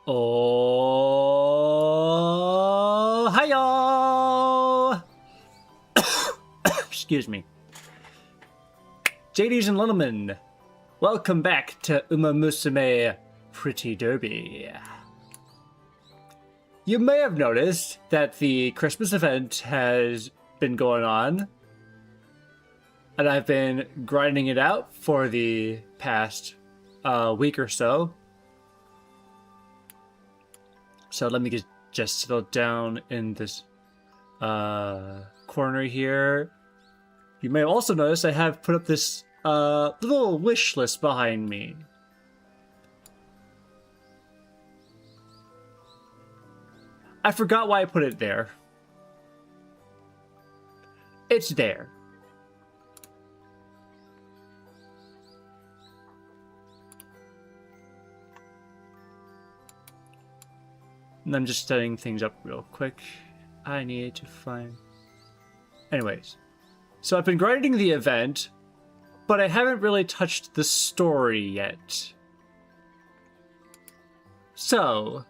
Oh, hiyo! Excuse me. JDs and gentlemen, welcome back to Umamusumonday Pretty Derby. You may have noticed that the Christmas event has been going on, and I've been grinding it out for the past week or so. So let me just settle down in this corner here. You may also notice I have put up this little wish list behind me. I forgot why I put it there. It's there. And I'm just setting things up real quick. I need to find... Anyways. So I've been grinding the event, but I haven't really touched the story yet. So,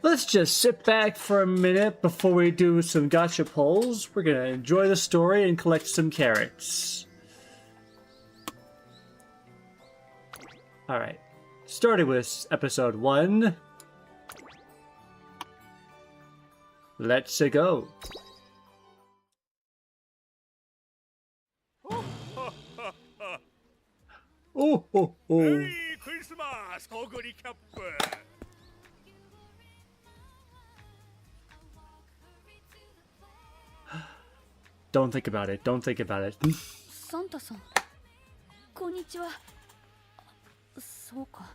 let's just sit back for a minute before we do some gacha pulls. We're gonna enjoy the story and collect some carats. Alright. Starting with episode 1. Let's go. Oh, oh, oh. Merry Christmas, Oguri Cap. Don't think about it. Don't think about it. Santa-san, こんにちは。そうか、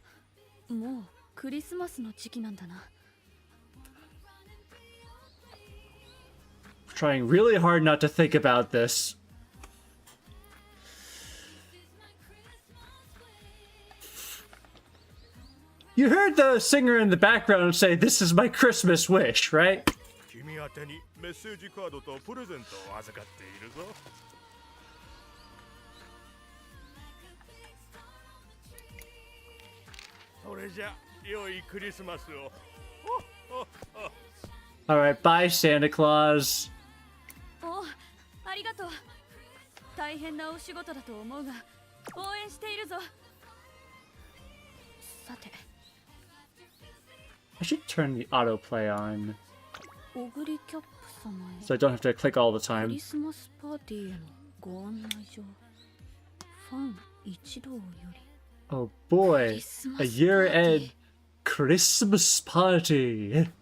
もうクリスマスの時期なんだな。Trying really hard not to think about this. You heard the singer in the background say, "This is my Christmas wish," right? 君宛てにメッセージカードとプレゼントを預かっているぞ。それじゃ良いクリスマスを。Alright, bye Santa Claus. お、ありがとう。大変なお仕事だと思うが、応援しているぞ。さて。I should turn the autoplay on. オグリキャップ様へ。 So I don't have to click all the ク time. リスマスパーティーへのご案内状。ファン一同より。 Oh boy, a year-end Christmas party. なん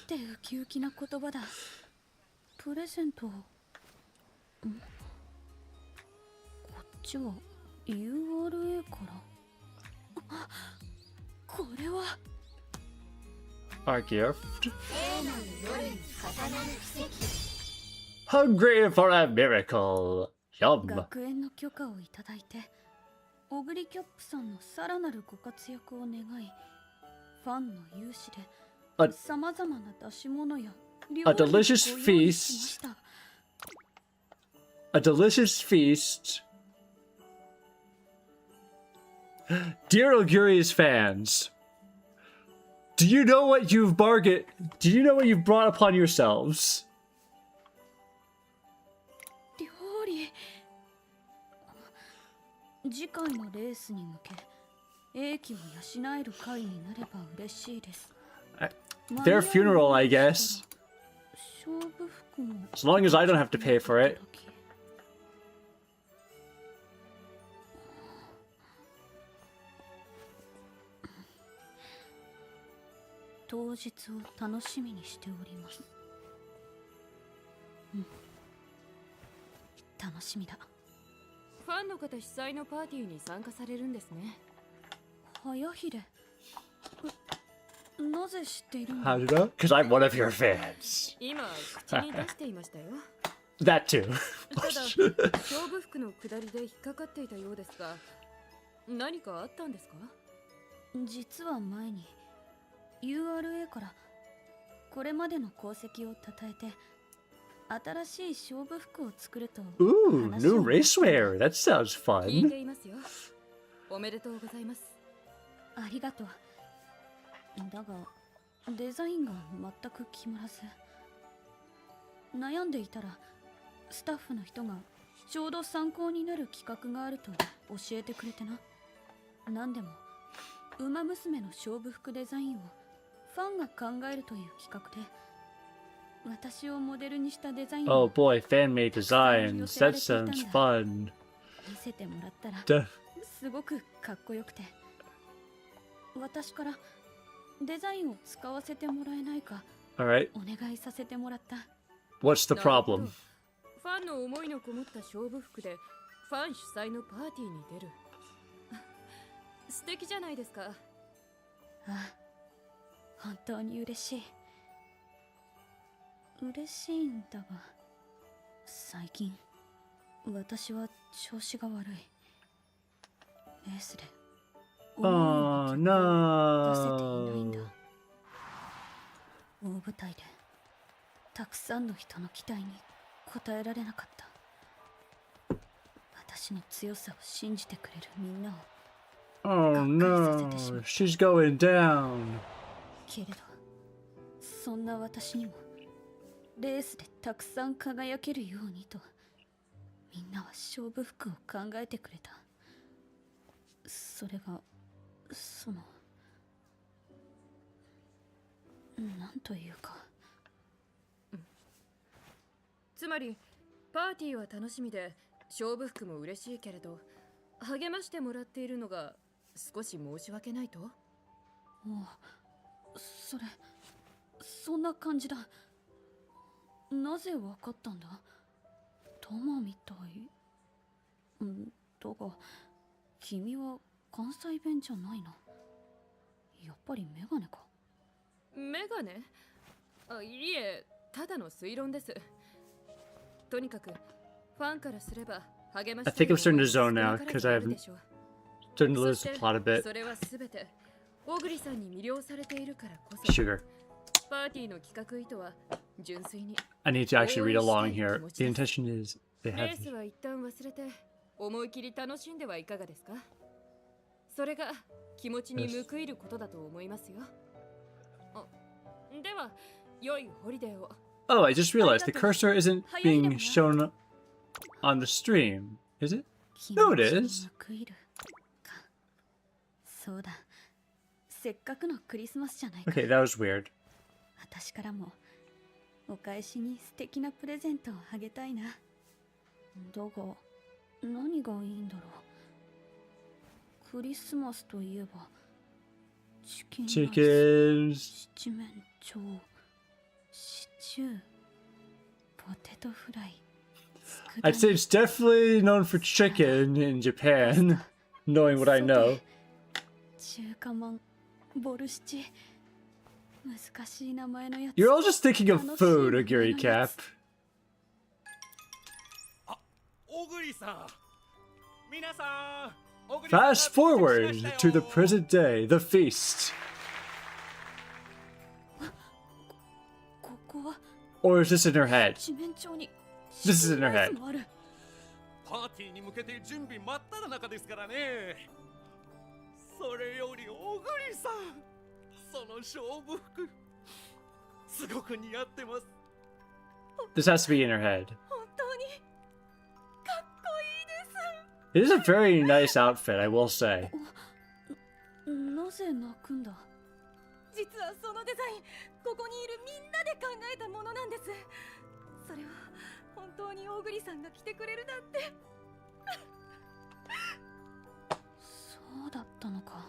てウキウキな言葉だ。プレゼント。ん？こっちは URA から。あ、これは。Our gift. Hungry for a miracle. Yum. 学園の許可をいただいて、オグリキャップさんのさらなるご活躍を願い、ファンの有志でさまざまな出し物や料理をご用意しました。A delicious feast. Dear Oguri's fans, do you know what you've bargained? Do you know what you've brought upon yourselves? 料理。次回のレースに向け、英気を養える会になれば嬉しいです。Their funeral, I guess. 勝負服も As long as I don't have to pay for it. 当日を楽しみにしております。うん、楽しみだ。ファンの方主催のパーティーに参加されるんですね。早秀、なぜ知っているんだ？ How do you know? Because I'm one of your fans. 今口に出していましたよ。That too. ただ勝負服の下りで引っかかっていたようですが、何かあったんですか？実は前に URA からこれまでの功績をたたえて新しい勝負服を作ると。 Ooh, new racewear. That sounds 聞い fun. ていますよ。おめでとうございます。ありがとう。だがデザインが全く決まらず、悩んでいたらスタッフの人がちょうど参考になる企画があると教えてくれてな。なんでもウマ娘の勝負服デザインをファンが考えるという企画で、私をモデルにしたデザイン Oh を boy, fan-made designs. That sounds fun. 見せてもらったら Duh. すごくかっこよくて、私からデザインを使わせてもらえないか Alright, お願いさせてもらった。 what's the なるほど problem? ファンの思いのこもった勝負服でファン主催のパーティーに出る。素敵じゃないですか。ああ、本当に嬉しい。嬉しいんだが、最近私は調子が悪い。レースで思うよう Oh な結果を出せていないんだ。 no. 大舞台でたくさんの人の期待に応えられなかった。私の強さを信じてくれるみんなを Oh no. She's going down. けれど、そんな私にもレースでたくさん輝けるようにとみんなは勝負服を考えてくれた。それがなんというか、つまりパーティーは楽しみで勝負服も嬉しいけれど、励ましてもらっているのが少し申し訳ないと。そんな感じだ。なぜわかったんだ？タマみたい。だが君は関西弁じゃないな。やっぱりメガネか。メガネ？あ、いえ、ただの推論です。とにかくファンからすれば励まし I think I'm starting to zone now because I haven't starting to lose the plot a bit. それはすべて小栗さんに魅了されているからこそ。 Sugar. パーティーの企画意図は純粋に I need to actually read along here. The intention is they レ have ースは一旦忘れて思い切り楽しんではいかがですか？それが気持ちに報いることだと思いますよ。では良いホリデーを。 Oh, I just realized the cursor isn't being shown on the stream, is it? No, it is. そうだ。せっかくのクリスマスじゃないか。 Okay, that was weird. 私からもお返しに素敵なプレゼントをあげたいな。だが何がいいんだろう。クリスマスといえばチキンライス、 Chickens. 七面鳥、シチュー、ポテトフライ、 I'd say it's definitely known for chicken in Japan, knowing what I know. 中華まん、ボルシチ、難しい名前のやつ。 You're all just thinking of food, Aguri Cap. 小栗さん、皆さん、小栗 Fast forward to the present day, the feast. ここは Or is this in her head? 七面鳥に This is in her チキンライ head. スもある。パーティーに向けて準備真っ只中ですからね。それより小栗さん、その勝負服すごく似合ってます。 This has to be in her head. 本当にかっこいいです。 It is a very nice outfit, I will say. なぜ泣くんだ？実はそのデザイン、ここにいるみんなで考えたものなんです。それを本当に小栗さんが来てくれるなんて。そうだったのか。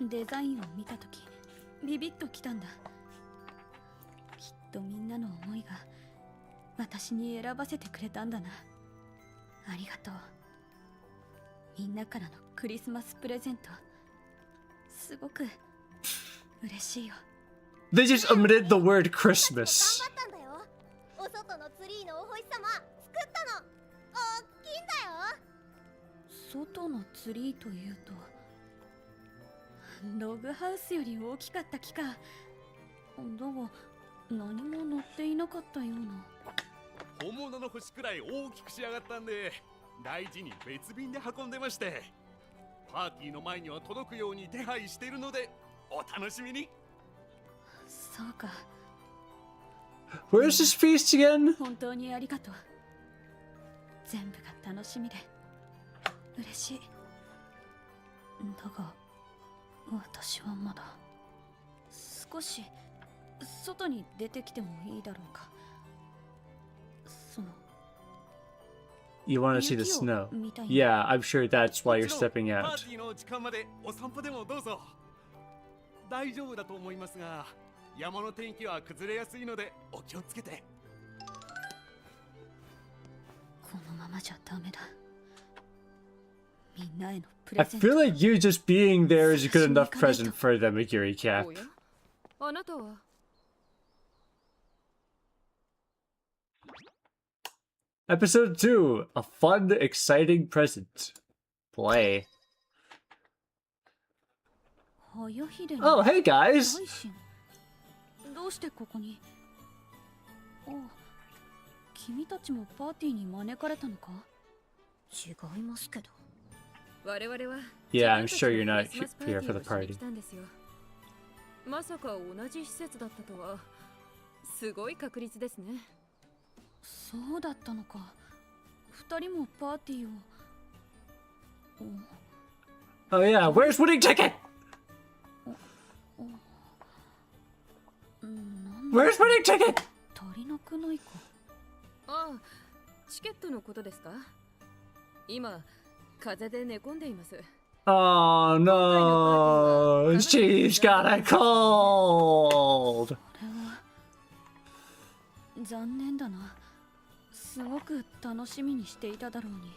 デザインを見たときビビッときたんだ。きっとみんなの思いが私に選ばせてくれたんだな。ありがとう。みんなからのクリスマスプレゼント、すごく嬉しいよ。 They just omitted the word Christmas. 頑張ったんだよ。お外のツリーのお星様作ったの。大きいんだよ。外のツリーというとログハウスより大きかった木か。だが何も乗っていなかったような。本物の星くらい大きく仕上がったんで、大事に別便で運んでまして、パーティーの前には届くように手配してるのでお楽しみに。そうか。 Where's this feast again? 本当にありがとう。全部が楽しみで嬉しい。だが私はまだ少し外に出てきてもいいだろうか。その You want to see the 雪を snow? 見たい。 Yeah, I'm sure that's why you're もちろん stepping パー out. ティーの時間までお散歩でもどうぞ。大丈夫だと思いますが、山の天気は崩れやすいのでお気をつけて。このままじゃダメだ。みんなへのプ I レゼント。 feel like you just being there is a good enough present for them, Yuri Cap. おやあなたは Episode 2, a fun, exciting present. Play. Hayahide Oh, hey guys! 大臣どうしてここに。あ、君たちもパーティーに招かれたのか。違いますけど。我々は Yeah, I'm 自分たち sure you're の not クリスマス here for the パーティーをしに party. 来たんですよ。まさか同じ施設だったとはすごい確率ですね。そうだったのか。二人もパーティーを。 Oh yeah, where's winning ticket? なんだ Where's winning ticket? 足りなくないか。ああ、チケットのことですか。今風邪で寝込んでいます。 Oh no, she's got a cold. これは残念だな。すごく楽しみにしていただろうに。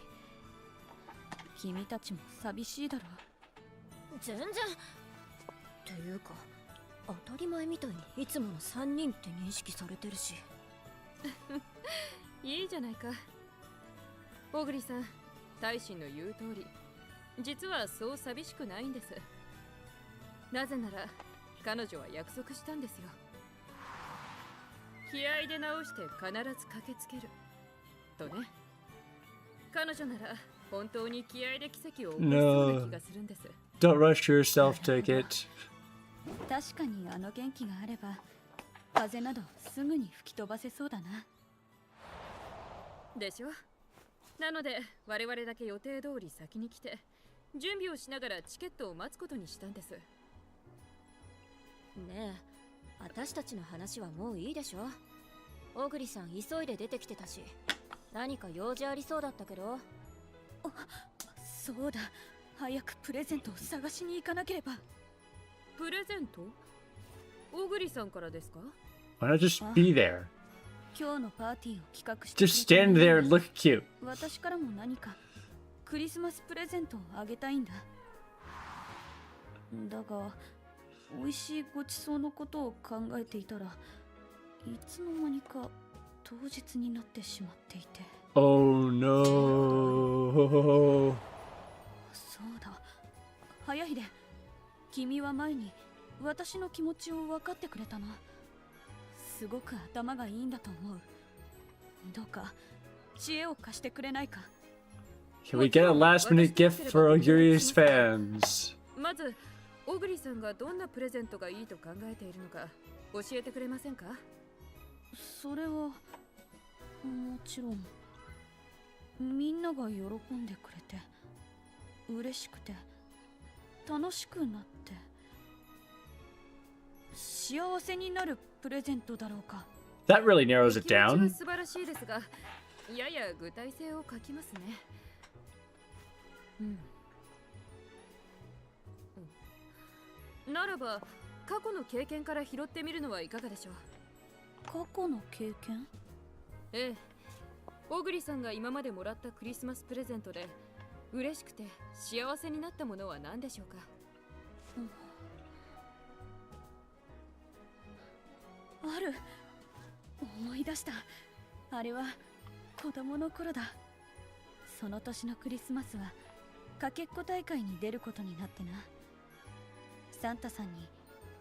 君たちも寂しいだろう。全然っていうか当たり前みたいにいつもの3人って認識されてるし。いいじゃないか。小栗さん、大臣の言う通り、実はそう寂しくないんです。なぜなら彼女は約束したんですよ。気合で直して必ず駆けつけるとね。彼女なら本当に気合で奇跡を起こしそうな気がするんです。 Don't rush yourself, ticket. 確かにあの元気があれば風邪などすぐに吹き飛ばせそうだな。でしょ。なので我々だけ予定通り先に来て準備をしながらチケットを待つことにしたんです。ねえ、私たちの話はもういいでしょ。小栗さん急いで出てきてたし、何か用事ありそうだったけど。そうだ、早くプレゼントを探しに行かなければ。プレゼント？小栗さんからですか？ Why not just be there? 今日のパーティーを企画してくれ Just た stand there and look cute. 私からも何かクリスマスプレゼントをあげたいんだ。だが美味しいごちそうのことを考えていたらいつの間にか当日になってしまっていて。 Oh no. そうだ、早秀、君は前に私の気持ちを分かってくれたな。すごく頭がいいんだと思う。どうか知恵を貸してくれないか。 Can we get a last minute gift for Yuri's fans? まず小栗さんがどんなプレゼントがいいと考えているのか教えてくれませんか？それはもちろんみんなが喜んでくれて嬉しくて楽しくなって幸せになるプレゼントだろうか。 That really narrows it 気持ちは down. 素晴らしいですが、やや具体性を欠きますね。ならば過去の経験から拾ってみるのはいかがでしょう。過去の経験？ええ、小栗さんが今までもらったクリスマスプレゼントで嬉しくて幸せになったものは何でしょうか？ある。思い出した。あれは子供の頃だ。その年のクリスマスはかけっこ大会に出ることになってな。サンタさんに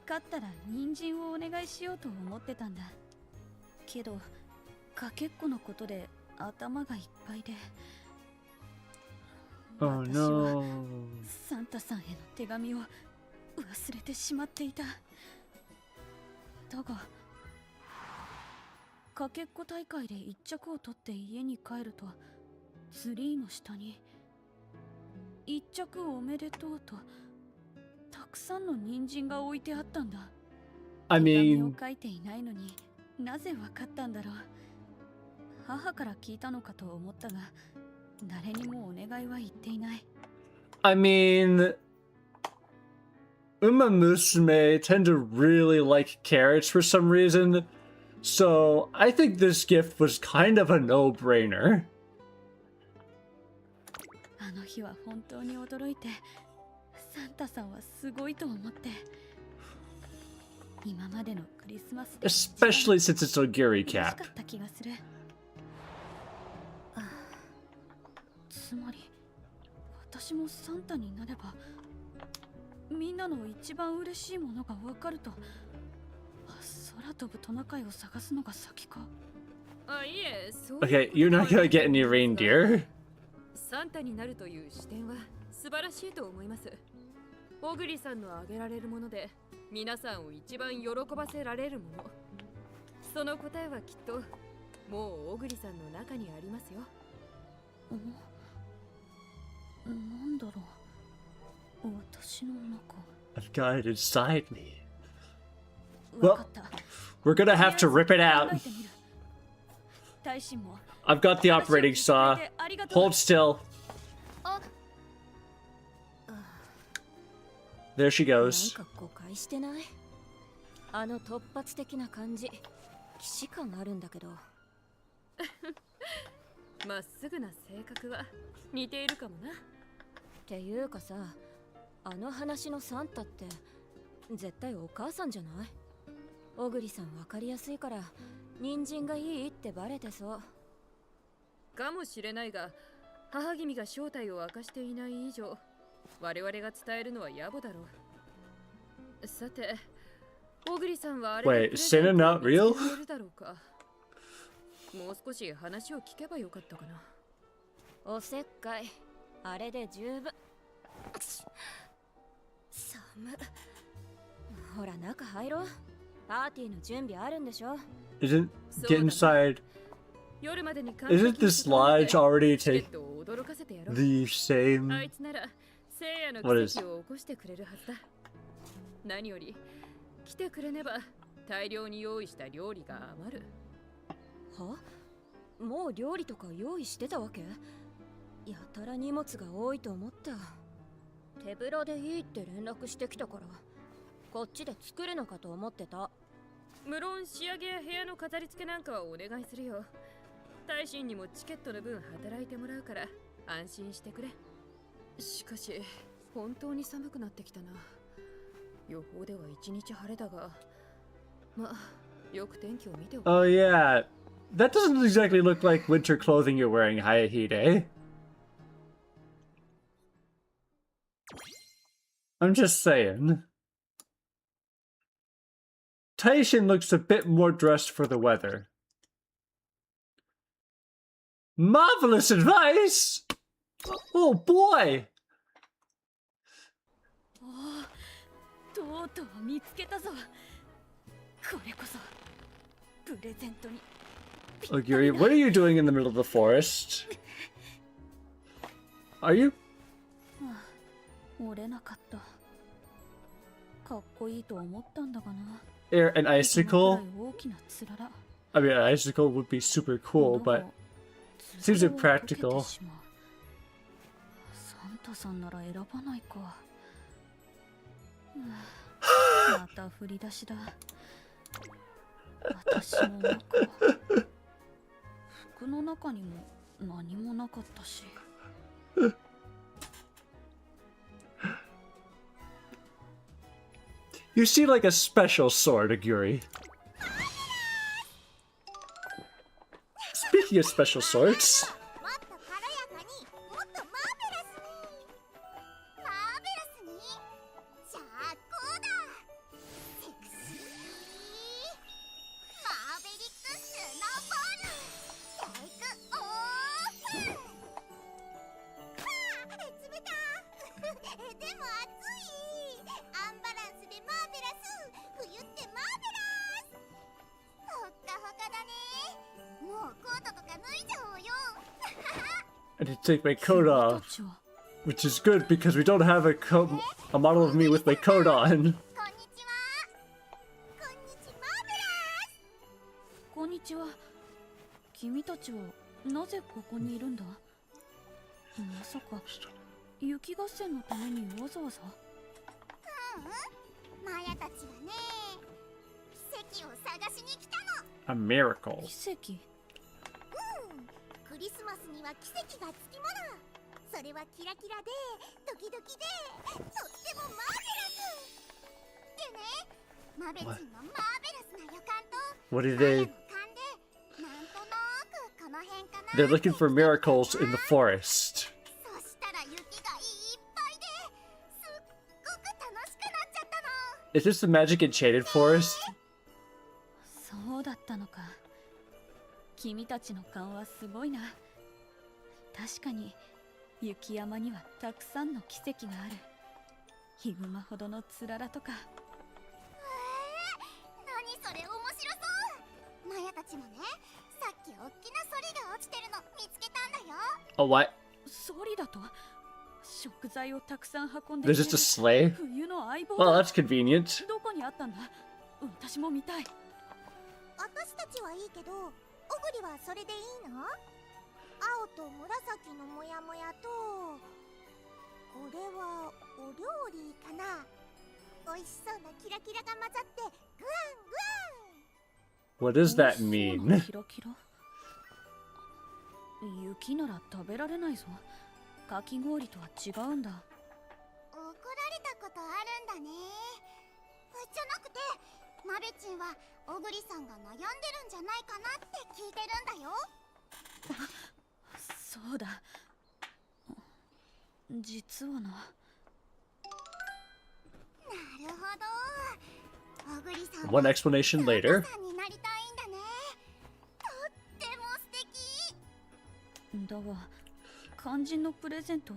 勝ったら人参をお願いしようと思ってたんだけど、かけっこのことで頭がいっぱいで、 Oh 私は no. サンタさんへの手紙を忘れてしまっていた。だがかけっこ大会で1着を取って家に帰ると、ツリーの下に1着おめでとうとたくさんの人参が置いてあったんだ。I 手紙 mean, を書いていないのになぜわかったんだろう。母から聞いたのかと思ったが、誰にもお願いは言っていない。I mean, Umamusume tend to really like carrots for some reason, so I think this gift was kind of a no-brainer. あの日は本当に驚いて、サンタさんはすごいと思って。今までのクリスマスで Especially since it's a Ogiri 嬉しか cap. った気がする。つまり私もサンタになればみんなの一番嬉しいものがわかると、空飛ぶトナカイを探すのが先か。あ、いえ、そう。 Okay, you're not gonna get any reindeer. サンタになるという視点は素晴らしいと思います。小栗さんのあげられるもので皆さんを一番喜ばせられるもの、その答えはきっともう小栗さんの中にありますよ。なんだろう、私の中。 I've got it inside me. わかった。 We're gonna have to rip it out. 大臣も I've got the operating saw. Hold still. There she なん goes. か誤解してない？あの突発的な感じ、既視感あるんだけど。まっすぐな性格は似ているかもな。っていうかさ、あの話のサンタって絶対お母さんじゃない？小栗さんわかりやすいから人参がいいってバレてそう。かもしれないが、母君が正体を明かしていない以上、我々が伝えるのは野暮だろう。さて、小栗さんはあれ Wait, Santa not real? だろうか。もう少し話を聞けばよかったかな。おせっかい、あれで十分。寒。ほら中入ろう。パーティーの準備あるんでしょ。 Isn't get inside? 夜までに Isn't this lodge already チケ take ットを驚かせてやろう。 the あ same? いつなら聖夜の What 奇 is- 跡を起こしてくれるはずだ。何より来てくれねば大量に用意した料理が余る。は？もう料理とか用意してたわけ？やたら荷物が多いと思った。手ぶらでいいって連絡してきたから、こっちで作るのかと思ってた。無論仕上げや部屋の飾り付けなんかはお願いするよ。大臣にもチケットの分働いてもらうから安心してくれ。しかし本当に寒くなってきたな。予報では一日晴れだが、まあよく天気を見ておく。 Oh yeah, that doesn't exactly look like winter clothing you're wearing, Hayahide. I'm just saying. Taishin looks a bit more dressed for the weather. Marvelous advice! Oh boy! とうとう見つけたぞ。これこそプレゼントに。 Ogiri, what are you doing in the middle of the forest? Are you? 折れなかった。かっこいいと思ったんだがな。 An 今くら icicle? い大きなつらら。 I mean, an icicle would be super cool, but seems impractical. サンタさんなら選ばないか。また振り出しだ。私の中、服の中にも何もなかったし。You seem like a special sword, Ogiri. Speaking of special swords, もっと軽やかに、もっとマーベラスに。マーベラスに。じゃあこうだ。セクシーマーベリックスノーボール。テイクオフ。あー、冷た。でも熱い。あんば I need to take my coat off, 君たちは which is good because we don't have a model of me with my coat on. こんにちは。こんにちマーベラス。こんにちは。君たちはなぜここにいるんだ？まさか雪合戦のためにわざわざ？マヤたちはね、奇跡を探しに来たの。 A miracle. 奇跡？クリスマスには奇跡がつきもの。それはキラキラでドキドキでとってもマーベラスでね、マベチンのマーベラスな予感と What do マヤ they? の勘でなんとなくこの辺かな。 They're looking for miracles in the forest. そしたら雪がいっぱいですっごく楽しくなっちゃったの。 Is this the magic enchanted forest? そうだったのか。君たちの勘はすごいな。確かに雪山にはたくさんの奇跡がある。ヒグマほどのつららとか。何それ面白そう。マヤたちもね、さっきおっきなソリが落ちてるの見つけたんだよ。 Oh, what? ソリだと？食材をたくさん運んで There's just a sleigh? 冬の相棒 Well, だ。 that's convenient. どこにあったんだ？私も見たい。私たちはいいけど、オグリはそれでいいの？青と紫のモヤモヤと、これはお料理かな。美味しそうなキラキラが混ざってグワングワン。 What does that 美味しそうな mean? キラキラ。雪なら食べられないぞ。かき氷とは違うんだ。怒られたことあるんだね。じゃなくて、マベチンはオグリさんが悩んでるんじゃないかなって聞いてるんだよ。そうだ。実はな。なるほど。オグリさんは One explanation サン later. タさんになりたいんだね。とっても素敵。だが、肝心のプレゼント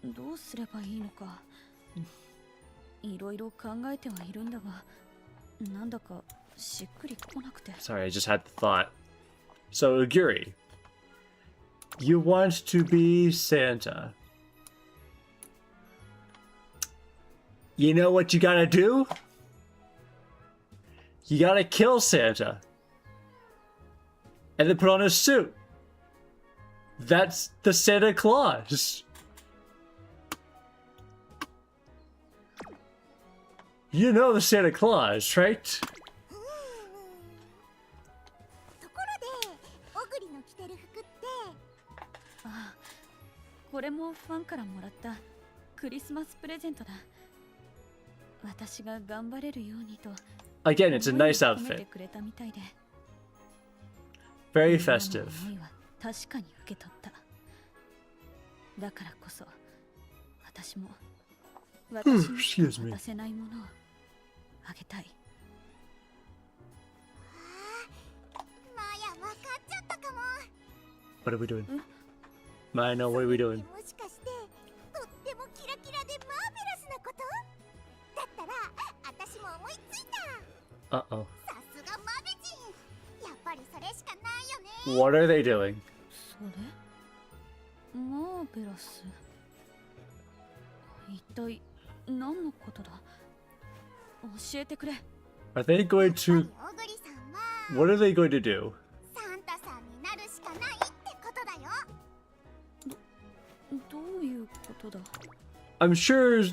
どうすればいいのか。いろいろ考えてはいるんだが、なんだかしっくりこなくて。 Sorry, I just had the thought. So, Uguri, you want to be Santa. You know what you gotta do? You gotta kill Santa. And then put on a suit. That's the Santa Claus. You know the Santa Claus, right? ところで、オグリの着てる服って、ああ、これもファンからもらったクリスマスプレゼントだ。私が頑張れるようにと。 Again, it's a nice 思いを込めて outfit. くれたみたいで。 Very みんなの festive. 思いは確かに受け取った。だからこそ、私も私に excuse me. 渡せないものをあげたい。マヤわかっちゃったかも。 What are we doing? Mino, what are we doing? もしかしてとってもキラキラでマーベラスなことだったら、私も思いついた。 Uh-oh. さすがマベチン。やっぱりそれしかないよね。 What are they doing? それマーベラス。一体何のことだ？教えてくれ。 Are they going やっぱ to... りオグリさんは What are they going to do? サンタさんになるしかないってことだよ。どういうことだ？ I'm sure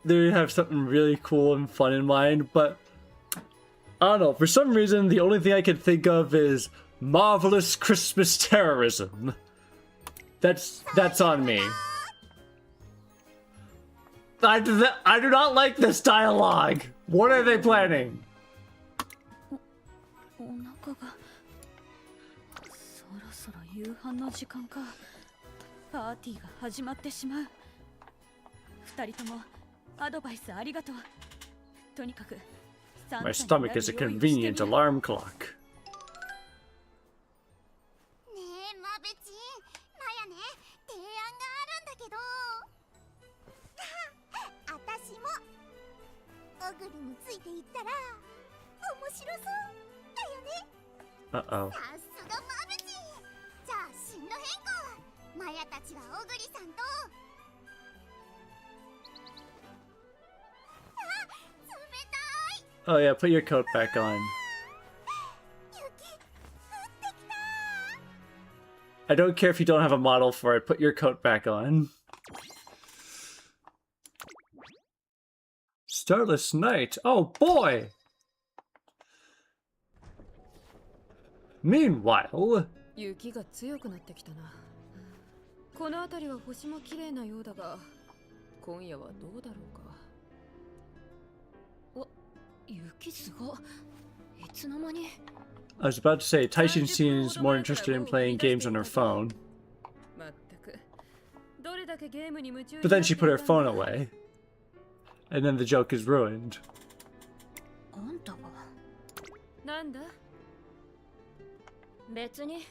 they have something really cool and fun in mind, but... I don't know, for some reason, the only thing I can think of is marvelous Christmas terrorism. That's on me. I do not like this dialogue. What are they planning? お腹がそろそろ夕飯の時間か。パーティーが始まってしまう。二人ともアドバイスありがとう。とにかくサンタ My に stomach なる is a 用意をしてみる。 convenient alarm clock. ねえマベチン、マヤね、提案があるんだけど。あたしもオグリについていったら面白そうだよね。 Uh-oh. さすがマベチン。じゃあ進路変更。マヤた Oh yeah, put your coat back on. I don't care if you don't have a model for it. Put your coat back on. Starless night. Oh boy! Meanwhile... 雪が強くなってきたな。この辺りは星も綺麗なようだが、今夜はどうだろうか。お、雪すご。いつの間に。I was about to say, Taishin seems more interested in playing games on her phone. But then she put her phone away. And then the joke is ruined. あんたが。なんだ？別に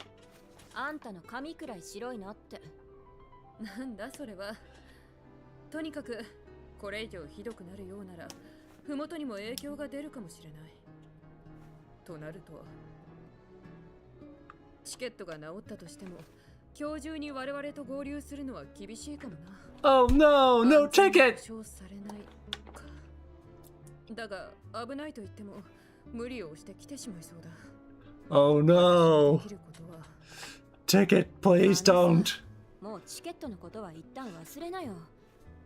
あんたの髪くらい白いなって。なんだそれは。とにかくこれ以上ひどくなるようなら麓にも影響が出るかもしれない。となるとチケットが治ったとしても今日中に我々と合流するのは厳しいかもな。Oh no, no ticket! 保証されないか。だが危ないと言っても無理をして来てしまいそうだ。Oh no. Ticket, please don't. もうチケットのことは一旦忘れなよ。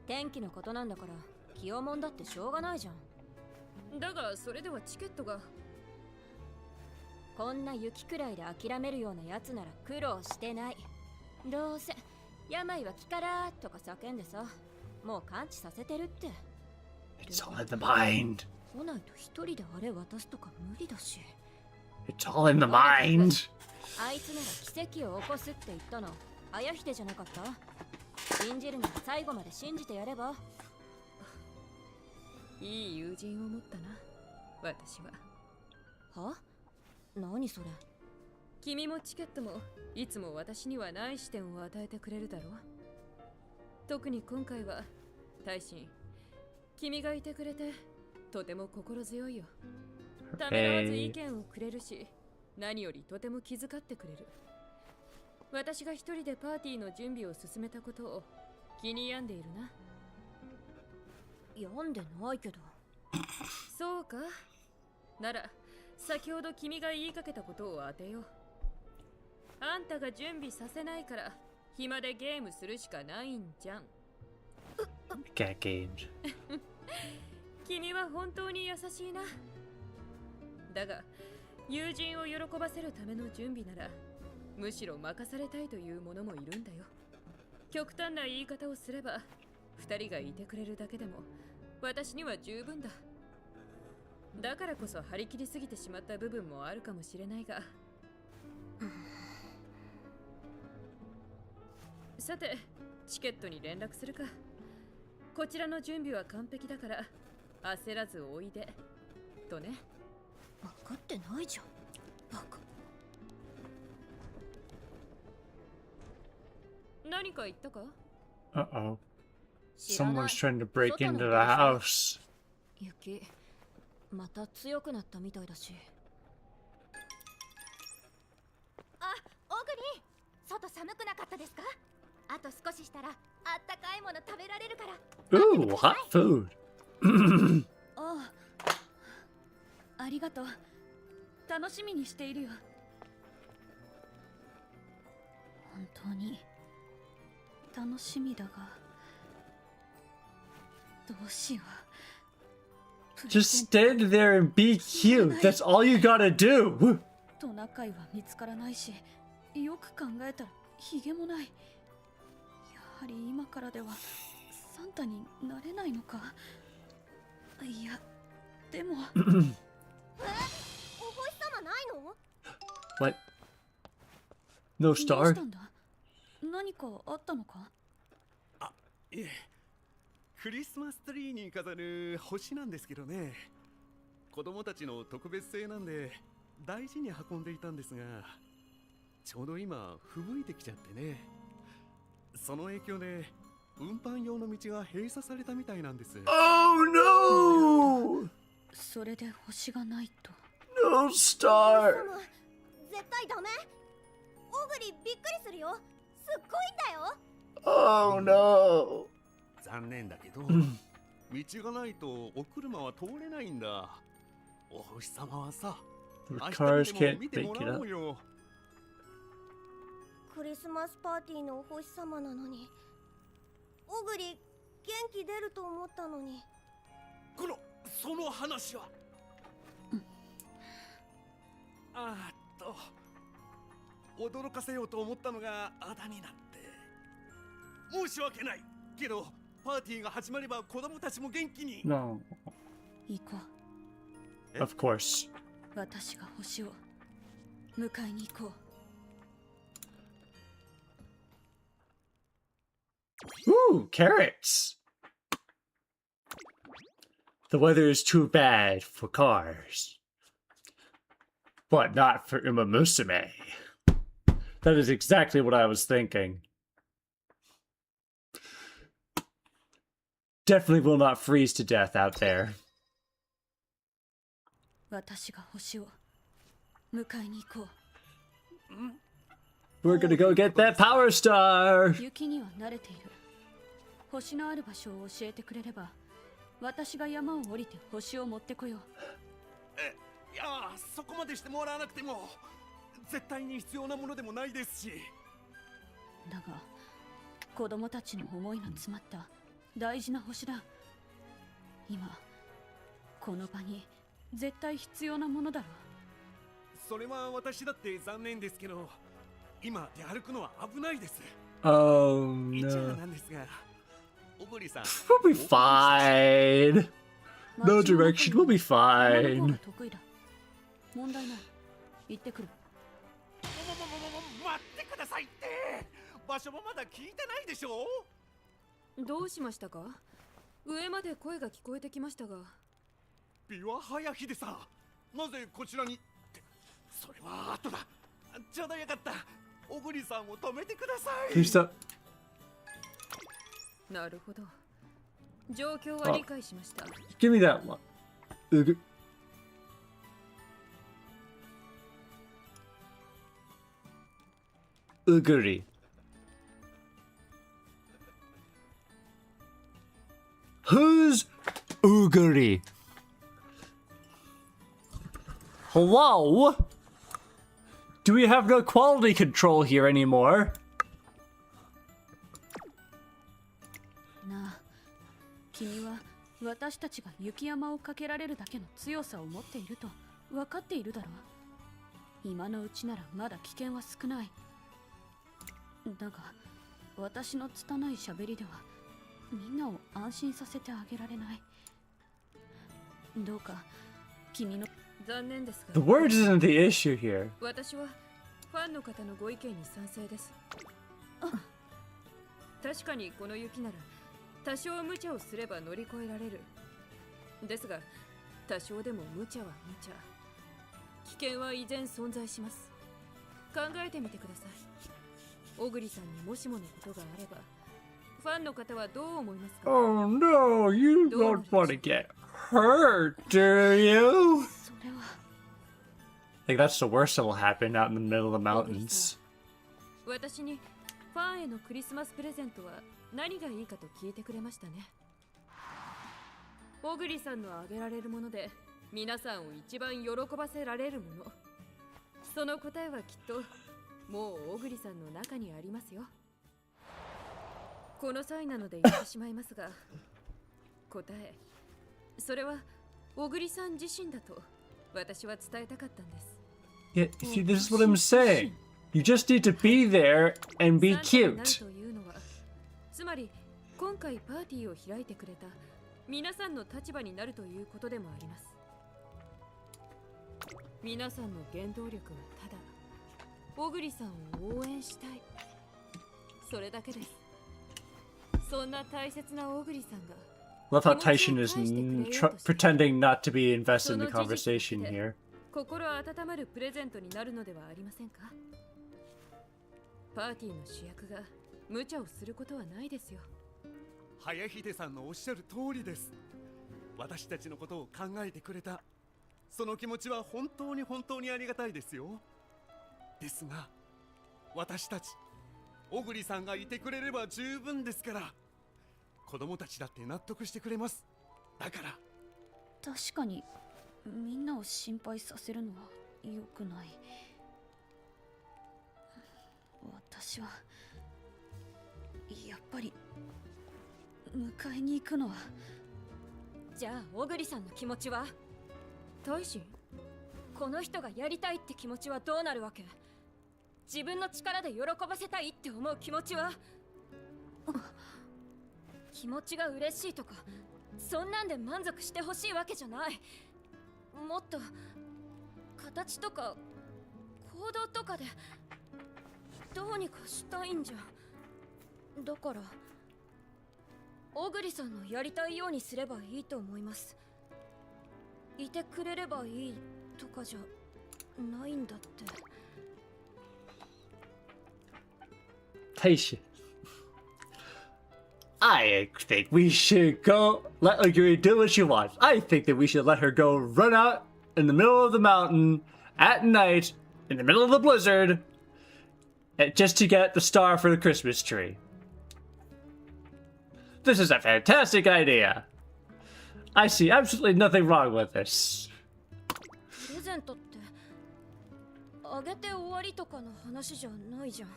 天気のことなんだから気をもんだってしょうがないじゃん。だがそれではチケットが。こんな雪くらいで諦めるようなやつなら苦労してない。どうせ病は気からとか叫んでさ、もう完治させてるって。 It's all in the mind. 来ないと一人であれ渡すとか無理だし。 It's all in the mind. あいつなら奇跡を起こすって言ったのHayahideじゃなかった？信じるなら最後まで信じてやれば。いい友人を持ったな、私は。は？何それ？君もチケットもいつも私にはない視点を与えてくれるだろう。特に今回は大臣、君がいてくれてとても心強いよ。ためらわず意見をくれるし、何よりとても気遣ってくれる。私が一人でパーティーの準備を進めたことを気に病んでいるな。病んでないけど。そうか。なら先ほど君が言いかけたことを当てよう。あんたが準備させないから暇でゲームするしかないんじゃん。Cat games. 君は本当に優しいな。だが友人を喜ばせるための準備ならむしろ任されたいという者もいるんだよ。極端な言い方をすれば二人がいてくれるだけでも私には十分だ。だからこそ張り切りすぎてしまった部分もあるかもしれないがさてチケットに連絡するか。こちらの準備は完璧だから焦らずおいでとね。分かってないじゃんバカ。何か言ったか？ Uh-oh. Someone's trying to break into the house. 雪また強くなったみたいだし。あ、オグリ、外寒くなかったですか？あと少ししたらあったかいもの食べられるから。 Ooh, hot food. ああ、ありがとう。楽しみにしているよ。本当に楽しみだが、どうしよう。 Just stand there and be cute. That's all you gotta do. トナカイは見つからないし、よく考えたらヒゲもない。やはり今からではサンタになれないのか。いや、でもお星様ないの？ What? No どうし star? たんだ？何かあったのか？あ、いえ、クリスマスツリーに飾る星なんですけどね。子供たちの特別製なんで大事に運んでいたんですが、ちょうど今吹雪いてきちゃってね。その影響で運搬用の道が閉鎖されたみたいなんです。 Oh no! それで星がないと。 No star! 絶対ダメ。オグリびっくりするよ。すっごいんだよ。 Oh no! 残念だけど道がないとお車は通れないんだ。お星様はさ、 The 明日 cars にで can't も見て make も it らお up. うよ。クリスマスパーティーのお星様なのに、オグリ元気出ると思ったのに。その話は、驚かせようと思ったのがあだになって、申し訳ない。けどパーティーが始まれば子供たちも元気に。 No, 行こ of course. う。私が星を迎えに行こう。 Ooh, carrots. The weather is too bad for cars, but not for Umamusume. That is exactly what I was thinking. Definitely will not freeze to death out there. 私が星を迎えに行こ We're gonna go get that power star. う。雪には慣れている。星のある場所を教えてくれれば、私が山を降りて星を持ってこよう。いや、そこまでしてもらわなくても絶対に必要なものでもないですし。だが、子供たちの思いが詰まった大事な星だ。今、この場に絶対必要なものだろう。それは私だって残念ですけど、今出歩くのは危ないです。 Oh 一応 no. なんですが、小栗さん。 We'll be fine. No direction, we'll be 何の方 fine. が得意だ。問題ない。行ってくる。待ってくださいって。場所もまだ聞いてないでしょ。どうしましたか？上まで声が聞こえてきましたが。ビワハヤヒデさん、なぜこちらにって、それは後だ。ちょうどよかった。小栗さんを止めてください。 Please stop. なるほど。状況は理解しました。 Give me that one. Uguri. Who's Uguri? Hello? Do we have no quality control here anymore? なあ、君は私たちが雪山をかけられるだけの強さを持っていると分かっているだろう。今のうちならまだ危険は少ない。だが、私の拙い喋りではみんなを安心させてあげられない。どうか君の。残念ですが。 The words isn't the issue here. 私はファンの方のご意見に賛成です。確かにこの雪なら多少無茶をすれば乗り越えられる。ですが多少でも無茶は無茶。危険は依然存在します。考えてみてください。小栗さんにもしものことがあれば、ファンの方はどう思いますか？ Oh no, you don't want to get hurt, do you? それは。 I think that's the worst that will happen out in the middle of the mountains. 私にファンへのクリスマスプレゼントは何がいいかと聞いてくれましたね。小栗さんのあげられるもので皆さんを一番喜ばせられるもの、その答えはきっともう小栗さんの中にありますよ。この際なので言ってしまいますが、答え、それは小栗さん自身だと私は伝えたかったんです。 Yeah, see, this is what I'm saying. You just need to be there and be サンタになる cute. というのは、つまり今回パーティーを開いてくれた皆さんの立場になるということでもあります。皆さんの原動力はただ小栗さんを応援したい、それだけです。そんな大切な小栗さんが Love how Taishin is pretending not to be invested in the conversation here. 心温まるプレゼントになるのではありませんか？パーティーの主役が無茶をすることはないですよ。早秀さんのおっしゃる通りです。私たちのことを考えてくれたその気持ちは本当にありがたいですよ。ですが私たち小栗さんがいてくれれば十分ですから。子供たちだって納得してくれます。だから確かにみんなを心配させるのは良くない。私はやっぱり迎えに行くのは。じゃあ小栗さんの気持ちは？大臣、この人がやりたいって気持ちはどうなるわけ？自分の力で喜ばせたいって思う気持ちは？気持ちが嬉しいとかそんなんで満足してほしいわけじゃない。もっと形とか行動とかでどうにかしたいんじゃ。だから小栗さんのやりたいようにすればいいと思います。いてくれればいいとかじゃないんだって。大使。I think we should go let Aguri do what she wants. I think that we should let her go run out in the middle of the mountain at night in the middle of the blizzard just to get the star for the Christmas tree. This is a fantastic idea. I see absolutely nothing wrong with this. プレゼントってあげて終わりとかの話じゃないじゃん。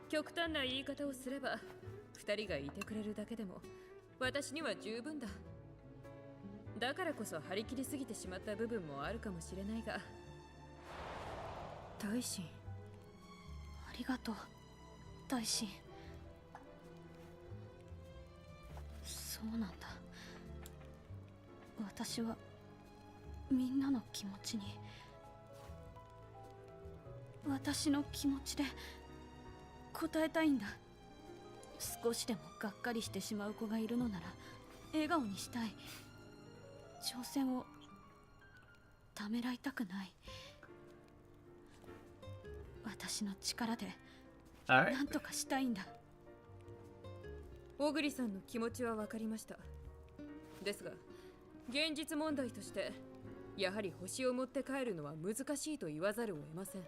極端な言い方をすれば、二人がいてくれるだけでも私には十分だ。だからこそ張り切りすぎてしまった部分もあるかもしれないが、大臣。ありがとう、大臣。そうなんだ。私はみんなの気持ちに、私の気持ちで応えたいんだ。少しでもがっかりしてしまう子がいるのなら笑顔にしたい。挑戦をためらいたくない。私の力でなんとかしたいんだ。小栗さんの気持ちは分かりました。ですが現実問題としてやはり星を持って帰るのは難しいと言わざるを得ません。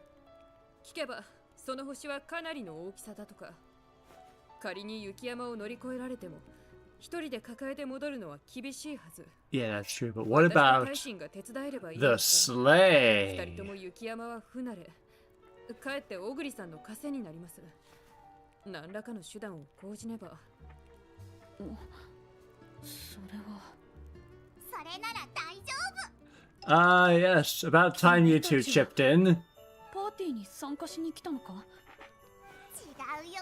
聞けばその星はかなりの大きさだとか、仮に雪山を乗り越えられても一人で抱えて戻るのは厳しいはず。Yeah, that's true. But what about 大臣が手伝えればいい the 二 sleigh? 人とも雪山は不慣れ。かえって小栗さんの枷になります。何らかの手段を講じねば。それは。それなら大丈夫。Ah, yes. About time you two chipped in. パーティーに参加しに来たのか？違うよ。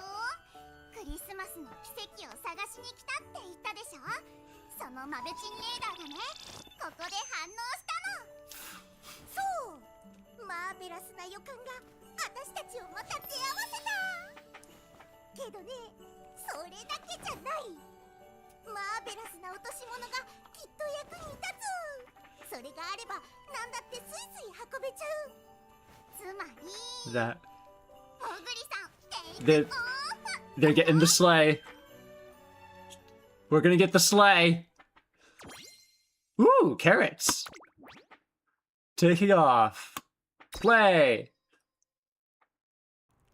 クリスマスの奇跡を探しに来たって言ったでしょ。そのマベチンレーダーがね、ここで反応したの。そう、マーベラスな予感が私たちをまた出会わせた。けどね、それだけじゃない。マーベラスな落とし物がきっと役に立つ。それがあればなんだってスイスイ運べちゃう。つまり That 小栗さん、テイ they're クオフ。 they're getting the sleigh. We're gonna get the sleigh. Ooh, carrots. Taking off. Play.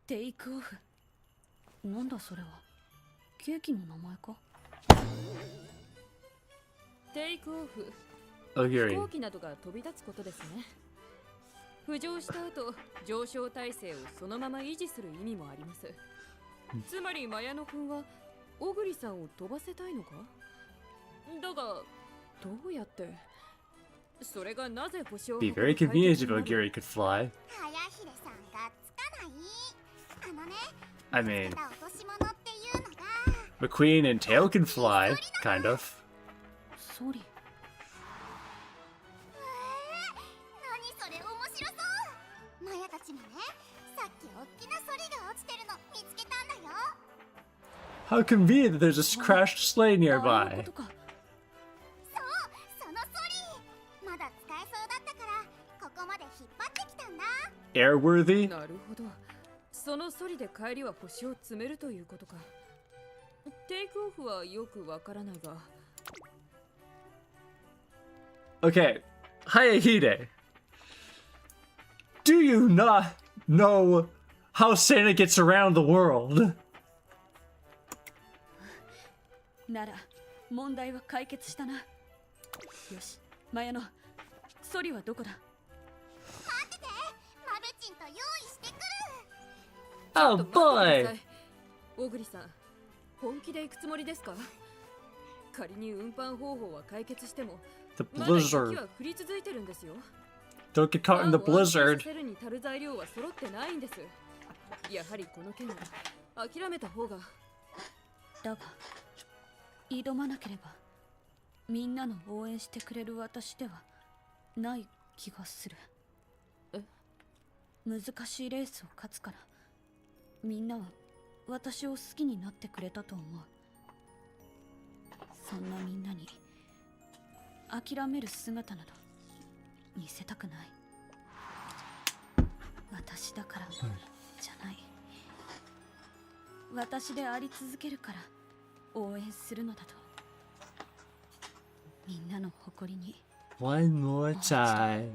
テイクオフ。なんだそれは。ケーキの名前か？テイクオフ。 Aguri. 飛行機などが飛び立つことですね。浮上した後、上昇体勢をそのまま維持する意味もあります。つまりマヤノ君は小栗さんを飛ばせたいのか？だがどうやって？それがなぜ星を Be very convenient if Aguri could fly. はやひでさんがつかない。あのね、 I mean, ただ落とし物っていうのが McQueen and Tail can fly, kind of. ソリ。何それ面白そう。マヤたちもね、さっき大きなソリが落ちてるの見つけたんだよ。 How convenient that there's a crashed sleigh ああいう nearby. ことか。そう、そのソリまだ使えそうだったからここまで引っ張ってきたんだ。 Airworthy? なるほど。そのソリで帰りは星を詰めるということか。テイクオフはよくわからないが。Okay, Hayahide. Do you not know how Santa gets around the world? なら問題は解決したな。よし、マヤノ、ソリはどこだ？待ってて、マベチンと用意してくる。 Oh ちょっと待ってくだ boy! さい。小栗さん、本気で行くつもりですか？仮に運搬方法は解決しても The まだ雪 blizzard. は降り続いてるんですよ。 Don't get caught in the パンを安定 blizzard. させるに足る材料は揃ってないんです。やはりこの件は諦めた方が。だが挑まなければみんなの応援してくれる私ではない気がする。え？難しいレースを勝つからみんなは私を好きになってくれたと思う。そんなみんなに諦める姿など見せたくない。私だからじゃない。私であり続けるから応援するのだと。みんなの誇りに One more time.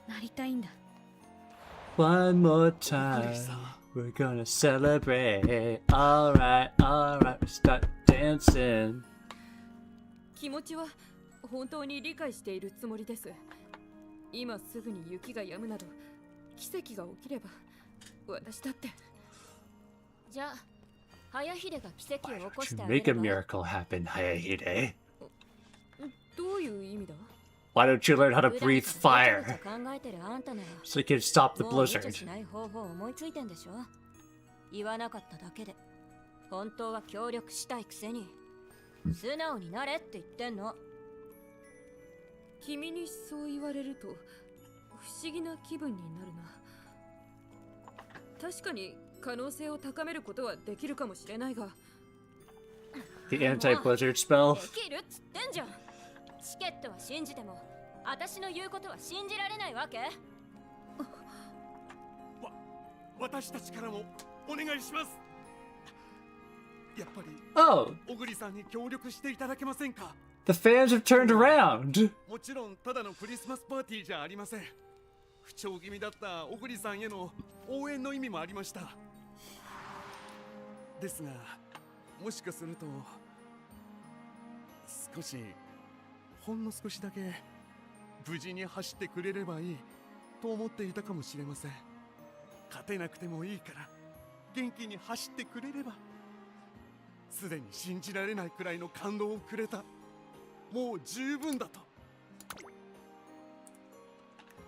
なりたいんだ。One more time. We're gonna celebrate. Alright, alright, we start dancing. 気持ちは本当に理解しているつもりです。今すぐに雪が止むなど奇跡が起きれば私だって。じゃあ早秀が奇跡を Why 起こ don't し you てあげ make a れば。 miracle happen, Hayahide? どういう意味だ？ Why don't you learn how to 普段 breathe からごちゃ fire ごちゃ考えてるあんたなら so you can stop the もう無茶 blizzard? しない方法を思いついてんでしょ。言わなかっただけで本当は協力したいくせに素直になれって言ってんの。君にそう言われると不思議な気分になるな。確かに可能性を高めることはできるかもしれないが。 The anti-blizzard spell? できるっつってんじゃん。チケットは信じても私の言うことは信じられないわけ？私たちからもお願いします。やっぱり Oh, 小栗さんに協力していただけませんか？ the fans have turned around. もちろんただのクリスマスパーティーじゃありません。不調気味だった小栗さんへの応援の意味もありました。ですが、もしかすると少し、ほんの少しだけ無事に走ってくれればいいと思っていたかもしれません。勝てなくてもいいから元気に走ってくれれば。すでに信じられないくらいの感動をくれた。もう十分だと。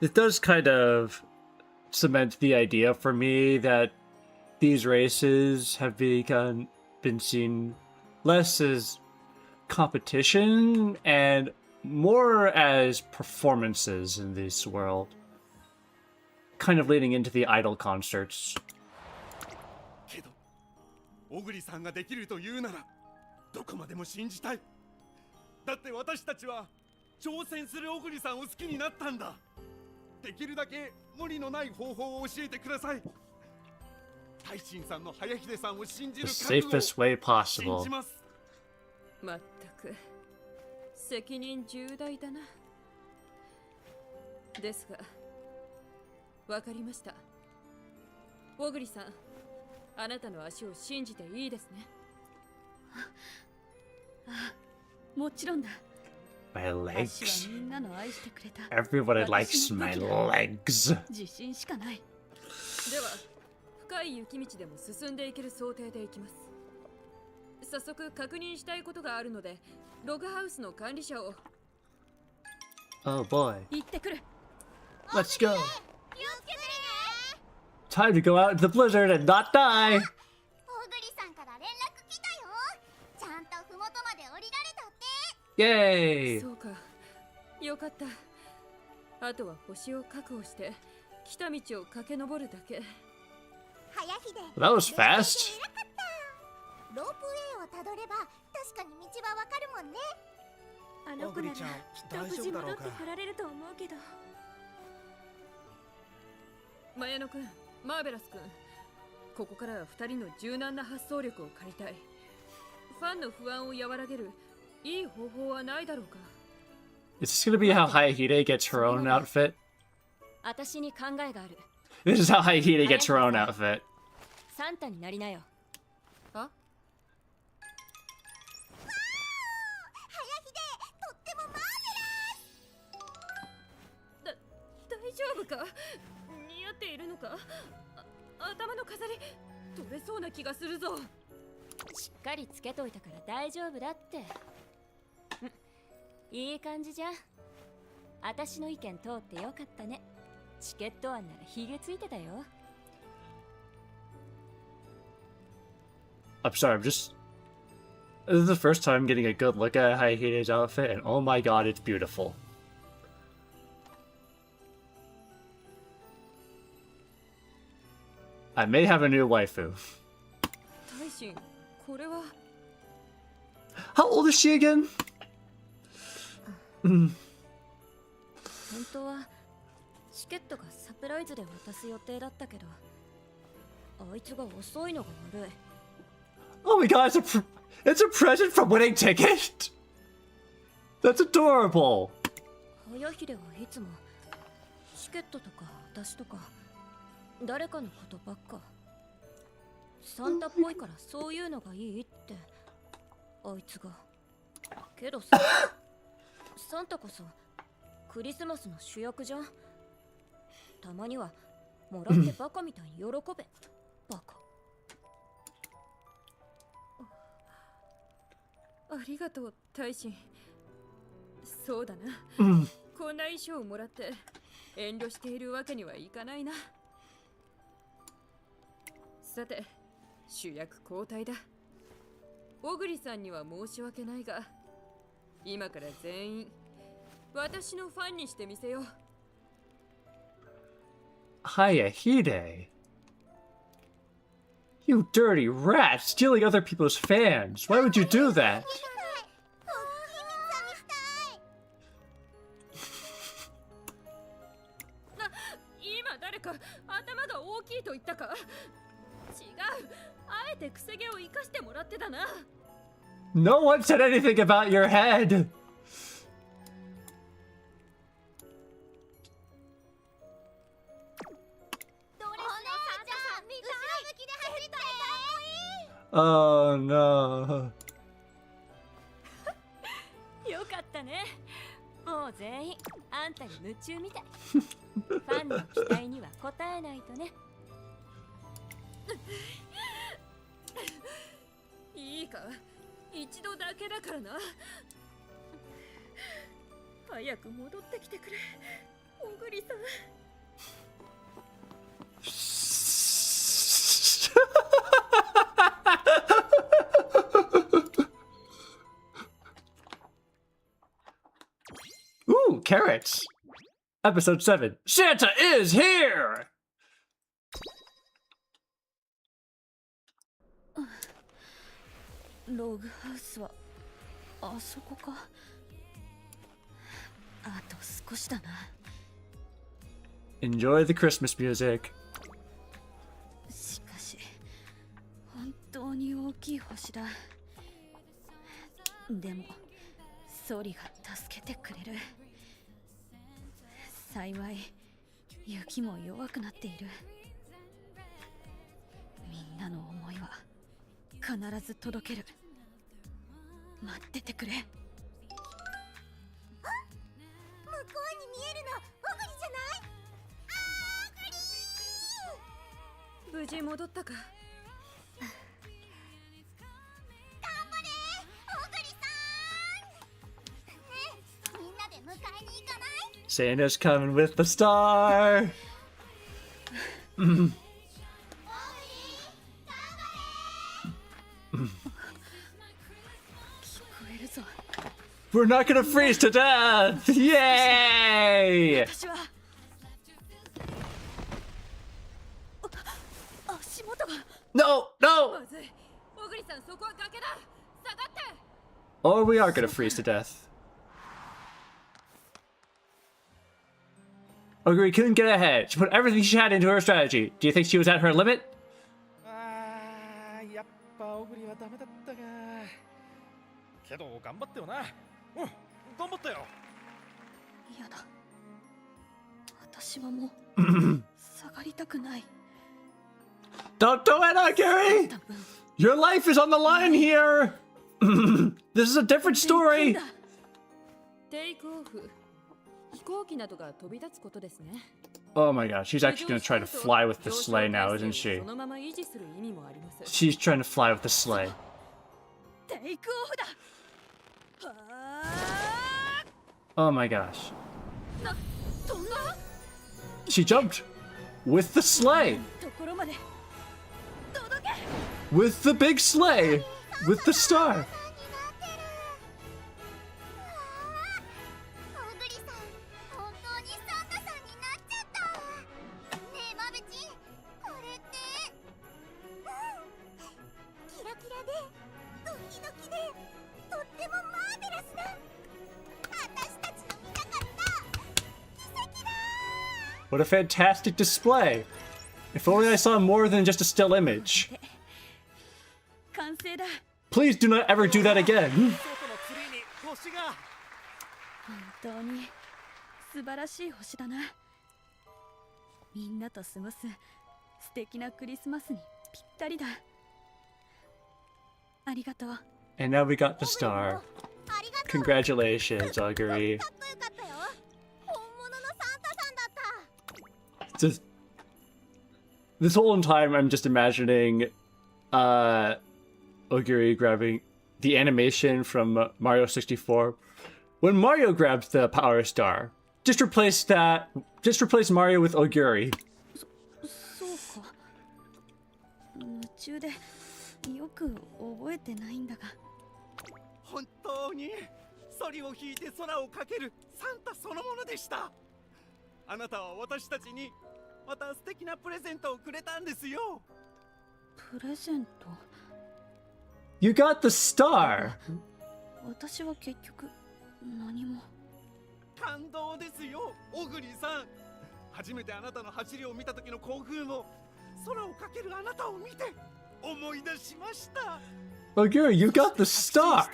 It does kind of cement the idea for me that these races have been seen less as competition and more as performances in this world. Kind of leading into the idol concerts. けど、小栗さんができるというなら、どこまでも信じたい。だって私たちは挑戦する小栗さんを好きになったんだ。できるだけ無理のない方法を教えてください。大臣さんの早秀さんを信じ The る覚悟を safest way 信 possible. じます。まったく責任重大だな。ですがわかりました。小栗さん、あなたの足を信じていいですね。もちろんだ。 My 足 legs. はみんなの愛してくれた Everybody likes my legs. 自信しかない。では深い雪道でも進んでいける想定で行きます。早速確認したいことがあるのでログハウスの管理者を。 Oh boy. 行ってくる。 Let's go. 気をつけてね。 Time to go out into the blizzard and not die. 小栗さんから連絡来たよ。ちゃんとふもとまで降りられたって。 Yay. そうか、よかった。あとは星を確保して来た道を駆け上るだけ。早秀、 That was fast. 偉かった。ロープウェイをたどれば確かに道はわかるもんね。あの子ならきっと無事戻ってこられると思うけど。マヤノ君、マーベラス君、ここからは2人の柔軟な発想力を借りたい。ファンの不安を和らげるいい方法はないだろうか。 Is this gonna be how Hayahide gets her own outfit? 私に考えがある。 This is how Hayahide gets her own outfit. サンタになりなよ。あ、早秀、とってもマーベラ夫か？似合っているのか？頭の飾り取れそうな気がするぞ。しっかりつけといたから大丈夫だって。いい感じじゃん。私の意見通ってよかったね。チケット案ならヒゲついてたよ。I'm sorry, this is the first time I'm getting a good look at Hayahide's outfit, and oh my god, it's beautiful. I may have a new waifu. 大臣、これは How old is she again? 本当はチケットがサプライズで渡す予定だったけど、あいつが遅いのが悪い。Oh my god, it's a present from winning ticket? That's adorable. 早秀はいつもチケットとか私とか誰かのことばっか。サンタっぽいからそういうのがいいってあいつが。けどさ、サンタこそクリスマスの主役じゃん。たまにはもらってバカみたいに喜べ。バカ。ありがとう、大臣。そうだな。こんな衣装をもらって遠慮しているわけにはいかないな。さて、主役交代だ。小栗さんには申し訳ないが、今から全員私のファンにしてみせよう。Hayahide. You dirty rat, stealing other people's fans. Why would you do that? 今誰か頭が大きいと言ったか？違う。あえてくせ毛を生かしてもらってたな。No one said anything about your head. Oh no. よかったね。もう全員あんたに夢中みたい。ファンの期待には応えないとね。いいか、一度だけだからな。早く戻ってきてくれ、小栗さん。Ooh, carats. Episode 7. Santa is here! ログハウスはあそこか。あと少しだな。Enjoy the Christmas music. しかし本当に大きい星だ。でもソリが助けてくれる。幸い雪も弱くなっている。みんなの思いは必ず届ける。待っててくれ。向こうに見えるのオグリじゃない？オグリー！無事戻ったか？頑張れオグリさん！みんなで迎えに行かない？ Santa's coming with the star. 聞こえるぞ。 We're not gonna freeze to death! Yay! 私は足元が。 No, no! まずい。小栗さん、そこは崖だ。下がって。 Or we are gonna freeze to death. Oguri couldn't get ahead. She put everything she had into her strategy. Do you think she was at her limit? やっぱオグリはダメだったか。けど頑張ったよな。頑張ったよ。嫌だ。私はもう下がりたくない。 Don't do it, Oguri! 多分 Your life is on the line here! This is a different story! テイクオフ。飛行機などが飛び立つことですね。Oh my gosh, she's actually gonna try to fly with the sleigh now, isn't she? そのまま維持する意味もあります。 She's trying to fly with the sleigh. テイクオフだ。はあ。 Oh my gosh. 飛んだ。 She jumped with the sleigh. ところまで届け。 With the big sleigh. With the star. オグリさん、本当にサンタさんになっちゃった。ねえマベチン、これって、キラキラでドキドキでとってもマーベラスな、私たちの見たかった奇跡だ。 What a fantastic display. If only I saw more than just a still image. 完成だ。 Please do not ever do that again. 外のツリーに星が。本当に素晴らしい星だな。みんなと過ごす素敵なクリスマスにぴったりだ。ありがとう。 And now we got the star. ありがとう。 Congratulations, Augury. かっこよかったよ。本物のサンタさんだった。 Just this whole time, I'm just imagining Augury grabbing the animation from Mario 64. When Mario grabs the Power Star, just replace Mario with Augury. そうか。夢中でよく覚えてないんだが。本当にソリを引いて空をかけるサンタそのものでした。あなたは私たちにまた素敵なプレゼントをくれたんですよ。プレゼント。 You got the star. 私は結局何も。感動ですよ、オグリさん。初めてあなたの走りを見た時の興奮を、空をかけるあなたを見て思い出しました。 Augury, you got the star.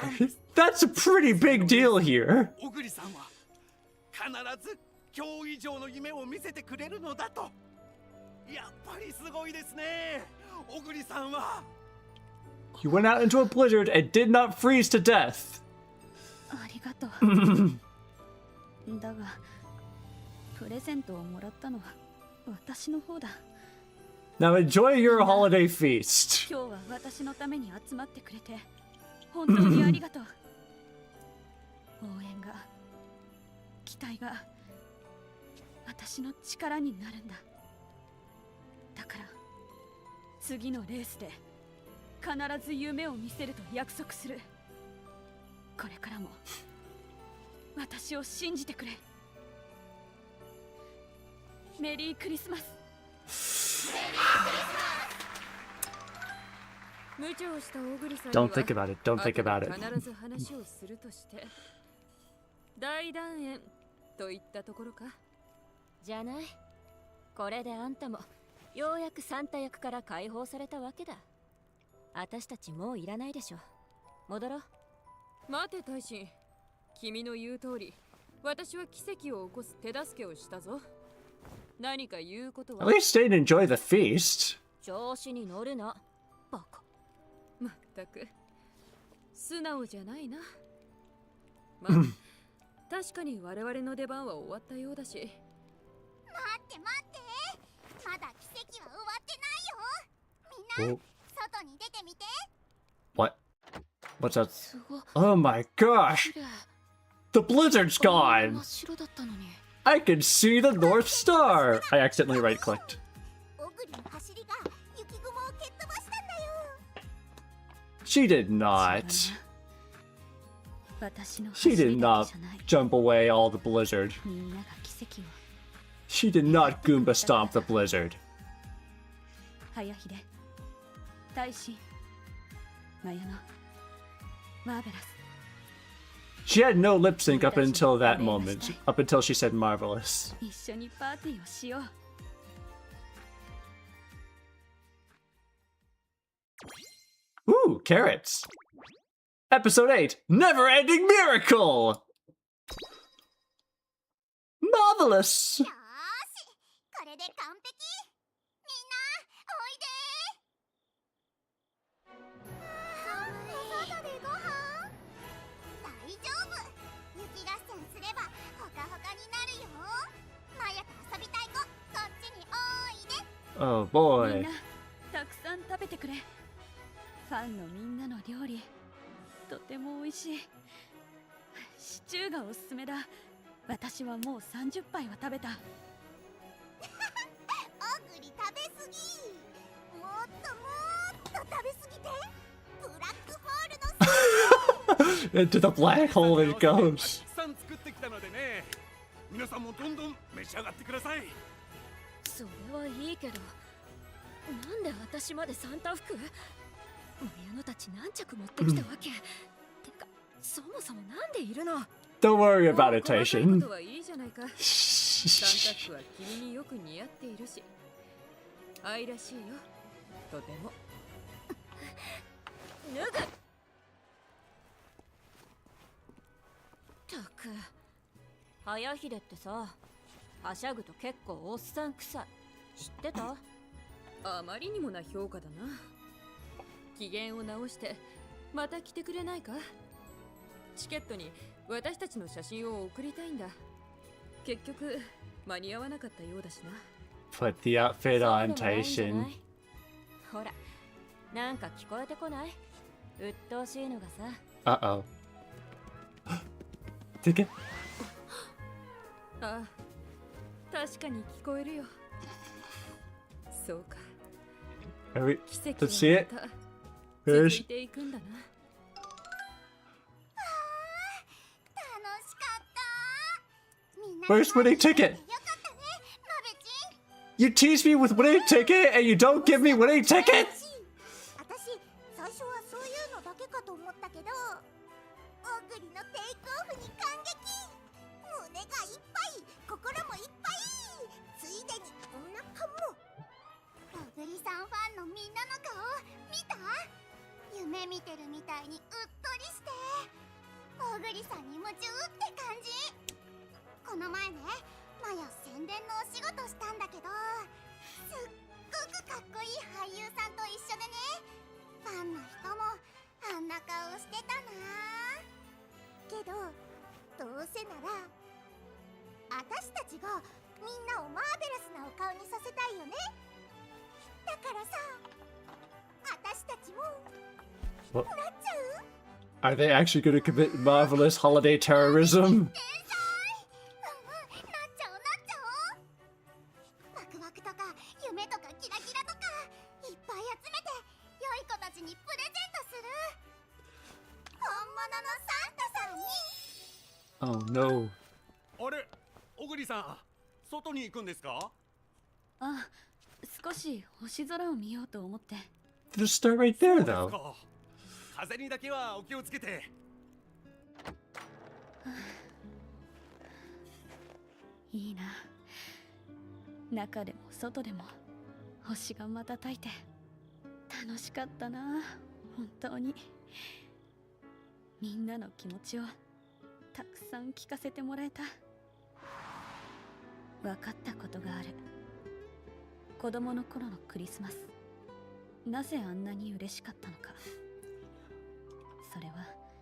That's a pretty big deal here. オグリさんは必ず今日以上の夢を見せてくれるのだと。やっぱりすごいですね、オグリさんは。 You went out into a blizzard and did not freeze to death. ありがとう。だがプレゼントをもらったのは私の方だ。 Now enjoy your holiday feast. 今日は私のために集まってくれて本当にありがとう。応援が、期待が私の力になるんだ。だから次のレースで必ず夢を見せると約束する。これからも私を信じてくれ。メリークリスマス。無茶をした小栗さんに Don't は think about it. Don't think about it. 必ず話をするとして大団円といったところか。じゃない。これであんたもようやくサンタ役から解放されたわけだ。私たちもういらないでしょ。戻ろう。待て大臣、君の言う通り私は奇跡を起こす手助けをしたぞ。何か言うことは。 At least stay and enjoy the feast. 調子に乗るな、バカ。まったく素直じゃないな。まあ確かに我々の出番は終わったようだし。待って待って、まだ奇跡は終わってないよ。みんな、外に出てみて。 What? What's that? Oh my gosh! The blizzard's gone! I can see the North Star! I accidentally right-clicked. オグリの走りが雪雲を蹴っ飛ばしたんだよ。 She did not. 私の She 走 did りだ not けじゃない。 jump away all the blizzard. みんなが奇跡を。 She did not Goomba stomp the blizzard. 早秀、大使、マヤのマーベラス。 She had no lip sync up until that moment. Up until she said marvelous. 一緒にパーティーをしよう。 Ooh, carats! Episode 8, Never Ending Miracle! Marvelous! よーし、これで完璧。みんな、おいで。外でご飯。大丈夫。雪合戦すればほかほかになるよ。マヤと遊びたい子、Oh みん boy. なたくさん食べてくれ。ファンのみんなの料理とても美味しい。シチューがおすすめだ。私はもう30杯は食べた。オグリ食べすぎ。もっともっと食べすぎて。ブラックホールの Into the black hole it た goes. くさん作ってきたのでね、皆さんもどんどん召し上がってください。それはいいけど、なんで私までサンタ服？親のたち何着持ってきたわけ？てか、そもそもなんでいるの？ Don't worry about も it, う細かいこ Taishin. とはいいじゃないか。サンタ服は君によく似合っているし、愛らしいよ、とても。脱ぐ。たく、早秀ってさ、はしゃぐと結構おっさん臭い。知ってた？あまりにもな評価だな。機嫌を直してまた来てくれないか？チケットに私たちの写真を送りたいんだ。結局間に合わなかったようだしな。 Put the outfit そう on, でもないんじゃな Taishin. い？ほら、なんか聞こえてこない？鬱陶しいのがさ。Uh oh. Ticket? ああ、確かに聞こえるよ。そうか。 Are we? 奇跡 Let's see は it. また続 Here's. いていくんだな。楽しかった。みんな Where's winning ticket? よかったね、マベチン。 You tease me with winning ticket and you don't give me winning ticket? 私、最初はそういうのだけかと思ったけど、オグリのテイクオフに感激。胸がいっぱい、心もいっぱい。ついでにお腹も。オグリさんファンのみんなの顔見た？夢見てるみたいにうっとりして、オグリさんに夢中って感じ。この前ね、マヤ宣伝のお仕事したんだけど、すっごくかっこいい俳優さんと一緒でね、ファンの人もあんな顔してたな。けどどうせなら私たちがみんなをマーベラスなお顔にさせたいよね。だからさ、私たちも What? なっちゃう？ Are they actually going to commit marvelous holiday terrorism? 天才！なっちゃおうなっちゃおう。ワクワクとか夢とかキラキラとかいっぱい集めて良い子たちにプレゼントする。本物のサンタさんに。 Oh no. あれ、小栗さん、外に行くんですか？あ、少し星空を見ようと思って。 There's a star right there そう though. ですか。風にだけはお気をつけて。いいな。中でも外でも星が瞬いて楽しかったな。本当にみんなの気持ちをたくさん聞かせてもらえた。分かったことがある。子供の頃のクリスマス、なぜあんなに嬉しかったのか。それは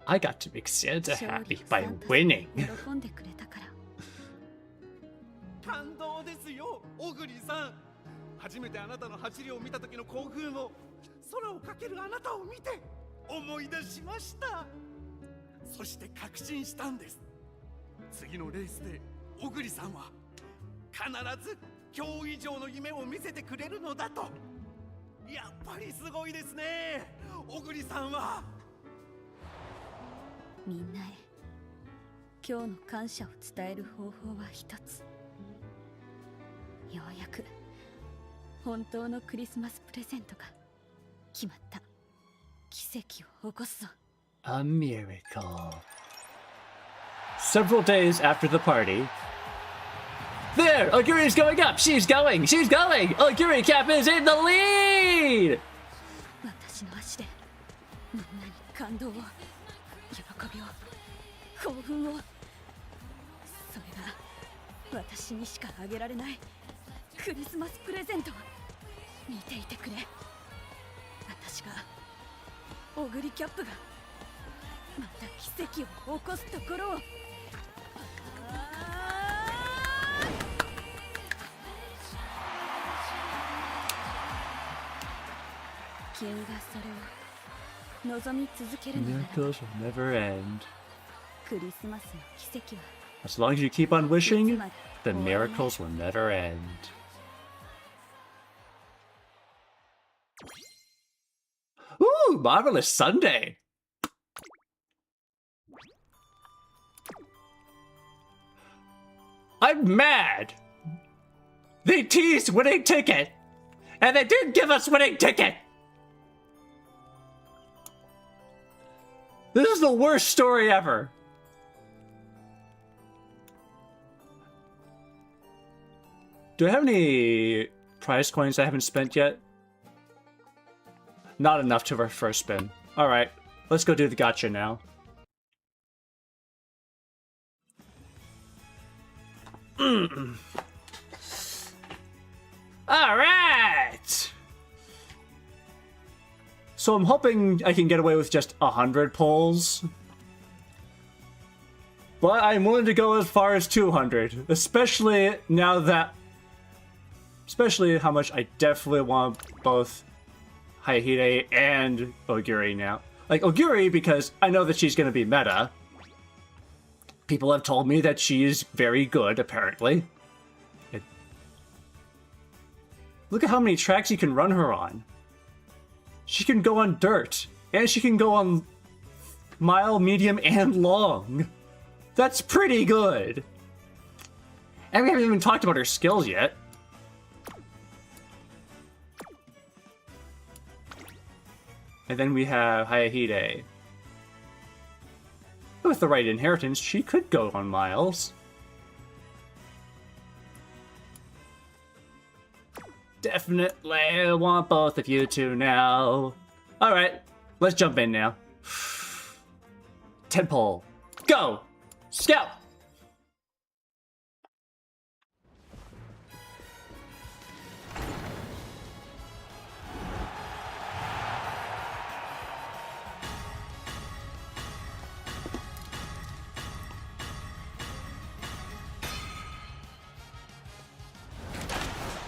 I got to make Santa 勝 happy 利 by サンタさん winning. が喜んでくれたから。感動ですよ、小栗さん。初めてあなたの走りを見た時の興奮を、空をかけるあなたを見て思い出しました。そして確信したんです。次のレースで小栗さんは必ず今日以上の夢を見せてくれるのだと。やっぱりすごいですね、小栗さんは。みんなへ今日の感謝を伝える方法は一つ。ようやく本当のクリスマスプレゼントが決まった。奇跡を起こすぞ。 A miracle. Several days after the party. There! Oguri's going up! She's going! She's going! Oguri Cap is in the lead! 私の足でみんなに感動を、喜びを、興奮を。それが私にしかあげられないクリスマスプレゼント。見ていてくれ。私がオグリキャップがまた奇跡を起こすところを。君がそれを望み続けるのなら Miracles will never end. クリスマスの奇跡は As long as you keep on いつ wishing, まで the 終わらない miracles will never end. Ooh, marvelous Sunday! I'm mad! They teased winning ticket! And they didn't give us winning ticket! This is the worst story ever! Do I have any prize coins I haven't spent yet? Not enough to our first spin. Alright, let's go do the gacha now. Alright! So I'm hoping I can get away with just 100 pulls. But I'm willing to go as far as 200. Especially now that... Especially how much I definitely want both Hayahide and Oguri now. Like, Oguri because I know that she's going to be meta. People have told me that she is very good, apparently. Look at how many tracks you can run her on. She can go on dirt, and she can go on mile, medium, and long. That's pretty good. And we haven't even talked about her skills yet. And then we have Hayahide. With the right inheritance, she could go on miles. Definitely want both of you two now. Alright, let's jump in now. 10 pull. Go! Scout!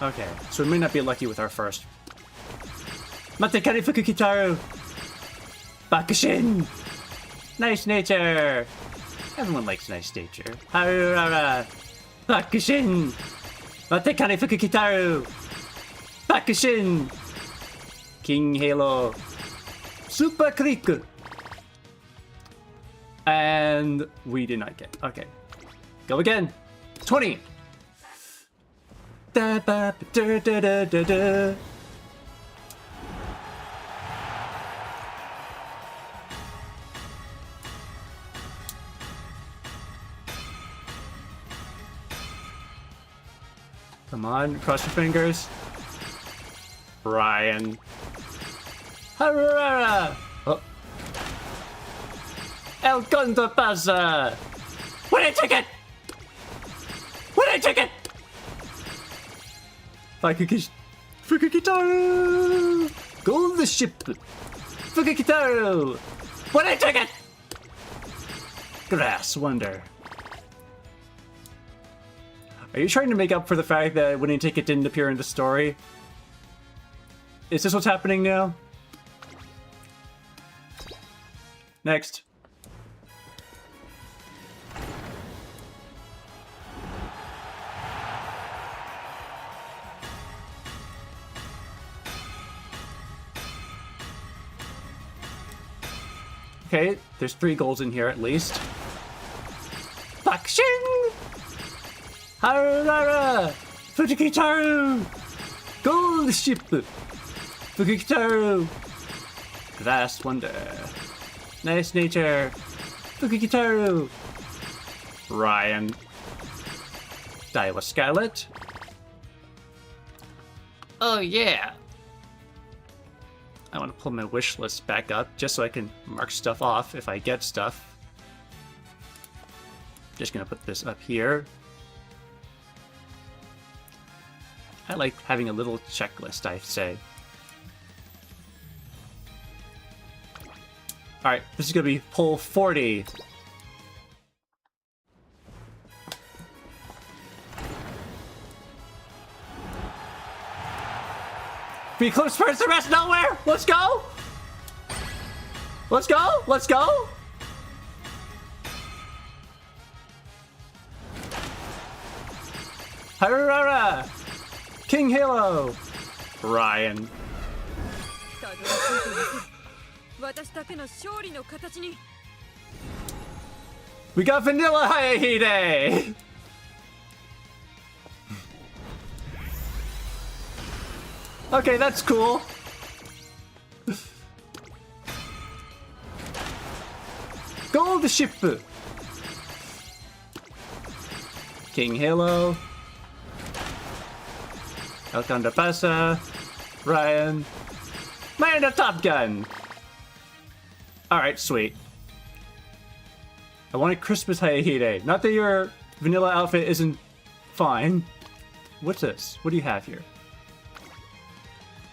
Okay, so we may not be lucky with our first. Mate kari fuku kitaru! Bakushin! Nice nature! Everyone likes nice nature. Harurara! Bakushin! Mate kari fuku kitaru! Bakushin! King Halo! Super click! And we did not get. Okay. Go again! 20! Da ba da da da da da. Come on, cross your fingers. Ryan. Harara! Oh. El Conto pasa! Winning ticket! Winning ticket! Fukukitaru! Go the ship! Fukukitaru! Winning ticket! Grass Wonder. Are you trying to make up for the fact that winning ticket didn't appear in the story? Is this what's happening now? Next. Okay, there's 3 goals in here at least. Bakushin! Harara! Fukukitaru! Gold ship! Fukukitaru! Grass Wonder. Nice nature. Fukukitaru! Ryan. Daiwa Scarlet. Oh yeah! I want to pull my wish list back up just so I can mark stuff off if I get stuff. Just gonna put this up here. I like having a little checklist, I say. Alright, this is gonna be pull 40. Be close first, the rest nowhere! Let's go! Let's go! Let's go! Harara! King Halo! Ryan. たどり着いてみせる私だけの勝利の形に We got Vanilla Hayahide! Okay, that's cool. Gold ship. King Halo. Elkan de Pasa. Ryan. Man of Top Gun. Alright, sweet. I want a Christmas Hayahide. Not that your vanilla outfit isn't fine. What's this? What do you have here?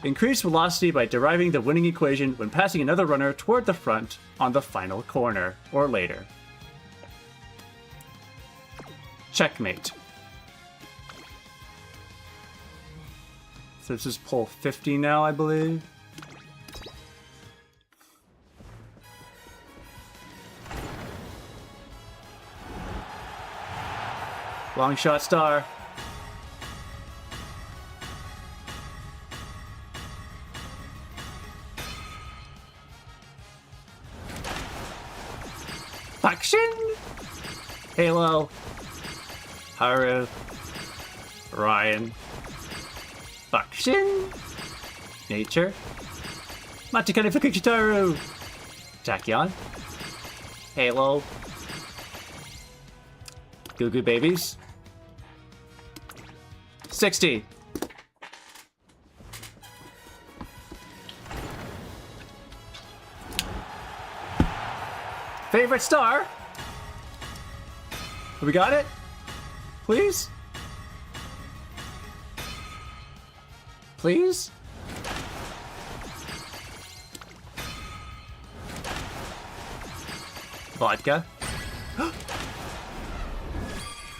Increase velocity by deriving the winning equation when passing another runner toward the front on the final corner, or later. Checkmate. So this is pull 50 now, I believe. Long shot star. Action! Halo. Haru. Ryan. Action! Nature. Matakane Fukujitaru. Tachyon. Halo. Goo Goo Babies. 60. Favorite star? We got it? Please? Please? Vodka.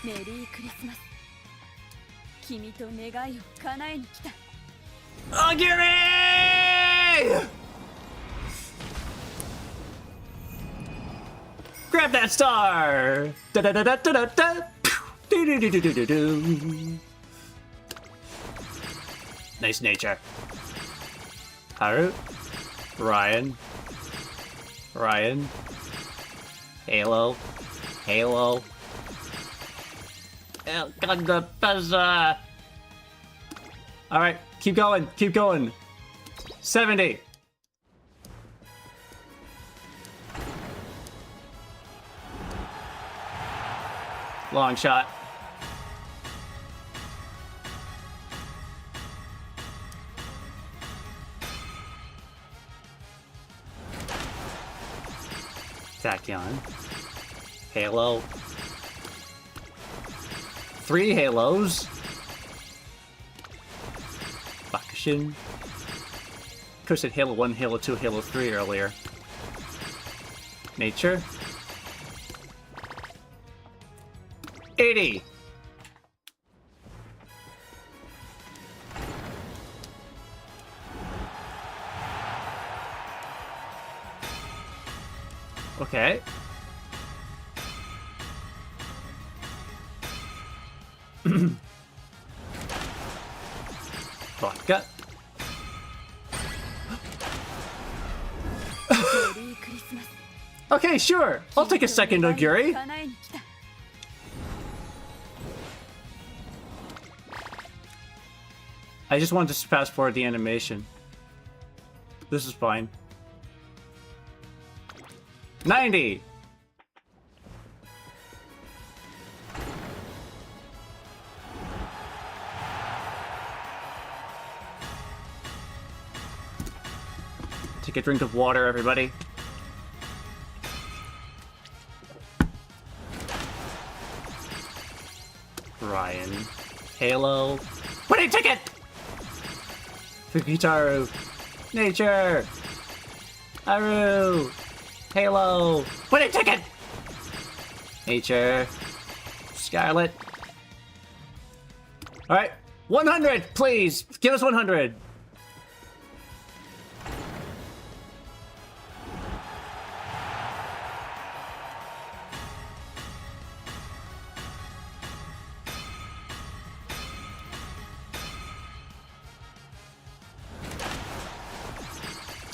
メリークリスマス。君と願いを叶えに来た。Oh, Gary! Grab that star! Da da da da da da da! Do do do do do do do. Nice nature. Haru. Ryan. Ryan. Halo. Halo. Alright, keep going, keep going. 70. Long shot. Tachyon. Halo. 3 halos. Bakushin. Could have said Halo 1, Halo 2, Halo 3 earlier. Nature. 80. Okay. Vodka. Okay, sure. I'll take a second, Oguri. I just wanted to fast forward the animation. This is fine. 90. Take a drink of water, everybody. Ryan. Halo. Winning ticket! Fukitaru. Nature. Aru. Halo. Winning ticket! Nature. Scarlet. Alright. 100, please! Give us 100!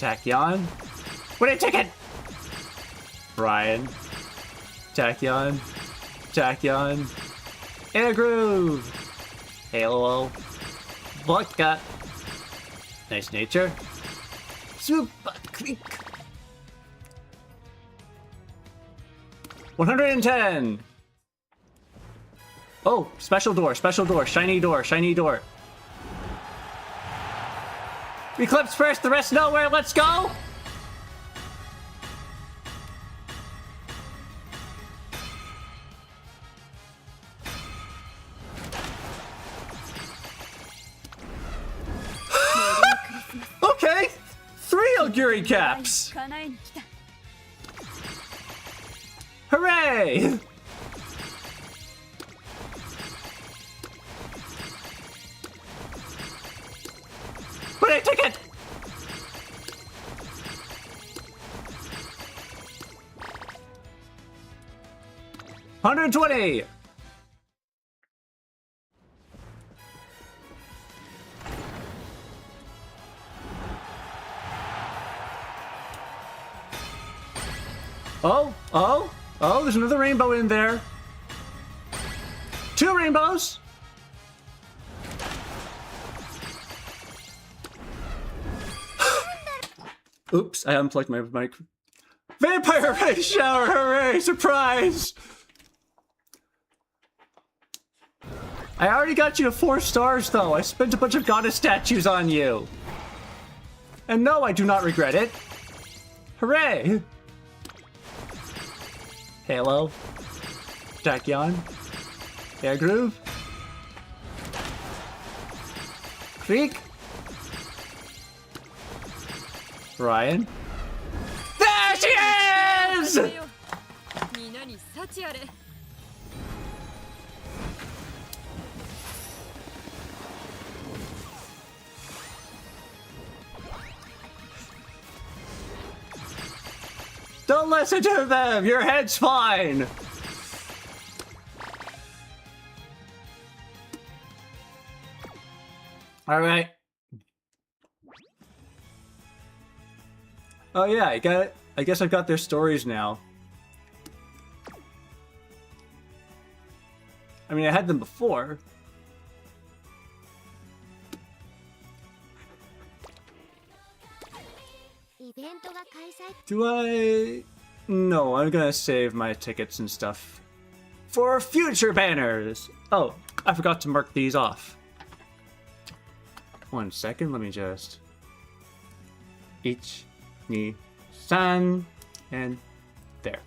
Tachyon. Win a ticket! Brian. Tachyon. Tachyon. Air Groove. Halo. Vodka. Nice nature. Super quick. 110. Oh, special door, shiny door, shiny door. Eclipse first, the rest nowhere, let's go! Okay, 3 Auguri caps! 叶えに来た Hooray! Win a ticket! $120! Oh, there's another rainbow in there. 2 rainbows. Oops, I unplugged my mic. Vampire Race Shower, hooray, surprise! I already got you to 4 stars though. I spent a bunch of goddess statues on you. And no, I do not regret it. Hooray! Halo. Tachyon. Air Groove. Creek. Ryan. There she is! 皆に幸あれ Don't listen to them! Your head's fine! Alright. Oh yeah, I guess I've got their stories now. I mean, I had them before. Do I... No, I'm gonna save my tickets and stuff for future banners! Oh, I forgot to mark these off. 1 second, let me just... 1, 2, 3, and there.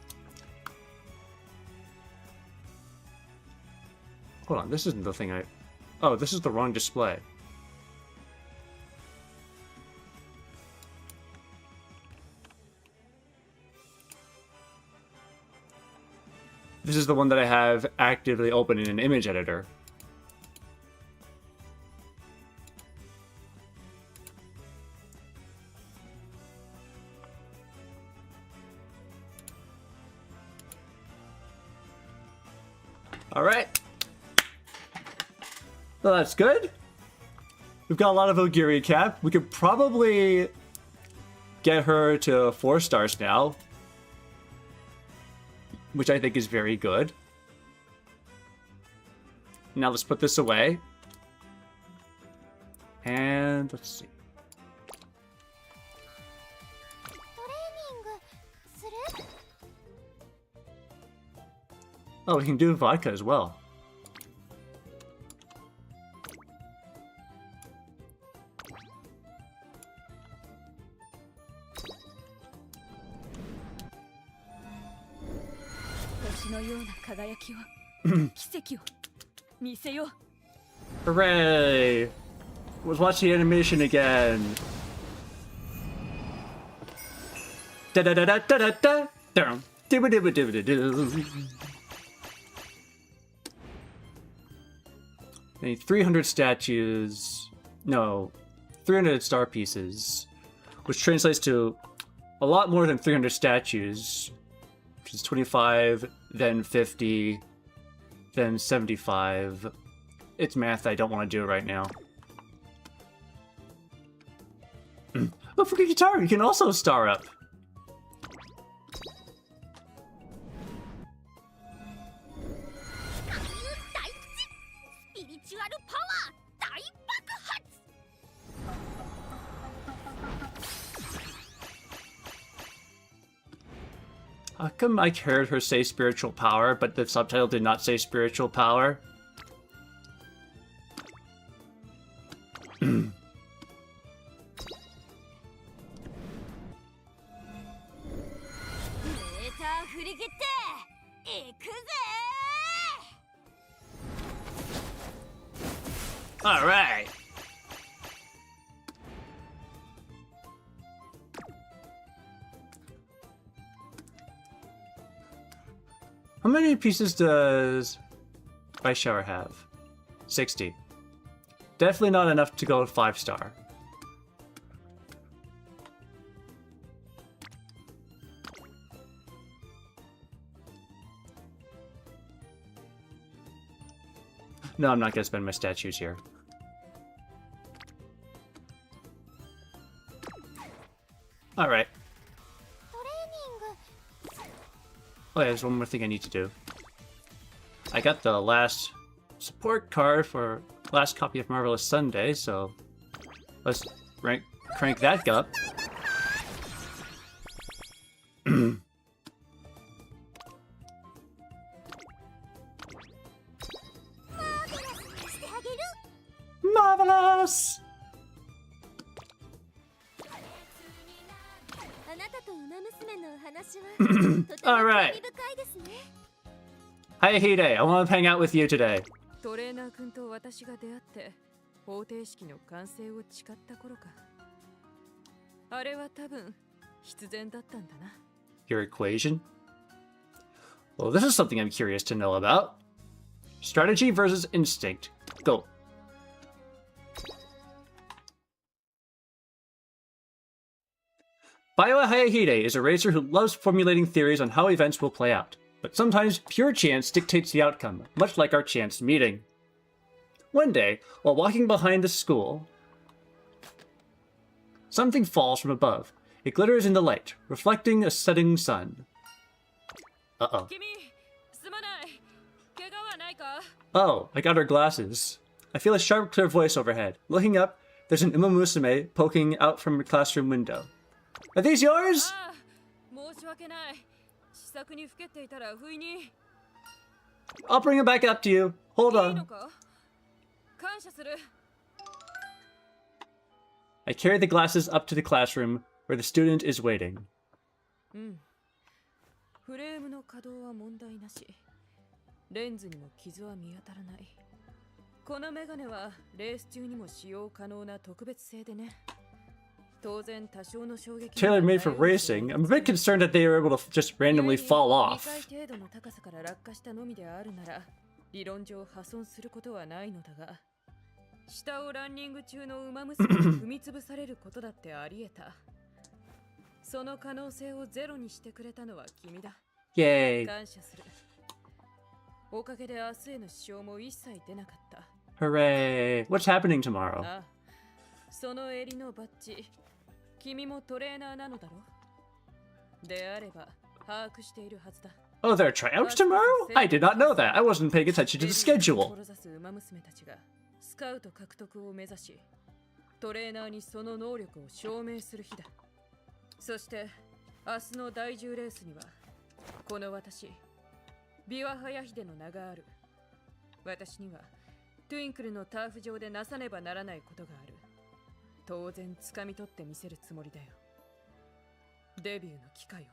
Hold on, this isn't the thing I... Oh, this is the wrong display. This is the one that I have actively open in an image editor. All right. Well, that's good. We've got a lot of Auguri cap. We could probably get her to 4 stars now, which I think is very good. Now let's put this away. And let's see. Oh, we can do vodka as well. Hooray! Let's watch the animation again. Da da da da da da da. Down. Dibba dibba dibba dibba. I need 300 statues. No, 300 star pieces, which translates to a lot more than 300 statues. Which is 25, then 50, then 75. It's math I don't want to do right now. But for guitar, you can also star up. スピリチュアルパワー大爆発。 How come I heard her say spiritual power, but the subtitle did not say spiritual power? メーター振り切っていくぜ。 Alright! How many pieces does Ice Shower have? 60. Definitely not enough to go 5-star. No, I'm not gonna spend my statues here. Alright. トレーニング。 Oh yeah, there's one more thing I need to do. I got the last support card for last copy of Marvelous Sunday, so let's crank that up. マーベラスにしてあげる。 Marvelous! あなたとウマ娘のお話はとても Alright. 興味深いですね。 Hayahide, I want to hang out with you today. トレーナー君と私が出会って方程式の完成を誓った頃か。あれは多分必然だったんだな。 Your equation? Well, this is something I'm curious to know about. Strategy versus instinct. Go. Hayahide is a racer who loves formulating theories on how events will play out, but sometimes pure chance dictates the outcome, much like our chance meeting. One day, while walking behind the school, something falls from above. It glitters in the light, reflecting a setting sun. Uh-oh. 君、すまない。怪我はないか？ Oh, I got her glasses. I feel a sharp, clear voice overhead. Looking up, there's an Umamusume poking out from a classroom window. Are these yours? ああ、申し訳ない。試作にふけっていたら不意に。 I'll bring it back up to you. Hold いいの on. か？感謝する。 I carry the glasses up to the classroom where the student is waiting. うん。フレームの稼働は問題なし。レンズにも傷は見当たらない。このメガネはレース中にも使用可能な特別製でね。当然多少の衝撃。 Tailor made for racing. I'm a bit concerned that they were able to just randomly fall 2 off. 回程度の高さから落下したのみであるなら、理論上破損することはないのだが、下をランニング中の馬娘に踏み潰されることだってあり得た。その可能性をゼロにしてくれたのは君だ。 Yay. 感謝する。おかげで明日への支障も一切出なかった。 Hooray. What's happening tomorrow? ああ、その襟のバッジ、君もトレーナーなのだろ？であれば把握しているはずだ。 Oh, there are tryouts tomorrow? I did not know that. I wasn't paying attention to the schedule. 志す馬娘たちがスカウト獲得を目指し、トレーナーにその能力を証明する日だ。そして明日の第10レースにはこの私、ビワハヤヒデの名がある。私にはトゥインクルのターフ上でなさねばならないことがある。当然掴み取ってみせるつもりだよ。デビューの機会をね。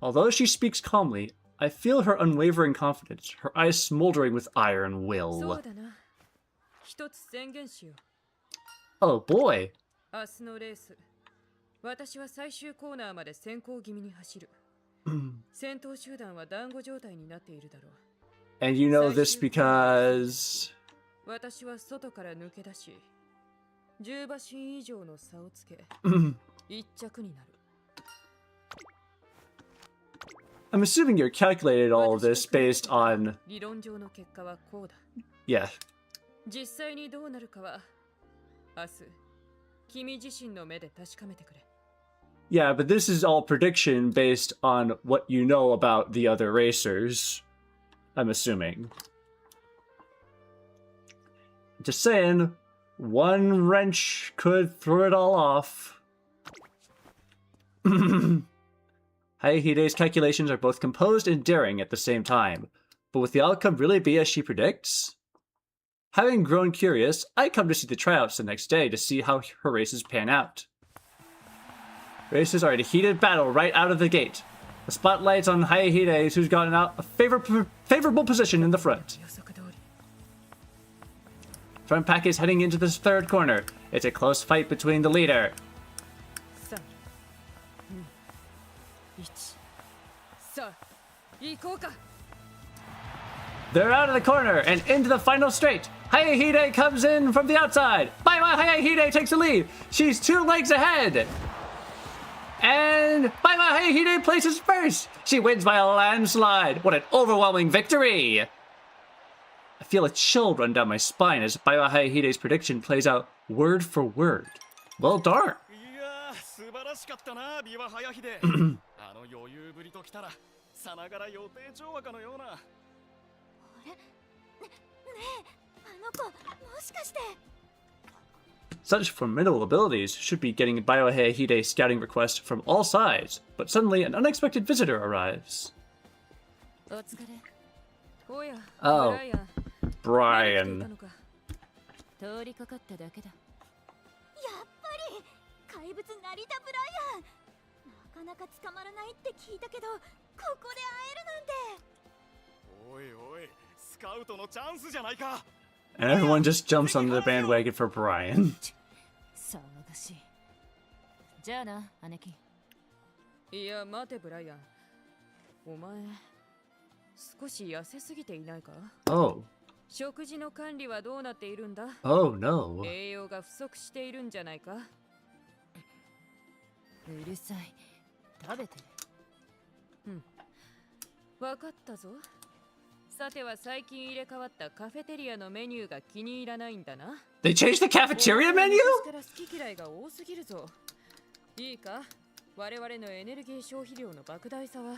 Although she speaks calmly, I feel her unwavering confidence, her eyes smoldering with iron そ will. うだな。一つ宣言しよう。 Oh boy. 明日のレース、私は最終コーナーまで先行気味に走る。先頭集団は団子状態になっているだろう。 And you know this because... 私は外から抜け出し、10馬身以上の差をつけ、一着になる。 I'm assuming you're calculated all of this based on... 理論上の結果はこうだ。 Yeah. 実際にどうなるかは、明日、君自身の目で確かめてくれ。 Yeah, but this is all prediction based on what you know about the other racers. I'm assuming. Just saying, one wrench could throw it all off. Hayahide's calculations are both composed and daring at the same time. But will the outcome really be as she predicts? Having grown curious, I come to see the tryouts the next day to see how her races pan out. Races are in a heated battle right out of the gate. The spotlight's on Hayahide, who's gotten out a favorable position in the front. Front pack is heading into this third corner. It's a close fight between the leader. 3、2、1、さあ、行こうか。 They're out of the corner and into the final straight. Hayahide comes in from the outside. Bye-bye Hayahide takes the lead. She's 2 legs ahead. And Bye-bye Hayahide places first. She wins by a landslide. What an overwhelming victory. I feel a chill run down my spine as Bye-bye Hayahide's prediction plays out word for word. Well done. いやー素晴らしかったなビワハヤヒデあの余裕ぶりときたらさながら予定調和かのような Such formidable abilities should be getting Hayahide scouting requests from all sides, but suddenly an unexpected visitor arrives. お疲れ。おや、 Oh, ブライア Brian. ン。通りかかっただけだ。やっぱり怪物成田ブライアンなかなか捕まらないって聞いたけどここで会えるなんて おいおいスカウトのチャンスじゃないか And everyone just jumps on the bandwagon for Brian. 騒がしい。じゃあな、姉貴。いや、待てブライアン。お前、少し痩せすぎていないか？ Oh. 食事の管理はどうなっているんだ？ Oh no. 栄養が不足しているんじゃないか？うるさい。食べて。うん。わかったぞ。さては最近入れ替わったカフェテリアのメニューが気に入らないんだな。They changed the cafeteria menu? から好き嫌いが多すぎるぞ。いいか？我々のエネルギー消費量の莫大さは。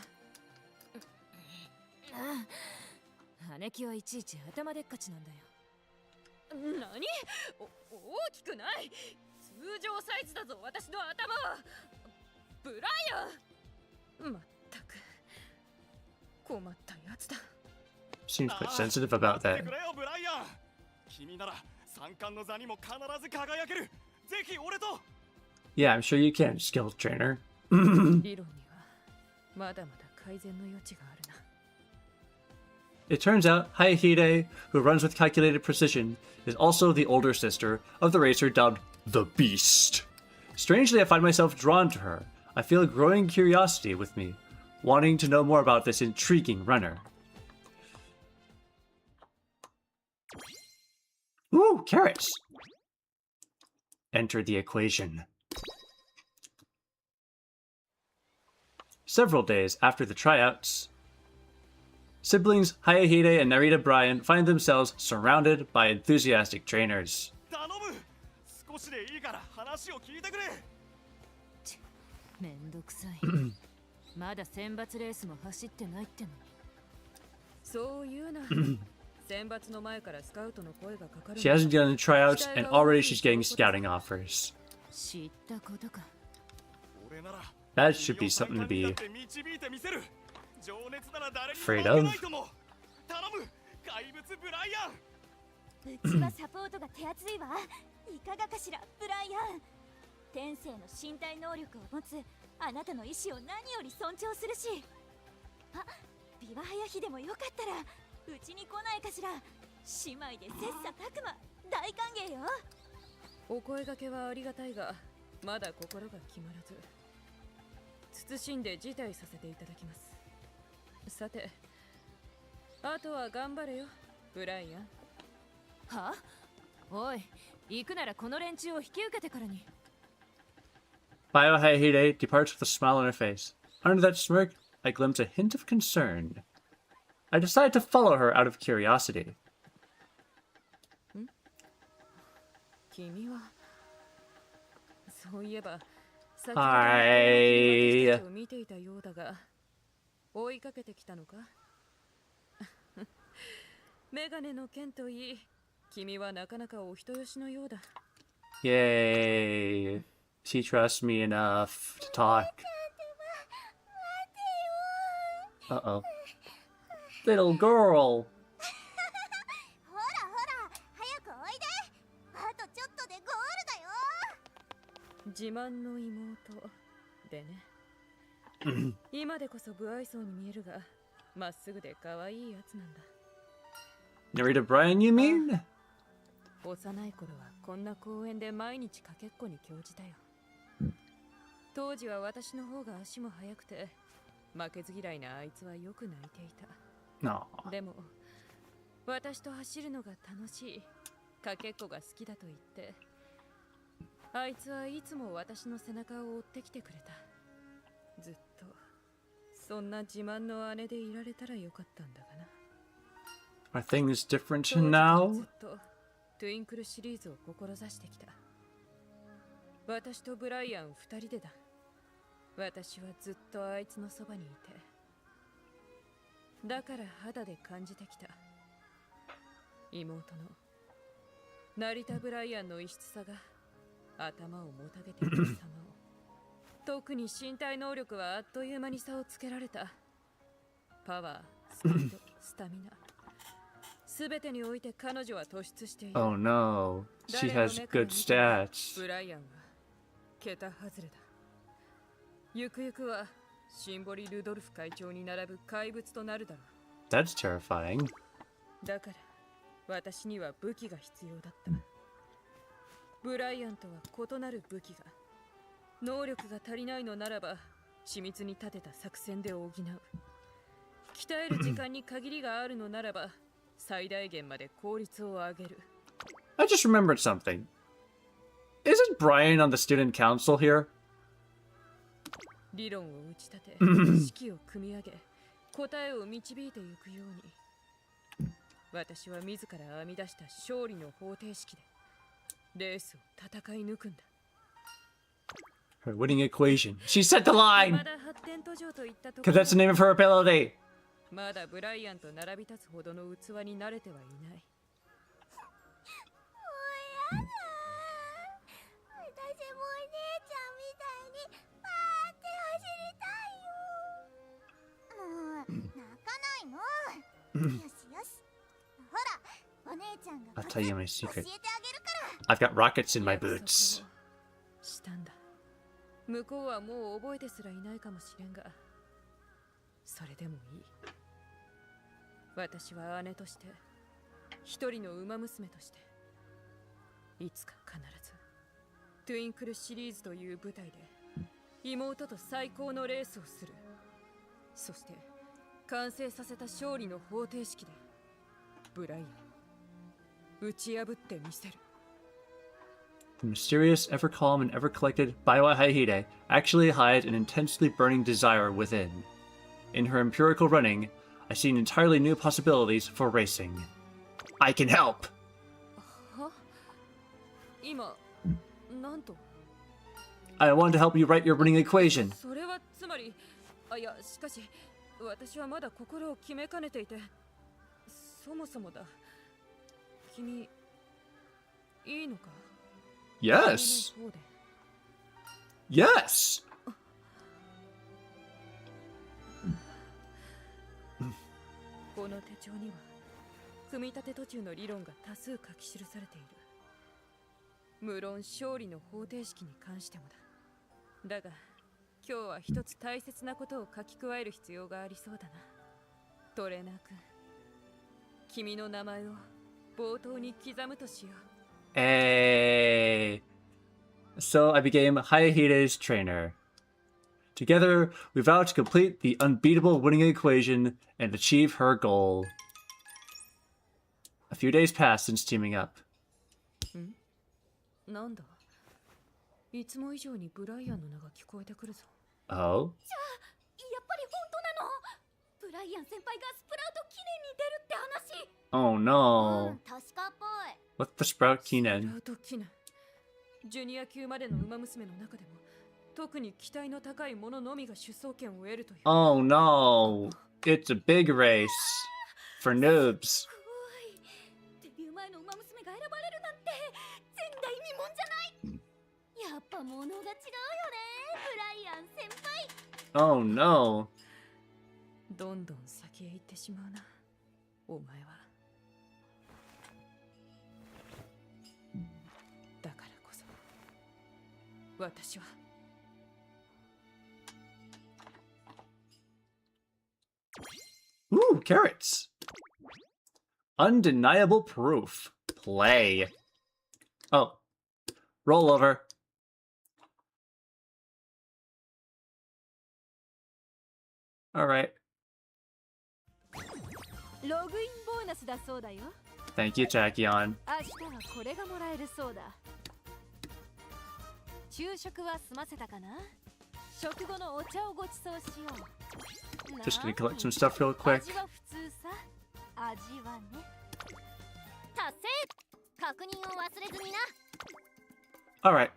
姉貴はいちいち頭でっかちなんだよ。何？大きくない。通常サイズだぞ私の頭は。ブライアン。まったく困ったやつだ。Seems quite sensitive about that. くれよブライアン君なら三冠の座にも必ず輝けるぜひ俺と Yeah, I'm sure you can, skilled trainer. 理論にはまだまだ改善の余地があるな。 It turns out Hayahide, who runs with calculated precision, is also the older sister of the racer dubbed the Beast. Strangely, I find myself drawn to her. I feel a growing curiosity with me, wanting to know more about this intriguing runner. Ooh, carats! Enter the equation. Several days after the tryouts, siblings Hayahide and Narita Brian find themselves surrounded by enthusiastic trainers. 頼む少しでいいから話を聞いてくれめんどくさい。まだ選抜レースも走ってないってのに。そう言うな。選抜の前からスカウトの声がかかる。 She hasn't done the tryouts, and already she's getting scouting offers. 知ったことか。 俺なら That should be something to be 導いてみせる情熱なら誰にも afraid 負け of. ないとも頼む怪物ブライアンうちはサポートが手厚いわいかがかしらブライアン天性の身体能力を持つあなたの意志を何より尊重するしあビワハヤヒでもよかったらうちに来ないかしら姉妹で切磋琢磨大歓迎よお声掛けはありがたいがまだ心が決まらず慎んで辞退させていただきます。さてあとは頑張れよブライアン。は？おい行くならこの連中を引き受けてからに。 Hayahide departs with a smile on her face. Under that smirk, I glimpse a hint of concern. I decide to follow her out of curiosity. 君はそういえば先ほど私たちを見ていたようだが、追いかけてきたのか？メガネの剣といい、君はなかなかお人よしのようだ。Yay. She trusts me enough to talk. Uh-oh. Little girl. ほらほら早くおいで。あとちょっとでゴールだよ。自慢の妹でね。今でこそ不愛想に見えるが、まっすぐで可愛いやつなんだ。Narita Brian, you mean? 幼い頃はこんな公園で毎日かけっこに興じたよ。当時は私の方が足も速くて、負けず嫌いなあいつはよく泣いていた。No. でも私と走るのが楽しい、かけっこが好きだと言って、あいつはいつも私の背中を追ってきてくれた。ずっとそんな自慢の姉でいられたらよかったんだがな。Are things different 当時からず now? っとトゥインクルシリーズを志してきた。私とブライアン二人でだ。私はずっとあいつのそばにいて、だから肌で感じてきた。妹の成田ブライアンの異質さが頭をもたげている様を。特に身体能力はあっという間に差をつけられた。パワー、スピード、スタミナ、すべてにおいて彼女は突出している。 Oh no. She 誰の has 目から good 見ても stats. ブライアンは桁外れだ。ゆくゆくはシンボリ・ルドルフ会長に並ぶ怪物となるだろ That's terrifying. う。だから私には武器が必要だった。ブライアンとは異なる武器が、能力が足りないのならば緻密に立てた作戦で補う。鍛える時間に限りがあるのならば最大限まで効率を上げる。 I just remembered something. Isn't Brian on the student council here? 理論を打ち立て、式を組み上げ、答えを導いていくように、私は自ら編み出した勝利の方程式でレースを戦い抜くんだ。 Her winning equation. She said the ま line! だ発展途上といったとこ Because ろ that's the name of her ability. まだブライアンと並び立つほどの器に慣れてはいない。もうやだ。私もお姉ちゃんみたいにパーって走りたいよ。もう泣かないの。よしよし。ほらお姉ちゃんが I'll tell you my 教 secret. えてあげるから。 I've got rockets in my 約 boots. 束をしたんだ。向こうはもう覚えてすらいないかもしれんが、それでもいい。私は姉として、一人の馬娘として、いつか必ずトゥインクルシリーズという舞台で妹と最高のレースをする。そして完成させた勝利の方程式でブライアンを打ち破ってみせる。 The mysterious, ever calm, and ever collected Baiwa Hayahide actually hides an intensely burning desire within. In her empirical running, I see entirely new possibilities for racing. I can help! は？今、なんと？ I want to help you write your winning equation. それはつまり、いや、しかし、私はまだ心を決めかねていて、そもそもだ。君、いいのか？ Yes! 姉の方で Yes! この手帳には組み立て途中の理論が多数書き記されている。無論勝利の方程式に関してもだ。だが今日は一つ大切なことを書き加える必要がありそうだな。トレーナー君、君の名前を冒頭に刻むとしよう。 Hey. So I became Hayahide's trainer. Together, we vowed to complete the unbeatable winning equation and achieve her goal. A few days passed since teaming up. なんだ、いつも以上にブライアンの名が聞こえてくるぞ。 Oh? やっぱり本当なの？ブライアン先輩がスプラウト記念に出るって話。 Oh no. 確かっぽい。 What's the Sprout スプラ Keenan? ウト記念。ジュニア級までの馬娘の中でも特に期待の高い者のみが出走権を得るという。 Oh no, it's a big race for noobs. デビュー前の馬娘が選ばれるなんて前代未聞じゃない。やっぱ物が違うよね、ブライアン先輩。 Oh no. どんどん先へ行ってしまうな、お前は。だからこそ私は Ooh, carats. Undeniable proof. Play. Oh. Roll over. Alright. ログインボーナスだそうだよ。 Thank you, Tachyon. 明日はこれがもらえるそうだ。昼食は済ませたかな？食後のお茶をごちそうしよう。 Just gonna collect some stuff real quick. 味は普通さ。味はね。達成。確認を忘れずにな。 Alright.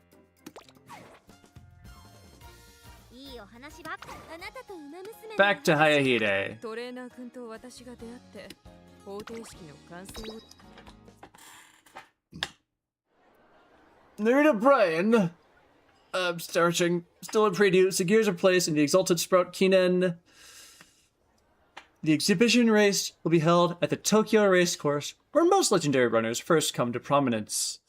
いいお話ばっか。あなたと馬娘の Back to Hayahide. トレーナー君と私が出会って方程式の完成を Narita Brian. Starting. Still in preview. Gears are placed in the Exalted Sprout Kinen. The exhibition race will be held at the Tokyo Racecourse, where most legendary runners first come to prominence.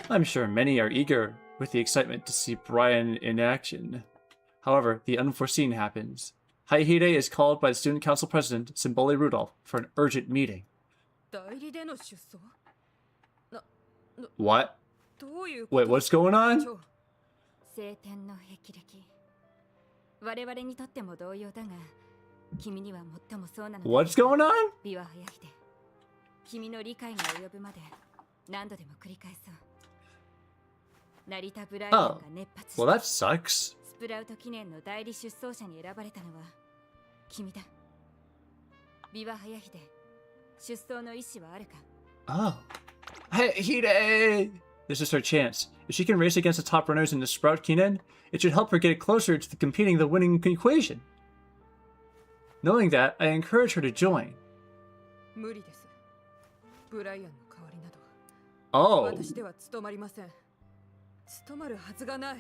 I'm sure many are eager with the excitement to see Brian in action. However, the unforeseen happens. Hayahide is called by the Student Council President, Symbole Rudolph, for an urgent meeting. 代理での出走 What? どういう Wait, what's going on? 晴天の霹靂。我々にとっても同様だが、君には最もそうなのだ。 What's going on? ビワハヤヒデ。君の理解が及ぶまで何度でも繰り返そう。成田ブライアンが熱発し Well, that sucks. スプラウト記念の代理出走者に選ばれたのは君だ。ビワハヤヒデ、出走の意思はあるか？ Oh. Hayahide! This is her chance. If she can race against the top runners in the Sprout Kinen, it should help her get closer to competing the winning equation. Knowing that, I encourage her to join. 無理です。ブライアンの代わりなど Oh. 私では務まりません。務まるはずがない。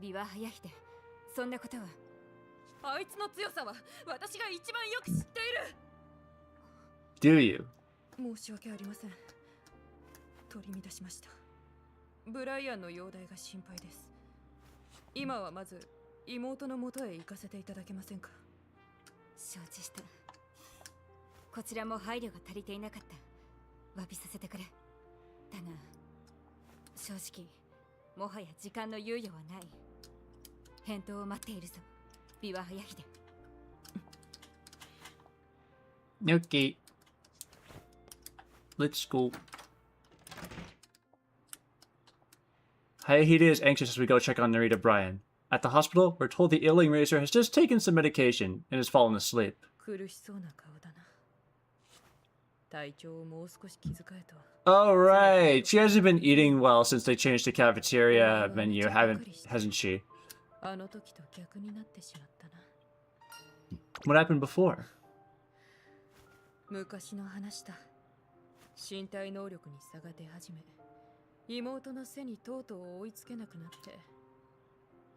ビワハヤヒデ、そんなことは。あいつの強さは私が一番よく知っている。 Do you? 申し訳ありません。取り乱しました。ブライアンの容体が心配です。今はまず妹の元へ行かせていただけませんか？承知した。こちらも配慮が足りていなかった。詫びさせてくれ。だが正直もはや時間の猶予はない。返答を待っているぞ、ビワハヤヒデ。 Okay. Let's go. Hayahide is anxious as we go check on Narita Brian. At the hospital, we're told the ailing racer has just taken some medication and has fallen asleep. 苦しそうな顔だな。体調をもう少し気遣えと。 Oh, right. She hasn't been eating well since they changed the cafeteria menu, hasn't she? あの時と逆になってしまったな。 What happened before? 昔の話だ。身体能力に差が出始め、妹の背にとうとう追いつけなくなって、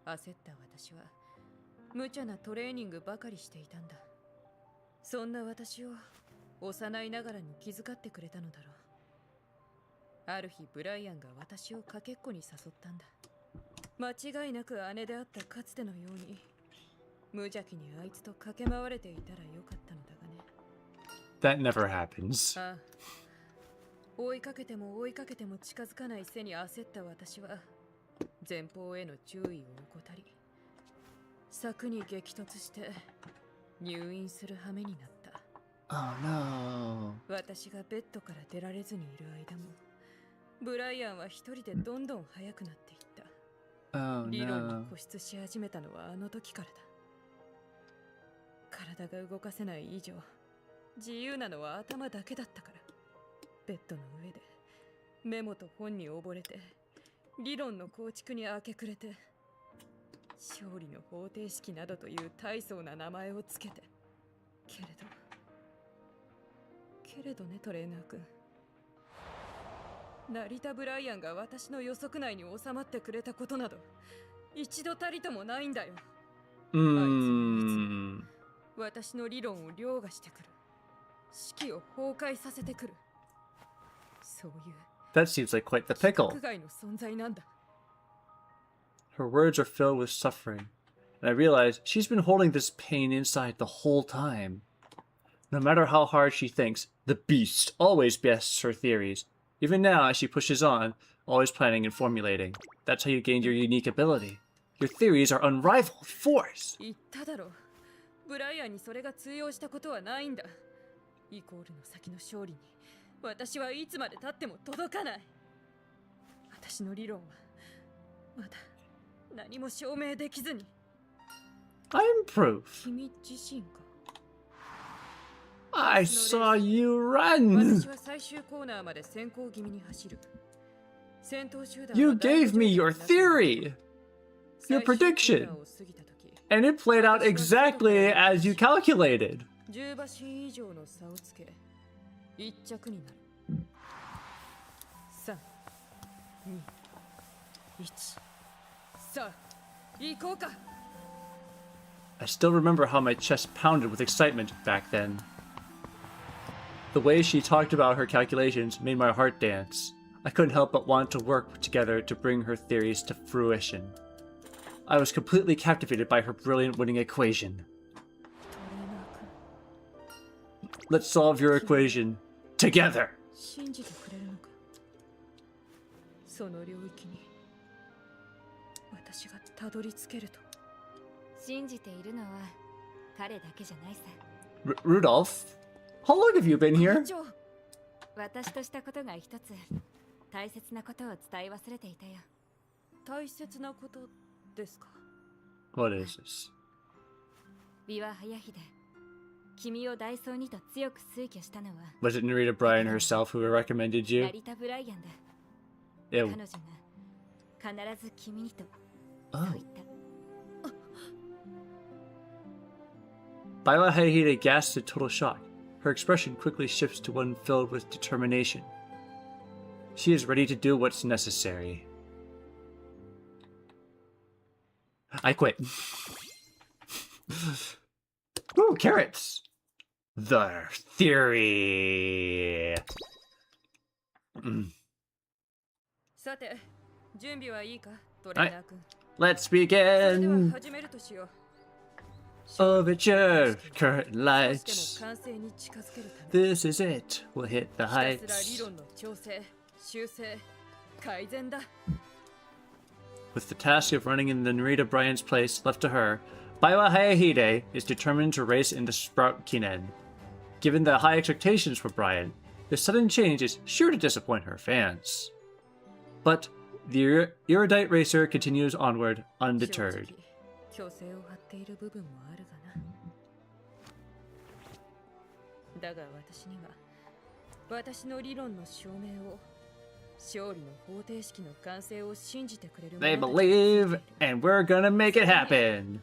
焦った私は無茶なトレーニングばかりしていたんだ。そんな私を幼いながらに気遣ってくれたのだろう。ある日ブライアンが私をかけっこに誘ったんだ。間違いなく姉であったかつてのように無邪気にあいつと駆け回れていたらよかったのだがね。 That never happens. ああ、追いかけても追いかけても近づかない背に焦った私は前方への注意を怠り、柵に激突して入院する羽目になった。 Oh no. 私がベッドから出られずにいる間もブライアンは一人でどんどん速くなっていった。 Oh 理論 no. に固執し始めたのはあの時からだ。体が動かせない以上自由なのは頭だけだったから。ベッドの上でメモと本に溺れて理論の構築に明け暮れて勝利の方程式などという大層な名前をつけてけれどねトレーナー君、成田ブライアンが私の予測内に収まってくれたことなど一度たりともないんだよ。私の理論を凌駕してくる、式を崩壊させてくる、そういう That seems like quite the pickle. 国外の存在なんだ。 Her words are filled with suffering, and I realize she's been holding this pain inside the whole time. No matter how hard she thinks, the beast always bests her theories. Even now, as she pushes on, always planning and formulating. That's how you gained your unique ability. Your theories are unrivaled force. 言っただろ、ブライアンにそれが通用したことはないんだ。イコールの先の勝利に私はいつまで経っても届かない。私の理論はまだ何も証明できずに。 I'm proof. 君自身か。 I saw you run. 私は最終コーナーまで先行気味に走る。先頭集団は You gave me your theory, your prediction, and it played out exactly as you calculated. 10馬身以上の差をつけ1着になる。3、2、1、さあ行こうか。 I still remember how my chest pounded with excitement back then. The way she talked about her calculations made my heart dance. I couldn't help but want to work together to bring her theories to fruition. I was completely captivated by her brilliant winning equation. Let's solve your equation together. 信じてくれるのか。その領域に私がたどり着けると。信じているのは彼だけじゃないさ。Rudolph, how long have you been here? 私としたことが一つ大切なことを伝え忘れていたよ。大切なことですか。 What is this? ビワハヤヒデ、君をダイソーにと強く推挙したのは Was it Narita Bryan herself who recommended you? 成田ブライアンだ。 It... 彼女が必ず君にとそう言った。 Hayahide gasped in total shock. Her expression quickly shifts to one filled with determination. She is ready to do what's necessary. I quit. Ooh, carrots! The theory! さて、準備はいいか、トレーナー君。 Let's それでは begin! 始めるとしよう。 Overture, curtain 少しで lights. も完成に近づけるため This is it. We'll hit the ひたすら理 heights. 論の調整、修正、改善だ。 With the task of running in the Narita Bryan's place left to her, Hayahide is determined to race into Sprout Kinen. Given the high expectations for Bryan, this sudden change is sure to disappoint her fans. But the erudite racer continues onward 正 undeterred. 直虚勢を張っている部分もあるがな。だが私には私の理論の証明を勝利の方程式の完成を信じてくれる They 者たちが believe, and we're gonna make it happen.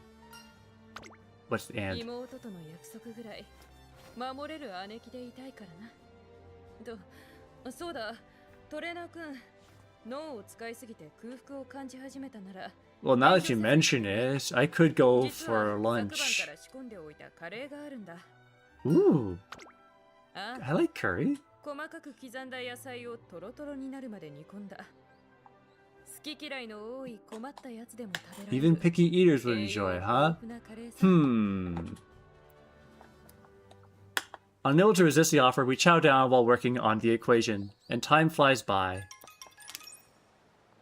What's the and? 妹との約束ぐらい守れる姉貴でいたいからな。と、そうだ、トレーナー君、脳を使いすぎて空腹を感じ始めたなら。 Well, now that you mention it, I could go 実 for は昨晩 lunch. から仕込んでおいたカレーがあるんだ。 Ooh, あ I like curry. 細かく刻んだ野菜をトロトロになるまで煮込んだ。好き嫌いの多い困ったやつでも食べられる。 Even picky eaters would enjoy, huh? 栄養豊富なカレーさ。 Unable to resist the offer, we chow down while working on the equation, and time flies by.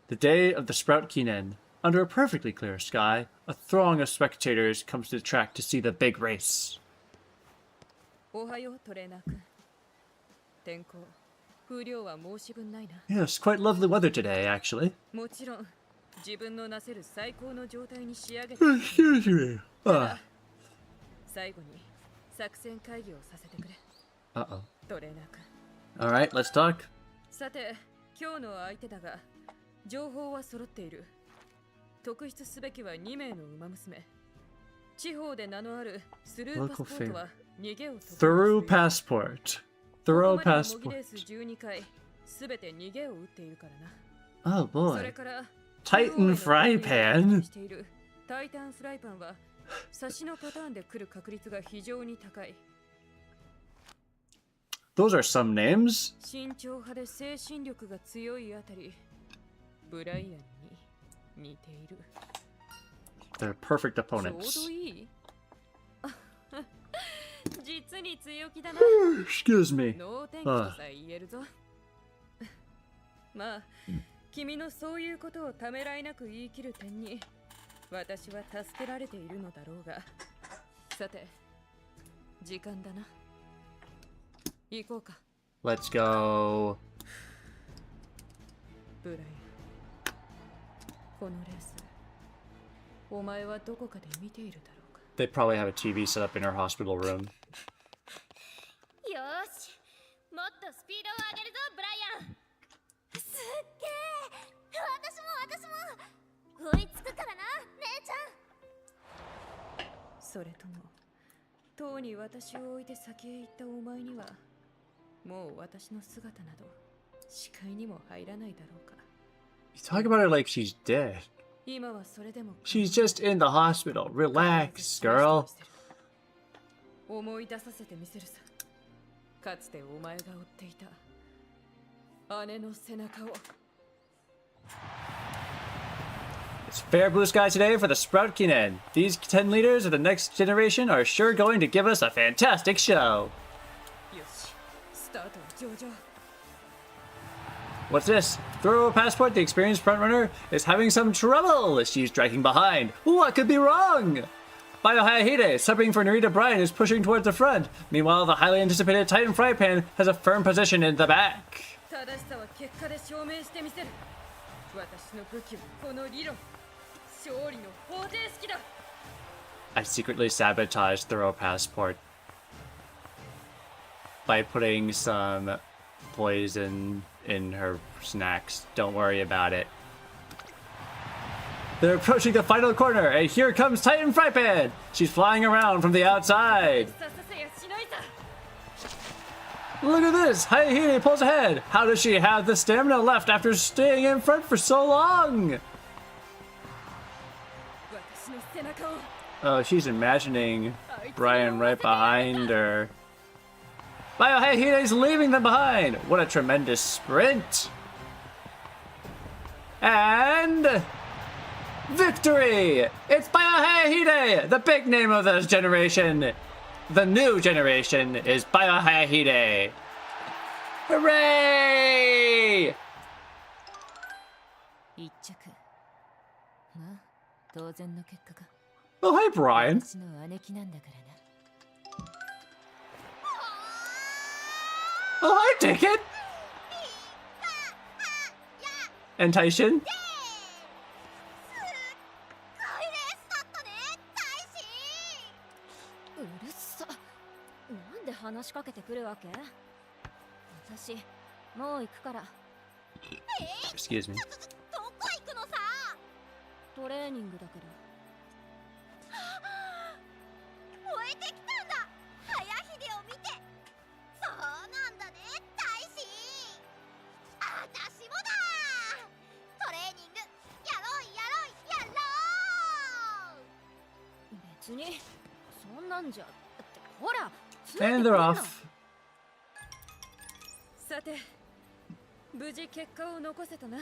The day of the Sprout Kinen. Under a perfectly clear sky, a throng of spectators comes to the track to see the big race. おはようトレーナー君。天候、風量は申し分ないな。 Yes, quite lovely weather today, actually. もちろん、自分のなせる最高の状態に仕上げて。 Excuse me. 最後に作戦会議をさせてくれ。 Uh-oh. トレーナー君。 Alright, let's talk. さて、今日の相手だが情報は揃っている。特筆すべきは2名の馬娘。地方で名のあるスルーパスポートは逃げを Thorough passport. Thorough 模擬 passport. レース12回すべて逃げを打っているからな。 Oh それ boy. から Titan fry pan. しているタイタンフライパンは差しのパターンで来る確率が非常に高い。 Those are some names. 慎重派で精神力が強いあたりブライアンに似ている。 They're perfect ちょう opponents. どいい実に強気だな。 Excuse me. 能天気とさえ言えるぞ。まあ、君のそういうことをためらいなく言い切る点に私は助けられているのだろうが。さて、時間だな。行こうか。 Let's go. ブライアン、このレース、お前はどこかで見ているだろうか。 They probably have a TV set up in our hospital room. よーし、もっとスピードを上げるぞブライアン。すっげー、私も追いつくからな姉ちゃん。それとも、とうに私を置いて先へ行ったお前にはもう私の姿など視界にも入らないだろうか。 You talk about her like she's dead. 今はそれでも She's just in the hospital. Relax, girl. 思い出させてみせるさ。かつてお前が追っていた姉の背中を。 It's fair blue sky today for the Sprout Kinen. These 10 leaders of the next generation are sure going to give us a fantastic show. よし、スタートは上々。 What's this? Thorough passport, the experienced frontrunner, is having some trouble. She's dragging behind. What could be wrong? Bio Hayahide, subbing for Narita Bryan, is pushing towards the front. Meanwhile, the highly anticipated Titan Fry Pan has a firm position in the back. 正しさは結果で証明してみせる。私の武器はこの理論。勝利の方程式だ。 I secretly sabotaged Thorough Passport by putting some poison in her snacks. Don't worry about it. They're approaching the final corner, and here comes Titan Fry Pan! She's flying around from the outside. ささせやしないさ。 Look at this! Hayahide pulls ahead! How does she have the stamina left after staying in front for so long? 私の背中を。 Oh, she's imagining Brian right behind her. Bio Hayahide's leaving them behind! What a tremendous sprint! And... victory! It's Bio Hayahide! The big name of this generation! The new generation is Bio Hayahide! Hooray! 一着。まあ、当然の結果か。 Oh, hi, Brian. 私の姉貴なんだからな。 Oh, hi, Ticket! And Taishin? すっごいレースだったね大使。うるさ。なんで話しかけてくるわけ？私、もう行くから。Excuse me. どこ行くのさ。トレーニングだけど。燃えてきたんだ早秀を見て。そうなんだね大使。私もだ。トレーニングやろうやろうやろう。別に、そんなんじゃ。ってほら、ついて And くん they're な。 off. さて、無事結果を残せたな。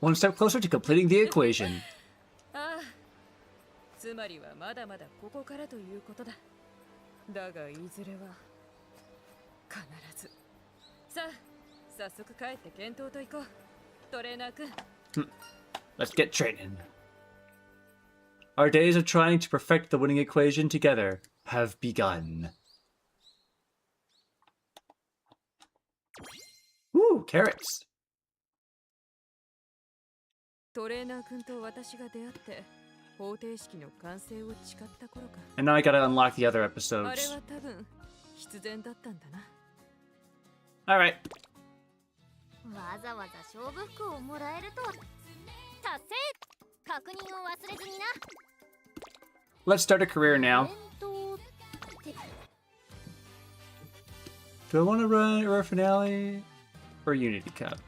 One step closer to completing the equation. ああ、つまりはまだまだここからということだ。だがいずれは必ず。さあ、早速帰って検討と行こう。トレーナー君。 Let's get training. Our days of trying to perfect the winning equation together have begun. Ooh, carats. トレーナー君と私が出会って方程式の完成を誓った頃か。 And now I gotta unlock the other あれ episodes. は多分必然だったんだな。 Alright. わざわざ勝負服をもらえるとは。達成。確認を忘れずにな。 Let's start a career now. とって Do I want to run Euro Finale or Unity Cup?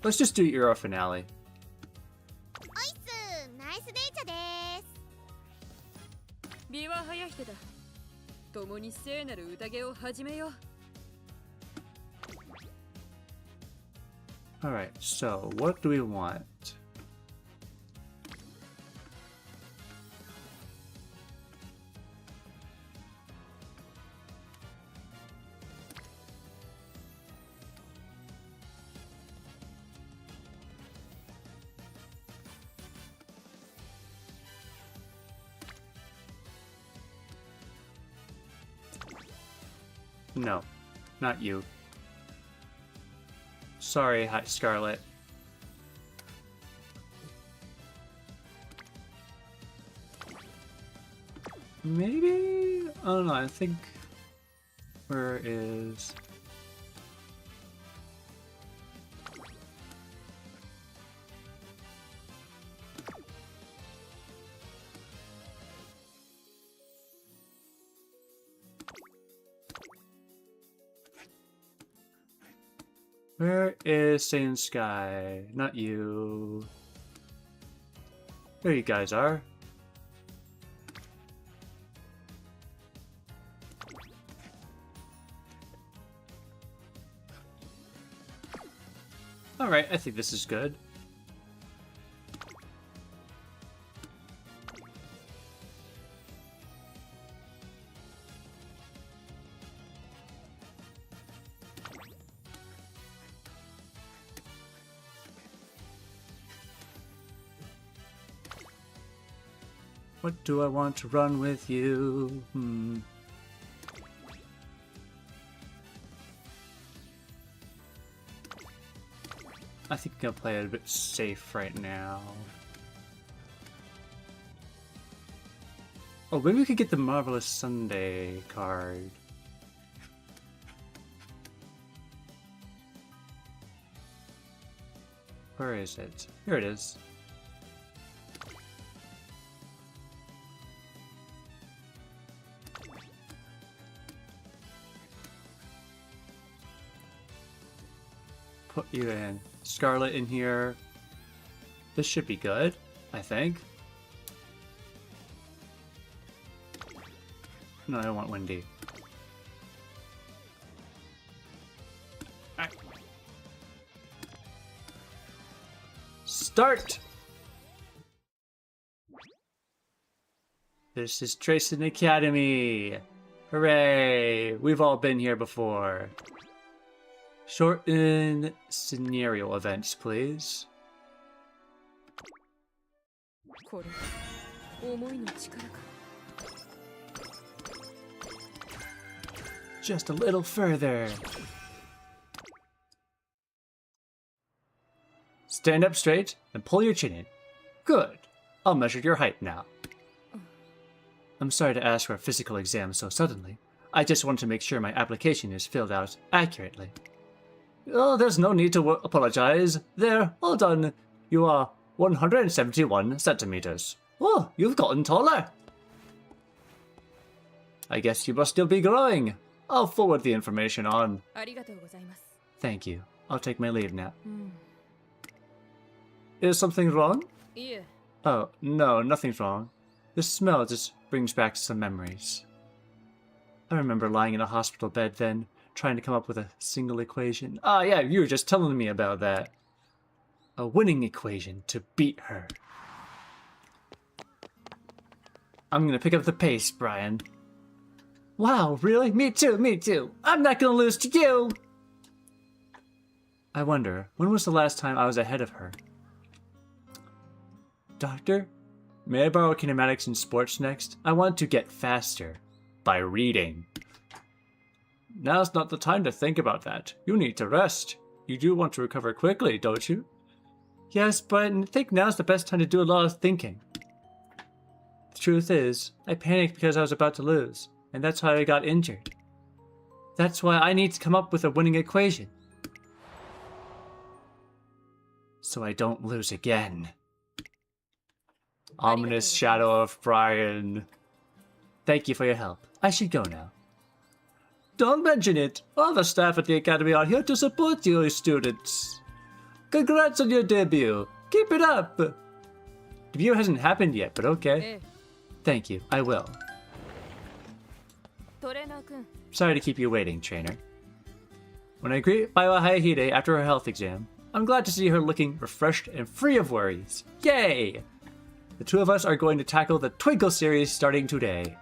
Let's just do Euro Finale. おいっす。ナイスデイチャです。美は早ひてだ。共に聖なる宴を始めよう。 Alright, so what do we want? No, not you. Sorry, Hi Scarlet. Maybe? I don't know, I think... Where is... Where is Saiyan Sky? Not you. There you guys are. Alright, I think this is good. What do I want to run with you? I think I'm gonna play it a bit safe right now. Oh, maybe we could get the Marvelous Sunday card. Where is it? Here it is. Put you in. Scarlet in here. This should be good, I think. No, I don't want Wendy. Alright. Start! This is Tracing Academy! Hooray! We've all been here before. Shorten scenario events, please. これ、思いの力か。 Just a little further. Stand up straight and pull your chin in. Good. I'll measure your height now. I'm sorry to ask for a physical exam so suddenly. I just want to make sure my application is filled out accurately. Oh, there's no need to apologize. There, all done. You are 171 centimeters. Oh, you've gotten taller. I guess you must still be growing. I'll forward the information on. ありがとうございます。 Thank you. I'll take my leave now. Is something wrong? いえ、 Oh, no, nothing's wrong. The smell just brings back some memories. I remember lying in a hospital bed then, trying to come up with a single equation. Ah, yeah, you were just telling me about that. A winning equation to beat her. I'm gonna pick up the pace, Brian. Wow, really? Me too, me too. I'm not gonna lose to you! I wonder, when was the last time I was ahead of her? Doctor? May I borrow kinematics in sports next? I want to get faster. By reading. Now's not the time to think about that. You need to rest. You do want to recover quickly, don't you? Yes, but I think now's the best time to do a lot of thinking. The truth is, I panicked because I was about to lose, and that's how I got injured. That's why I need to come up with a winning equation. So I don't lose again. Ominous shadow of Brian. Thank you for your help. I should go now. Don't mention it. All the staff at the academy are here to support you, students. Congrats on your debut. Keep it up. Debut hasn't happened yet, but okay. Thank you. I will. トレーナー君 Sorry to keep you waiting, trainer. When I greet Hayahide after her health exam, I'm glad to see her looking refreshed and free of worries. Yay! The two of us are going to tackle the Twinkle series starting today.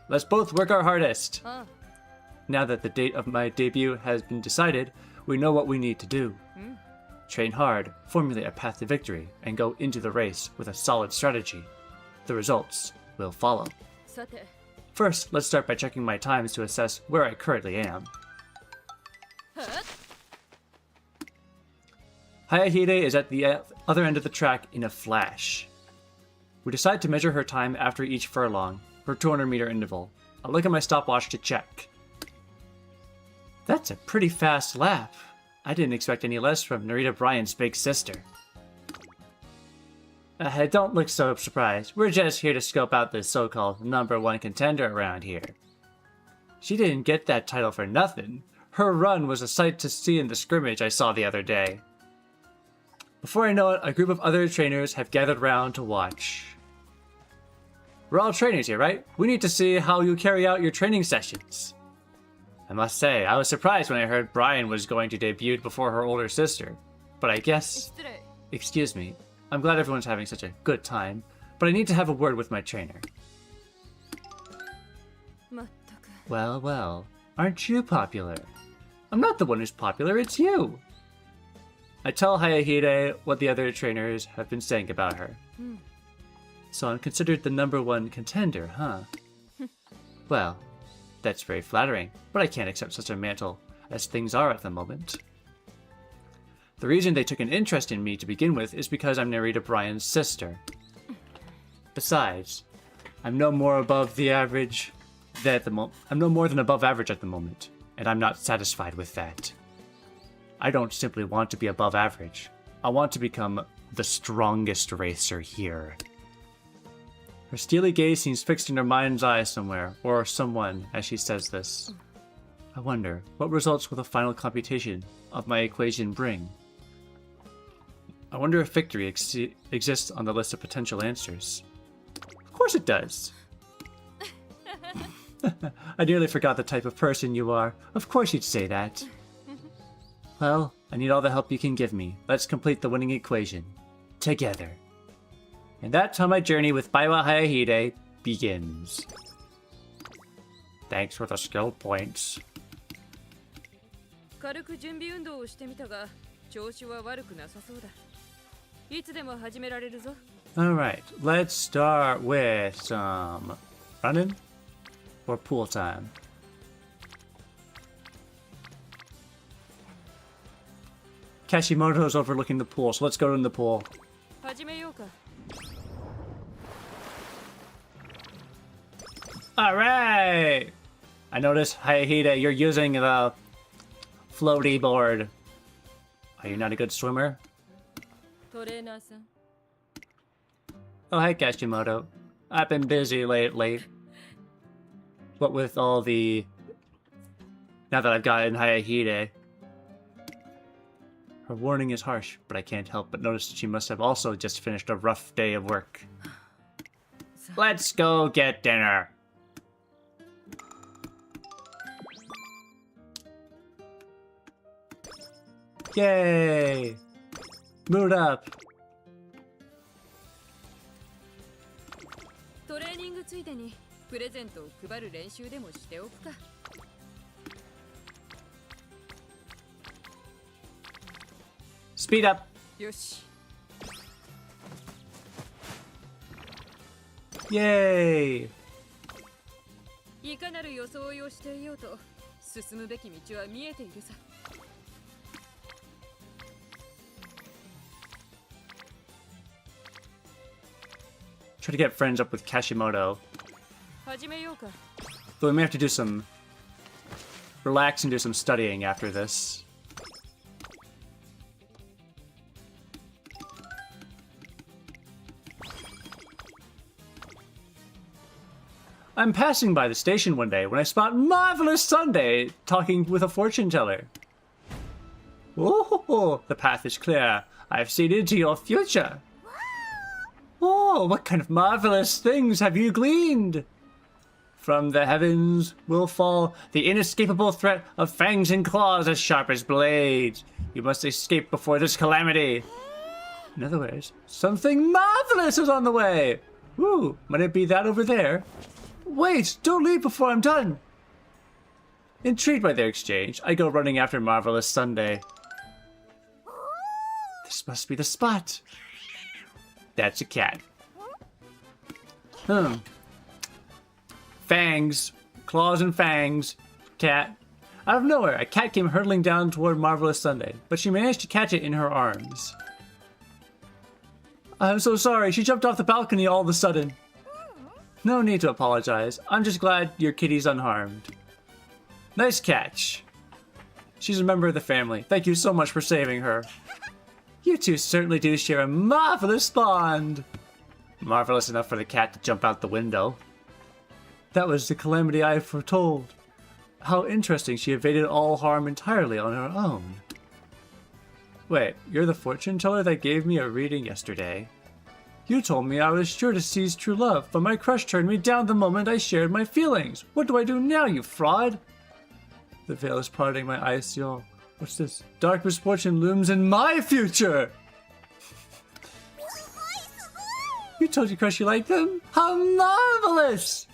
Let's both work our hardest. Now that the date of my debut has been decided, we know what we need to do. Train hard, formulate a path to victory, and go into the race with a solid strategy. The results will follow. さて First, let's start by checking my times to assess where I currently am. Hayahide is at the other end of the track in a flash. We decide to measure her time after each furlong, per 200-meter interval. I'll look at my stopwatch to check. That's a pretty fast lap. I didn't expect any less from Narita Bryan's big sister. Don't look so surprised. We're just here to scope out the so-called #1 contender around here. She didn't get that title for nothing. Her run was a sight to see in the scrimmage I saw the other day. Before I know it, a group of other trainers have gathered round to watch. We're all trainers here, right? We need to see how you carry out your training sessions. I must say, I was surprised when I heard Brian was going to debut before her older sister. But I guess... 失礼 Excuse me. I'm glad everyone's having such a good time, but I need to have a word with my trainer. まったく Well, well, aren't you popular? I'm not the one who's popular, it's you! I tell Hayahide what the other trainers have been saying about her. So I'm considered the #1 contender, huh? Well, that's very flattering, but I can't accept such a mantle as things are at the moment. The reason they took an interest in me to begin with is because I'm Narita Bryan's sister. Besides, I'm no more above the average I'm no more than above average at the moment, and I'm not satisfied with that. I don't simply want to be above average. I want to become the strongest racer here. Her steely gaze seems fixed in her mind's eye somewhere, or someone, as she says this. I wonder, what results will the final computation of my equation bring? I wonder if victory exists on the list of potential answers. Of course it does! I nearly forgot the type of person you are. Of course you'd say that. Well, I need all the help you can give me. Let's complete the winning equation. Together. And that's how my journey with Baiwa Hayahide begins. Thanks for the skill points. 軽く準備運動をしてみたが調子は悪くなさそうだいつでも始められるぞ Alright, let's start with some running or pool time. Kashimoto's overlooking the pool, so let's go in the pool. 始めようか Alright! I notice, Hayahide, you're using the floaty board. Are you not a good swimmer? トレーナーさん Oh, hey, Kashimoto. I've been busy lately. What with all the... Now that I've gotten Hayahide. Her warning is harsh, but I can't help but notice that she must have also just finished a rough day of work. Let's go get dinner! Yay! Mood up! トレーニングついでにプレゼントを配る練習でもしておくか Speed up! よし Yay! いかなる装いをしていようと進むべき道は見えているさ Try to get friends up with Kashimoto. 始めようか。 Though we may have to do some... relax and do some studying after this. I'm passing by the station one day when I spot Marvelous Sunday talking with a fortune teller. Oh, the path is clear. I've seen into your future. Oh, what kind of marvelous things have you gleaned? From the heavens will fall the inescapable threat of fangs and claws as sharp as blades. You must escape before this calamity. In other words, something marvelous is on the way. Ooh, might it be that over there? Wait, don't leave before I'm done. Intrigued by their exchange, I go running after Marvelous Sunday. This must be the spot. That's a cat. Fangs. Claws and fangs. Cat. Out of nowhere, a cat came hurtling down toward Marvelous Sunday, but she managed to catch it in her arms. I'm so sorry, she jumped off the balcony all of a sudden. No need to apologize. I'm just glad your kitty's unharmed. Nice catch. She's a member of the family. Thank you so much for saving her. You two certainly do share a marvelous bond. Marvelous enough for the cat to jump out the window. That was the calamity I foretold. How interesting, she evaded all harm entirely on her own. Wait, you're the fortune teller that gave me a reading yesterday. You told me I was sure to seize true love, but my crush turned me down the moment I shared my feelings. What do I do now, you fraud? The veil is parting, my eyes see all. What's this? Dark misfortune looms in my future! You told your crush you liked them? How marvelous!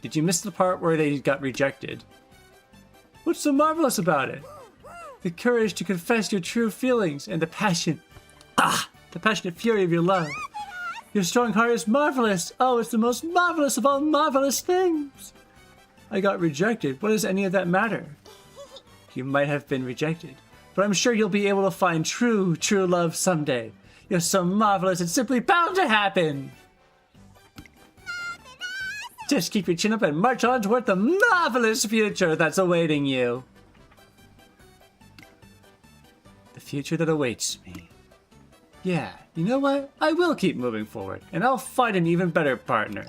Did you miss the part where they got rejected? What's so marvelous about it? The courage to confess your true feelings and the passion. The passionate fury of your love. Your strong heart is marvelous. Oh, it's the most marvelous of all marvelous things. I got rejected. What does any of that matter? You might have been rejected, but I'm sure you'll be able to find true love someday. You're so marvelous, it's simply bound to happen. Just keep your chin up and march on toward the marvelous future that's awaiting you. The future that awaits me. Yeah, you know what? I will keep moving forward, and I'll find an even better partner.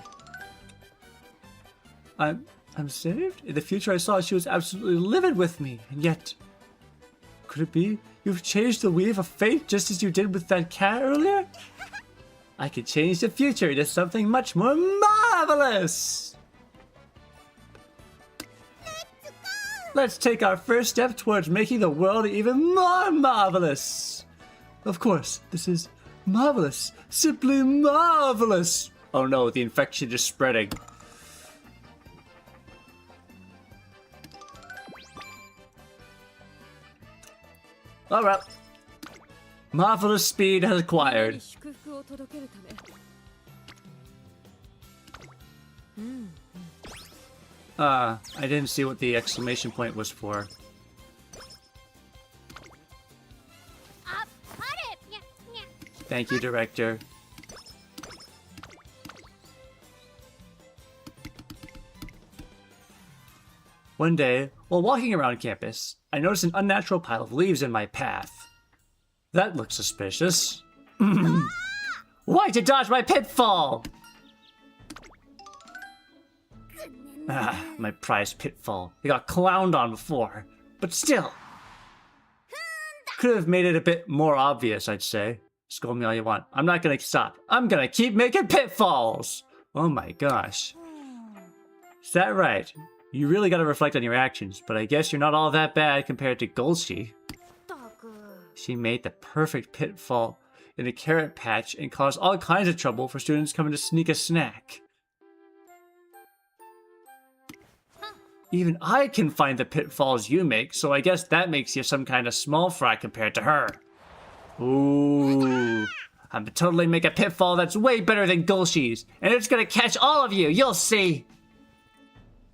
I'm saved? In the future I saw she was absolutely livid with me, and yet... Could it be? You've changed the weave of fate just as you did with that cat earlier? I could change the future into something much more marvelous! Let's take our first step towards making the world even more marvelous! Of course, this is marvelous. Simply marvelous! Oh no, the infection is spreading. Alright. Marvelous speed has acquired. I didn't see what the exclamation point was for. Thank you, director. One day, while walking around campus, I noticed an unnatural pile of leaves in my path. That looks suspicious. Why to dodge my pitfall? My prized pitfall. I got clowned on before, but still. Could have made it a bit more obvious, I'd say. Scold me all you want. I'm not gonna stop. I'm gonna keep making pitfalls! Oh my gosh. Is that right? You really gotta reflect on your actions, but I guess you're not all that bad compared to Golshi. She made the perfect pitfall in a carrot patch and caused all kinds of trouble for students coming to sneak a snack. Even I can find the pitfalls you make, so I guess that makes you some kind of small fry compared to her. Ooh, I'm gonna totally make a pitfall that's way better than Golshi's, and it's gonna catch all of you, you'll see!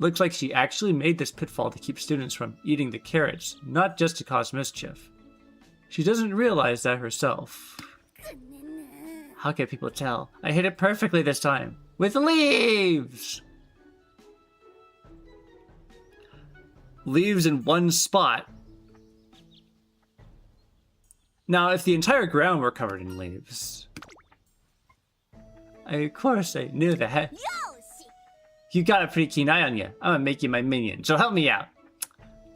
Looks like she actually made this pitfall to keep students from eating the carrots, not just to cause mischief. She doesn't realize that herself. How can people tell? I hit it perfectly this time. With leaves! Leaves in one spot. Now, if the entire ground were covered in leaves... Of course, I knew that. You got a pretty keen eye on you. I'm gonna make you my minion, so help me out.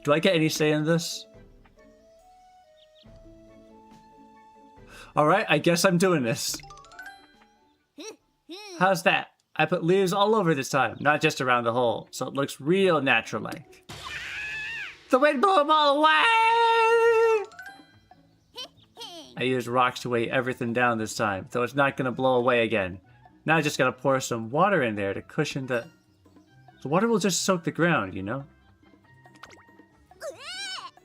Do I get any say in this? Alright, I guess I'm doing this. How's that? I put leaves all over this time, not just around the hole, so it looks real natural-like. The wind blew them all away! I used rocks to weigh everything down this time, so it's not gonna blow away again. Now I just gotta pour some water in there to cushion the... The water will just soak the ground, you know?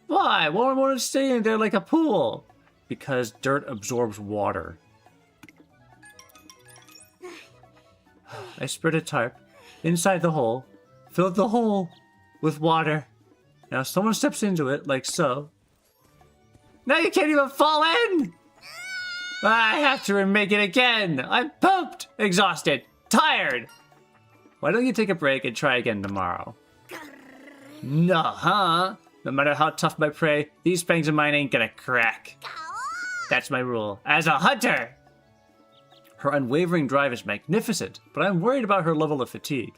Why? Why won't it stay in there like a pool? Because dirt absorbs water. I spread a tarp inside the hole, filled the hole with water. Now someone steps into it, like so. Now you can't even fall in! I have to remake it again! I'm pooped! Exhausted! Tired! Why don't you take a break and try again tomorrow? No, huh? No matter how tough my prey, these fangs of mine ain't gonna crack. That's my rule. As a hunter! Her unwavering drive is magnificent, but I'm worried about her level of fatigue.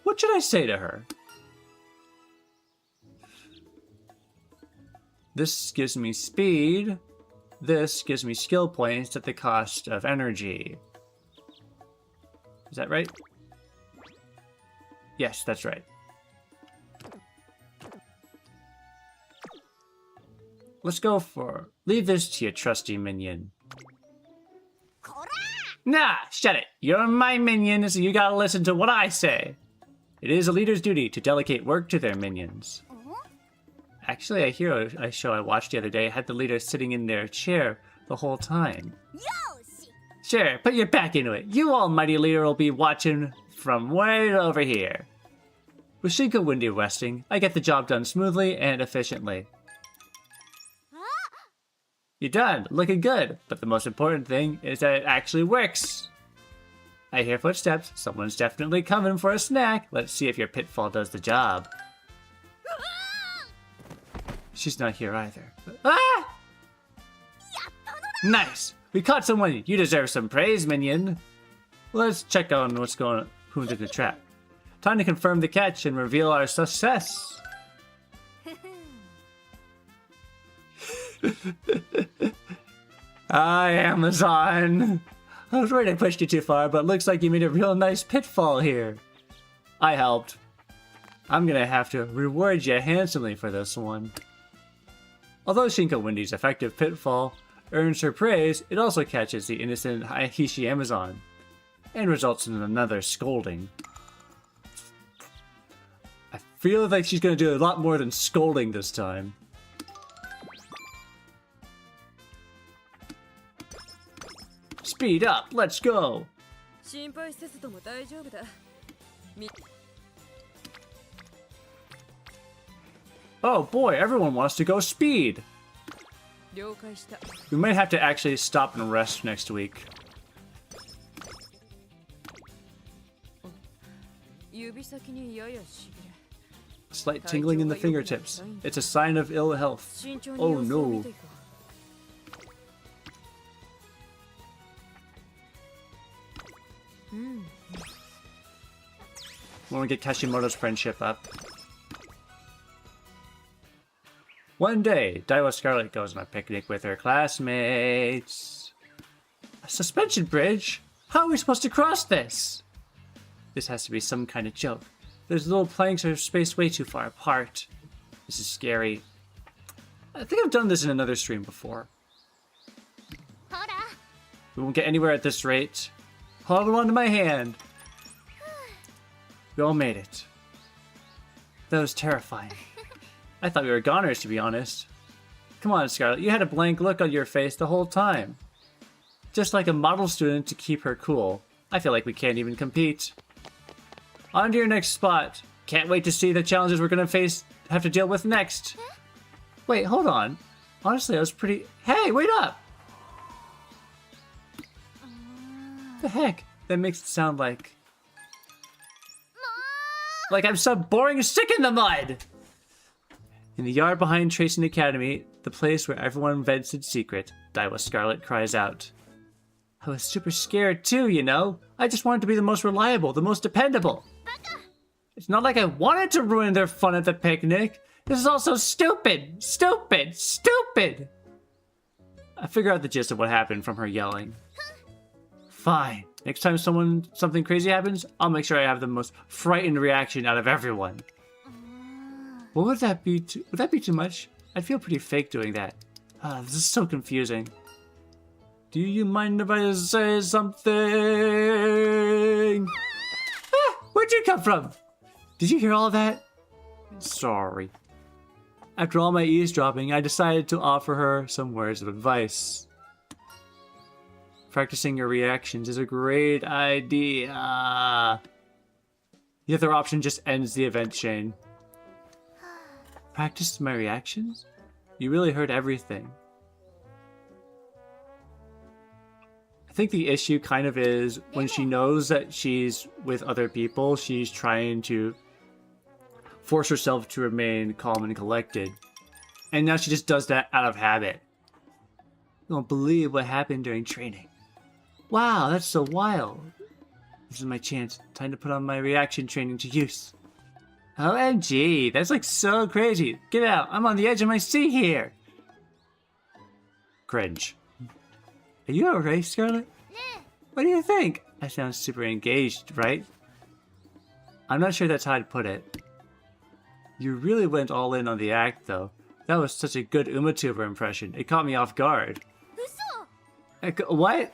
What should I say to her? This gives me speed. This gives me skill points at the cost of energy. Is that right? Yes, that's right. Let's go for... Leave this to your trusty minion. Nah, shut it. You're my minion, so you gotta listen to what I say. It is a leader's duty to delegate work to their minions. Actually, a show I watched the other day had the leader sitting in their chair the whole time. Sure, put your back into it. You almighty leader will be watching from way over here. With Shinko Windy resting, I get the job done smoothly and efficiently. You're done, looking good, but the most important thing is that it actually works. I hear footsteps. Someone's definitely coming for a snack. Let's see if your pitfall does the job. She's not here either. Ah! Nice! We caught someone. You deserve some praise, minion. Let's check on what's going on. Who's in the trap? Time to confirm the catch and reveal our success. Hi, Amazon. I was worried I pushed you too far, but looks like you made a real nice pitfall here. I helped. I'm gonna have to reward you handsomely for this one. Although Shinko Windy's effective pitfall earns her praise, it also catches the innocent Hayahide Amazon and results in another scolding. I feel like she's gonna do a lot more than scolding this time. Speed up, let's go! Oh boy, everyone wants to go speed! We might have to actually stop and rest next week. Slight tingling in the fingertips. It's a sign of ill health. Oh no. Want to get Kashimoto's friendship up. One day, Daiwa Scarlet goes on a picnic with her classmates. A suspension bridge? How are we supposed to cross this? This has to be some kind of joke. Those little planks are spaced way too far apart. This is scary. I think I've done this in another stream before. We won't get anywhere at this rate. Hold on to my hand. We all made it. That was terrifying. I thought we were goners, to be honest. Come on, Scarlet, you had a blank look on your face the whole time. Just like a model student to keep her cool. I feel like we can't even compete. On to your next spot. Can't wait to see the challenges we're gonna have to deal with next. Wait, hold on. Honestly, I was pretty... Hey, wait up! The heck? That makes it sound like I'm some boring stick in the mud! In the yard behind Tracing Academy, the place where everyone vents in secret, Daiwa Scarlet cries out. I was super scared too, you know? I just wanted to be the most reliable, the most dependable. It's not like I wanted to ruin their fun at the picnic. This is all so stupid! Stupid! Stupid! I figure out the gist of what happened from her yelling. Fine. Next time something crazy happens, I'll make sure I have the most frightened reaction out of everyone. What would that be? Would that be too much? I'd feel pretty fake doing that. This is so confusing. Do you mind if I say something? Where'd you come from? Did you hear all that? Sorry. After all my eavesdropping, I decided to offer her some words of advice. Practicing your reactions is a great idea. The other option just ends the event chain. Practice my reactions? You really heard everything. I think the issue kind of is when she knows that she's with other people, she's trying to force herself to remain calm and collected. And now she just does that out of habit. You won't believe what happened during training. Wow, that's so wild. This is my chance. Time to put on my reaction training to use. OMG, that's like so crazy. Get out, I'm on the edge of my seat here. Cringe. Are you alright, Scarlet? What do you think? I sound super engaged, right? I'm not sure that's how I'd put it. You really went all in on the act, though. That was such a good Umatuber impression. It caught me off guard. What?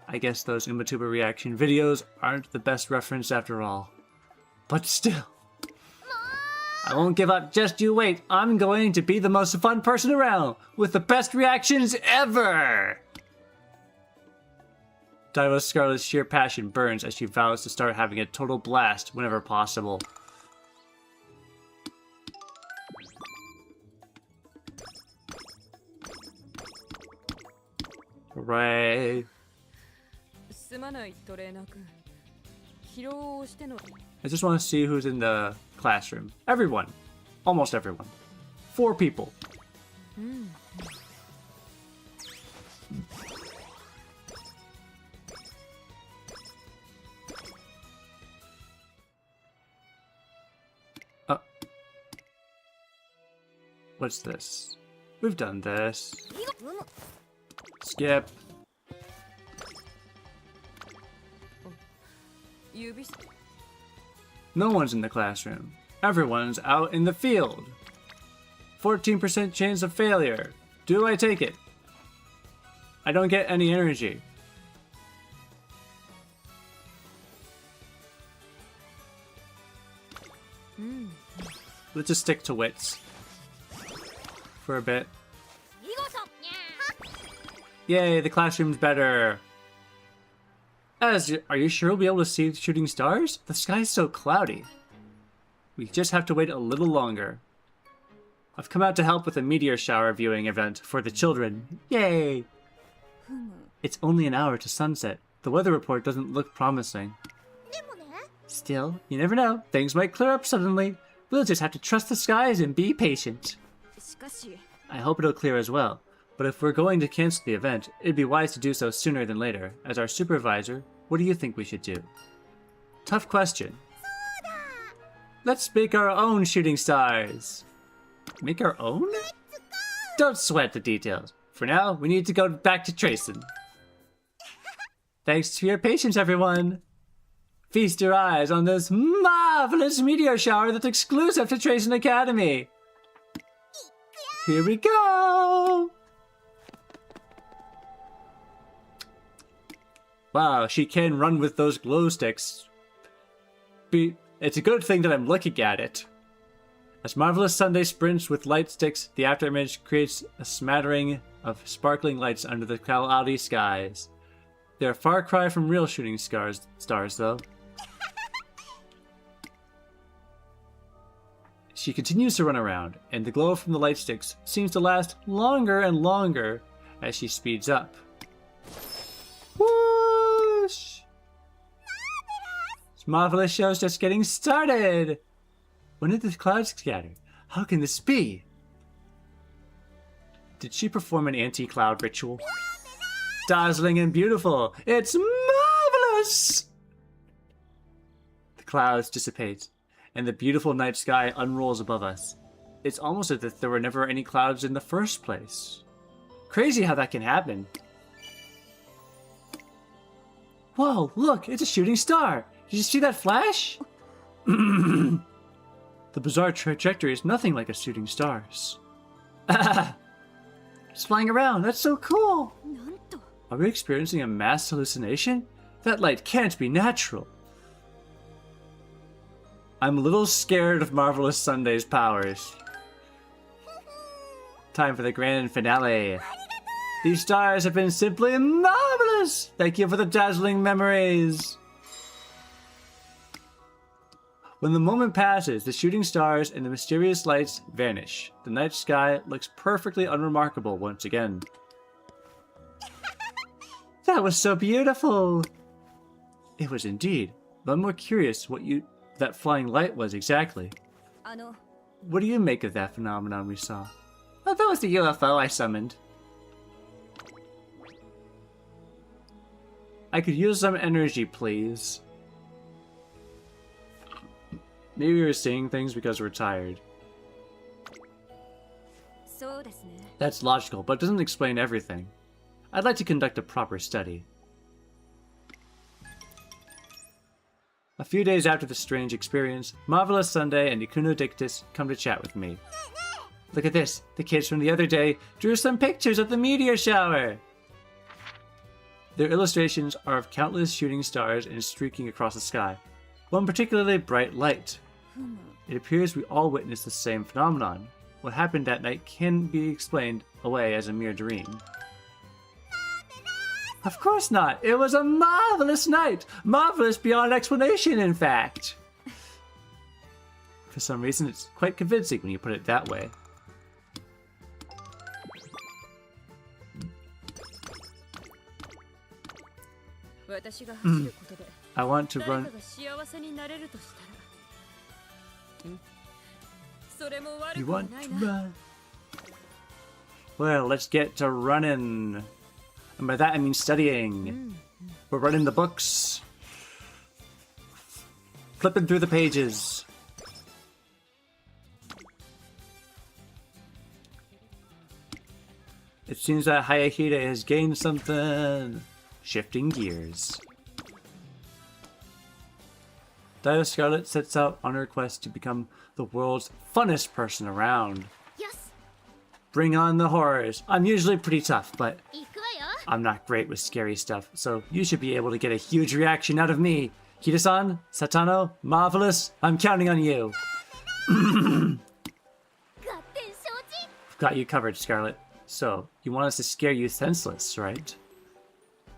I guess those Umatuber reaction videos aren't the best reference after all. But still. I won't give up, just you wait. I'm going to be the most fun person around, with the best reactions ever! Daiwa Scarlet's sheer passion burns as she vows to start having a total blast whenever possible. Hooray! I just want to see who's in the classroom. Everyone. Almost everyone. 4 people. What's this? We've done this. Skip. No one's in the classroom. Everyone's out in the field. 14% chance of failure. Do I take it? I don't get any energy. Let's just stick to wits. For a bit. Yay, the classroom's better. Are you sure we'll be able to see shooting stars? The sky's so cloudy. We just have to wait a little longer. I've come out to help with a meteor shower viewing event for the children. Yay! It's only an hour to sunset. The weather report doesn't look promising. Still, you never know. Things might clear up suddenly. We'll just have to trust the skies and be patient. I hope it'll clear as well. But if we're going to cancel the event, it'd be wise to do so sooner than later. As our supervisor, what do you think we should do? Tough question. Let's make our own shooting stars. Make our own? Don't sweat the details. For now, we need to go back to tracing. Thanks for your patience, everyone. Feast your eyes on this marvelous meteor shower that's exclusive to Tracing Academy. Here we go! Wow, she can run with those glow sticks. It's a good thing that I'm looking at it. As Marvelous Sunday sprints with light sticks, the afterimage creates a smattering of sparkling lights under the cloudy skies. They're a far cry from real shooting stars, though. She continues to run around, and the glow from the light sticks seems to last longer and longer as she speeds up. Woo! marvelous show's just getting started! When did the clouds scatter? How can this be? Did she perform an anti-cloud ritual? Dazzling and beautiful! It's marvelous! The clouds dissipate, and the beautiful night sky unrolls above us. It's almost as if there were never any clouds in the first place. Crazy how that can happen. Whoa, look, it's a shooting star! Did you see that flash? The bizarre trajectory is nothing like a shooting star's. It's flying around, that's so cool! Are we experiencing a mass hallucination? That light can't be natural. I'm a little scared of Marvelous Sunday's powers. Time for the grand finale. These stars have been simply marvelous! Thank you for the dazzling memories! When the moment passes, the shooting stars and the mysterious lights vanish. The night sky looks perfectly unremarkable once again. That was so beautiful! It was indeed. But I'm more curious what that flying light was exactly. What do you make of that phenomenon we saw? Oh, that was the UFO I summoned. I could use some energy, please. Maybe we were seeing things because we're tired. That's logical, but it doesn't explain everything. I'd like to conduct a proper study. A few days after the strange experience, Marvelous Sunday and Ikuno Dictus come to chat with me. Look at this! The kids from the other day drew some pictures of the meteor shower! Their illustrations are of countless shooting stars and streaking across the sky. One particularly bright light. It appears we all witnessed the same phenomenon. What happened that night can be explained away as a mere dream. Of course not! It was a marvelous night! Marvelous beyond explanation, in fact! For some reason, it's quite convincing when you put it that way. I want to run... You want to run? Well, let's get to running. And by that I mean studying. We're running the books. Flipping through the pages. It seems that Hayahide has gained something. Shifting gears. Dio Scarlet sets out on her quest to become the world's funnest person around. Yes. Bring on the horrors. I'm usually pretty tough, but I'm not great with scary stuff, so you should be able to get a huge reaction out of me. Hida-san, Satano, marvelous. I'm counting on you. Got you covered, Scarlet. So, you want us to scare you senseless, right?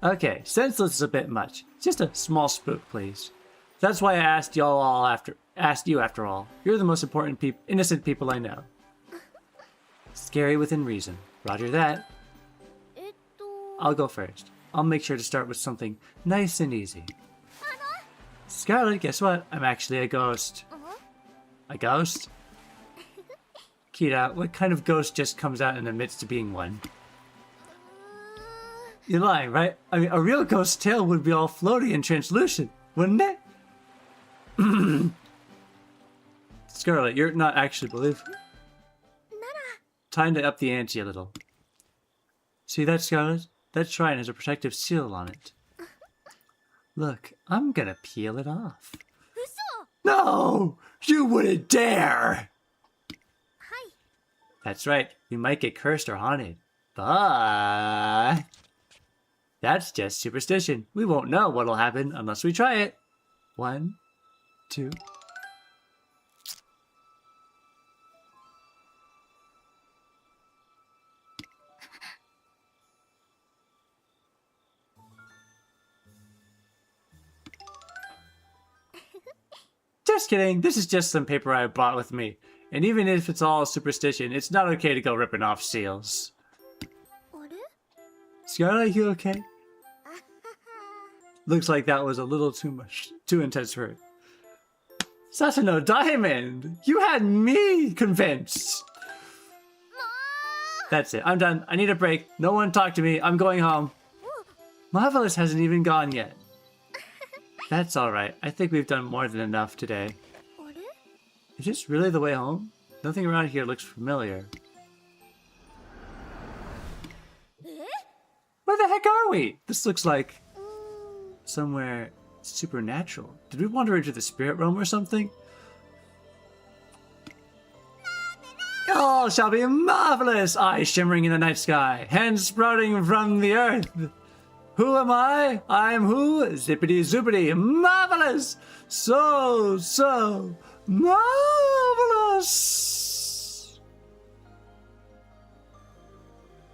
Okay, senseless is a bit much. Just a small spook, please. That's why I asked you after all. You're the most important innocent people I know. Scary within reason. Roger that. I'll go first. I'll make sure to start with something nice and easy. Scarlet, guess what? I'm actually a ghost. A ghost? Kira, what kind of ghost just comes out in the midst of being one? You're lying, right? I mean, a real ghost's tail would be all floaty and translucent, wouldn't it? Scarlet, you're not actually believing. Time to up the ante a little. See that, Scarlet? That shrine has a protective seal on it. Look, I'm gonna peel it off. No! You wouldn't dare! That's right, you might get cursed or haunted. But... that's just superstition. We won't know what'll happen unless we try it. 1, 2... Just kidding, this is just some paper I brought with me. And even if it's all superstition, it's not okay to go ripping off seals. Scarlet, you okay? Looks like that was a little too intense for her. Sasano Diamond! You had me convinced! That's it. I'm done. I need a break. No one talk to me. I'm going home. Marvelous hasn't even gone yet. That's alright. I think we've done more than enough today. Is this really the way home? Nothing around here looks familiar. Where the heck are we? This looks like somewhere supernatural. Did we wander into the spirit realm or something? All shall be marvelous! Eyes shimmering in the night sky, hands sprouting from the earth. Who am I? I am who? Zippity zoopity, marvelous! So marvelous!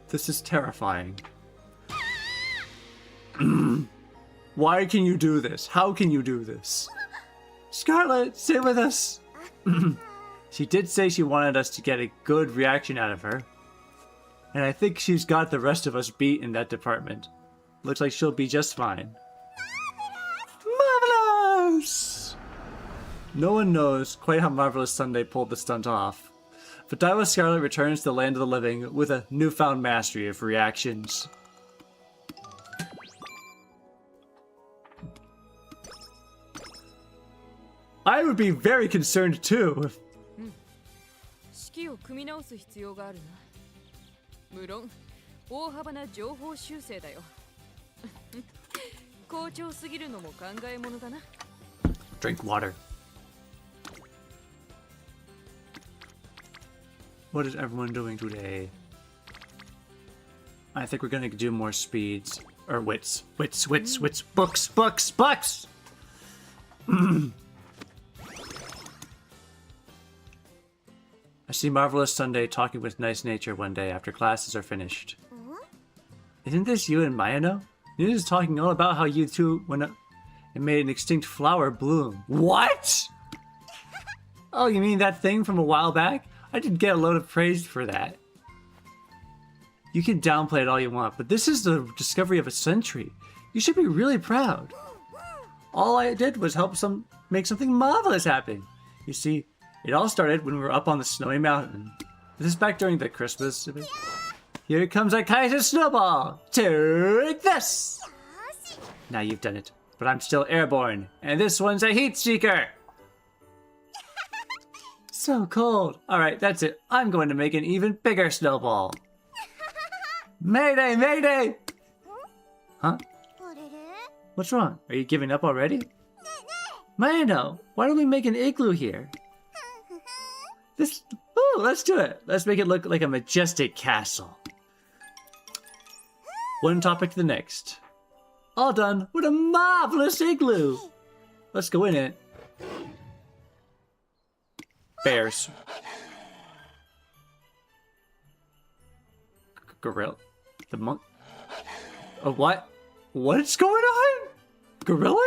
This is terrifying. Why can you do this? How can you do this? Scarlet, stay with us! She did say she wanted us to get a good reaction out of her. And I think she's got the rest of us beat in that department. Looks like she'll be just fine. Marvelous! No one knows quite how Marvelous Sunday pulled the stunt off. But Daiwa Scarlet returns to the land of the living with a newfound mastery of reactions. I would be very concerned too. 式を組み直す必要があるな。無論、大幅な情報修正だよ。好調すぎるのも考えものだな。Drink water. What is everyone doing today? I think we're gonna do more speeds. Or wits. Wits. Books! I see Marvelous Sunday talking with Nice Nature one day after classes are finished. Isn't this you and Mayano? He was talking all about how you two went up and made an extinct flower bloom. What? Oh, you mean that thing from a while back? I did get a load of praise for that. You can downplay it all you want, but this is the discovery of a century. You should be really proud. All I did was help make something marvelous happen. You see, it all started when we were up on the snowy mountain. This is back during the Christmas event. Here comes a kite snowball. Take this! Now you've done it, but I'm still airborne, and this one's a heat seeker. So cold. Alright, that's it. I'm going to make an even bigger snowball. Mayday, mayday! Huh? What's wrong? Are you giving up already? Mayano, why don't we make an igloo here? Let's do it. Let's make it look like a majestic castle. One topic to the next. All done with a marvelous igloo. Let's go in it. Bears. Gorilla. The monk. Oh, what? What's going on? Gorillas?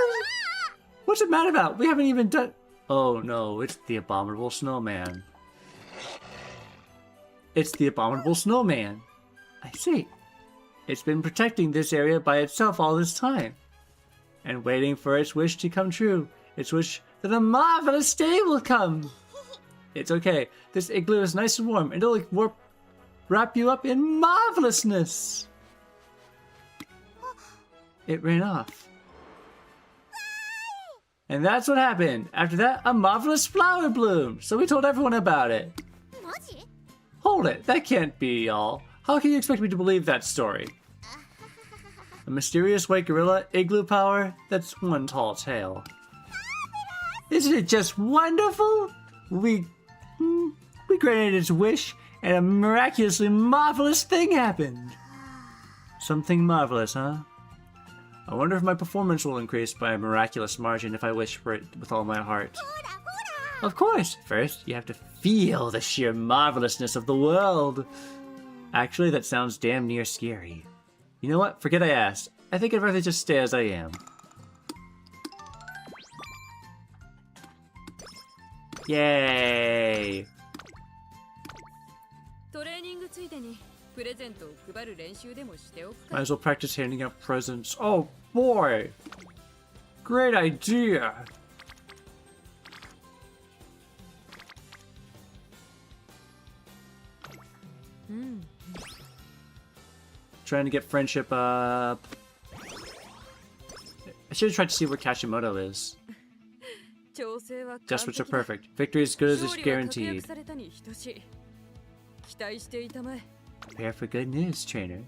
What's it mad about? We haven't even done... Oh no, it's the abominable snowman. It's the abominable snowman. I see. It's been protecting this area by itself all this time. And waiting for its wish to come true. Its wish that a marvelous day will come. It's okay. This igloo is nice and warm and it'll wrap you up in marvelousness. It ran off. And that's what happened. After that, a marvelous flower bloomed. So we told everyone about it. Hold it. That can't be all. How can you expect me to believe that story? A mysterious white gorilla, igloo power? That's one tall tale. Isn't it just wonderful? We granted its wish, and a miraculously marvelous thing happened. Something marvelous, huh? I wonder if my performance will increase by a miraculous margin if I wish for it with all my heart. Of course! First, you have to feel the sheer marvelousness of the world. Actually, that sounds damn near scary. You know what? Forget I asked. I think I'd rather just stay as I am. Yay! Might as well practice handing out presents. Oh boy! Great idea. Trying to get friendship up. I should have tried to see where Kashimoto is. Just what's so perfect. Victory is good as it's guaranteed. Prepare for good news, trainer.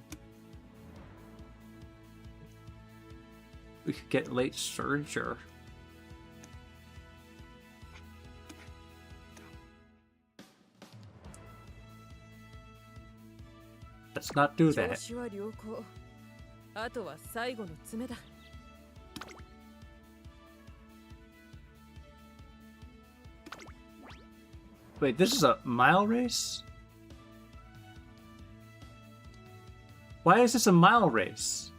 We could get late surger. Let's not do that. Wait, this is a mile race? Why is this a mile race?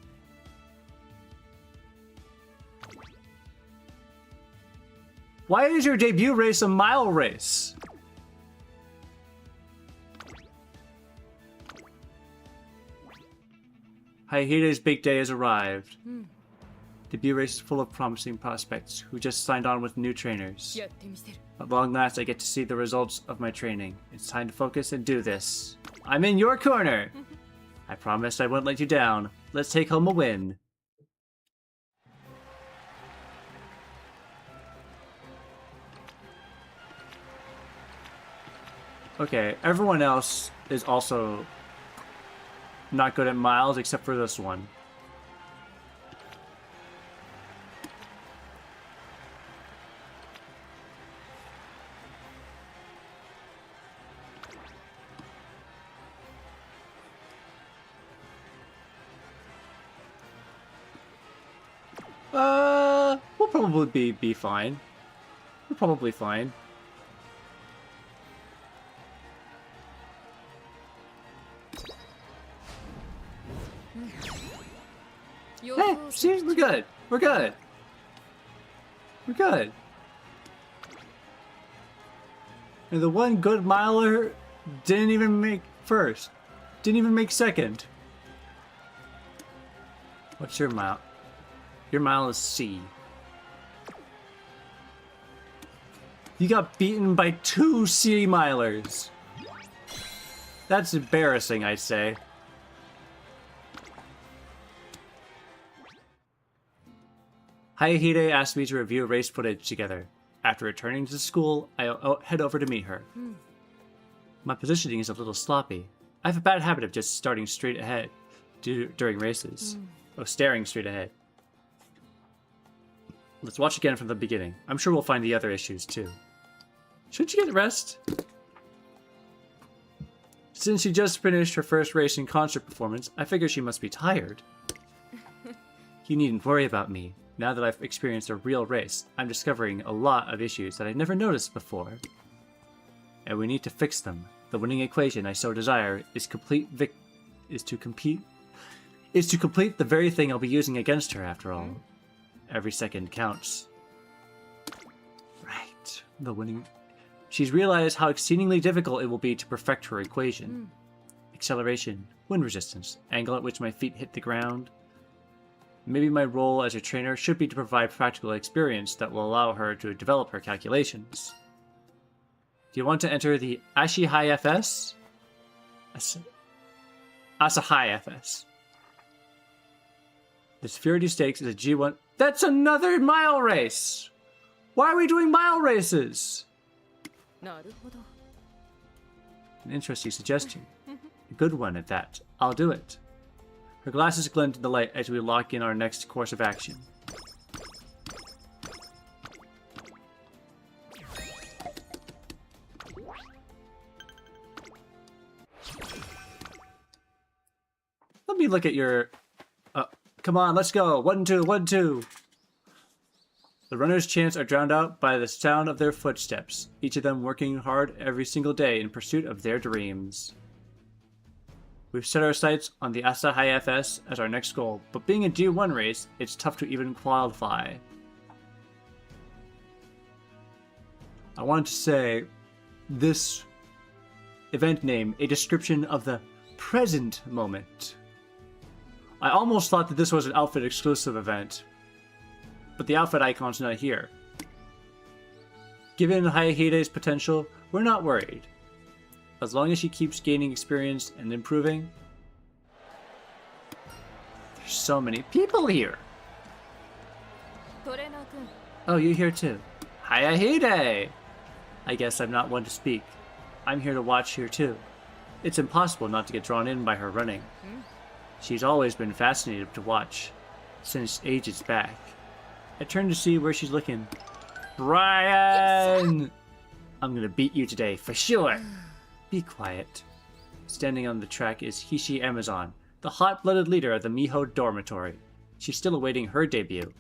Why is your debut race a mile race? Hayahide's big day has arrived. Debut race is full of promising prospects who just signed on with new trainers. At long last, I get to see the results of my training. It's time to focus and do this. I'm in your corner! I promised I wouldn't let you down. Let's take home a win. Okay, everyone else is also not good at miles except for this one. We'll probably be fine. We're probably fine. Hey, see, we're good. We're good. We're good. And the one good miler didn't even make first. Didn't even make second. What's your mile? Your mile is C. You got beaten by 2 C milers. That's embarrassing, I'd say. Hayahide asked me to review race footage together. After returning to school, I head over to meet her. My positioning is a little sloppy. I have a bad habit of just starting straight ahead during races. Oh, staring straight ahead. Let's watch again from the beginning. I'm sure we'll find the other issues too. Shouldn't you get rest? Since she just finished her first race and concert performance, I figure she must be tired. You needn't worry about me. Now that I've experienced a real race, I'm discovering a lot of issues that I never noticed before. And we need to fix them. The winning equation I so desire is to complete the very thing I'll be using against her after all. Every second counts. Right. The winning... She's realized how exceedingly difficult it will be to perfect her equation. Acceleration, wind resistance, angle at which my feet hit the ground. Maybe my role as a trainer should be to provide practical experience that will allow her to develop her calculations. Do you want to enter the Ashihai FS? Asahai FS. The Spherity Stakes is a G1... That's another mile race! Why are we doing mile races? An interesting suggestion. A good one at that. I'll do it. Her glasses glint in the light as we lock in our next course of action. Let me look at your... come on, let's go. 1, 2, 1, 2. The runners' chants are drowned out by the sound of their footsteps, each of them working hard every single day in pursuit of their dreams. We've set our sights on the Asahai FS as our next goal, but being a G1 race, it's tough to even qualify. I wanted to say this event name, a description of the present moment. I almost thought that this was an outfit exclusive event, but the outfit icon's not here. Given Hayahide's potential, we're not worried. As long as she keeps gaining experience and improving. There's so many people here. トレーナー君 Oh, you here too. Hayahide! I guess I'm not one to speak. I'm here to watch here too. It's impossible not to get drawn in by her running. She's always been fascinating to watch, since ages back. I turn to see where she's looking. Brian! I'm gonna beat you today, for sure! Be quiet. Standing on the track is Hishi Amazon, the hot-blooded leader of the Miho dormitory. She's still awaiting her debut.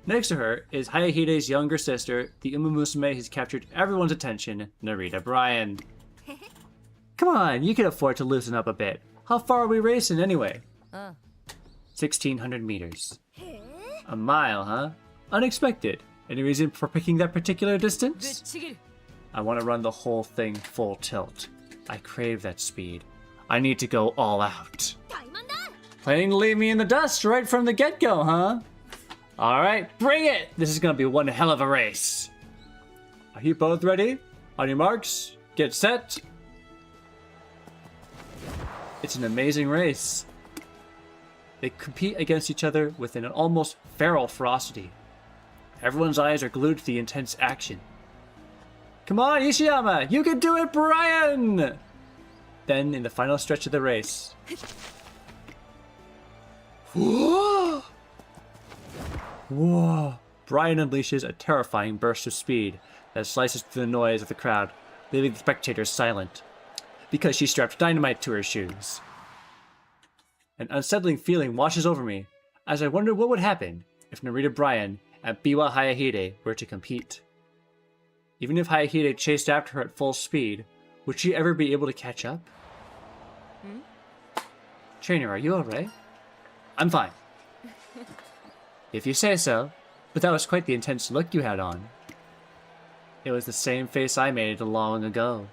Next to her is Hayahide's younger sister, the Umamusume who's captured everyone's attention, Narita Bryan. Come on, you can afford to loosen up a bit. How far are we racing anyway? 1,600 meters. A mile, huh? Unexpected. Any reason for picking that particular distance? ぶっちぎる I want to run the whole thing full tilt. I crave that speed. I need to go all out. 怠慢だ Planning to leave me in the dust right from the get-go, huh? Alright, bring it! This is gonna be one hell of a race. Are you both ready? On your marks, get set. It's an amazing race. They compete against each other with an almost feral ferocity. Everyone's eyes are glued to the intense action. Come on, Ishiyama! You can do it, Brian! Then, in the final stretch of the race... Whoa! Whoa! Brian unleashes a terrifying burst of speed that slices through the noise of the crowd, leaving the spectators silent, because she strapped dynamite to her shoes. An unsettling feeling washes over me as I wonder what would happen if Narita Bryan and Biwa Hayahide were to compete. Even if Hayahide chased after her at full speed, would she ever be able to catch up? Trainer, are you alright? I'm fine. If you say so, but that was quite the intense look you had on. It was the same face I made long ago.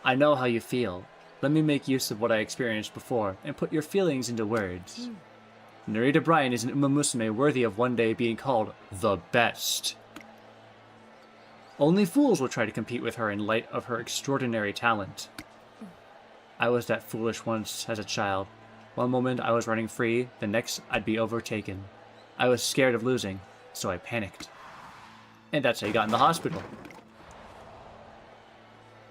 I know how you feel. Let me make use of what I experienced before and put your feelings into words. Narita Bryan is an Umamusume worthy of one day being called the best. Only fools will try to compete with her in light of her extraordinary talent. I was that foolish once as a child. One moment I was running free, the next I'd be overtaken. I was scared of losing, so I panicked. And that's how I got in the hospital.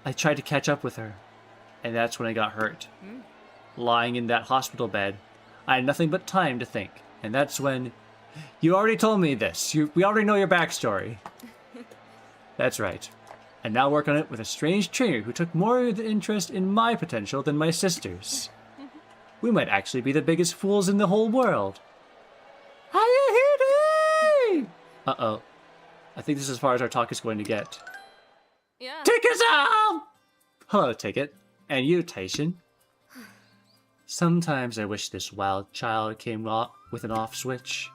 I tried to catch up with her, and that's when I got hurt. Lying in that hospital bed, I had nothing but time to think, and that's when... You already told me this. We already know your backstory. That's right. I now work on it with a strange trainer who took more of the interest in my potential than my sister's. We might actually be the biggest fools in the whole world. Hayahide! Uh-oh. I think this is as far as our talk is going to get. Yeah. Ticket's out! Hello, Ticket. And you, Taishin. Sometimes I wish this wild child came with an off switch.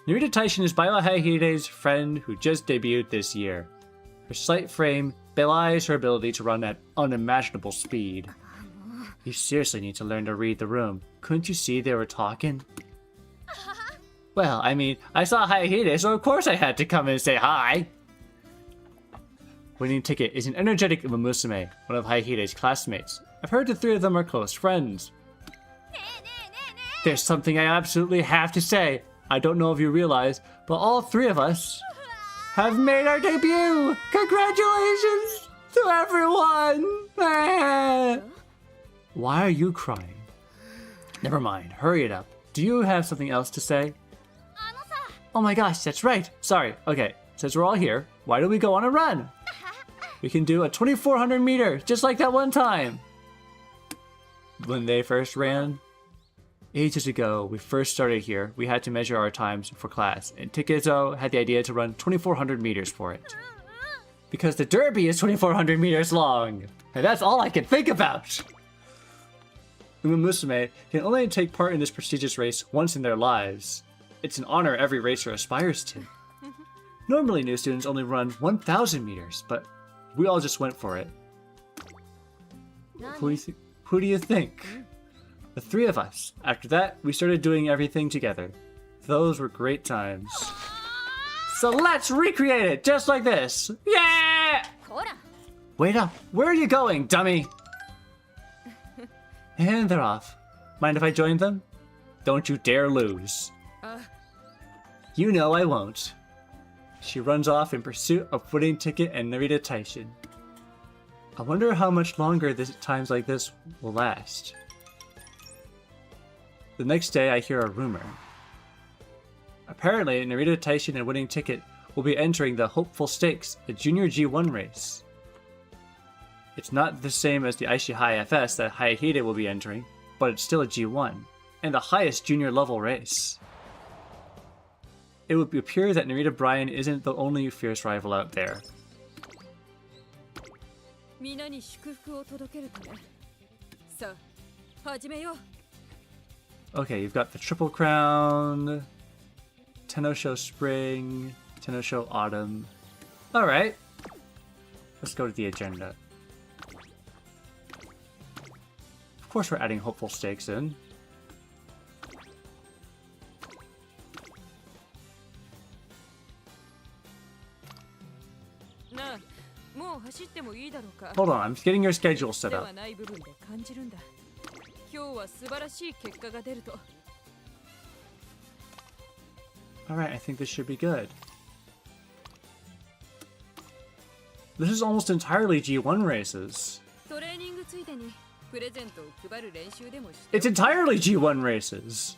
Narita Taishin is Bio Hayahide's friend who just debuted this year. Her slight frame belies her ability to run at unimaginable speed. You seriously need to learn to read the room. Couldn't you see they were talking? Well, I mean, I saw Hayahide, so of course I had to come and say hi. Winning Ticket is an energetic Umamusume, one of Hayahide's classmates. I've heard the three of them are close friends. There's something I absolutely have to say. I don't know if you realize, but all three of us have made our debut! Congratulations to everyone! Why are you crying? Never mind, hurry it up. Do you have something else to say? Oh my gosh, that's right. Sorry. Okay, since we're all here, why don't we go on a run? We can do a 2,400 meter, just like that one time. When they first ran, ages ago, we first started here, we had to measure our times for class, and Tikizo had the idea to run 2,400 meters for it. Because the derby is 2,400 meters long, and that's all I can think about. Umamusume can only take part in this prestigious race once in their lives. It's an honor every racer aspires to. Normally, new students only run 1,000 meters, but we all just went for it. Who do you think? The three of us. After that, we started doing everything together. Those were great times. So let's recreate it just like this. Yeah! Wait up. Where are you going, dummy? And they're off. Mind if I join them? Don't you dare lose. You know I won't. She runs off in pursuit of Pudding Ticket and Narita Taishin. I wonder how much longer times like this will last. The next day, I hear a rumor. Apparently, Narita Taishin and Winning Ticket will be entering the Hopeful Stakes, a junior G1 race. It's not the same as the Aishihai FS that Hayahide will be entering, but it's still a G1, and the highest junior level race. It would appear that Narita Bryan isn't the only fierce rival out there. Okay, you've got the Triple Crown, Tennosho Spring, Tennosho Autumn. Alright, let's go to the agenda. Of course we're adding Hopeful Stakes in. Hold on, I'm getting your schedule set up. Alright, I think this should be good. This is almost entirely G1 races. It's entirely G1 races!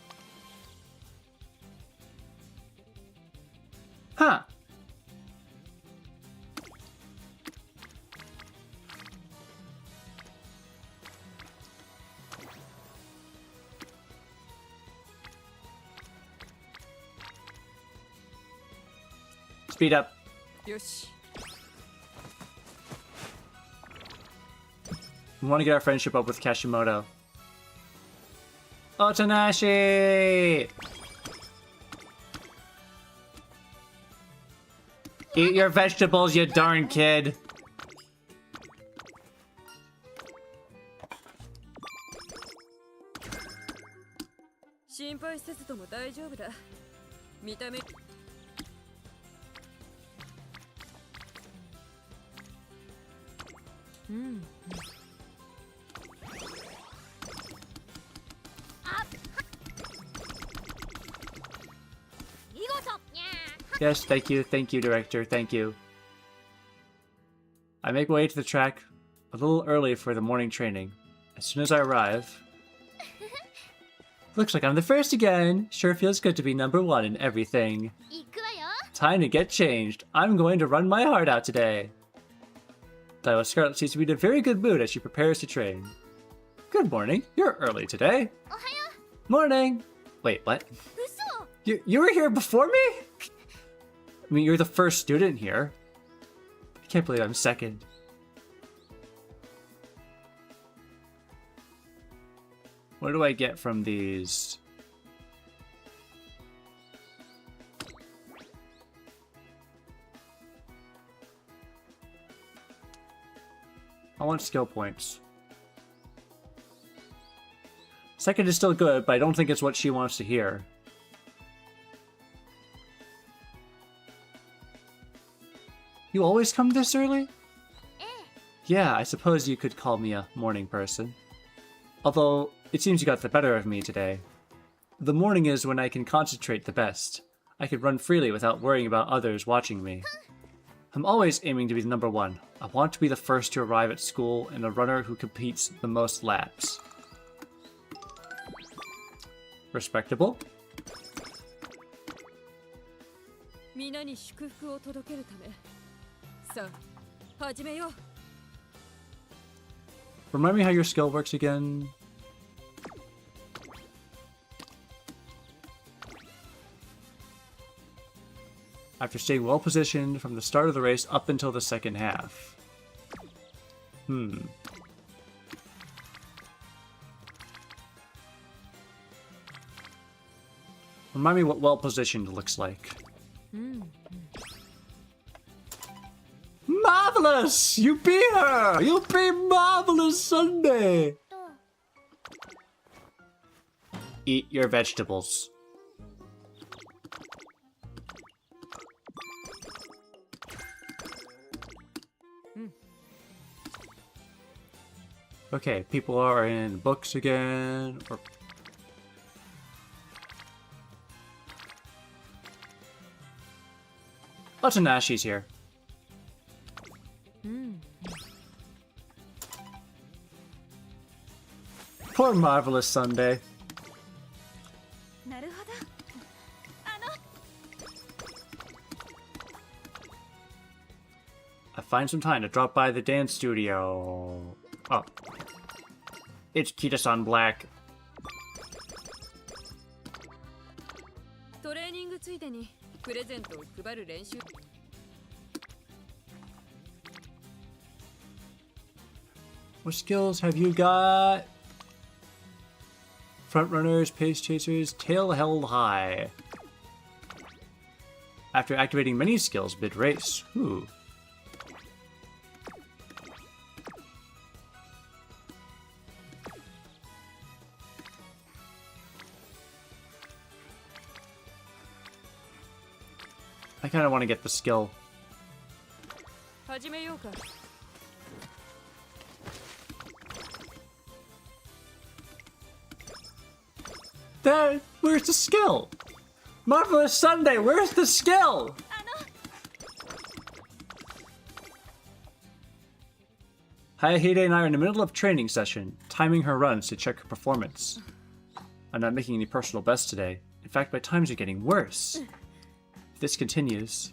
Huh. Speed up. We want to get our friendship up with Kashimoto. Otanashi! Eat your vegetables, you darn kid! Yes, thank you, director, thank you. I make my way to the track a little early for the morning training. As soon as I arrive... Looks like I'm the first again! Sure feels good to be number one in everything. Time to get changed. I'm going to run my heart out today. Daiwa Scarlet seems to be in a very good mood as she prepares to train. Good morning. You're early today. Morning! Wait, what? You were here before me? I mean, you're the first student here. I can't believe I'm second. What do I get from these? I want skill points. Second is still good, but I don't think it's what she wants to hear. You always come this early? Yeah, I suppose you could call me a morning person. Although, it seems you got the better of me today. The morning is when I can concentrate the best. I can run freely without worrying about others watching me. I'm always aiming to be the number one. I want to be the first to arrive at school and a runner who competes the most laps. Respectable. Remind me how your skill works again. After staying well positioned from the start of the race up until the second half. Remind me what well positioned looks like. Marvelous! You beat her! You beat Marvelous Sunday! Eat your vegetables. Okay, people are in books again. Or... Lots of Nashies here. Poor Marvelous Sunday. なるほど。I find some time to drop by the dance studio. Oh. It's Kita-san Black. トレーニングついでにプレゼントを配る練習。 What skills have you got? Front runners, pace chasers, tail held high. After activating many skills, bid race. Ooh. I kind of want to get the skill. 始めようか。 There, where's the skill? Marvelous Sunday, where's the skill? Hayahide and I are in the middle of training session, timing her runs to check her performance. I'm not making any personal bests today. In fact, my times are getting worse. If this continues...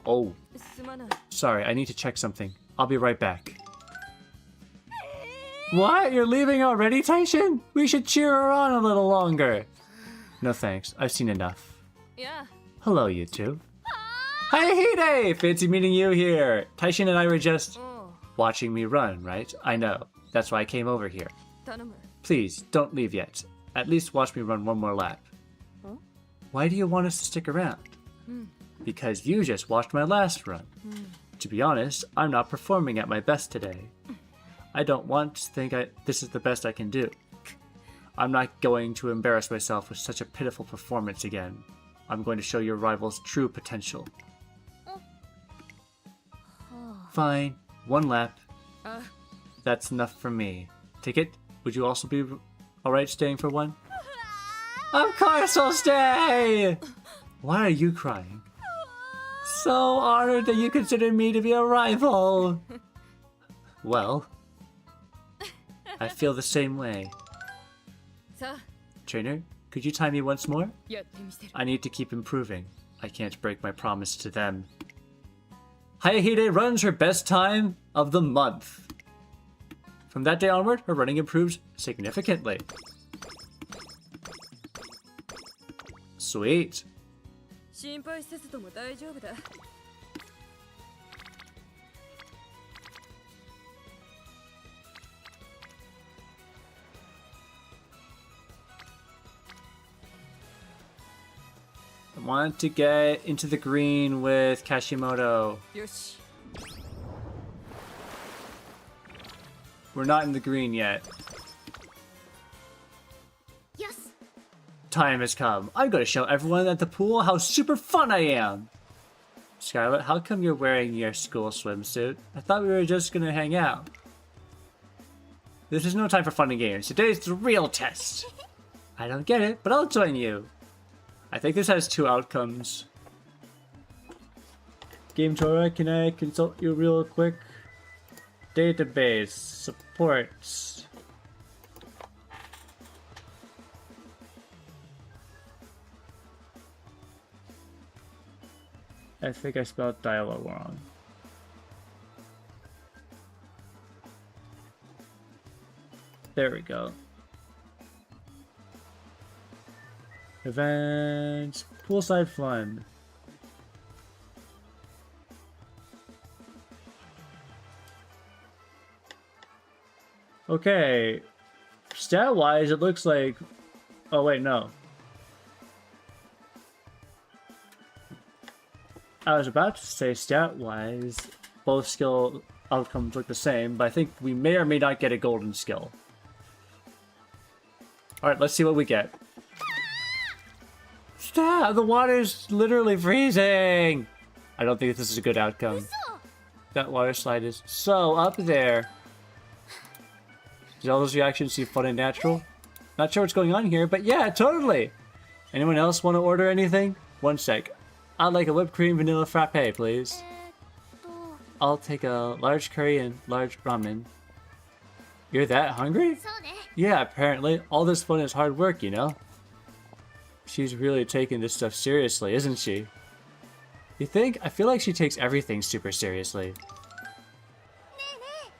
Oh, すまない。 sorry, I need to check something. I'll be right back. What? You're leaving already, Taishin? We should cheer her on a little longer. No thanks, I've seen enough. いや、 Hello, you two. Hayahide! Fancy meeting you here. Taishin and I were just おう、 watching me run, right? I know. That's why I came over here. 頼む。 Please, don't leave yet. At least watch me run one more lap. Huh? Why do you want us to stick around? Because you just watched my last run. To be honest, I'm not performing at my best today. I don't want to think this is the best I can do. I'm not going to embarrass myself with such a pitiful performance again. I'm going to show your rivals true potential. Fine, one lap. あ、 That's enough for me. Ticket, would you also be alright staying for one? Of course I'll stay! Why are you crying? So honored that you consider me to be a rival. Well, I feel the same way. さあ、 Trainer, could you time me once more? やってみせる。 I need to keep improving. I can't break my promise to them. Hayahide runs her best time of the month. From that day onward, her running improves significantly. Sweet. 心配せずとも大丈夫だ。 I want to get into the green with Kashimoto. よし。 We're not in the green yet. よし Time has come. I'm going to show everyone at the pool how super fun I am. Scarlet, how come you're wearing your school swimsuit? I thought we were just going to hang out. This is no time for fun and games. Today's the real test. I don't get it, but I'll join you. I think this has two outcomes. Game Tora, can I consult you real quick? Database, supports. I think I spelled dialogue wrong. There we go. Events, poolside fun. Okay, stat-wise, it looks like... Oh wait, no. I was about to say stat-wise, both skill outcomes look the same, but I think we may or may not get a golden skill. Alright, let's see what we get. Stat! The water's literally freezing! I don't think this is a good outcome. That water slide is so up there. Did all those reactions seem fun and natural? Not sure what's going on here, but yeah, totally! Anyone else want to order anything? One sec. I'd like a whipped cream vanilla frappe, please. I'll take a large curry and large ramen. You're that hungry? そうね Yeah, apparently. All this fun is hard work, you know? She's really taking this stuff seriously, isn't she? You think? I feel like she takes everything super seriously.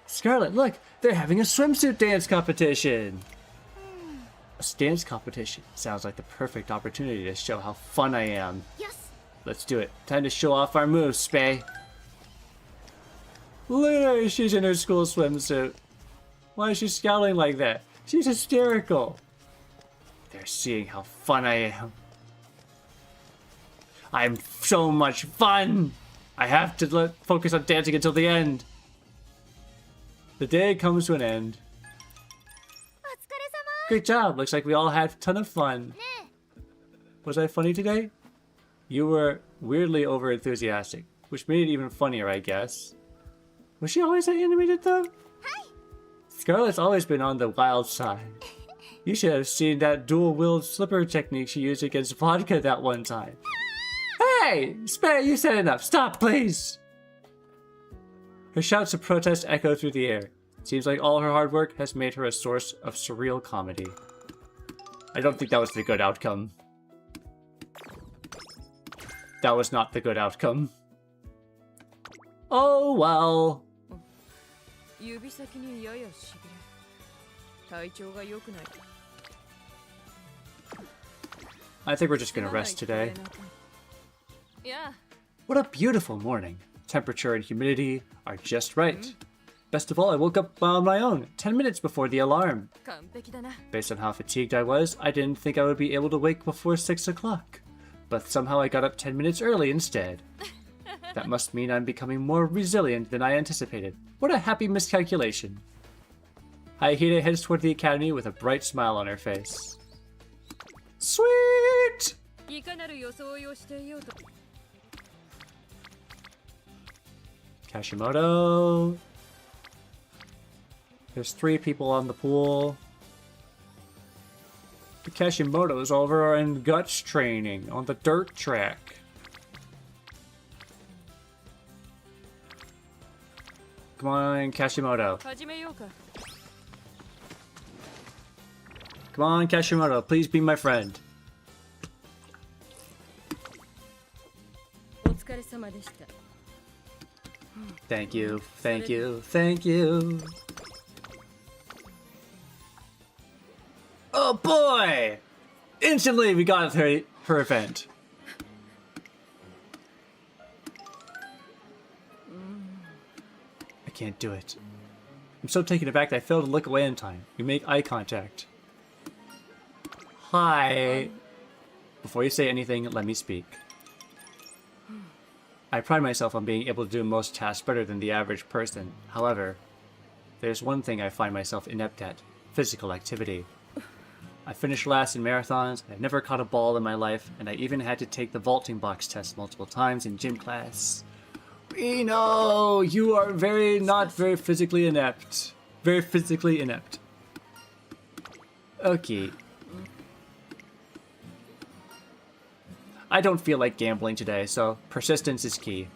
Scarlet, look! They're having a swimsuit dance competition! A dance competition. Sounds like the perfect opportunity to show how fun I am. よし Let's do it. Time to show off our moves, Spay. Look at her, she's in her school swimsuit. Why is she scowling like that? She's hysterical. They're seeing how fun I am. I'm so much fun! I have to focus on dancing until the end. The day comes to an end. お疲れ様 Great job. Looks like we all had a ton of fun. ね Was I funny today? You were weirdly overenthusiastic, which made it even funnier, I guess. Was she always that animated, though? Scarlet's always been on the wild side. You should have seen that dual-wheeled slipper technique she used against vodka that one time. Hey! Spare, you said enough. Stop, please! Her shouts of protest echo through the air. Seems like all her hard work has made her a source of surreal comedy. I don't think that was the good outcome. That was not the good outcome. Oh well. 指先にややしびれ体調が良くない I think we're just gonna rest today. Yeah. What a beautiful morning. Temperature and humidity are just right. Best of all, I woke up on my own, 10 minutes before the alarm. 完璧だな Based on how fatigued I was, I didn't think I would be able to wake before 6 o'clock. But somehow I got up 10 minutes early instead. That must mean I'm becoming more resilient than I anticipated. What a happy miscalculation. Hayahide heads toward the academy with a bright smile on her face. Sweet! いかなる装いをしていようと Kashimoto. There's 3 people on the pool. The Kashimoto's over in guts training on the dirt track. Come on, Kashimoto. 始めようか Come on, Kashimoto. Please be my friend. お疲れ様でした Thank you, thank you, thank you. Oh boy! Instantly we got her event. I can't do it. I'm so taken aback that I failed to look away in time. We make eye contact. Hi. Before you say anything, let me speak. I pride myself on being able to do most tasks better than the average person. However, there's one thing I find myself inept at: physical activity. I finished last in marathons, I've never caught a ball in my life, and I even had to take the vaulting box test multiple times in gym class. We know you are not very physically inept. Very physically inept. Okay. I don't feel like gambling today, so persistence is key.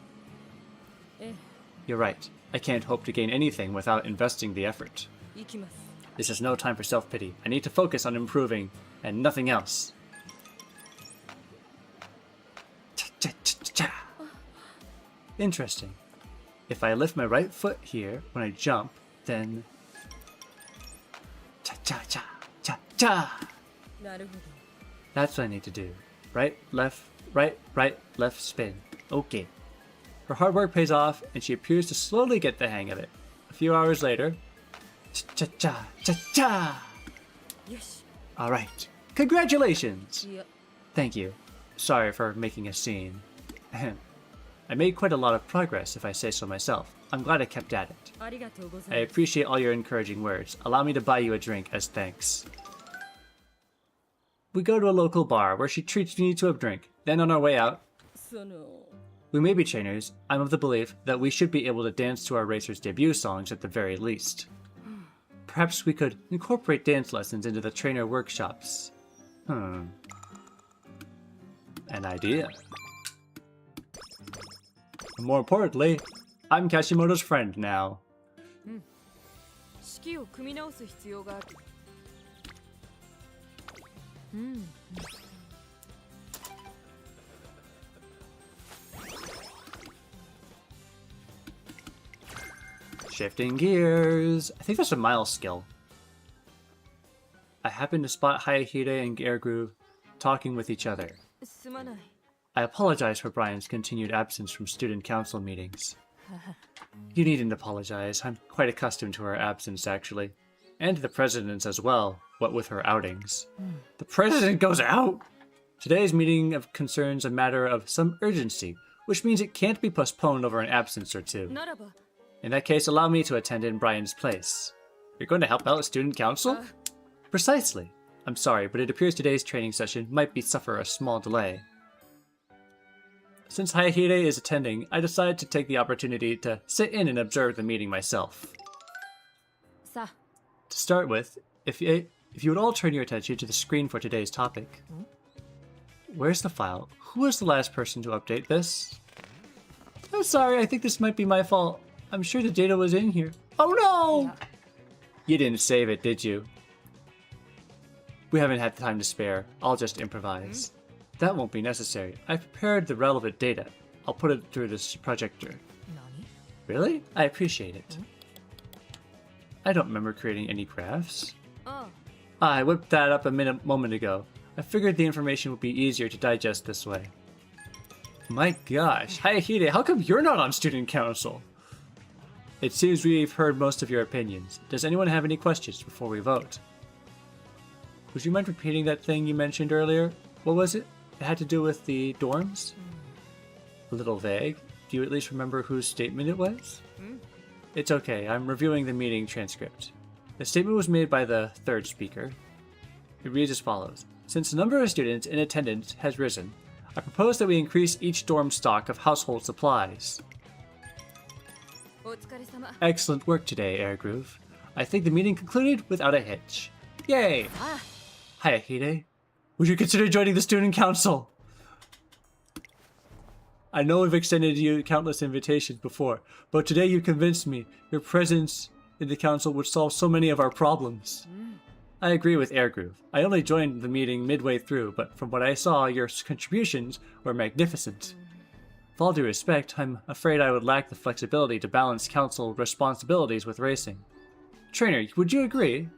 You're right. I can't hope to gain anything without investing the effort. 行きます This is no time for self-pity. I need to focus on improving, and nothing else. Cha-cha-cha-cha. Interesting. If I lift my right foot here when I jump, then... Cha-cha-cha-cha-cha! なるほど That's what I need to do. Right, left, left, spin. Okay. Her hard work pays off, and she appears to slowly get the hang of it. A few hours later... Cha-cha-cha-cha-cha! よし Alright. Congratulations! いや Thank you. Sorry for making a scene. Ahem. I made quite a lot of progress, if I say so myself. I'm glad I kept at it. ありがとうござ I います appreciate all your encouraging words. Allow me to buy you a drink as thanks. We go to a local bar where she treats me to a drink. Then on our way out, その we may be trainers. I'm of the belief that we should be able to dance to our racers' debut songs at the very least. Perhaps we could incorporate dance lessons into the trainer workshops. An idea. More importantly, I'm Kashimoto's friend now. 式を組み直す必要がある。Shifting gears. I think that's a Miles skill. I happened to spot Hayahide and Airgroove talking with each other. すまない。 I apologize for Brian's continued absence from student council meetings. You needn't apologize. I'm quite accustomed to her absence, actually. And to the president's as well, what with her outings. The president goes out! Today's meeting concerns a matter of some urgency, which means it can't be postponed over an absence or two. ならば、 In that case, allow me to attend in Brian's place. You're going to help out student council? Precisely. I'm sorry, but it appears today's training session might suffer a small delay. Since Hayahide is attending, I decided to take the opportunity to sit in and observe the meeting myself. さあ、 To start with, if you would all turn your attention to the screen for today's topic. Where's the file? Who was the last person to update this? I'm sorry, I think this might be my fault. I'm sure the data was in here. Oh no! You didn't save it, did you? We haven't had time to spare. I'll just improvise. That won't be necessary. I've prepared the relevant data. I'll put it through this projector. Really? I appreciate it. I don't remember creating any graphs. あ I whipped that up a moment ago. I figured the information would be easier to digest this way. My gosh, Hayahide, how come you're not on student council? It seems we've heard most of your opinions. Does anyone have any questions before we vote? Would you mind repeating that thing you mentioned earlier? What was it? It had to do with the dorms? A little vague. Do you at least remember whose statement it was? It's okay, I'm reviewing the meeting transcript. The statement was made by the third speaker. It reads as follows. Since the number of students in attendance has risen, I propose that we increase each dorm stock of household supplies. お疲れ様。 Excellent work today, Airgroove. I think the meeting concluded without a hitch. Yay! Hayahide, would you consider joining the student council? I know we've extended you countless invitations before, but today you convinced me your presence in the council would solve so many of our problems. I agree with Airgroove. I only joined the meeting midway through, but from what I saw, your contributions were magnificent. With all due respect, I'm afraid I would lack the flexibility to balance council responsibilities with racing. Trainer, would you agree?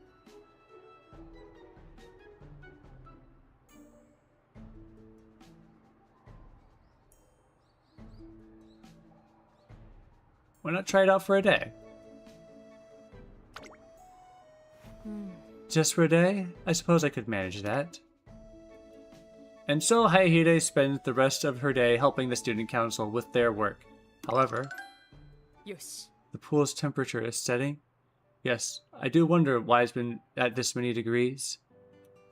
Why not try it out for a day? Just for a day? I suppose I could manage that. And so Hayahide spends the rest of her day helping the student council with their work. However, よし。 the pool's temperature is setting. Yes, I do wonder why it's been at this many degrees.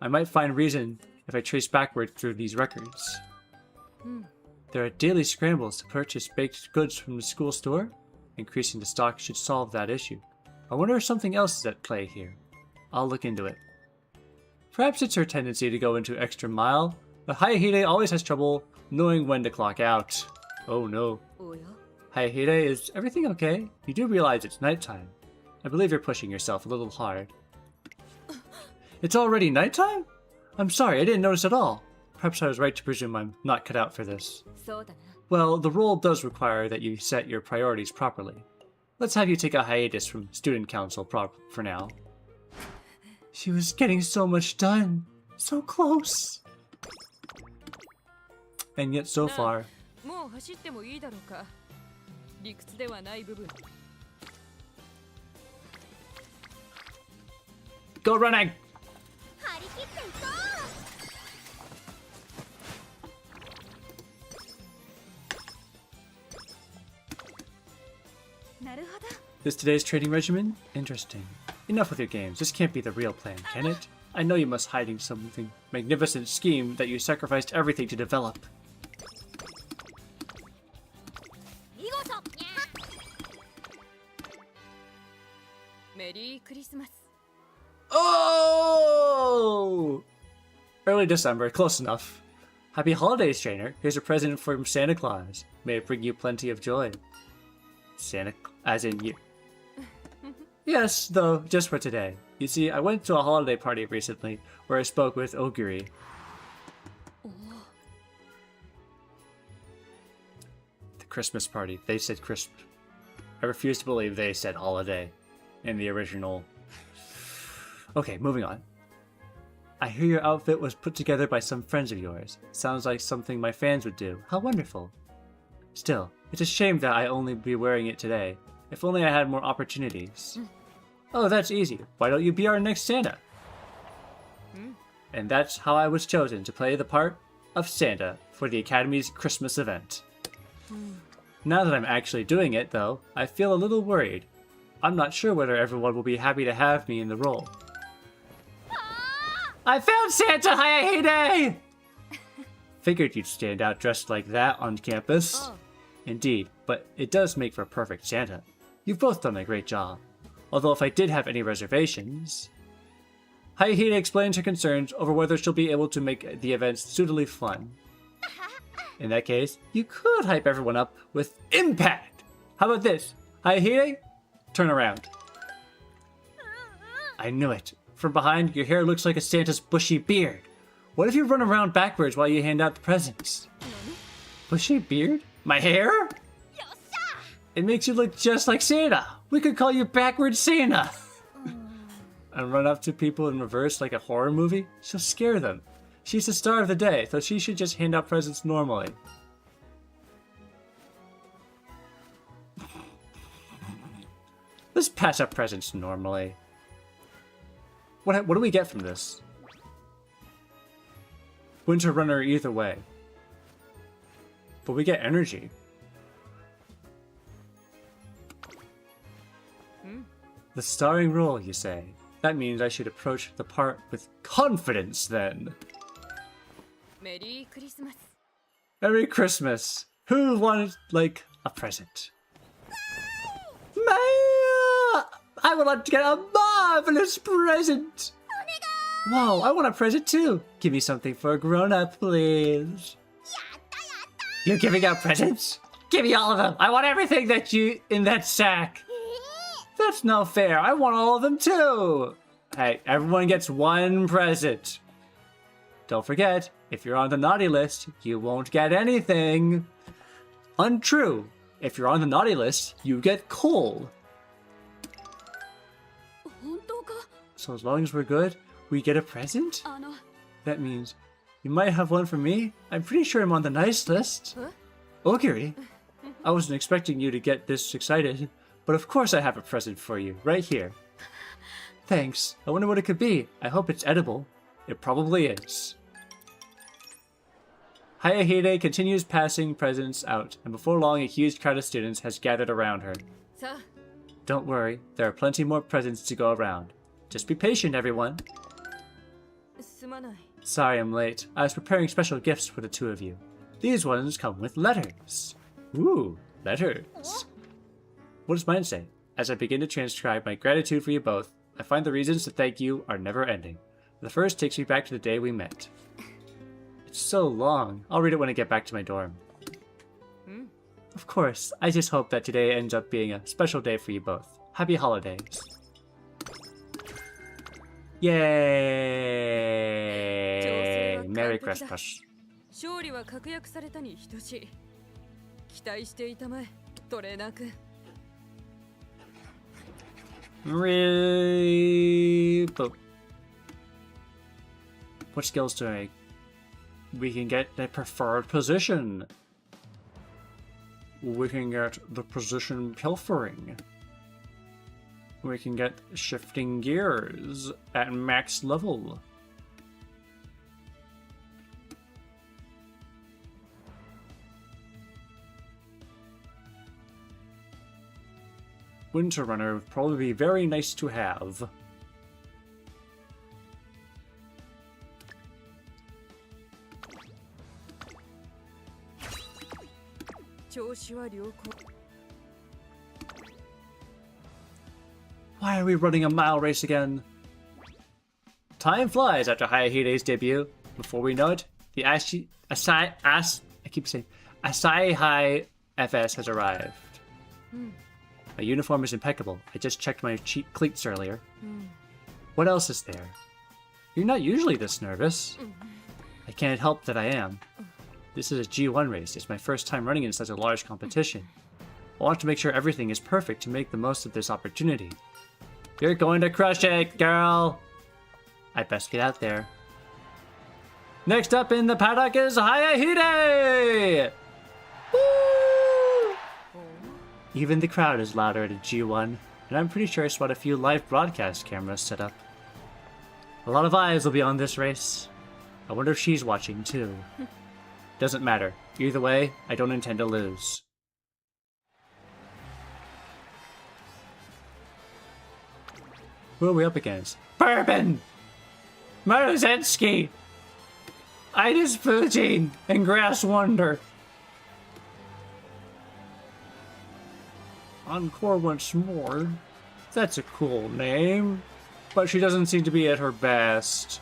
I might find reason if I trace backward through these records. There are daily scrambles to purchase baked goods from the school store. Increasing the stock should solve that issue. I wonder if something else is at play here. I'll look into it. Perhaps it's her tendency to go into extra mile, but Hayahide always has trouble knowing when to clock out. Oh no. おや Hayahide, is everything okay? You do realize it's nighttime. I believe you're pushing yourself a little hard. It's already nighttime? I'm sorry, I didn't notice at all. Perhaps I was right to presume I'm not cut out for this. そうだな。 Well, the role does require that you set your priorities properly. Let's have you take a hiatus from student council for now. She was getting so much done. So close. And yet so far. もう走ってもいいだろうか。理屈ではない部分。 Go running! 張り切っていこう。なるほど。 Is today's training regimen? Interesting. Enough with your games. This can't be the real plan, can it? I know you must hiding something magnificent scheme that you sacrificed everything to develop. 見事。メリークリスマス。Oh! Early December, close enough. Happy holidays, trainer. Here's a present from Santa Claus. May it bring you plenty of joy. Santa, as in you. Yes, though, just for today. You see, I went to a holiday party recently where I spoke with Oguri. The Christmas party. They said Christmas. I refuse to believe they said holiday in the original. Okay, moving on. I hear your outfit was put together by some friends of yours. Sounds like something my fans would do. How wonderful. Still, it's a shame that I only be wearing it today. If only I had more opportunities. Oh, that's easy. Why don't you be our next Santa? And that's how I was chosen to play the part of Santa for the Academy's Christmas event. Now that I'm actually doing it, though, I feel a little worried. I'm not sure whether everyone will be happy to have me in the role. I found Santa, Hayahide! Figured you'd stand out dressed like that on campus. Indeed, but it does make for a perfect Santa. You've both done a great job. Although if I did have any reservations... Hayahide explains her concerns over whether she'll be able to make the events suitably fun. In that case, you could hype everyone up with impact! How about this? Hayahide, turn around. I knew it. From behind, your hair looks like a Santa's bushy beard. What if you run around backwards while you hand out the presents? Bushy beard? My hair? It makes you look just like Santa. We could call you Backwards Santa. And run up to people in reverse like a horror movie? She'll scare them. She's the star of the day, so she should just hand out presents normally. Let's pass up presents normally. What do we get from this? Winter Runner either way. But we get energy. The starring role, you say? That means I should approach the part with confidence, then. Merry Christmas. Merry Christmas. Who wanted, like, a present? Maya! I would like to get a marvelous present! Whoa, I want a present too! Give me something for a grown-up, please. You're giving out presents? Give me all of them! I want everything that you in that sack! That's not fair, I want all of them too! Hey, everyone gets one present. Don't forget, if you're on the naughty list, you won't get anything. Untrue. If you're on the naughty list, you get coal. So as long as we're good, we get a present? That means you might have one for me. I'm pretty sure I'm on the nice list. Oguri, I wasn't expecting you to get this excited, but of course I have a present for you, right here. Thanks. I wonder what it could be. I hope it's edible. It probably is. Hayahide continues passing presents out, and before long a huge crowd of students has gathered around her. Don't worry, there are plenty more presents to go around. Just be patient, everyone. Sorry I'm late. I was preparing special gifts for the two of you. These ones come with letters. Ooh, letters. What does mine say? As I begin to transcribe my gratitude for you both, I find the reasons to thank you are never ending. The first takes me back to the day we met. It's so long. I'll read it when I get back to my dorm. Of course, I just hope that today ends up being a special day for you both. Happy holidays. Yay! Merry Christmas. 勝利は確約されたに等しい。期待していたまえ、トレーナー君。Boop. What skills do I... We can get the preferred position. We can get the position pilfering. We can get shifting gears at max level. Winter Runner would probably be very nice to have. Why are we running a mile race again? Time flies after Hayahide's debut. Before we know it, the Asahi High FS has arrived. My uniform is impeccable. I just checked my cheap cleats earlier. What else is there? You're not usually this nervous. I can't help that I am. This is a G1 race. It's my first time running in such a large competition. I want to make sure everything is perfect to make the most of this opportunity. You're going to crush it, girl! I best get out there. Next up in the paddock is Hayahide! Woo! Even the crowd is louder at a G1, and I'm pretty sure I spot a few live broadcast cameras set up. A lot of eyes will be on this race. I wonder if she's watching too. Doesn't matter. Either way, I don't intend to lose. Who are we up against? Bourbon! Maruzensky! Idis Fujin and Grass Wonder. Encore once more. That's a cool name. But she doesn't seem to be at her best.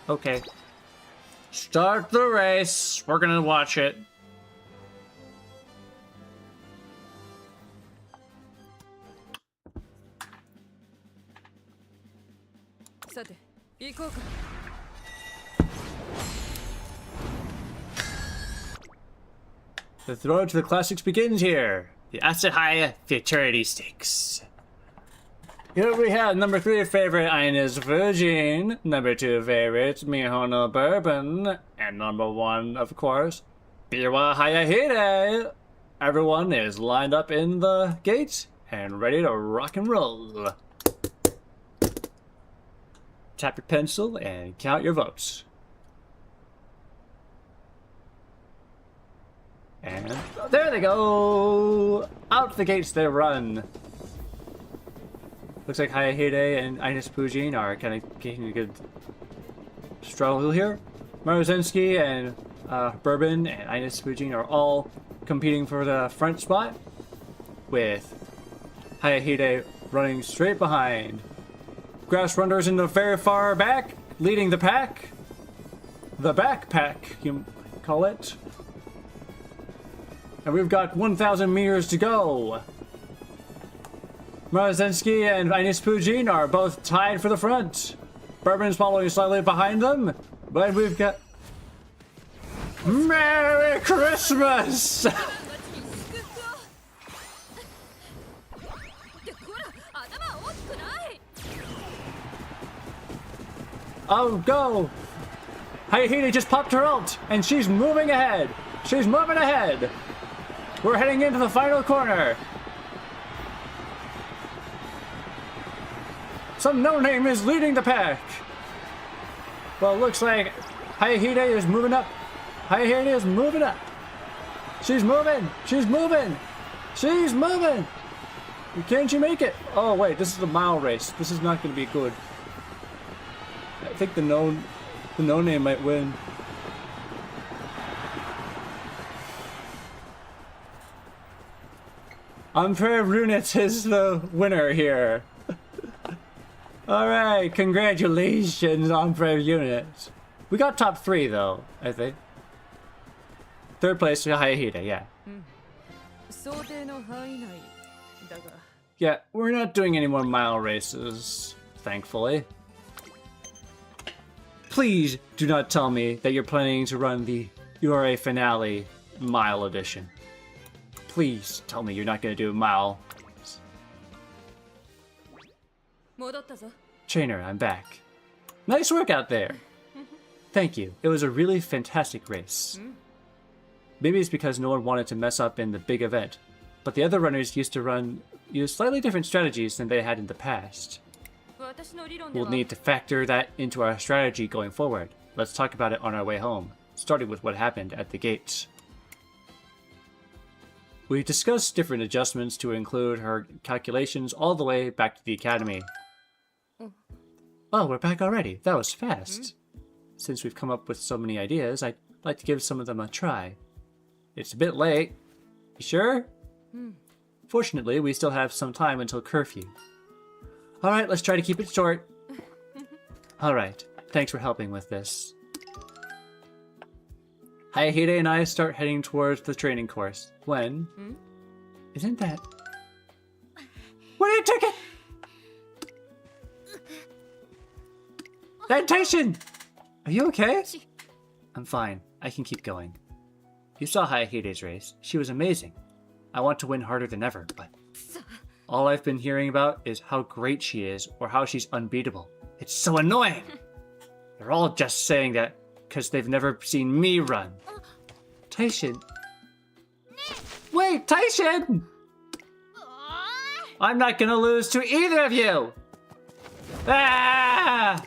Okay. Start the race. We're gonna watch it. The throw to the classics begins here. The Asahi Futurity Stakes. Here we have number 3 favorite Ines Virgin, number 2 favorite Mihono Bourbon, and number 1, of course, Biwa Hayahide. Everyone is lined up in the gate and ready to rock and roll. Tap your pencil and count your votes. And there they go! Out the gates they run. Looks like Hayahide and Ines Fujin are kind of getting a good struggle here. Maruzensky and Bourbon and Ines Fujin are all competing for the front spot, with Hayahide running straight behind. Grass Runners in the very far back, leading the pack. The backpack, you call it. And we've got 1,000 meters to go. Maruzensky and Ines Fujin are both tied for the front. Bourbon's following slightly behind them, but we've got... Merry Christmas! Oh, go! Hayahide just popped her ult, and she's moving ahead. She's moving ahead. We're heading into the final corner. Some no-name is leading the pack. Well, it looks like Hayahide is moving up. Hayahide is moving up. She's moving. She's moving. She's moving. Can't you make it? Oh, wait, this is a mile race. This is not going to be good. I think the no-name might win. Emperor Runitz is the winner here. Alright, congratulations, Emperor Runitz. We got top 3 though, I think. 3rd place, Hayahide, yeah. Yeah, we're not doing any more mile races, thankfully. Please do not tell me that you're planning to run the URA Finale Mile Edition. Please tell me you're not going to do mile. Trainer, I'm back. Nice work out there. Thank you. It was a really fantastic race. Maybe it's because no one wanted to mess up in the big event, but the other runners used slightly different strategies than they had in the past. We'll need to factor that into our strategy going forward. Let's talk about it on our way home, starting with what happened at the gates. We discussed different adjustments to include her calculations all the way back to the academy. Oh, we're back already. That was fast. Since we've come up with so many ideas, I'd like to give some of them a try. It's a bit late. You sure? Fortunately, we still have some time until curfew. Alright, let's try to keep it short. Alright, thanks for helping with this. Hayahide and I start heading towards the training course. When? Isn't that... What are you taking? Meditation! Are you okay? I'm fine. I can keep going. You saw Hayahide's race. She was amazing. I want to win harder than ever, but... all I've been hearing about is how great she is, or how she's unbeatable. It's so annoying! They're all just saying that because they've never seen me run. Taishin. Wait, Taishin! I'm not gonna lose to either of you! Ah!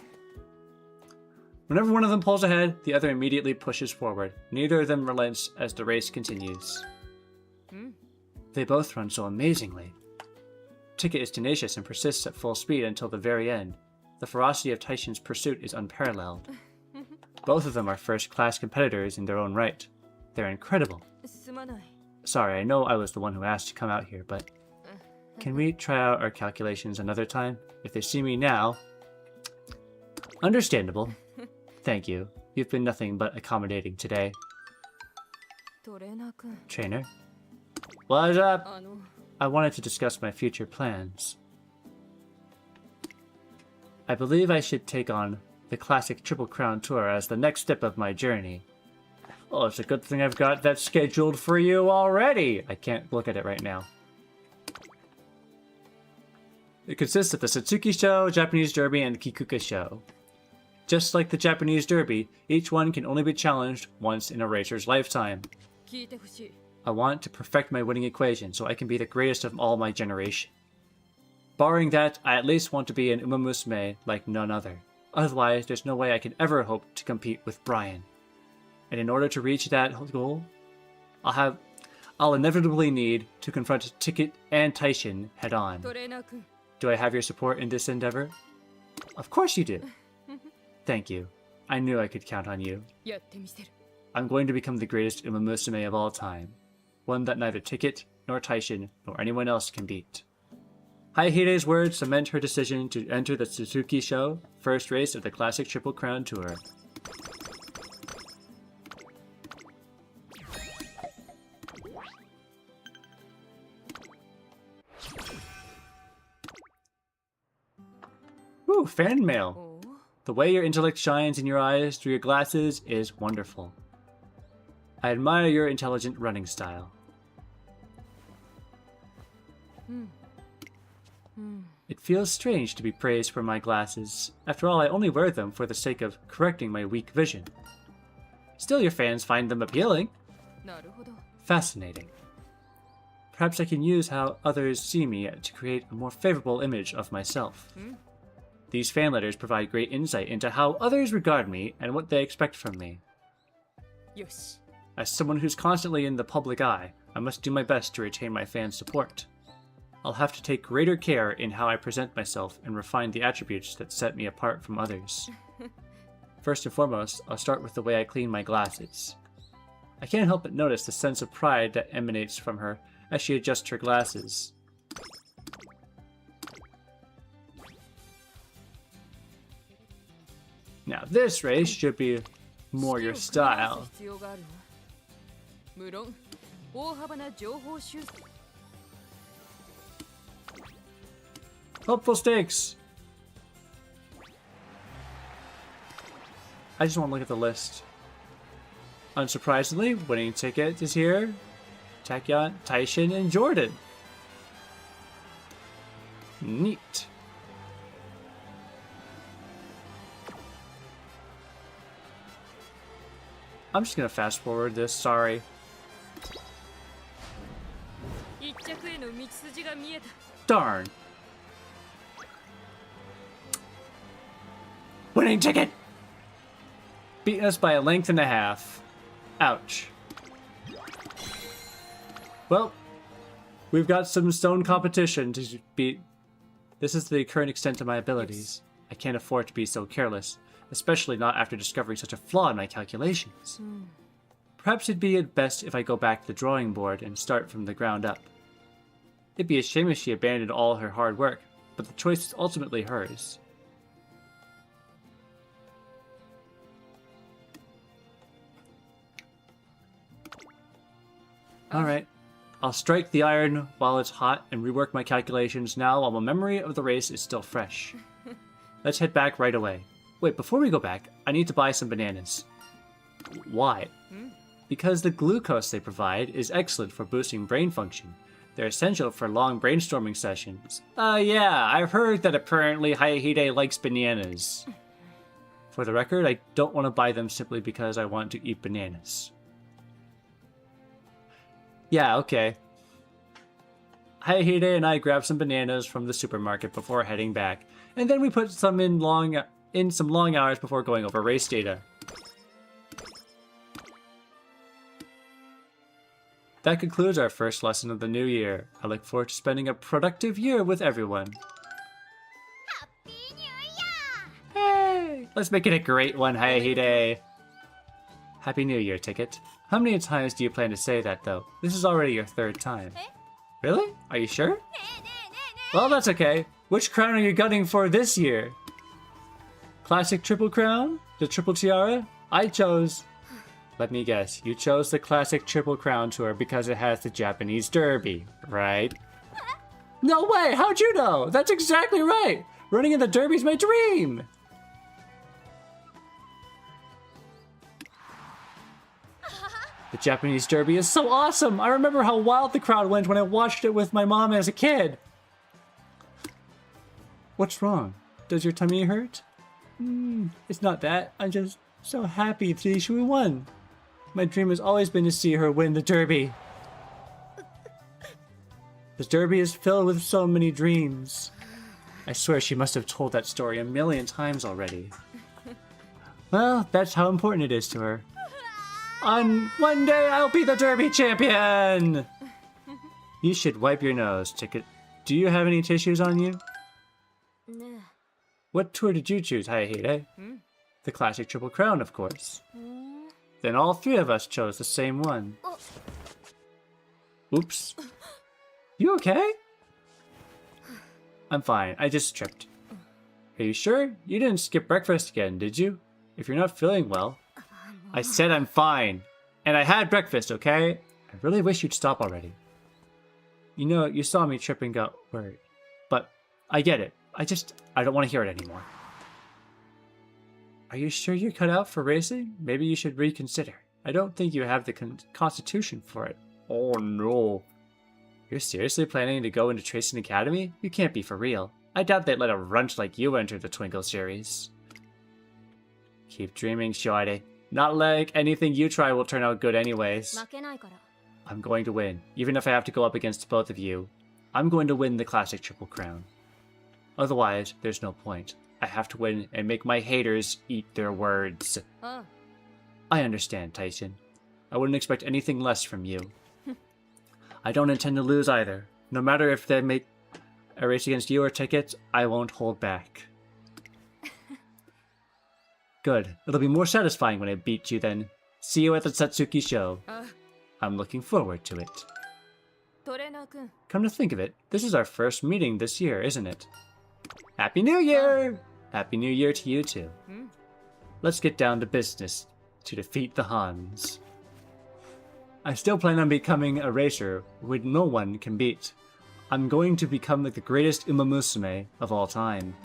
Whenever one of them pulls ahead, the other immediately pushes forward. Neither of them relents as the race continues. They both run so amazingly. Ticket is tenacious and persists at full speed until the very end. The ferocity of Taishin's pursuit is unparalleled. Both of them are first-class competitors in their own right. They're incredible. Sorry, I know I was the one who asked to come out here, but... can we try out our calculations another time? If they see me now... Understandable. Thank you. You've been nothing but accommodating today. Trainer? What's up? I wanted to discuss my future plans. I believe I should take on the classic Triple Crown Tour as the next step of my journey. Oh, it's a good thing I've got that scheduled for you already! I can't look at it right now. It consists of the Satsuki Show, Japanese Derby, and the Kikuka Show. Just like the Japanese Derby, each one can only be challenged once in a racer's lifetime. I want to perfect my winning equation so I can be the greatest of all my generation. Barring that, I at least want to be an Umamusume like none other. Otherwise, there's no way I can ever hope to compete with Brian. And in order to reach that goal, I'll inevitably need to confront Ticket and Taishin head on. Do I have your support in this endeavor? Of course you do. Thank you. I knew I could count on you. I'm going to become the greatest Umamusume of all time. One that neither Ticket, nor Taishin, nor anyone else can beat. Hayahide's words cement her decision to enter the Suzuki Show, first race of the classic Triple Crown Tour. Ooh, fan mail! The way your intellect shines in your eyes through your glasses is wonderful. I admire your intelligent running style. It feels strange to be praised for my glasses. After all, I only wear them for the sake of correcting my weak vision. Still, your fans find them appealing. Fascinating. Perhaps I can use how others see me to create a more favorable image of myself. These fan letters provide great insight into how others regard me and what they expect from me. As someone who's constantly in the public eye, I must do my best to retain my fans' support. I'll have to take greater care in how I present myself and refine the attributes that set me apart from others. First and foremost, I'll start with the way I clean my glasses. I can't help but notice the sense of pride that emanates from her as she adjusts her glasses. Now this race should be more your style. Hopeful stakes! I just want to look at the list. Unsurprisingly, winning ticket is here. Takyan, Taishin, and Jordan. Neat. I'm just gonna fast forward this, sorry. Darn. Winning ticket! Beating us by a length and a half. Ouch. Well, we've got some stone competition to beat. This is the current extent of my abilities. I can't afford to be so careless, especially not after discovering such a flaw in my calculations. Perhaps it'd be best if I go back to the drawing board and start from the ground up. It'd be a shame if she abandoned all her hard work, but the choice is ultimately hers. Alright. I'll strike the iron while it's hot and rework my calculations now while my memory of the race is still fresh. Let's head back right away. Wait, before we go back, I need to buy some bananas. Why? Because the glucose they provide is excellent for boosting brain function. They're essential for long brainstorming sessions. Yeah, I've heard that apparently Hayahide likes bananas. For the record, I don't want to buy them simply because I want to eat bananas. Yeah, okay. Hayahide and I grabbed some bananas from the supermarket before heading back, and then we put some in some long hours before going over race data. That concludes our first lesson of the new year. I look forward to spending a productive year with everyone. Happy New Year! Hey! Let's make it a great one, Hayahide! Happy New Year, Ticket. How many times do you plan to say that, though? This is already your third time. Really? Are you sure? Well, that's okay. Which crown are you gunning for this year? Classic Triple Crown? The Triple Tiara? I chose... Let me guess, you chose the Classic Triple Crown Tour because it has the Japanese Derby, right? No way! How'd you know? That's exactly right! Running in the Derby's my dream! The Japanese Derby is so awesome! I remember how wild the crowd went when I watched it with my mom as a kid. What's wrong? Does your tummy hurt? It's not that. I'm just so happy that she won. My dream has always been to see her win the Derby. The Derby is filled with so many dreams. I swear she must have told that story a million times already. Well, that's how important it is to her. On one day, I'll be the Derby champion! You should wipe your nose, Ticket. Do you have any tissues on you? Nah. What tour did you choose, Hayahide? The Classic Triple Crown, of course. Then all three of us chose the same one. Oops. You okay? I'm fine. I just tripped. Are you sure? You didn't skip breakfast again, did you? If you're not feeling well... I said I'm fine. And I had breakfast, okay? I really wish you'd stop already. You know, you saw me trip and got worried. But I get it. I don't want to hear it anymore. Are you sure you're cut out for racing? Maybe you should reconsider. I don't think you have the constitution for it. Oh no. You're seriously planning to go into Tracing Academy? You can't be for real. I doubt they'd let a runt like you enter the Twinkle series. Keep dreaming, Shoide. Not like anything you try will turn out good anyways. I'm going to win, even if I have to go up against both of you. I'm going to win the Classic Triple Crown. Otherwise, there's no point. I have to win and make my haters eat their words. I understand, Tyson. I wouldn't expect anything less from you. I don't intend to lose either. No matter if they make a race against you or Tickets, I won't hold back. Good. It'll be more satisfying when I beat you then. See you at the Satsuki show. I'm looking forward to it. Come to think of it, this is our first meeting this year, isn't it? Happy New Year! Happy New Year to you too. Let's get down to business to defeat the Hans. I still plan on becoming a racer which no one can beat. I'm going to become like the greatest Umamusume of all time.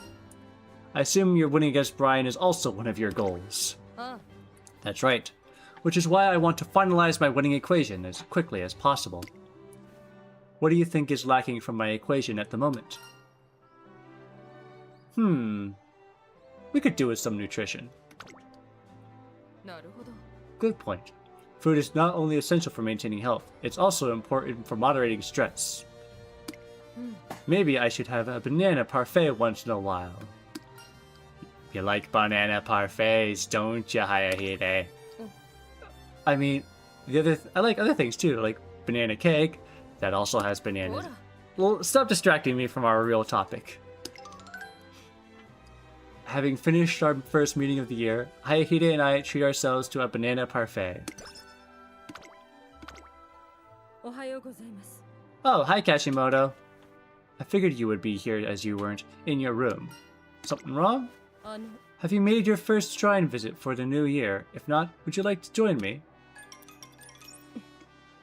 I assume your winning against Brian is also one of your goals. That's right. Which is why I want to finalize my winning equation as quickly as possible. What do you think is lacking from my equation at the moment? We could do with some nutrition. Good point. Food is not only essential for maintaining health, it's also important for moderating stress. Maybe I should have a banana parfait once in a while. You like banana parfaits, don't you, Hayahide? I mean, I like other things too, like banana cake that also has bananas. Well, stop distracting me from our real topic. Having finished our first meeting of the year, Hayahide and I treat ourselves to a banana parfait. Oh, hi Kashimoto. I figured you would be here as you weren't in your room. Something wrong? Have you made your first shrine visit for the new year? If not, would you like to join me?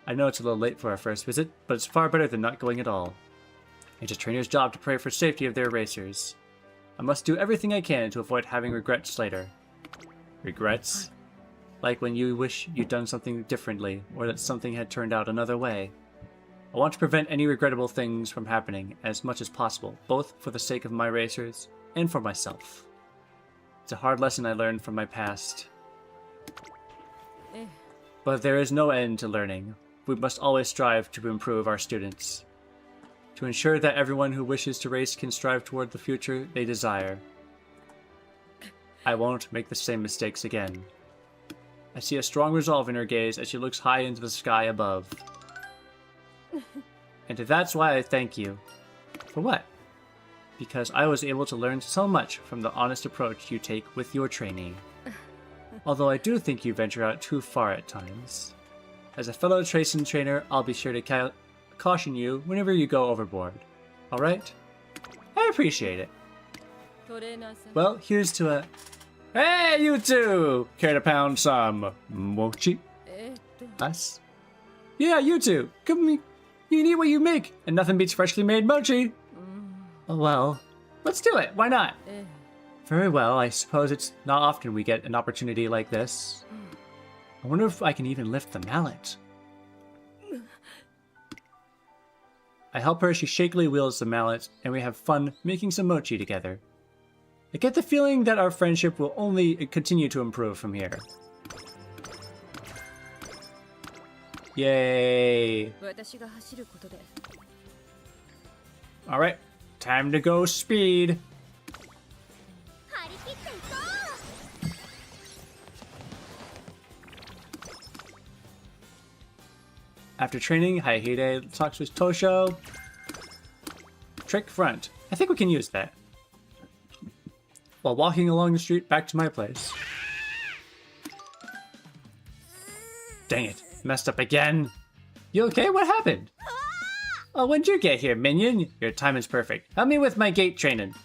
I know it's a little late for our first visit, but it's far better than not going at all. It's a trainer's job to pray for safety of their racers. I must do everything I can to avoid having regrets later. Regrets? Like when you wish you'd done something differently, or that something had turned out another way. I want to prevent any regrettable things from happening as much as possible, both for the sake of my racers and for myself. It's a hard lesson I learned from my past. But there is no end to learning. We must always strive to improve our students. To ensure that everyone who wishes to race can strive toward the future they desire. I won't make the same mistakes again. I see a strong resolve in her gaze as she looks high into the sky above. And that's why I thank you. For what? Because I was able to learn so much from the honest approach you take with your training. Although I do think you venture out too far at times. As a fellow Tracing trainer, I'll be sure to caution you whenever you go overboard. Alright? I appreciate it. Well, here's to a... Hey, you two! Care to pound some mochi? Us? Yeah, you two! Come, you can eat what you make, and nothing beats freshly made mochi! Well, let's do it, why not? Very well, I suppose it's not often we get an opportunity like this. I wonder if I can even lift the mallet. I help her as she shakily wields the mallet, and we have fun making some mochi together. I get the feeling that our friendship will only continue to improve from here. Yay! Alright, time to go speed! After training, Hayahide talks with Tosho. Trick front. I think we can use that. While walking along the street back to my place. Dang it, messed up again. You okay? What happened? Oh, when'd you get here, minion? Your timing's perfect. Help me with my gate training.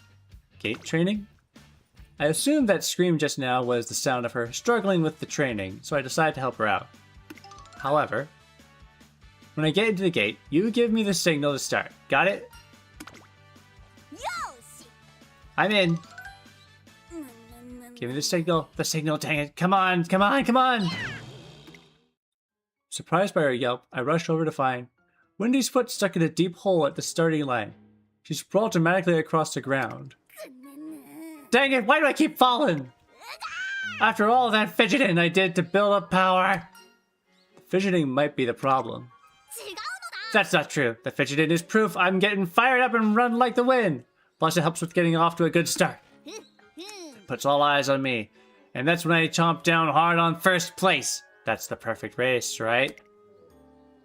Gate training? I assumed that scream just now was the sound of her struggling with the training, so I decided to help her out. However, when I get into the gate, you give me the signal to start. Got it? I'm in. Give me the signal. The signal, dang it. Come on, come on, come on. Surprised by her yelp, I rush over to find Wendy's foot stuck in a deep hole at the starting line. She sprawled dramatically across the ground. Dang it, why do I keep falling? After all that fidgeting I did to build up power. The fidgeting might be the problem. That's not true. The fidgeting is proof I'm getting fired up and run like the wind. Plus it helps with getting off to a good start. It puts all eyes on me. And that's when I chomp down hard on first place. That's the perfect race, right?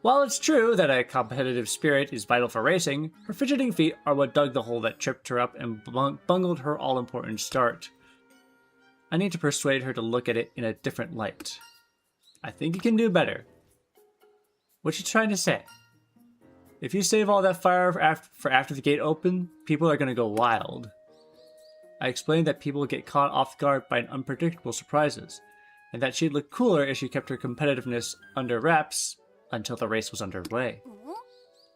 While it's true that a competitive spirit is vital for racing, her fidgeting feet are what dug the hole that tripped her up and bungled her all-important start. I need to persuade her to look at it in a different light. I think you can do better. What you trying to say? If you save all that fire for after the gate open, people are going to go wild. I explained that people get caught off guard by unpredictable surprises, and that she'd look cooler if she kept her competitiveness under wraps until the race was underway.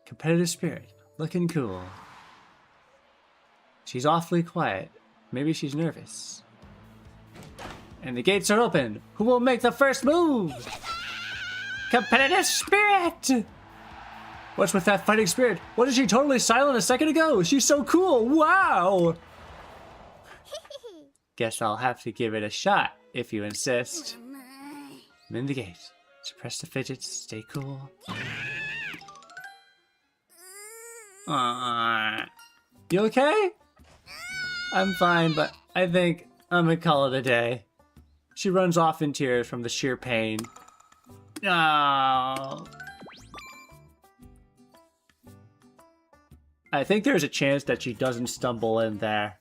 Competitive spirit, looking cool. She's awfully quiet. Maybe she's nervous. And the gates are open. Who will make the first move? Competitive spirit! What's with that fighting spirit? What is she totally silent a second ago? She's so cool. Wow! Guess I'll have to give it a shot if you insist. I'm in the gate. Suppress the fidgets. Stay cool. You okay? I'm fine, but I think I'm gonna call it a day. She runs off in tears from the sheer pain. Oh. I think there's a chance that she doesn't stumble in there.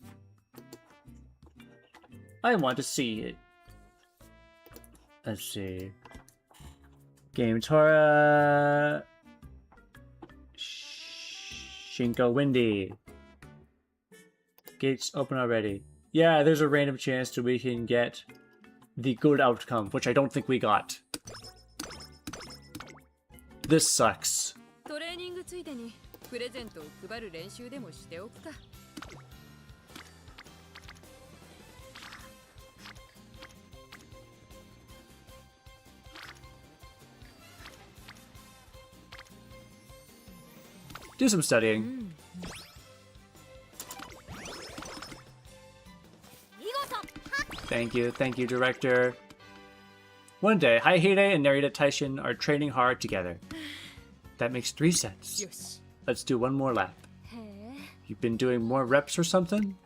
I want to see it. Let's see. Game Tora. Shinko Windy. Gates open already. Yeah, there's a random chance that we can get the good outcome, which I don't think we got. This sucks. トレーニングついでにプレゼントを配る練習でもしておくか。Do some studying. Thank you, director. One day, Hayahide and Narita Taishin are training hard together. That makes 3 sets. よし。 Let's do one more lap. へえ You've been doing more reps or something?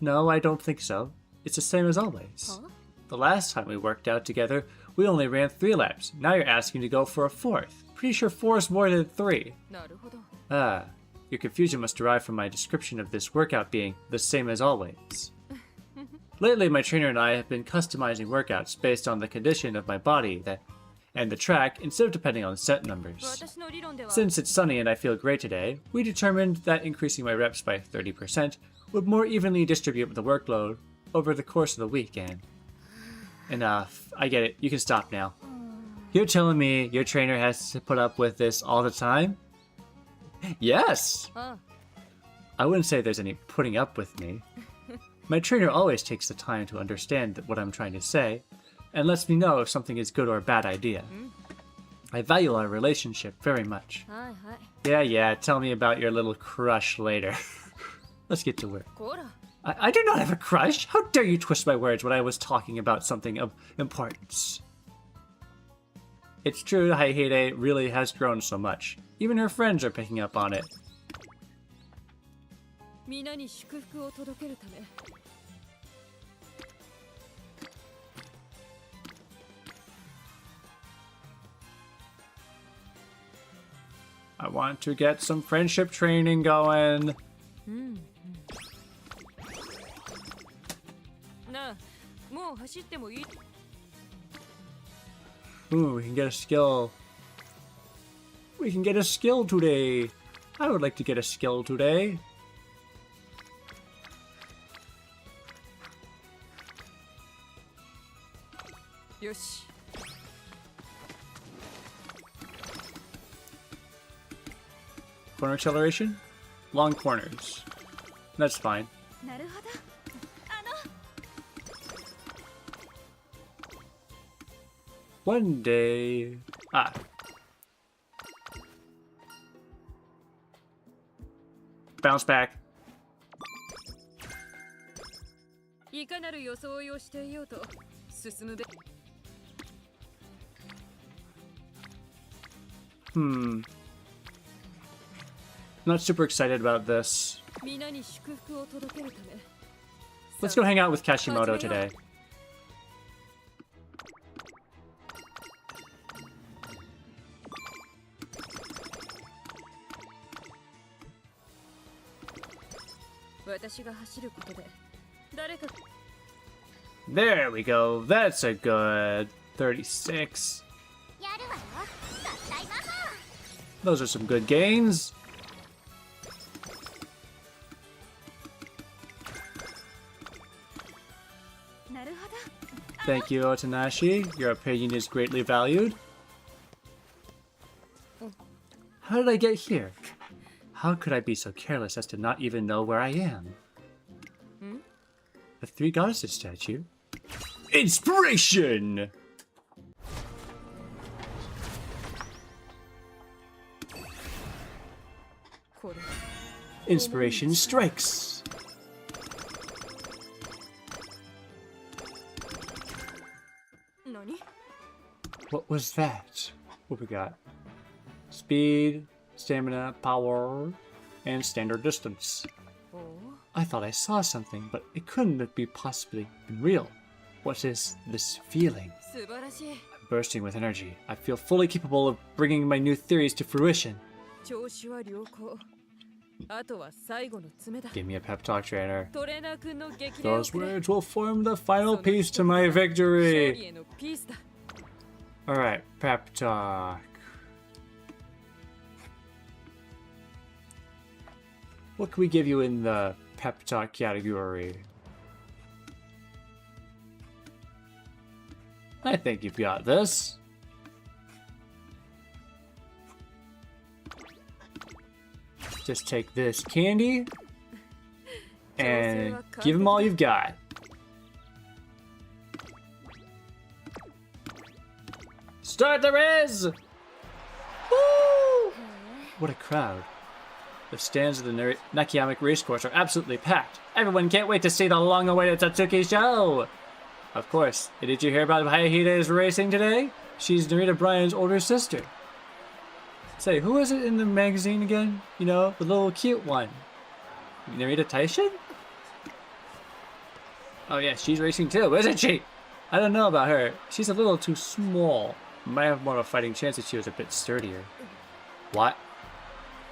No, I don't think so. It's the same as always. Huh? The last time we worked out together, we only ran 3 laps. Now you're asking to go for a 4th. Pretty sure 4 is more than 3. なるほど。 Ah, your confusion must derive from my description of this workout being the same as always. Lately, my trainer and I have been customizing workouts based on the condition of my body and the track instead of depending on set numbers. 私の理論では Since it's sunny and I feel great today, we determined that increasing my reps by 30% would more evenly distribute the workload over the course of the weekend. Enough. I get it. You can stop now. You're telling me your trainer has to put up with this all the time? Yes! あ I wouldn't say there's any putting up with me. My trainer always takes the time to understand what I'm trying to say, and lets me know if something is good or a bad idea. I value our relationship very much. はいはい。 Yeah, tell me about your little crush later. Let's get to work. こら。 I do not have a crush! How dare you twist my words when I was talking about something of importance? It's true, Hayahide really has grown so much. Even her friends are picking up on it. 皆に祝福を届けるため。 I want to get some friendship training going. なあ、もう走ってもいい。 Ooh, we can get a skill. We can get a skill today. I would like to get a skill today.よし。 Corner acceleration? Long corners. That's fine. なるほど。One day... Ah. Bounce back. いかなる装いをしていようと進むべ。 Not super excited about this. 皆に祝福を届けるため。 Let's go hang out with Kashimoto today. 私が走ることで誰か。 There we go. That's a good 36. やるわよ合体魔法 Those are some good gains. Thank you, Otanashi. Your opinion is greatly valued. How did I get here? How could I be so careless as to not even know where I am? The 3 goddesses statue? Inspiration! Inspiration strikes! What was that? What we got? Speed, stamina, power, and standard distance. I thought I saw something, but it couldn't be possibly real. What is this feeling? 素晴らしい。 I'm bursting with energy. I feel fully capable of bringing my new theories to fruition. 調子は良好。あとは最後の詰めだ。 Give me a pep talk, trainer. トレーナー君の激励を Those くれ。 words will form the final piece to my 勝利 victory. へのピースだ。 Alright, pep talk. What can we give you in the pep talk category? I think you've got this. just take this candy and give him all you've got. Start the race! Woo! What a crowd. The stands of the Nakayama racecourse are absolutely packed. Everyone can't wait to see the long-awaited Satsuki show! Of course. Did you hear about Hayahide is racing today? She's Narita Bryan's older sister. Say, who is it in the magazine again? You know, the little cute one. Narita Taishin? Oh yeah, she's racing too, isn't she? I don't know about her. She's a little too small. Might have more of a fighting chance if she was a bit sturdier. What?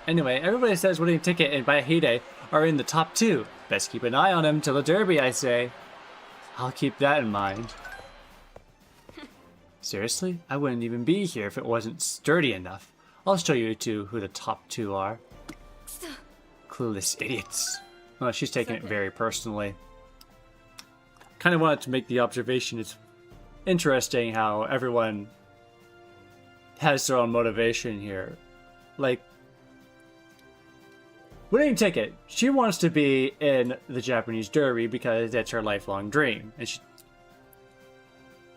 Anyway, everybody says Winning Ticket and Hayahide are in the top 2. Best keep an eye on them till the derby, I say. I'll keep that in mind. Seriously? I wouldn't even be here if it wasn't sturdy enough. I'll show you two who the top 2 are. Clueless idiots. Oh, she's taking it very personally. Kind of wanted to make the observation. It's interesting how everyone has their own motivation here. Like, Winning Ticket, she wants to be in the Japanese derby because that's her lifelong dream. And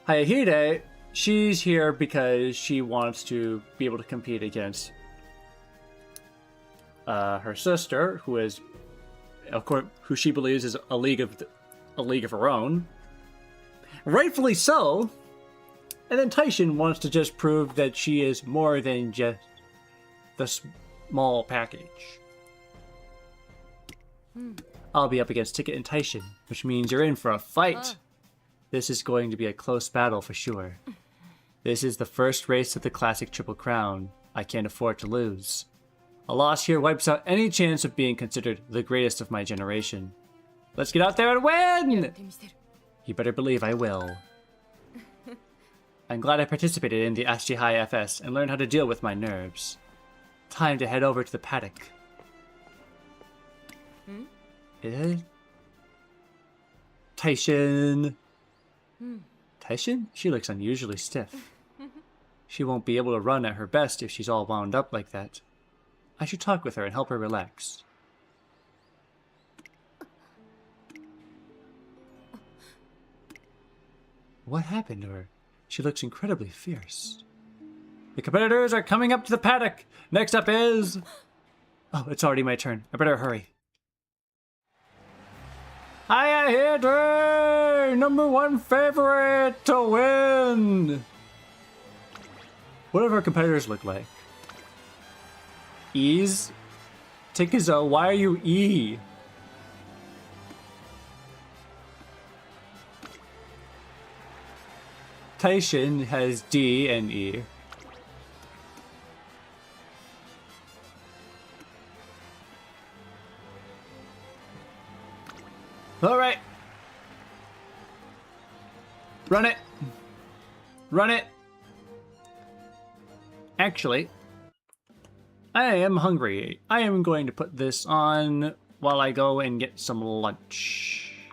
Hayahide, she's here because she wants to be able to compete against her sister, who is, of course, who she believes is a league of her own. Rightfully so. And then Taishin wants to just prove that she is more than just the small package. I'll be up against Ticket and Taishin, which means you're in for a fight. This is going to be a close battle for sure. This is the first race of the Classic Triple Crown. I can't afford to lose. A loss here wipes out any chance of being considered the greatest of my generation. Let's get out there and win! You better believe I will. I'm glad I participated in the Ashihai FS and learned how to deal with my nerves. Time to head over to the paddock. Taishin. Taishin? She looks unusually stiff. She won't be able to run at her best if she's all wound up like that. I should talk with her and help her relax. What happened to her? She looks incredibly fierce. The competitors are coming up to the paddock. Next up is... Oh, it's already my turn. I better hurry. Hayahide! #1 favorite to win! What do our competitors look like? E's? Tikizo, why are you E? Taishin has D and E. Alright. Run it. Run it. Actually, I am hungry. I am going to put this on while I go and get some lunch.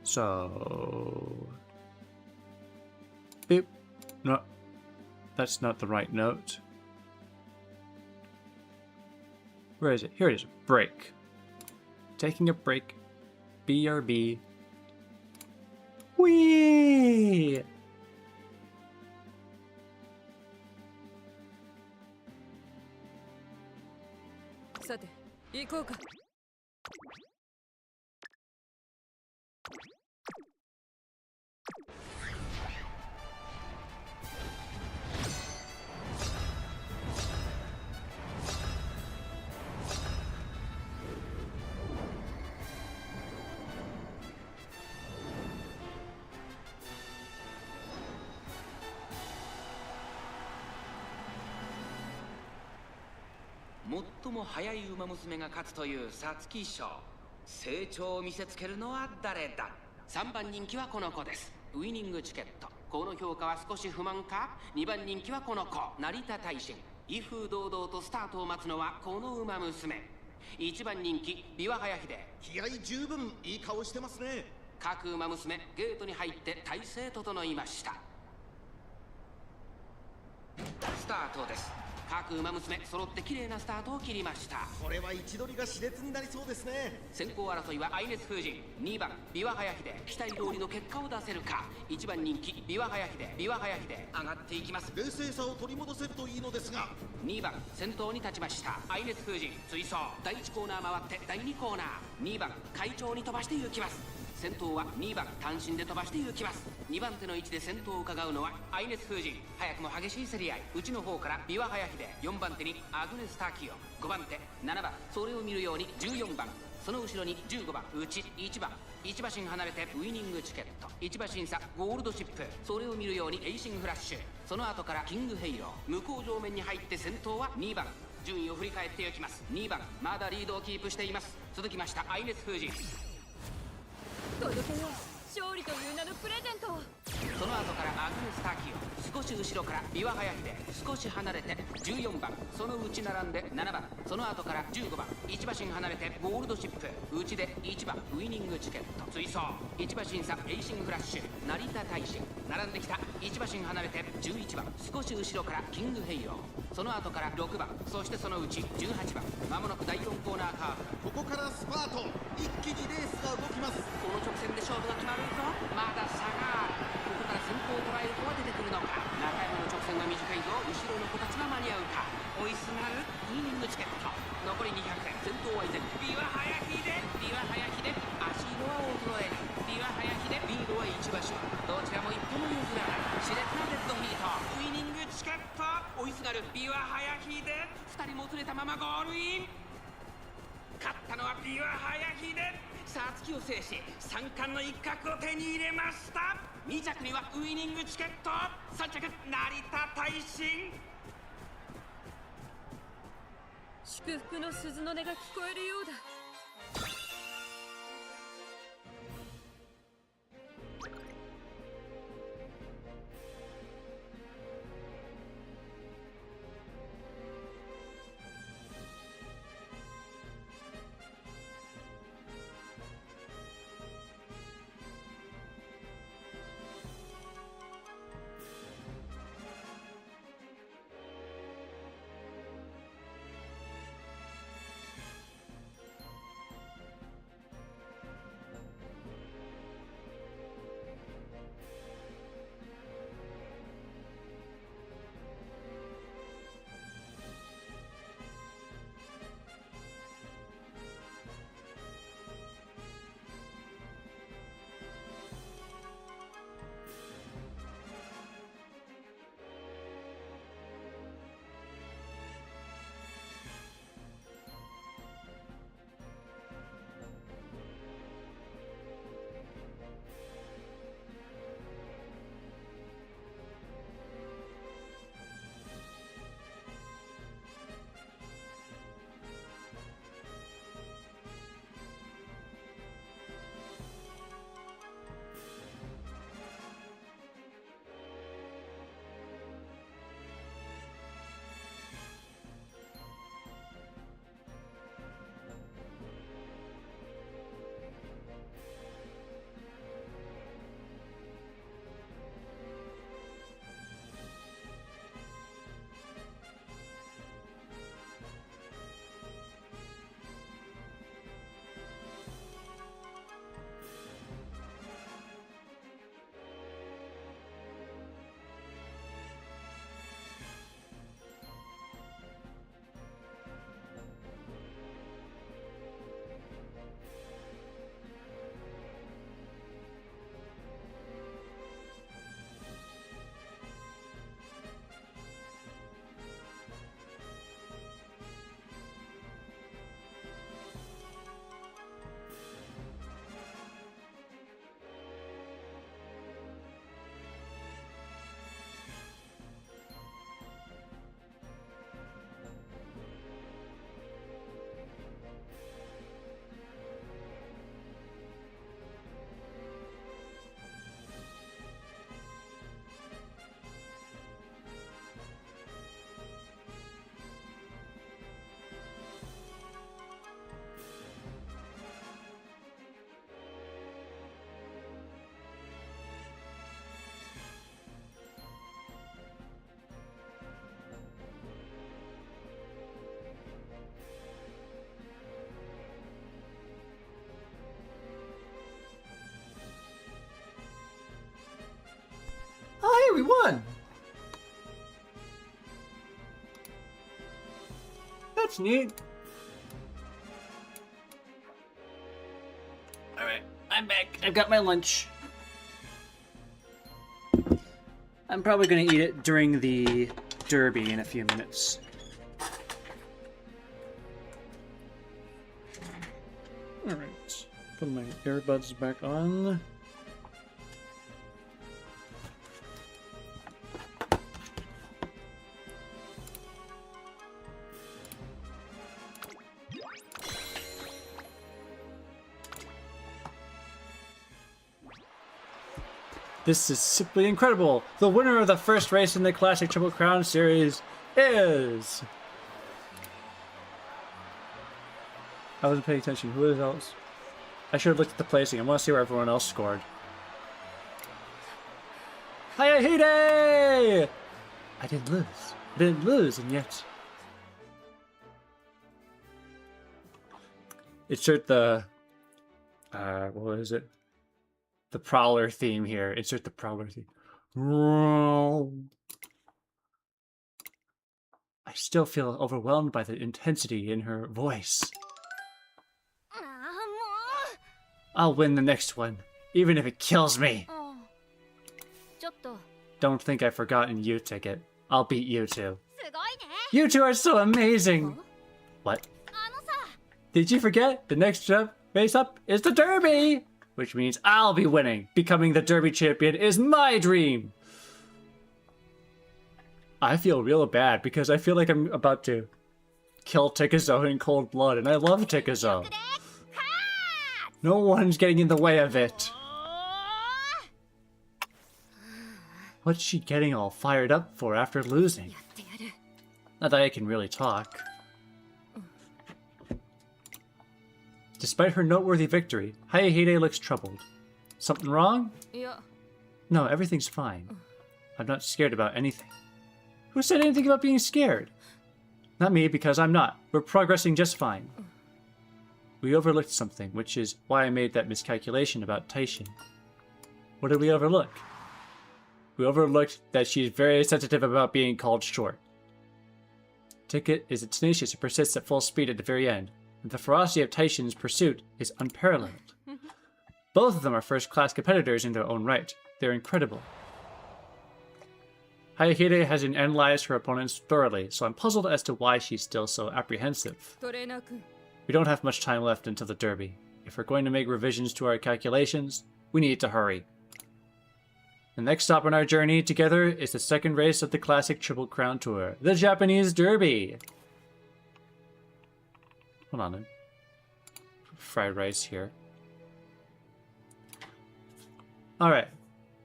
So... Beep. No, that's not the right note. Where is it? Here it is. Break. Taking a break. BRB. Whee! Sate, 行こうか。最も早い馬娘が勝つという皐月賞。成長を見せつけるのは誰だ。3番人気はこの子です。ウイニングチケット。この評価は少し不満か。2番人気はこの子成田大臣。威風堂々とスタートを待つのはこの馬娘。1番人気琵琶早秀。気合十分いい顔してますね。各馬娘ゲートに入って体勢整いました。スタートです。各馬娘揃って綺麗なスタートを切りました。これは位置取りが熾烈になりそうですね。先行争いは愛熱風神、2番ビワハヤヒデ、期待通りの結果を出せるか。1番人気ビワハヤヒデ、ビワハヤヒデ上がっていきます。冷静さを取り戻せるといいのですが、2番先頭に立ちました愛熱風神、追走。第1コーナー回って第2コーナー、2番会長に飛ばして行きます。先頭は2番単身で飛ばして行きます。2番手の位置で先頭を伺うのは愛熱風神、早くも激しい競り合い。内の方からビワハヤヒデ、4番手にアグネスターキオ、5番手7番、それを見るように14番、その後ろに15番内1番、1馬身離れてウイニングチケット、1馬身差ゴールドシップ、それを見るようにエイシングフラッシュ、その後からキングヘイロー。向こう上面に入って先頭は2番、順位を振り返っていきます。2番まだリードをキープしています。続きました愛熱風神、届けよう勝利という名のプレゼントを。その後からアグネスターキオ、少し後ろからビワハヤヒデ、少し離れて14番、その内並んで7番、その後から15番、1馬身離れてゴールドシップ、内で1番ウイニングチケット、追走。1馬身差エイシングフラッシュ、成田大使並んできた。1馬身離れて11番、少し後ろからキングヘイロー、その後から6番、そしてそのうち18番。まもなく第4コーナーカーブ。ここからスパート、一気にレースが動きます。この直線で勝負が決まるぞ。まだ差がある。ここから先頭を捉える子は出てくるのか。中山の直線は短いぞ。後ろの子たちが間に合うか。追いすがるウイニングチケット、残り200円。先頭は依然ビワハヤヒデ、ビワハヤヒデ、足色は衰える。ビワハヤヒデ、リードは1馬身、どちらも一歩も譲らない熾烈なデッドヒート。ウイニングチケット、追いすがるビワハヤヒデ、2人もつれたままゴールイン。勝ったのはビワハヤヒデ、さあ月を制し三冠の一角を手に入れました。2着にはウイニングチケット、3着成田大臣。祝福の鈴の音が聞こえるようだ。That's neat. Alright, I'm back. I've got my lunch. I'm probably going to eat it during the derby in a few minutes. Alright, put my earbuds back on. This is simply incredible! The winner of the first race in the Classic Triple Crown Series is... I wasn't paying attention. Who else? I should have looked at the placing. I want to see where everyone else scored. Hayahide! I didn't lose. I didn't lose, and yet... Insert the... what is it? The Prowler theme here. Insert the Prowler theme. I still feel overwhelmed by the intensity in her voice. I'll win the next one, even if it kills me. ちょっと Don't think I've forgotten you, Ticket. I'll beat you two. すごいね You two are so amazing! What? あのさ Did you forget? The next race up is the Derby! Which means I'll be winning. Becoming the Derby champion is my dream! I feel real bad because I feel like I'm about to kill Tikazo in cold blood, and I love Tikazo. No one's getting in the way of it. What's she getting all fired up for after losing? Not that I can really talk. Despite her noteworthy victory, Hayahide looks troubled. Something wrong? いや No, everything's fine. I'm not scared about anything. Who said anything about being scared? Not me, because I'm not. We're progressing just fine. We overlooked something, which is why I made that miscalculation about Taishin. What did we overlook? We overlooked that she's very sensitive about being called short. Ticket is tenacious and persists at full speed at the very end, and the ferocity of Taishin's pursuit is unparalleled. Both of them are first-class competitors in their own right. They're incredible. Hayahide hasn't analyzed her opponents thoroughly, so I'm puzzled as to why she's still so apprehensive. トレーナー君 We don't have much time left until the Derby. If we're going to make revisions to our calculations, we need to hurry. The next stop on our journey together is the second race of the Classic Triple Crown Tour, the Japanese Derby. Hold on. Fried rice here. Alright.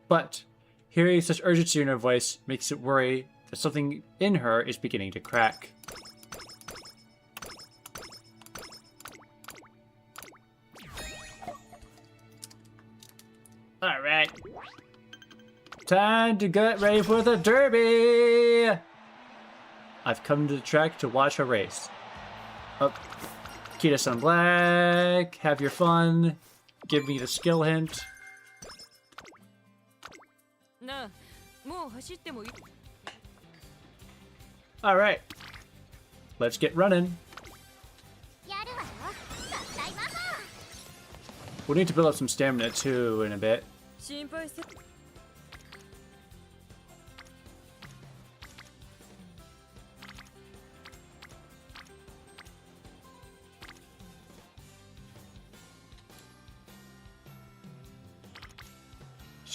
But hearing such urgency in her voice makes it worry that something in her is beginning to crack. Alright. Time to get ready for the Derby! I've come to the track to watch a race. Oh, Kita-san Black, have your fun. Give me the skill hint. なあもう走ってもいい Alright. Let's get running. やるわよ合体魔法 We'll need to build up some stamina too in a bit. 心配せ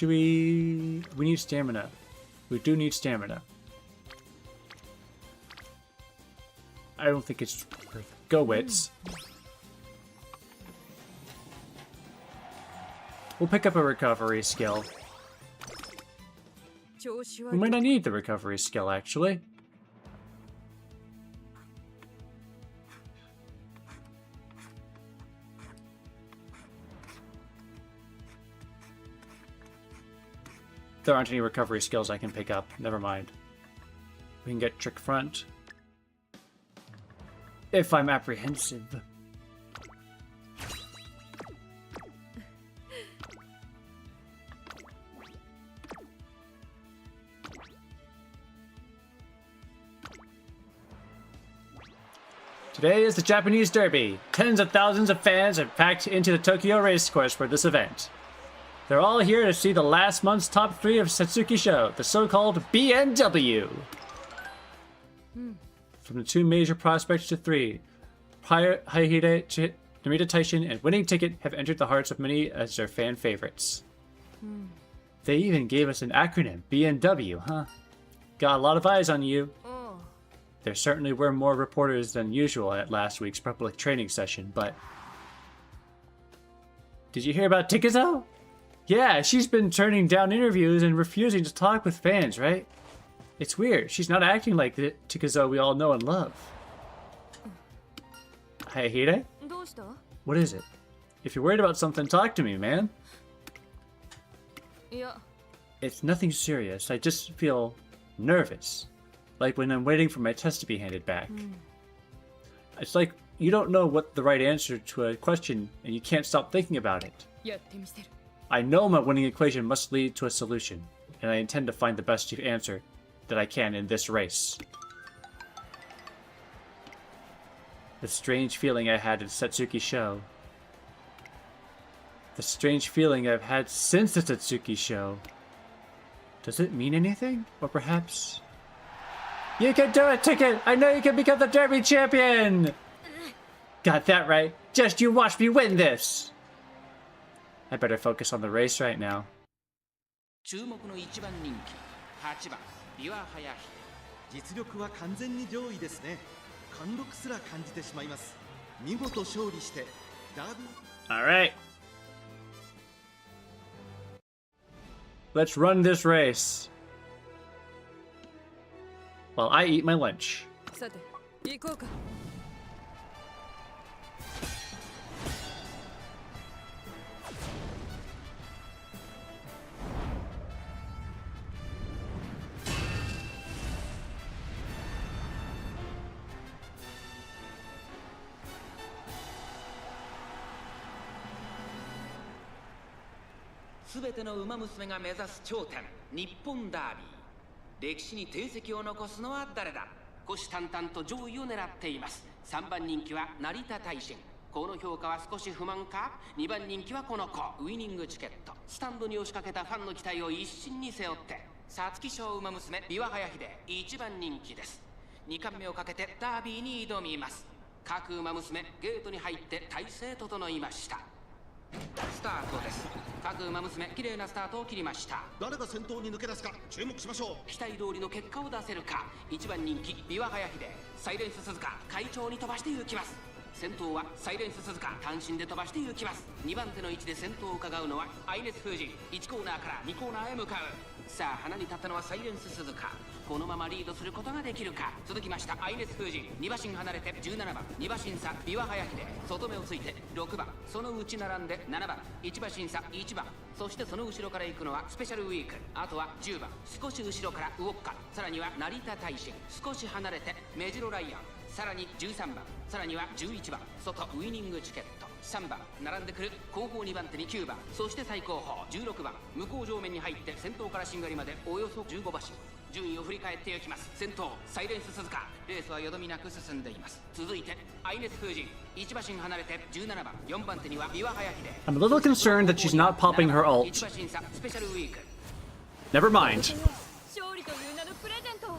Should we... We need stamina. We do need stamina. I don't think it's worth it. Go, Wits. We'll pick up a recovery skill. 調子は We might not need the recovery skill, actually. There aren't any recovery skills I can pick up. Never mind. We can get Trick Front. If I'm apprehensive. Today is the Japanese Derby. Tens of thousands of fans have packed into the Tokyo racecourse for this event. They're all here to see the last month's top 3 of Satsuki Show, the so-called BNW. From the 2 major prospects to 3, Hayahide, Narita Taishin, and Winning Ticket have entered the hearts of many as their fan favorites. They even gave us an acronym, BNW, huh? Got a lot of eyes on you. There certainly were more reporters than usual at last week's public training session, but... Did you hear about Tikazo? Yeah, she's been turning down interviews and refusing to talk with fans, right? It's weird. She's not acting like the Tikazo we all know and love. Hayahide? What is it? If you're worried about something, talk to me, man. It's nothing serious. I just feel nervous. Like when I'm waiting for my test to be handed back. It's like you don't know what the right answer to a question and you can't stop thinking about it. I know my winning equation must lead to a solution, and I intend to find the best answer that I can in this race. The strange feeling I had at Satsuki Show. The strange feeling I've had since the Satsuki Show. Does it mean anything? Or perhaps... You can do it, Ticket! I know you can become the Derby champion! Got that right. Just you watch me win this! I better focus on the race right now. 注目の1番人気8番ビワハヤヒデ。実力は完全に上位ですね。貫禄すら感じてしまいます。見事勝利してダービー。 Alright. Let's run this race. While I eat my lunch. さて行こうか。すべての馬娘が目指す頂点、日本ダービー。歴史に定石を残すのは誰だ。虎視眈々と上位を狙っています。3番人気は成田大臣。この評価は少し不満か。2番人気はこの子、ウイニングチケット。スタンドに押しかけたファンの期待を一身に背負って皐月賞馬娘ビワハヤヒデ1番人気です。2冠目をかけてダービーに挑みます。各馬娘ゲートに入って体勢整いました。スタートです。各馬娘綺麗なスタートを切りました。誰が先頭に抜け出すか注目しましょう。期待通りの結果を出せるか。1番人気ビワハヤヒデ、サイレンス鈴鹿快調に飛ばして行きます。先頭はサイレンス鈴鹿単身で飛ばして行きます。2番手の位置で先頭を伺うのはアイネス風神。1コーナーから2コーナーへ向かう。さあ花に立ったのはサイレンス鈴鹿。このままリードすることができるか。続きましたアイネス風神。2馬身離れて17番2馬身差ビワハヤヒデ、外目をついて6番、その内並んで7番1馬身差1番、そしてその後ろから行くのはスペシャルウィーク。あとは10番少し後ろからウォッカ、さらには成田大臣。少し離れてメジロライアン、さらに13番、さらには11番外ウイニングチケット。3番並んでくる後方2番手に9番、そして最後方16番向こう上面に入って先頭からしんがりまでおよそ15馬身。順位を振り返っていきます。先頭サイレンス鈴鹿、レースはよどみなく進んでいます。続いてアイネス風神、1馬身離れて17番4番手にはビワハヤヒデ。 I'm a little concerned that she's not popping her ult. 1馬身差スペシャルウィーク。 Never mind. 勝利という名のプレゼント。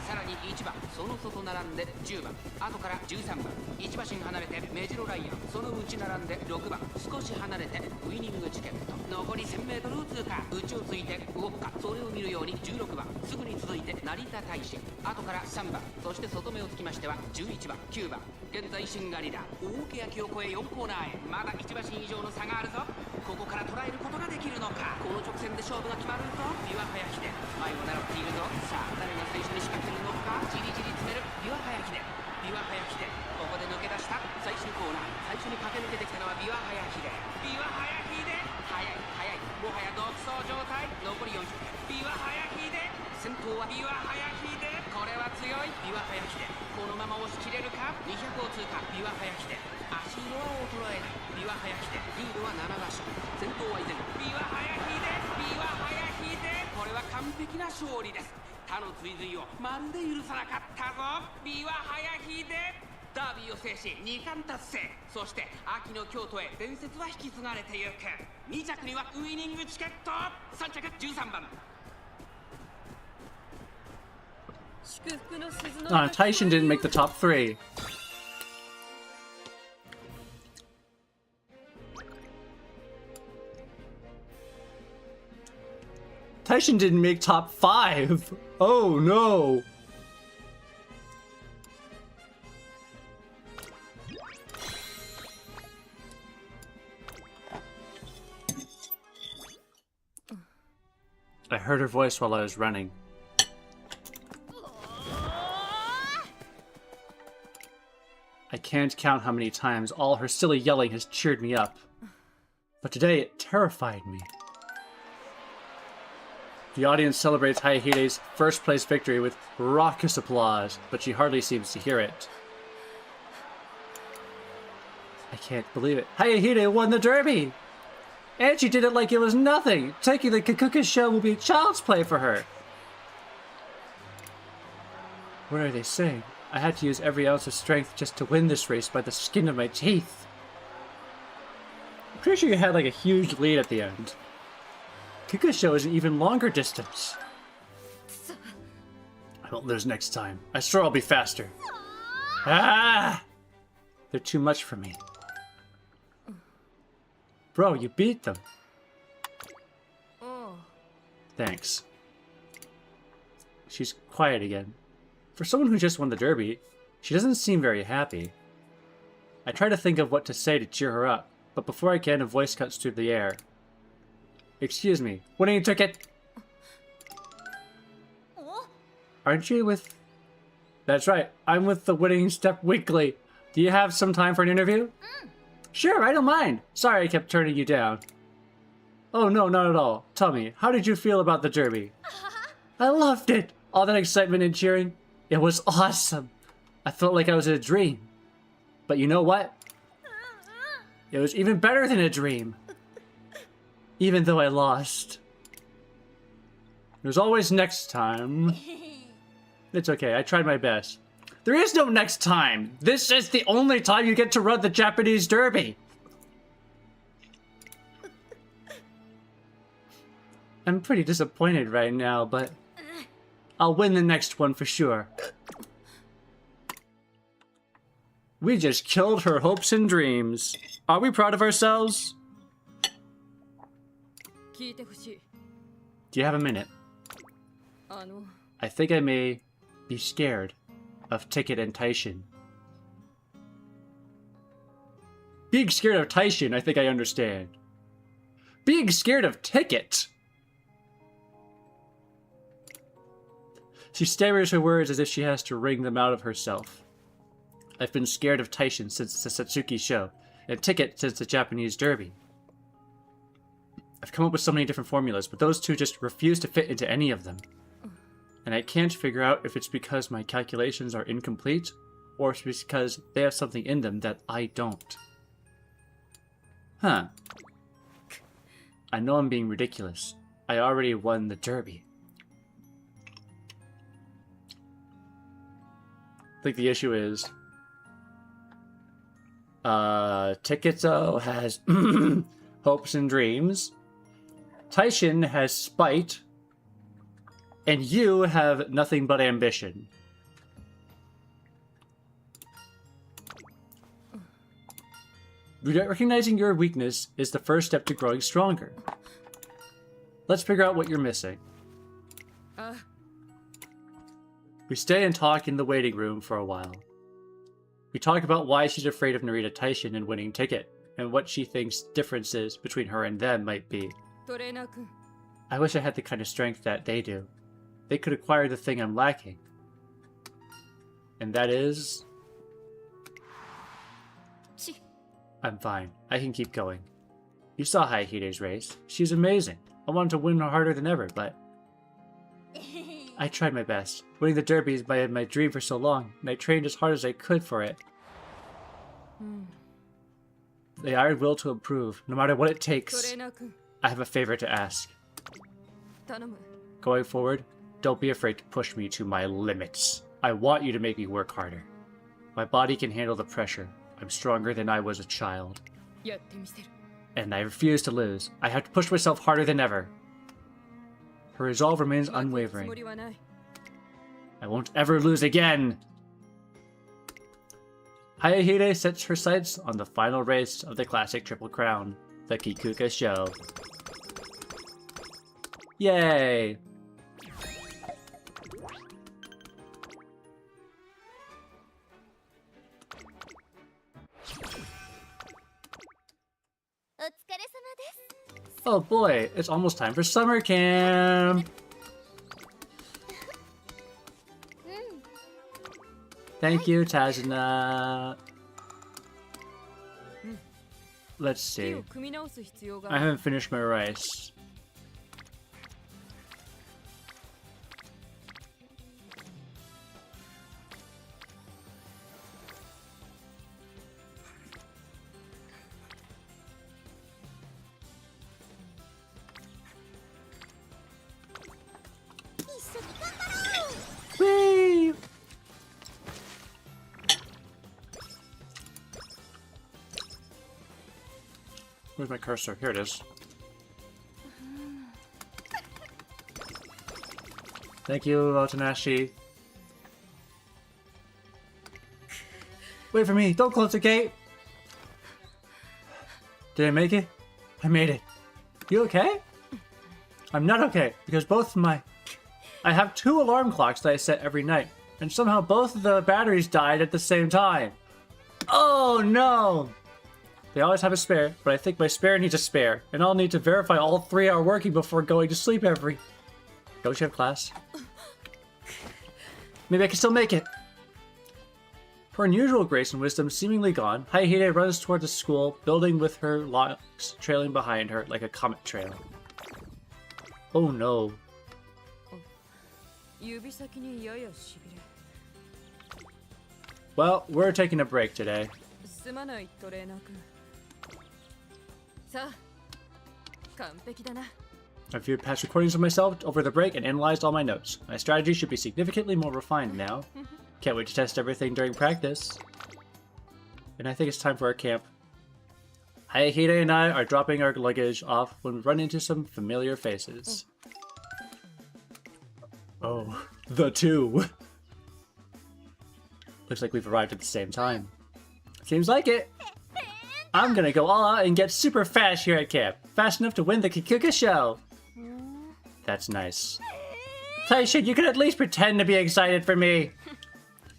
さらに1番その外並んで10番、後から13番1馬身離れてメジロライアン、その内並んで6番少し離れてウイニングチケット。残り 1000m を通過、内をついてウォッカ、それを見るように16番、すぐに続いて成田大臣、後から3番、そして外目をつきましては11番9番、現在しんがりだ。大欅を越え4コーナーへ、まだ1馬身以上の差があるぞ。ここから捉えることができるのか。この直線で勝負が決まるぞ。ビワハヤヒデ前を狙っているぞ。さあ誰が最初に仕掛けるのか。じりじり詰めるビワハヤヒデ、ビワハヤヒデ、ここで抜け出した最終コーナー。最初に駆け抜けてきたのはビワハヤヒデ。ビワハヤヒデ速い速い、もはや独走状態。残り400、ビワハヤヒデ先頭はビワハヤヒデ。これは強いビワハヤヒデ、このまま押し切れるか。200を通過ビワハヤヒデ、足色は衰えないビワハヤヒデ、リードは7馬身、先頭は依然ビワハヤヒデ、ビワハヤヒデ、これは完璧な勝利です。他の追随をまるで許さなかったぞビワハヤヒデ。ダービーを制し2冠達成。そして秋の京都へ伝説は引き継がれてゆく。2着にはウイニングチケット。3着13番。Taishin didn't make the top 3. Taishin didn't make top 5. Oh no. I heard her voice while I was running. I can't count how many times all her silly yelling has cheered me up. But today it terrified me. The audience celebrates Hayahide's first place victory with raucous applause, but she hardly seems to hear it. I can't believe it. Hayahide won the derby! And she did it like it was nothing! Taking the Kakuka show will be child's play for her! What are they saying? I had to use every ounce of strength just to win this race by the skin of my teeth. I'm pretty sure you had like a huge lead at the end. Kikusho is an even longer distance. I won't lose next time. I swear I'll be faster. Ah! They're too much for me. Bro, you beat them. Thanks. She's quiet again. For someone who just won the derby, she doesn't seem very happy. I try to think of what to say to cheer her up, but before I can, a voice cuts through the air. Excuse me, winning ticket! Aren't you with... That's right, I'm with the Winning Step Weekly. Do you have some time for an interview? Sure, I don't mind. Sorry I kept turning you down. Oh no, not at all. Tell me, how did you feel about the derby? I loved it! All that excitement and cheering. It was awesome. I felt like I was in a dream. But you know what? It was even better than a dream. Even though I lost. There's always next time. It's okay, I tried my best. There is no next time! This is the only time you get to run the Japanese Derby! I'm pretty disappointed right now, but I'll win the next one for sure. We just killed her hopes and dreams. Are we proud of ourselves? Do you have a minute? I think I may be scared of Ticket and Taishin. Being scared of Taishin, I think I understand. Being scared of Ticket! She stammers her words as if she has to wring them out of herself. I've been scared of Taishin since the Satsuki show, and Ticket since the Japanese Derby. I've come up with so many different formulas, but those two just refuse to fit into any of them. And I can't figure out if it's because my calculations are incomplete, or if it's because they have something in them that I don't. Huh. I know I'm being ridiculous. I already won the Derby. I think the issue is... Tiketto has hopes and dreams. Taishin has spite. And you have nothing but ambition. Recognizing your weakness is the first step to growing stronger. Let's figure out what you're missing. We stay and talk in the waiting room for a while. We talk about why she's afraid of Narita Taishin and winning Ticket, and what she thinks differences between her and them might be. I wish I had the kind of strength that they do. They could acquire the thing I'm lacking. And that is... I'm fine. I can keep going. You saw Hayahide's race. She's amazing. I wanted to win harder than ever, but... I tried my best. Winning the Derby has been my dream for so long, and I trained as hard as I could for it. The iron will to improve, no matter what it takes. I have a favor to ask. Going forward, don't be afraid to push me to my limits. I want you to make me work harder. My body can handle the pressure. I'm stronger than I was a child. やってみせる And I refuse to lose. I have to push myself harder than ever. Her resolve remains つも unwavering. りはない I won't ever lose again! Hayahide sets her sights on the final race of the classic Triple Crown, the Kikuka Show. Yay! Oh boy, it's almost time for summer camp! Thank you, Tazuna. Let's 手 see. を組み直す必要が I ある haven't finished my rice. Whee! Where's my cursor? Here it is. Thank you, Otanashi. Wait for me! Don't close the gate! Did I make it? I made it. You okay? I'm not okay, because both my... I have 2 alarm clocks that I set every night, and somehow both of the batteries died at the same time. Oh no! They always have a spare, but I think my spare needs a spare, and I'll need to verify all 3 are working before going to sleep every... Don't you have class? Maybe I can still make it. Her unusual grace and wisdom seemingly gone, Hayahide runs toward the school building with her locks trailing behind her like a comet trail. Oh no. 指先にややしびれ Well, we're taking a break today. すまないトレーナー君さあ完璧だな I viewed past recordings of myself over the break and analyzed all my notes. My strategy should be significantly more refined now. Can't wait to test everything during practice. And I think it's time for our camp. Hayahide and I are dropping our luggage off when we run into some familiar faces. Oh, the 2. Looks like we've arrived at the same time. Seems like it. I'm gonna go all out and get super fast here at camp. Fast enough to win the Kikuka Show. That's nice. Taishin, you can at least pretend to be excited for me.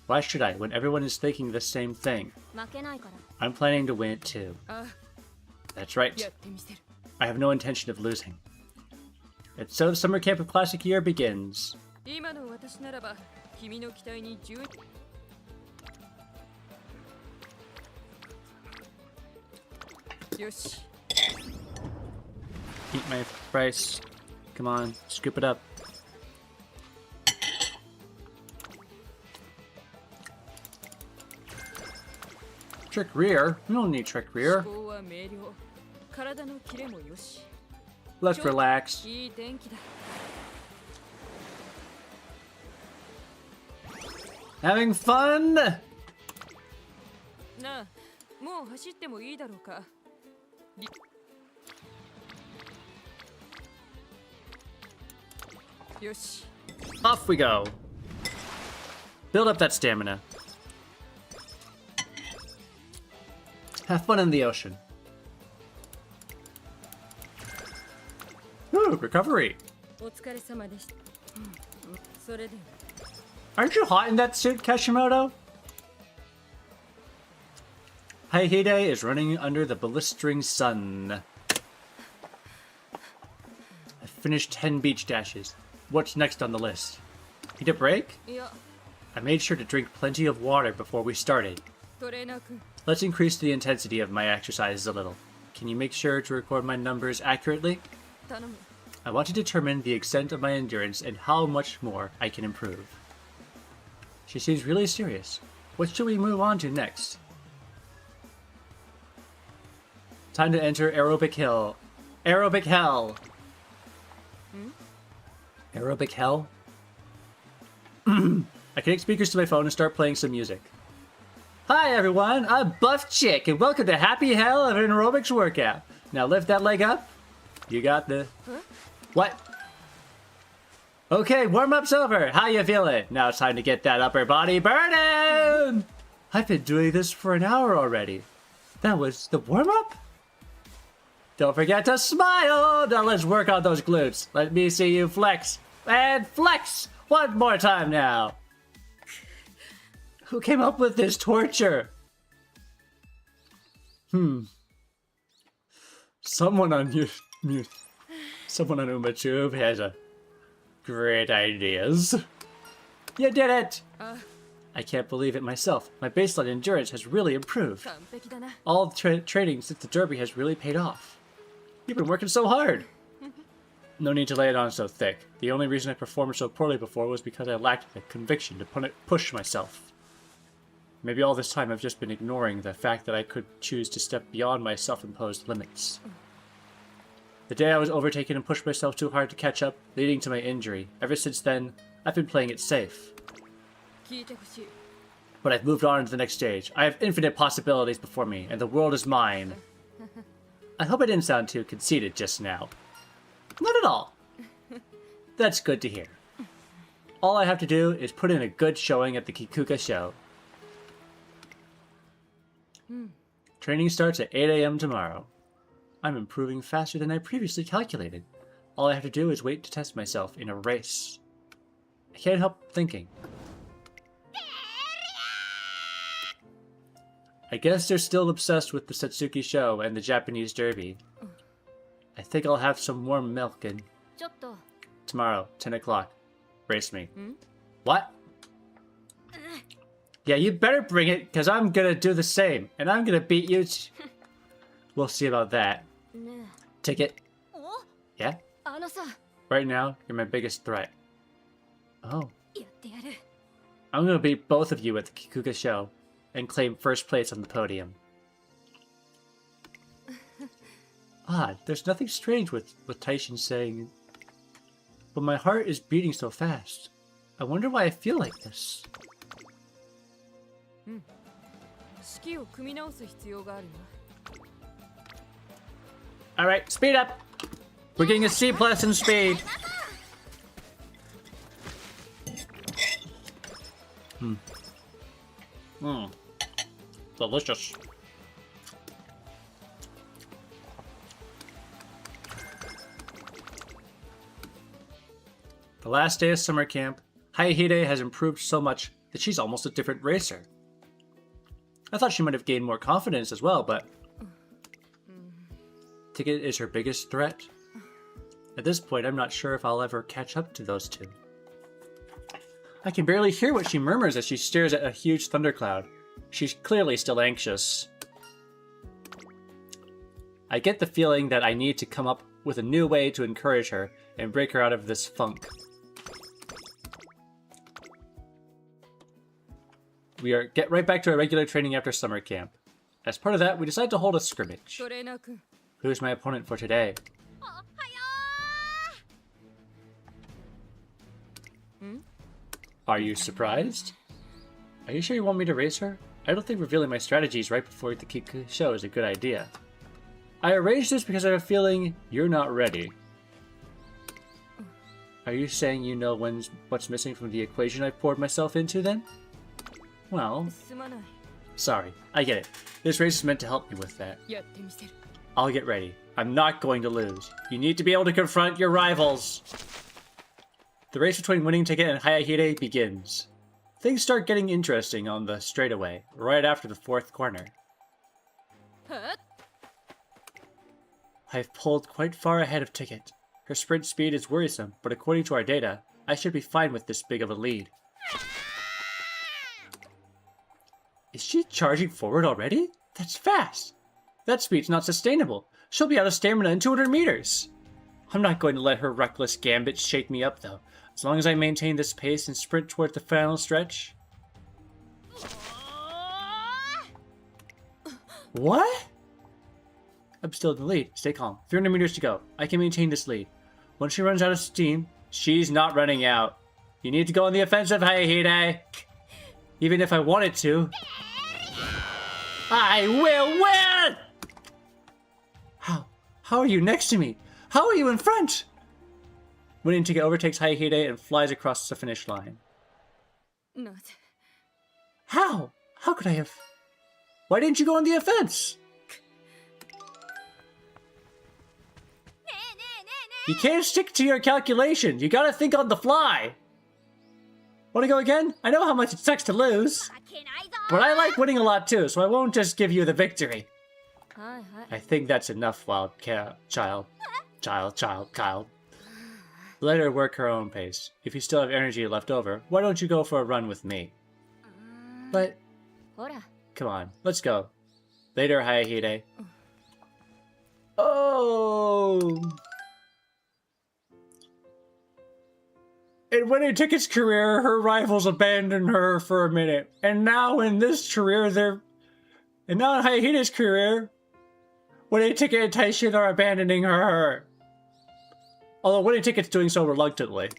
Why should I, when everyone is thinking the same thing? 負けないから I'm planning to win it too. あ That's right. やってみせる I have no intention of losing. And so the summer camp of Classic Year begins. 今の私ならば君の期待に十よし Eat my rice. Come on, scoop it up. Trick rear? We don't need trick rear. 思考は明瞭体のキレもよし Let's relax. いい天気だ Having fun? なあもう走ってもいいだろうかよし Off we go. Build up that stamina. Have fun in the ocean. Ooh, recovery. お疲れ様でしたそれで Aren't you hot in that suit, Kashimoto? Hayahide is running under the blistering sun. I finished 10 beach dashes. What's next on the list? Need a break? いや I made sure to drink plenty of water before we started. トレーナー君 Let's increase the intensity of my exercises a little. Can you make sure to record my numbers accurately? 頼む I want to determine the extent of my endurance and how much more I can improve. She seems really serious. What should we move on to next? Time to enter Aerobic Hill. Aerobic Hell! Aerobic Hell? I connect speakers to my phone and start playing some music. Hi everyone, I'm Buff Chick, and welcome to Happy Hell of an Aerobics Workout. Now lift that leg up. You got the... What? Okay, warm-up's over. How you feeling? Now it's time to get that upper body burning! I've been doing this for an hour already. That was the warm-up? Don't forget to smile! Now let's work on those glutes. Let me see you flex. And flex! One more time now. Who came up with this torture? Someone on someone on UmaTube has a great ideas. You did it! I can't believe it myself. My baseline endurance has really improved. All the training since the derby has really paid off. You've been working so hard. No need to lay it on so thick. The only reason I performed so poorly before was because I lacked the conviction to push myself. Maybe all this time I've just been ignoring the fact that I could choose to step beyond my self-imposed limits. The day I was overtaken and pushed myself too hard to catch up, leading to my injury. Ever since then, I've been playing it safe. But I've moved on to the next stage. I have infinite possibilities before me, and the world is mine. I hope I didn't sound too conceited just now. Not at all. That's good to hear. All I have to do is put in a good showing at the Kikuka show. Training starts at 8 AM tomorrow. I'm improving faster than I previously calculated. All I have to do is wait to test myself in a race. I can't help thinking. I guess they're still obsessed with the Satsuki show and the Japanese derby. I think I'll have some warm milk and... Tomorrow, 10 o'clock. Race me. What? Yeah, you better bring it, because I'm gonna do the same. And I'm gonna beat you. We'll see about that. Ticket. Yeah? Right now, you're my biggest threat. Oh. I'm gonna beat both of you at the Kikuka show and claim first place on the podium. Odd, there's nothing strange with Taishin saying... But my heart is beating so fast. I wonder why I feel like this. Alright, speed up! We're getting a C+ in speed! Delicious. The last day of summer camp, Hayahide has improved so much that she's almost a different racer. I thought she might have gained more confidence as well, but... Ticket is her biggest threat. At this point, I'm not sure if I'll ever catch up to those two. I can barely hear what she murmurs as she stares at a huge thundercloud. She's clearly still anxious. I get the feeling that I need to come up with a new way to encourage her and break her out of this funk. Get right back to our regular training after summer camp. As part of that, we decide to hold a scrimmage. Who's my opponent for today? Are you surprised? Are you sure you want me to race her? I don't think revealing my strategies right before the Kiku show is a good idea. I arranged this because I have a feeling you're not ready. Are you saying you know what's missing from the equation I've poured myself into then? Well, sorry, I get it. This race is meant to help me with that. I'll get ready. I'm not going to lose. You need to be able to confront your rivals. The race between Winning Ticket and Hayahide begins. Things start getting interesting on the straightaway, right after the fourth corner. I've pulled quite far ahead of Ticket. Her sprint speed is worrisome, but according to our data, I should be fine with this big of a lead. Is she charging forward already? That's fast! That speed's not sustainable. She'll be out of stamina in 200 meters. I'm not going to let her reckless gambit shake me up, though. As long as I maintain this pace and sprint toward the final stretch. What? I'm still in the lead. Stay calm. 300 meters to go. I can maintain this lead. Once she runs out of steam, she's not running out. You need to go on the offensive, Hayahide. Even if I wanted to. I will win! How are you next to me? How are you in front? Winning ticket overtakes Hayahide and flies across the finish line. Not. How? How could I have... Why didn't you go on the offense? You can't stick to your calculations. You gotta think on the fly. Wanna go again? I know how much it sucks to lose. But I like winning a lot too, so I won't just give you the victory. I think that's enough, child. Let her work her own pace. If you still have energy left over, why don't you go for a run with me? But... Come on, let's go. Later, Hayahide. Oh! In Winning Ticket's career, her rivals abandoned her for a minute. And now in this career, And now in Hayahide's career, Winning Ticket and Taishin are abandoning her. Although Winning Ticket's doing so reluctantly.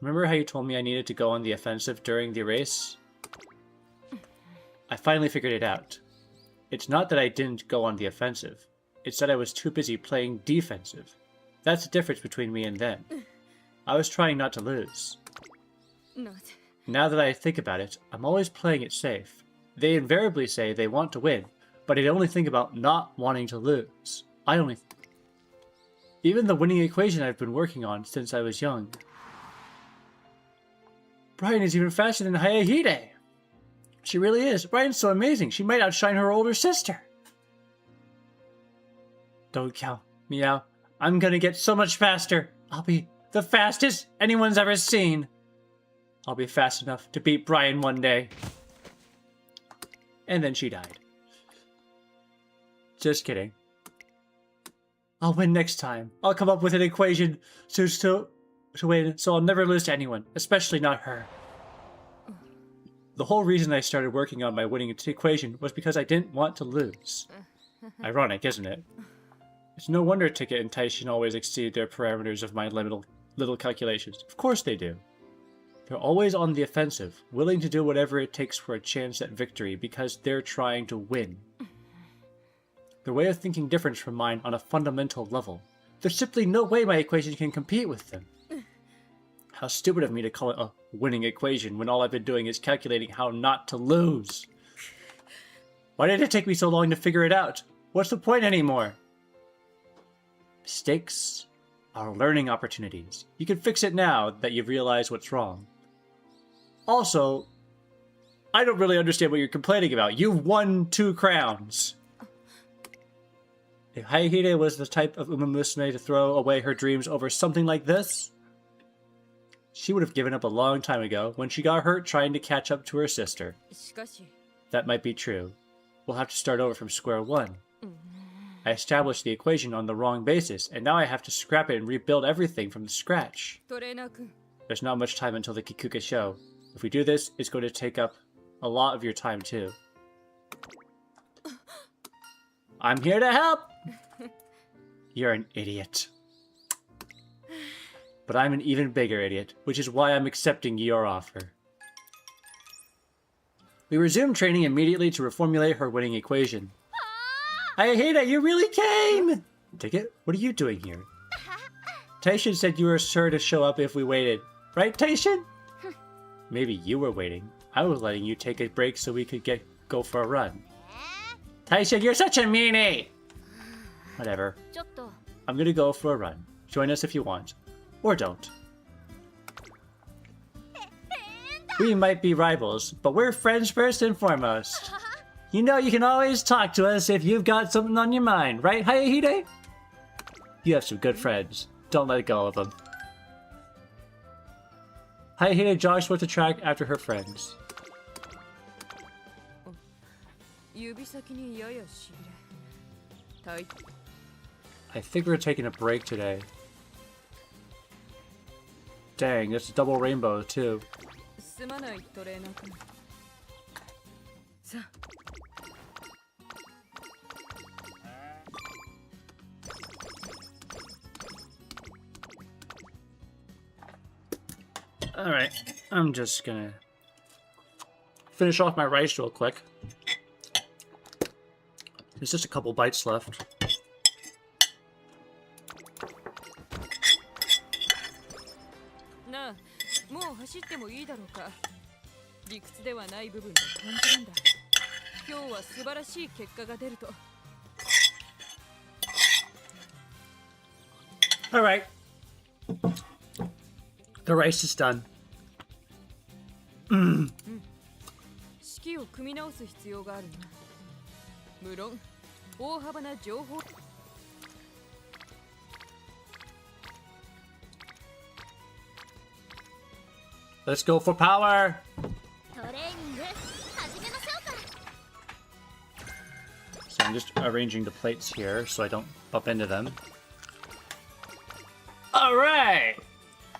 Remember how you told me I needed to go on the offensive during the race? I finally figured it out. It's not that I didn't go on the offensive. It's that I was too busy playing defensive. That's the difference between me and them. I was trying not to lose. Now that I think about it, I'm always playing it safe. They invariably say they want to win, but I only think about not wanting to lose. Even the winning equation I've been working on since I was young. Brian is even faster than Hayahide. She really is. Brian's so amazing. She might outshine her older sister. Don't count me out. I'm gonna get so much faster. I'll be the fastest anyone's ever seen. I'll be fast enough to beat Brian one day. And then she died. Just kidding. I'll win next time. I'll come up with an equation to win, so I'll never lose to anyone, especially not her. The whole reason I started working on my winning equation was because I didn't want to lose. Ironic, isn't it? It's no wonder Ticket and Taishin always exceed their parameters of my little calculations. Of course they do. They're always on the offensive, willing to do whatever it takes for a chance at victory because they're trying to win. Their way of thinking differs from mine on a fundamental level. There's simply no way my equation can compete with them. How stupid of me to call it a winning equation when all I've been doing is calculating how not to lose. Why did it take me so long to figure it out? What's the point anymore? Mistakes are learning opportunities. You can fix it now that you've realized what's wrong. Also, I don't really understand what you're complaining about. You've won 2 crowns. If Hayahide was the type of Umamusume to throw away her dreams over something like this, she would have given up a long time ago when she got hurt trying to catch up to her sister. That might be true. We'll have to start over from square one. I established the equation on the wrong basis, and now I have to scrap it and rebuild everything from scratch. There's not much time until the Kikuka show. If we do this, it's going to take up a lot of your time too. I'm here to help! You're an idiot. But I'm an even bigger idiot, which is why I'm accepting your offer. We resumed training immediately to reformulate her winning equation. Hayahide, you really came! Ticket, what are you doing here? Taishin said you were sure to show up if we waited. Right, Taishin? Maybe you were waiting. I was letting you take a break so we could go for a run. Taishin, you're such a meanie! Whatever. I'm gonna go for a run. Join us if you want. Or don't. We might be rivals, but we're friends first and foremost. You know you can always talk to us if you've got something on your mind, right, Hayahide? You have some good friends. Don't let go of them. Hayahide jogs towards the track after her friends. I think we're taking a break today. Dang, it's a double rainbow too. Alright, I'm just gonna finish off my rice real quick. There's just a couple bites left. なあ、もう走ってもいいだろうか。理屈ではない部分が感じるんだ。今日は素晴らしい結果が出ると。All right. The race is done. 式を組み直す必要があるな。無論、大幅な情報。Let's go for power. トレーニング始めましょうか。 So I'm just arranging the plates here so I don't bump into them. All right.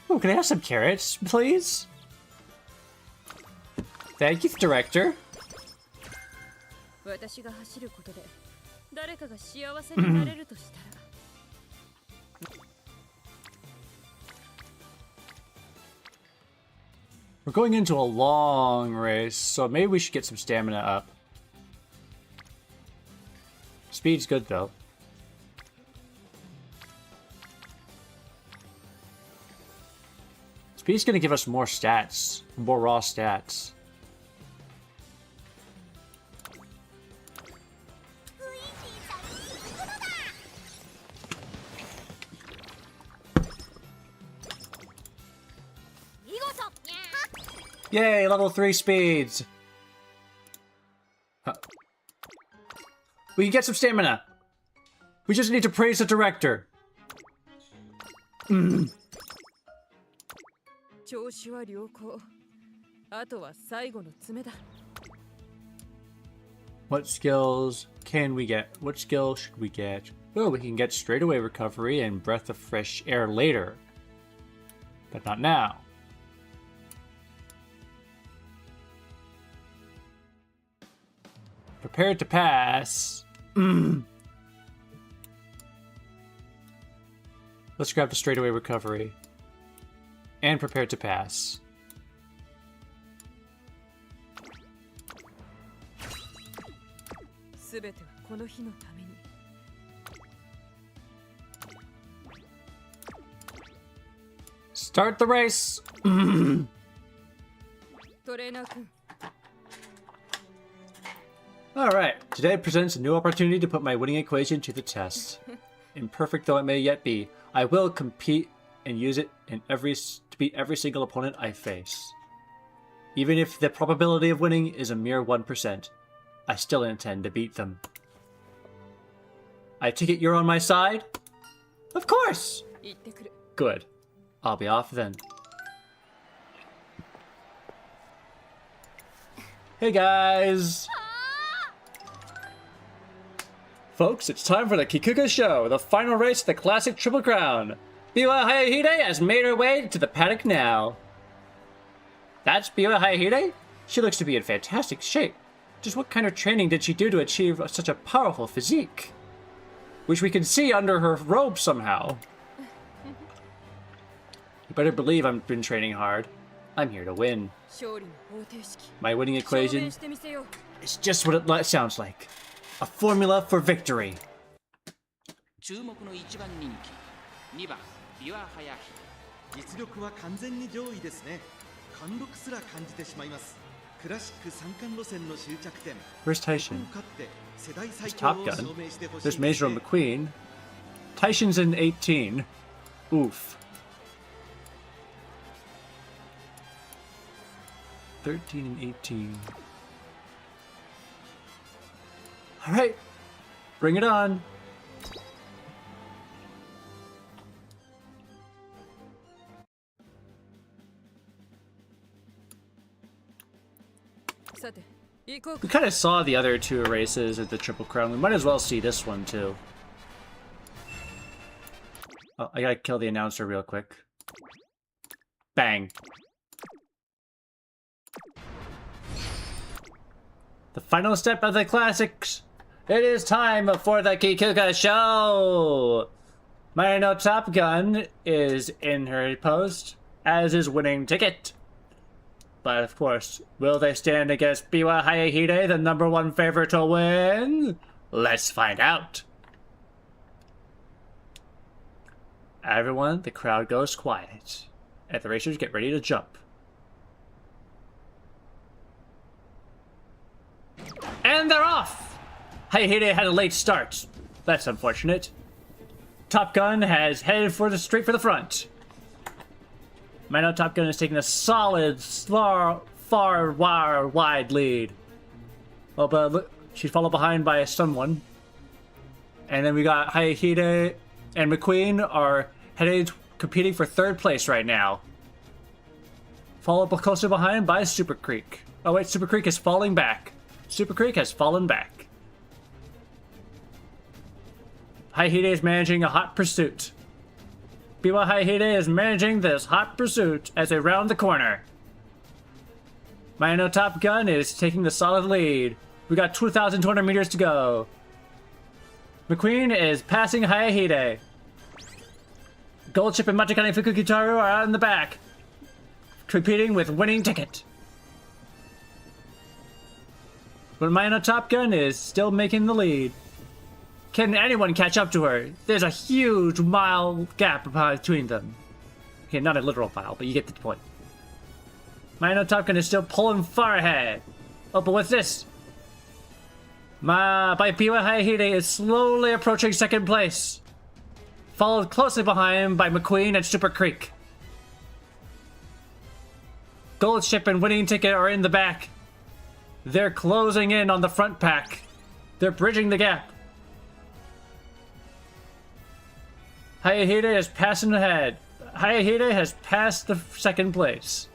Oh, can I have some carrots, please? Thank you, director. 私が走ることで誰かが幸せになれるとしたら。We're going into a long race, so maybe we should get some stamina up. Speed's good, though. Speed's gonna give us more stats, more raw stats. Yay, level 3 speeds! Huh. We can get some stamina! We just need to praise the director! 調子は良好。あとは最後の詰めだ。What skills can we get? What skill should we get? Well, we can get straightaway recovery and breath of fresh air later. But not now. Prepared to pass. Let's grab the straightaway recovery. And prepared to pass. すべてはこの日のために。Start the race! トレーナー君。Alright, today presents a new opportunity to put my winning equation to the test. Imperfect though it may yet be, I will compete and use it to beat every single opponent I face. Even if the probability of winning is a mere 1%, I still intend to beat them. I take it you're on my side? Of course! 行ってくる。 Good. I'll be off then. Hey guys! Folks, it's time for the Kikuga Show, the final race of the classic Triple Crown. Biwa Hayahide has made her way to the paddock now. That's Biwa Hayahide? She looks to be in fantastic shape. Just what kind of training did she do to achieve such a powerful physique? Which we can see under her robe somehow. You better believe I've been training hard. I'm here to win. 勝利の方程式。 My winning 証 equation 明してみせよう。 is just what it sounds like. A formula for victory. 注目の1番人気2番ビワハヤヒ実力は完全に上位ですね。貫禄すら感じてしまいます。クラシック三冠路線の終着点。 Where's Taishin? 勝って世代最 There's 強 Top を Gun. 証明してほしい There's です Major ね。 McQueen. Taishin's in 18. Oof. 13 and 18. Alright. Bring it on. We kind of saw the other two races at the Triple Crown. We might as well see this one too. Oh, I gotta kill the announcer real quick. Bang. The final step of the classics. It is time for the Kikuga Show. Marino Top Gun is in her post, as is Winning Ticket. But of course, will they stand against Biwa Hayahide, the #1 favorite to win? Let's find out. Everyone, the crowd goes quiet. And the racers get ready to jump. And they're off! Hayahide had a late start. That's unfortunate. Top Gun has headed straight for the front. Mino Top Gun is taking a solid, far wide lead. Oh, but look, she's followed behind by someone. And then we got Hayahide and McQueen are headed competing for third place right now. Followed closer behind by Super Creek. Oh wait, Super Creek is falling back. Super Creek has fallen back. Hayahide is managing a hot pursuit. Biwa Hayahide is managing this hot pursuit as they round the corner. Mino Top Gun is taking the solid lead. We got 2,200 meters to go. McQueen is passing Hayahide. Goldship and Machikane Fukugitaru are out in the back, competing with Winning Ticket. But Mino Top Gun is still making the lead. Can anyone catch up to her? There's a huge mile gap between them. Okay, not a literal mile, but you get the point. Mino Top Gun is still pulling far ahead. Oh, but what's this? Biwa Hayahide is slowly approaching second place. Followed closely behind by McQueen and Super Creek. Goldship and Winning Ticket are in the back. They're closing in on the front pack. They're bridging the gap. Hayahide is passing ahead. Hayahide has passed the second place.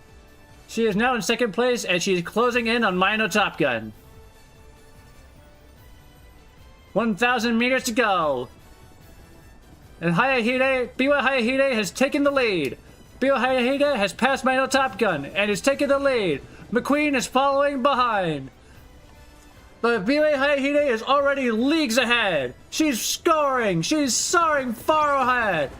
She is now in second place and she's closing in on Mino Top Gun. 1,000 meters to go. And Biwa Hayahide has taken the lead. Biwa Hayahide has passed Mino Top Gun and is taking the lead. McQueen is following behind. But Biwa Hayahide is already leagues ahead. She's scoring. She's soaring far ahead.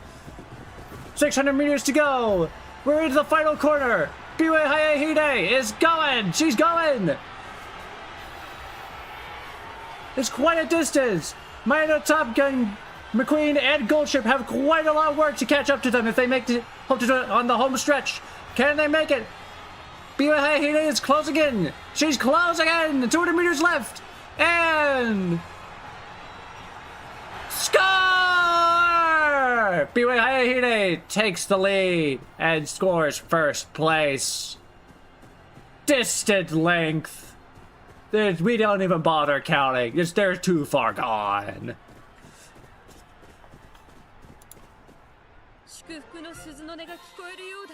600 meters to go. We're into the final corner. Biwa Hayahide is going. She's going. It's quite a distance. Mino Top Gun, McQueen, and Goldship have quite a lot of work to catch up to them if they hope to do it on the home stretch. Can they make it? Biwa Hayahide is closing in. She's closing in. 200 meters left. And score! Biwa Hayahide takes the lead and scores first place. Distant length. We don't even bother counting. They're too far gone. 祝福の鈴の音が聞こえるようだ。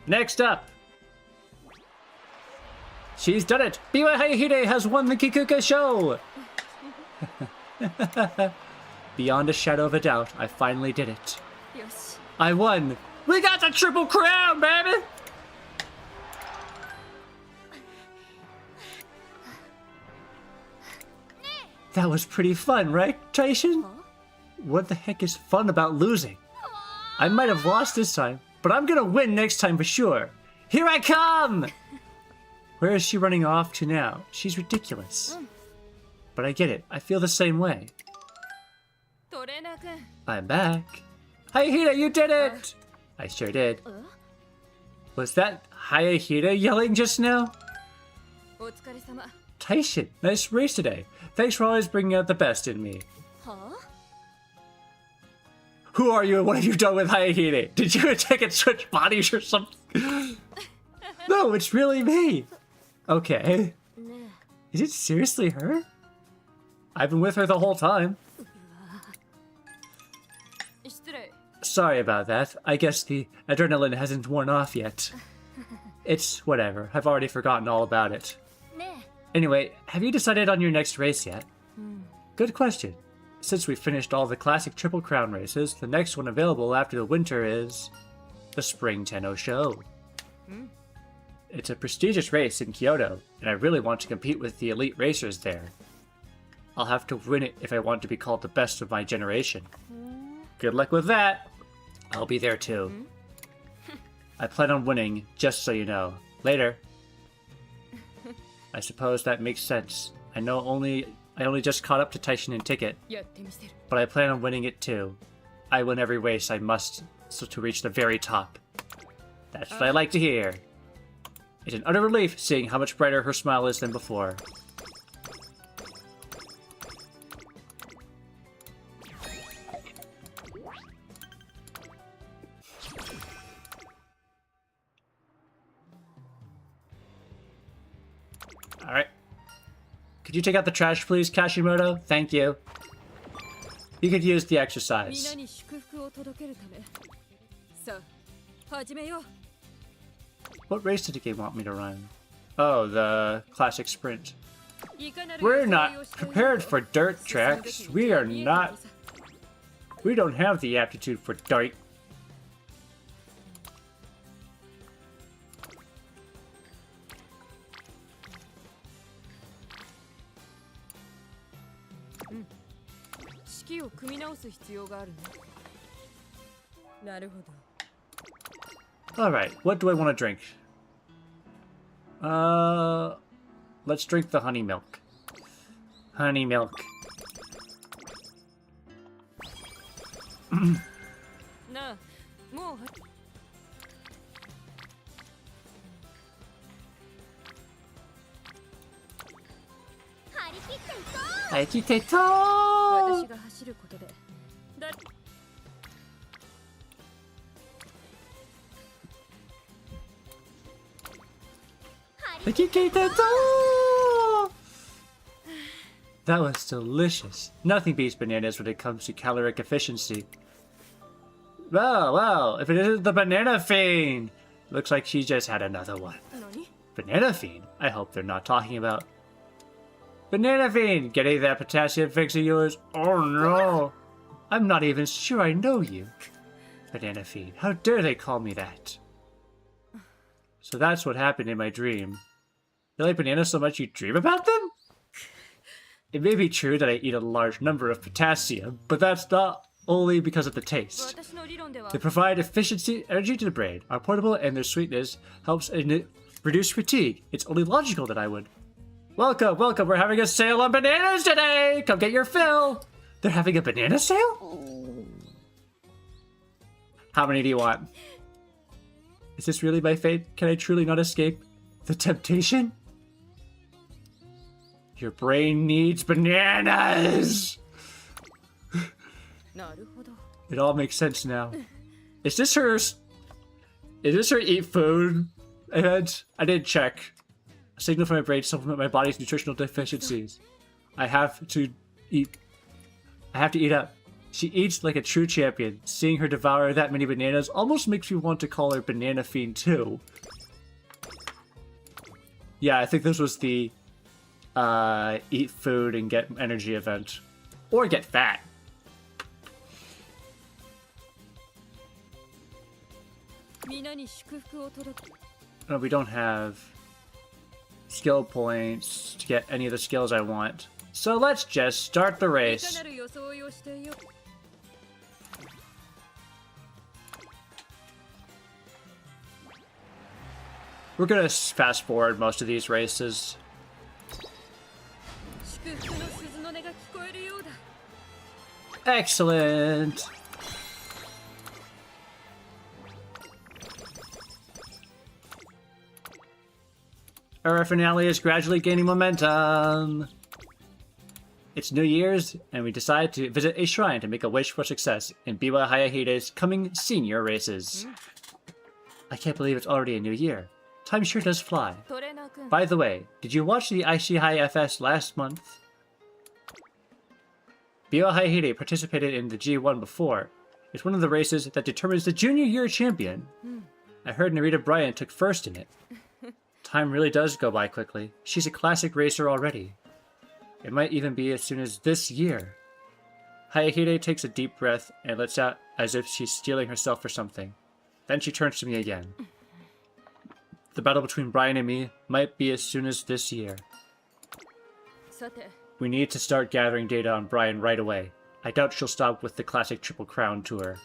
Next up, she's done it. Biwa Hayahide has won the Kikuka show. Beyond a shadow of a doubt, I finally did it. Yes. I won. We got the triple crown, baby. That was pretty fun, right, Taishin? What the heck is fun about losing? I might have lost this time, but I'm gonna win next time for sure. Here I come! Where is she running off to now? She's ridiculous. But I get it. I feel the same way. I'm back. Hayahide, you did it! I sure did. Was that Hayahide yelling just now? Taishin, nice race today. Thanks for always bringing out the best in me. Who are you and what have you done with Hayahide? Did you attack and switch bodies or something? No, it's really me. Okay. Is it seriously her? I've been with her the whole time. Sorry about that. I guess the adrenaline hasn't worn off yet. It's whatever. I've already forgotten all about it. Anyway, have you decided on your next race yet? Good question. Since we've finished all the classic Triple Crown races, the next one available after the winter is the Spring Tenno Show. It's a prestigious race in Kyoto, and I really want to compete with the elite racers there. I'll have to win it if I want to be called the best of my generation. Good luck with that! I'll be there too. I plan on winning, just so you know. Later. I suppose that makes sense. I only just caught up to Taishin and Ticket, but I plan on winning it too. I win every race I must, so to reach the very top. That's what I like to hear. It's an utter relief seeing how much brighter her smile is than before. Alright. Could you take out the trash, please, Kashimoto? Thank you. You could use the exercise. What race did the game want me to run? Oh, the classic sprint. We're not prepared for dirt tracks. We don't have the aptitude for dirt. Alright, what do I want to drink? Let's drink the honey milk. Honey milk. That was delicious. Nothing beats bananas when it comes to caloric efficiency. Well, if it isn't the Banana Fiend! Looks like she just had another one. Banana Fiend? I hope they're not talking about... Banana Fiend! Getting that potassium fix of yours? Oh no! I'm not even sure I know you. Banana Fiend, how dare they call me that? So that's what happened in my dream. You like bananas so much you dream about them? It may be true that I eat a large number of potassium, but that's not only because of the taste. They provide energy to the brain, are portable, and their sweetness helps reduce fatigue. It's only logical that I would. Welcome, we're having a sale on bananas today! Come get your fill! They're having a banana sale? How many do you want? Is this really my fate? Can I truly not escape the temptation? Your brain needs bananas! It all makes sense now. Is this her eat food event? I didn't check. A signal from my brain to supplement my body's nutritional deficiencies. I have to eat up. She eats like a true champion. Seeing her devour that many bananas almost makes me want to call her Banana Fiend too. Yeah, I think this was the eat food and get energy event. Or get fat. No, we don't have skill points to get any of the skills I want. So let's just start the race. We're gonna fast forward most of these races. Excellent! Our finale is gradually gaining momentum. It's New Year's, and we decide to visit a shrine to make a wish for success in Biwa Hayahide's coming senior races. I can't believe it's already a new year. Time sure does fly. By the way, did you watch the Ishihai FS last month? Biwa Hayahide participated in the G1 before. It's one of the races that determines the junior year champion. I heard Narita Bryant took first in it. Time really does go by quickly. She's a classic racer already. It might even be as soon as this year. Hayahide takes a deep breath and lets out as if she's steeling herself for something. Then she turns to me again. The battle between Brian and me might be as soon as this year. さて We need to start gathering data on Brian right away. I doubt she'll stop with the classic Triple Crown tour.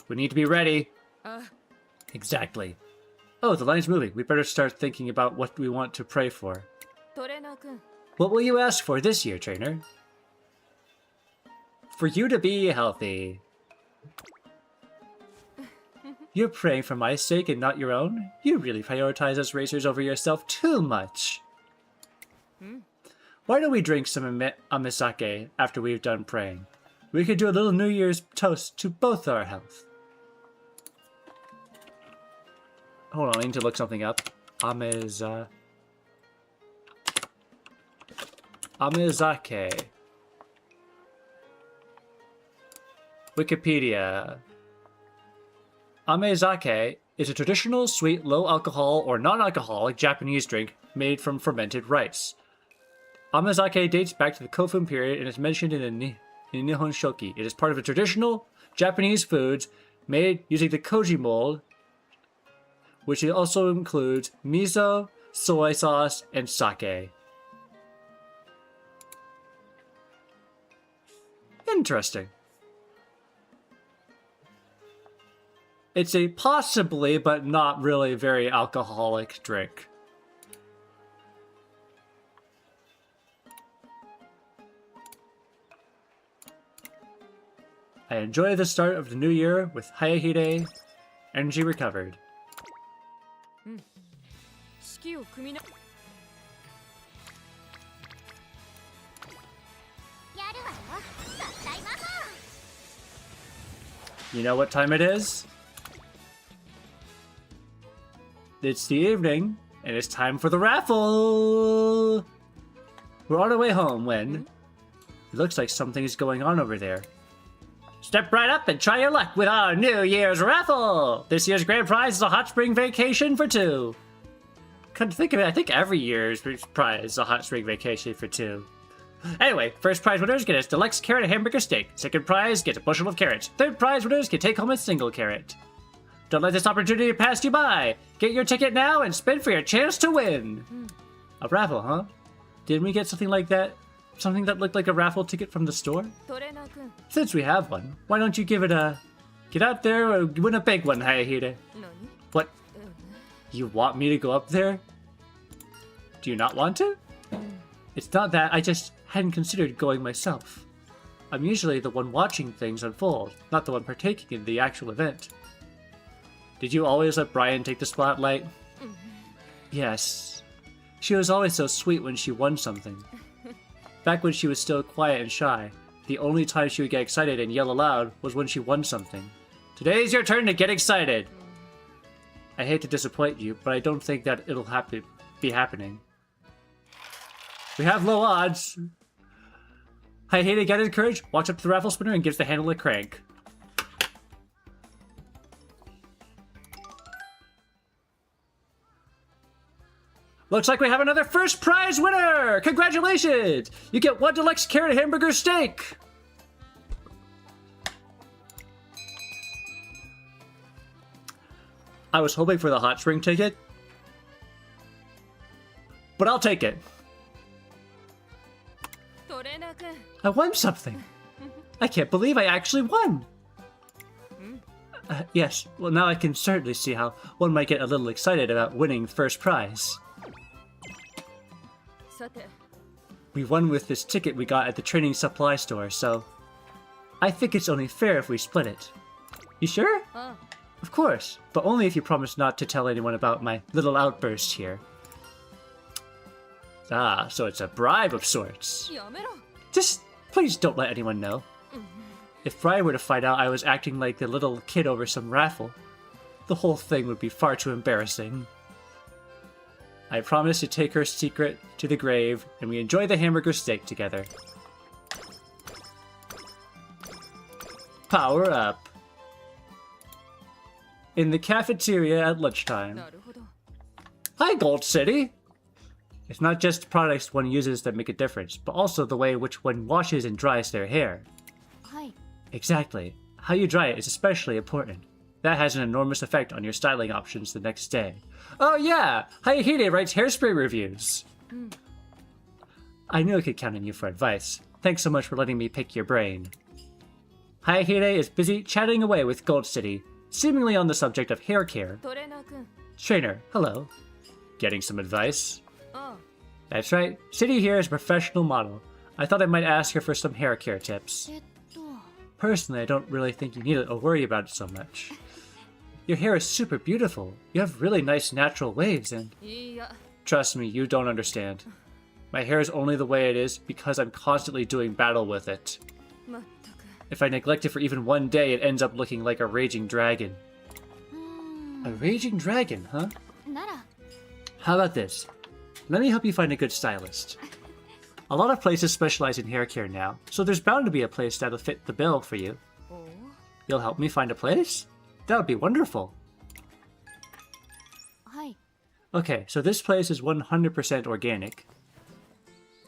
We need to be ready. Exactly. Oh, the line's moving. We better start thinking about what we want to pray for. トレーナー君 What will you ask for this year, trainer? For you to be healthy. You're praying for my sake and not your own? You really prioritize us racers over yourself too much. Why don't we drink some amisake after we've done praying? We could do a little New Year's toast to both our health. Hold on, I need to look something up. Amizake. Wikipedia. Amezake is a traditional sweet, low-alcohol or non-alcoholic Japanese drink made from fermented rice. Amezake dates back to the Kofun period and is mentioned in the Nihon Shoki. It is part of a traditional Japanese foods made using the koji mold, which also includes miso, soy sauce, and sake. Interesting. It's a possibly, but not really very alcoholic drink. I enjoy the start of the new year with Hayahide, energy recovered. 式を組みなやるわよ合体魔法 You know what time it is? It's the evening, and it's time for the raffle! We're on our way home when... It looks like something's going on over there. Step right up and try your luck with our New Year's raffle! This year's grand prize is a hot spring vacation for 2. Come to think of it, I think every year's prize is a hot spring vacation for 2. Anyway, first prize winners get a deluxe carrot hamburger steak. Second prize gets a bushel of carrots. Third prize winners can take home a single carrot. Don't let this opportunity pass you by. Get your ticket now and spin for your chance to win. A raffle, huh? Didn't we get something like that? Something that looked like a raffle ticket from the store? トレーナー君 Since we have one, why don't you give it a... Get out there or win a big one, Hayahide. 何 What? You want me to go up there? Do you not want to? It's not that, I just hadn't considered going myself. I'm usually the one watching things unfold, not the one partaking in the actual event. Did you always let Brian take the spotlight? Yes. She was always so sweet when she won something. Back when she was still quiet and shy, the only time she would get excited and yell aloud was when she won something. Today's your turn to get excited! I hate to disappoint you, but I don't think that it'll be happening. We have low odds. Hayahide gets encouraged, walks up to the raffle spinner and gives the handle a crank. Looks like we have another first prize winner! Congratulations! You get 1 deluxe carrot hamburger steak! I was hoping for the hot spring ticket, but I'll take it. トレーナー君 I won something! I can't believe I actually won! Yes, well now I can certainly see how one might get a little excited about winning first prize. さて We won with this ticket we got at the training supply store, so... I think it's only fair if we split it. You sure? あ Of course, but only if you promise not to tell anyone about my little outburst here. Ah, so it's a bribe of sorts. やめろ Just please don't let anyone know. If Brian were to find out I was acting like the little kid over some raffle, the whole thing would be far too embarrassing. I promise to take her secret to the grave, and we enjoy the hamburger steak together. Power up. In the cafeteria at lunchtime. なるほど Hi, Gold City! It's not just products one uses that make a difference, but also the way in which one washes and dries their hair. はい Exactly. How you dry it is especially important. That has an enormous effect on your styling options the next day. Oh yeah! Hayahide writes hairspray reviews! I knew I could count on you for advice. Thanks so much for letting me pick your brain. Hayahide is busy chatting away with Gold City, seemingly on the subject of hair care. トレーナー君。 Trainer, hello. Getting some advice? あ That's right. City here is a professional model. I thought I might ask her for some hair care tips. Personally, I don't really think you need to worry about it so much. Your hair is super beautiful. You have really nice natural waves and... あ。いや。 Trust me, you don't understand. My hair is only the way it is because I'm constantly doing battle with it. まったく。 If I neglect it for even one day, it ends up looking like a raging dragon. A raging dragon, huh? なら How about this? Let me help you find a good stylist. A lot of places specialize in hair care now, so there's bound to be a place that'll fit the bill for you. おお。 You'll help me find a place? That would be wonderful. はい Okay, so this place is 100% organic.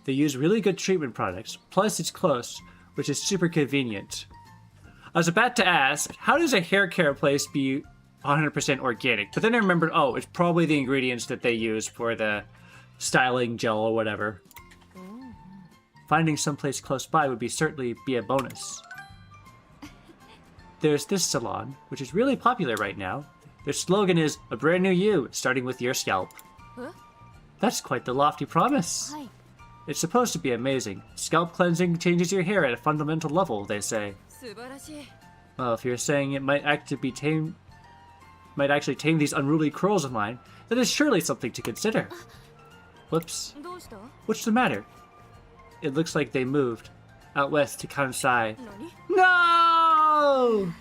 They use really good treatment products, plus it's close, which is super convenient. I was about to ask, how does a hair care place be 100% organic? But then I remembered, oh, it's probably the ingredients that they use for the styling gel or whatever. Finding someplace close by would certainly be a bonus. There's this salon, which is really popular right now. Their slogan is, a brand new you, starting with your scalp. Huh? That's quite the lofty promise. はい It's supposed to be amazing. Scalp cleansing changes your hair at a fundamental level, they say. 素晴らしい。 Well, if you're saying it might actually tame these unruly curls of mine, that is surely something to consider. Whoops. どうした？ What's the matter? It looks like they moved out west to Kansai. 何？ No!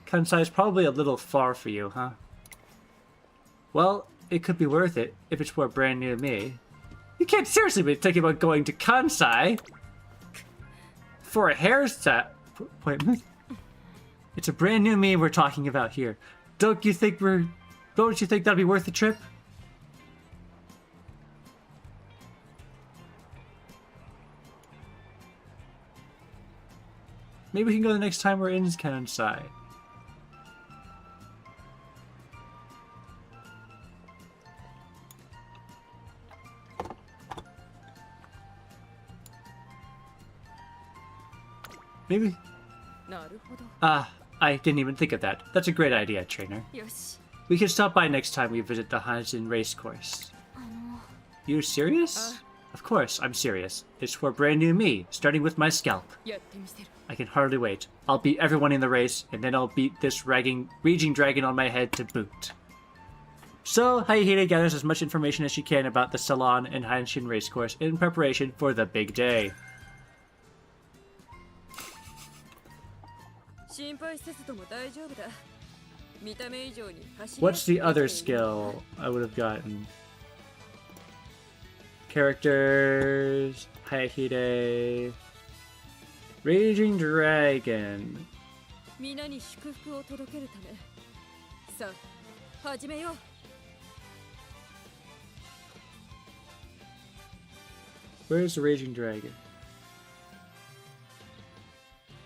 Kansai is probably a little far for you, huh? Well, it could be worth it if it's for a brand new me. You can't seriously be thinking about going to Kansai for a hairstyle appointment. It's a brand new me we're talking about here. Don't you think that'd be worth the trip? Maybe we can go the next time we're in Kansai. Maybe. なるほど。 I didn't even think of that. That's a great idea, trainer. よし。 We can stop by next time we visit the Hansen race course. You serious? Of course, I'm serious. It's for brand new me, starting with my scalp. やってみせる。 I can hardly wait. I'll beat everyone in the race, and then I'll beat this raging dragon on my head to boot. So, Hayahide gathers as much information as she can about the salon and Hanshin race course in preparation for the big day. 心配せずとも大丈夫だ。見た目以上に走り。 What's the other skill I would have gotten? Characters, Hayahide, Raging Dragon. 皆に祝福を届けるため。さあ、始めよう。 Where's the Raging Dragon?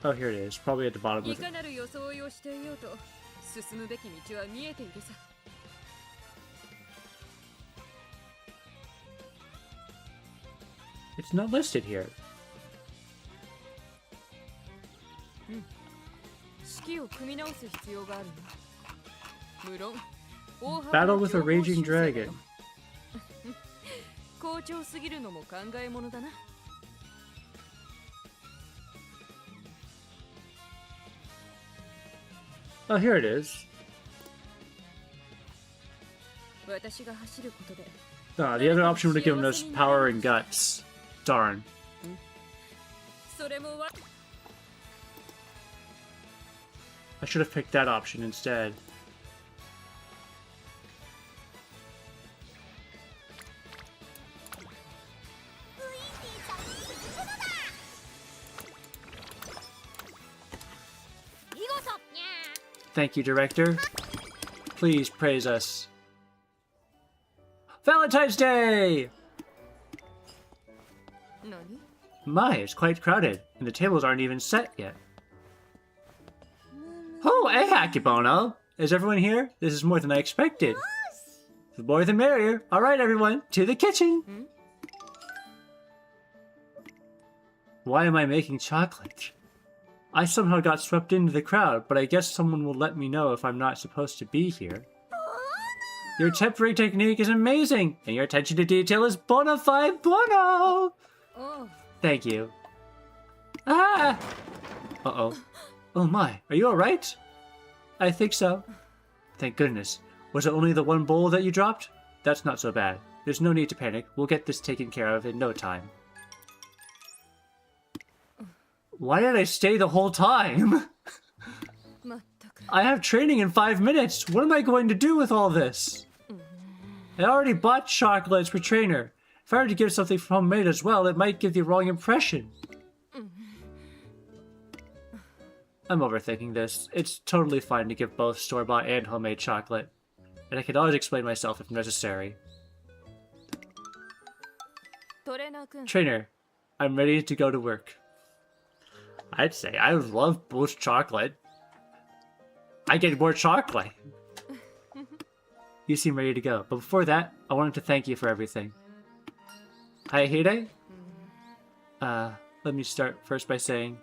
Oh, here it is. Probably at the bottom い of か it. なる装いをしていようと、進むべき道は見えているさ。 It's not listed here. 式を組み直す必要があるの。無論、大幅 Battle な with a 情報 Raging 修正だよ Dragon. 好調すぎるのも考えものだな。 Oh, here it is. 私が走ることで。 Ah, the other option would have given us power and guts. Darn. それもわ。 I should have picked that option instead. Thank you, director. Please praise us. Valentine's Day! 何？ My, it's quite crowded, and the tables aren't even set yet. Oh, hey, Hakibono! Is everyone here? This is more than I expected. The more the merrier. All right, everyone, to the kitchen. Why am I making chocolate? I somehow got swept into the crowd, but I guess someone will let me know if I'm not supposed to be here. Your tempering technique is amazing, and your attention to detail is bona fide bono! Thank you. Ah! Uh-oh. Oh my, are you alright? I think so. Thank goodness. Was it only the one bowl that you dropped? That's not so bad. There's no need to panic. We'll get this taken care of in no time. Why did I stay the whole time? I have training in 5 minutes. What am I going to do with all this? I already bought chocolates for trainer. If I were to give something homemade as well, it might give the wrong impression. I'm overthinking this. It's totally fine to give both store-bought and homemade chocolate. And I can always explain myself if necessary. Trainer, I'm ready to go to work. I'd say I love both chocolate. I get more chocolate. You seem ready to go. But before that, I wanted to thank you for everything. Hayahide? Let me start first by saying,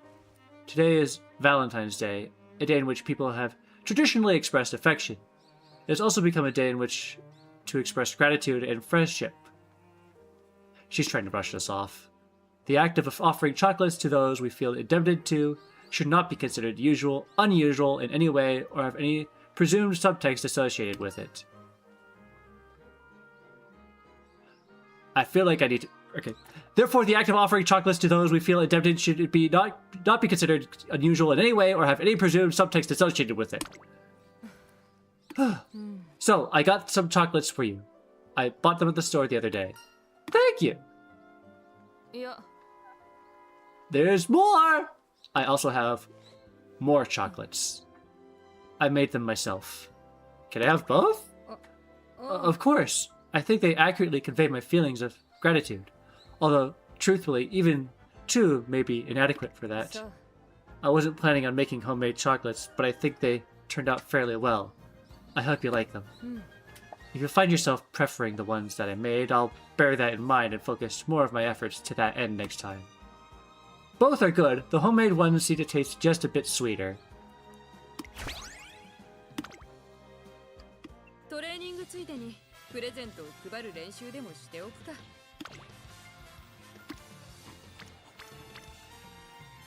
today is Valentine's Day, a day in which people have traditionally expressed affection. It has also become a day in which to express gratitude and friendship. She's trying to brush us off. The act of offering chocolates to those we feel indebted to should not be considered unusual in any way, or have any presumed subtext associated with it. I feel like I need to... Okay. Therefore, the act of offering chocolates to those we feel indebted should be not be considered unusual in any way, or have any presumed subtext associated with it. So, I got some chocolates for you. I bought them at the store the other day. Thank you! Yeah. There's more! I also have more chocolates. I made them myself. Can I have both? Of course. I think they accurately convey my feelings of gratitude. Although, truthfully, even 2 may be inadequate for that. I wasn't planning on making homemade chocolates, but I think they turned out fairly well. I hope you like them. If you find yourself preferring the ones that I made, I'll bear that in mind and focus more of my efforts to that end next time. Both are good. The homemade ones seem to taste just a bit sweeter.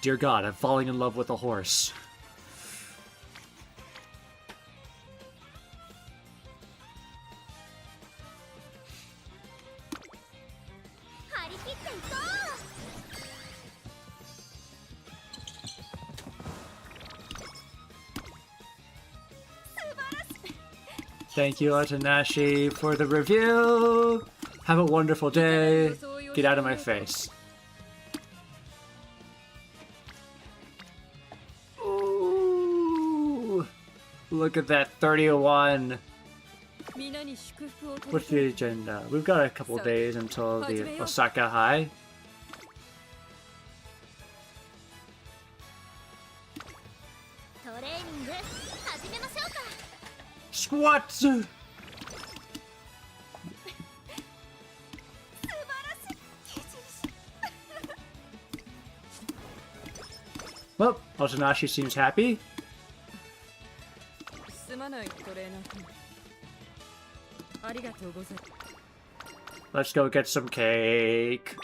Dear God, I'm falling in love with a horse. Thank you, Atanashi, for the review. Have a wonderful day. Get out of my face. Ooh, look at that 31. What's the agenda? We've got a couple days until the Osaka High. Squat! Well, Otanashi seems happy. Let's go get some cake.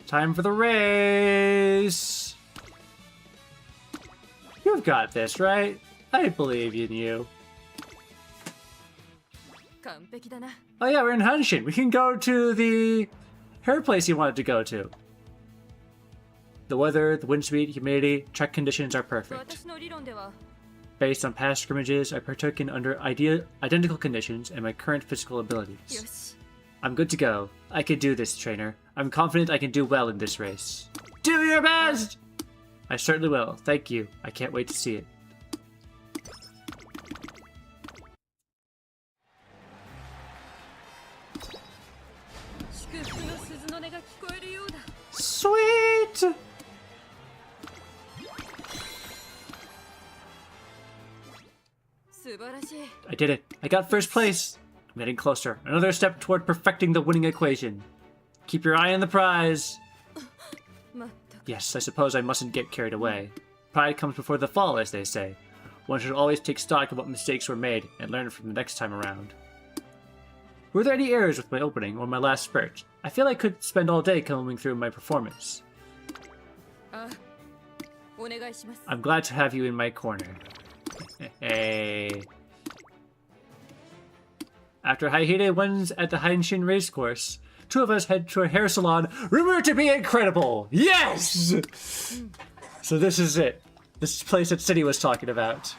Time for the race! You've got this, right? I believe in you. Oh yeah, we're in Hanshin. We can go to the hair place you wanted to go to. The weather, the wind speed, humidity, track conditions are perfect. Based on past scrimmages, I partook in under identical conditions and my current physical abilities. I'm good to go. I can do this, trainer. I'm confident I can do well in this race. Do your best! I certainly will. Thank you. I can't wait to see it. 福の鈴の音が聞こえるようだ。 Sweet! I did it. I got first place. I'm getting closer. Another step toward perfecting the winning equation. Keep your eye on the prize. Yes, I suppose I mustn't get carried away. Pride comes before the fall, as they say. One should always take stock of what mistakes were made and learn from the next time around. Were there any errors with my opening or my last spurt? I feel I could spend all day combing through my performance. I'm glad to have you in my corner. Hey. After Hayahide wins at the Hainshin racecourse, two of us head to a hair salon rumored to be incredible. Yes! So this is it. This place that City was talking about.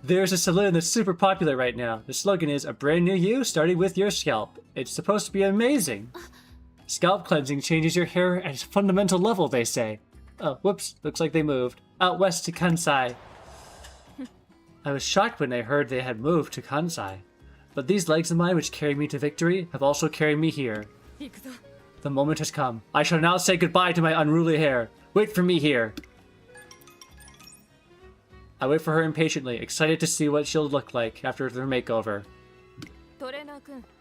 There's a salon that's super popular right now. The slogan is, a brand new you starting with your scalp. It's supposed to be amazing. Scalp cleansing changes your hair at a fundamental level, they say. Oh, whoops. Looks like they moved. Out west to Kansai. I was shocked when I heard they had moved to Kansai. But these legs of mine which carry me to victory have also carried me here. The moment has come. I shall now say goodbye to my unruly hair. Wait for me here. I wait for her impatiently, excited to see what she'll look like after their makeover.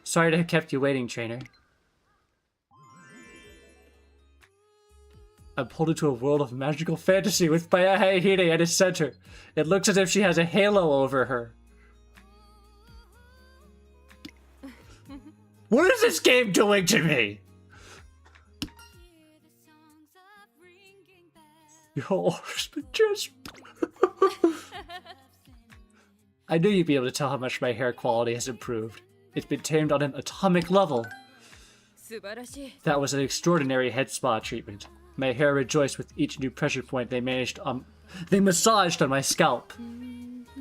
Sorry to have kept you waiting, trainer. I'm pulled into a world of magical fantasy with Hayahide at its center. It looks as if she has a halo over her. What is this game doing to me? Your aura's been just... I knew you'd be able to tell how much my hair quality has improved. It's been tamed on an atomic level. That was an extraordinary head spa treatment. My hair rejoiced with each new pressure point they massaged on my scalp.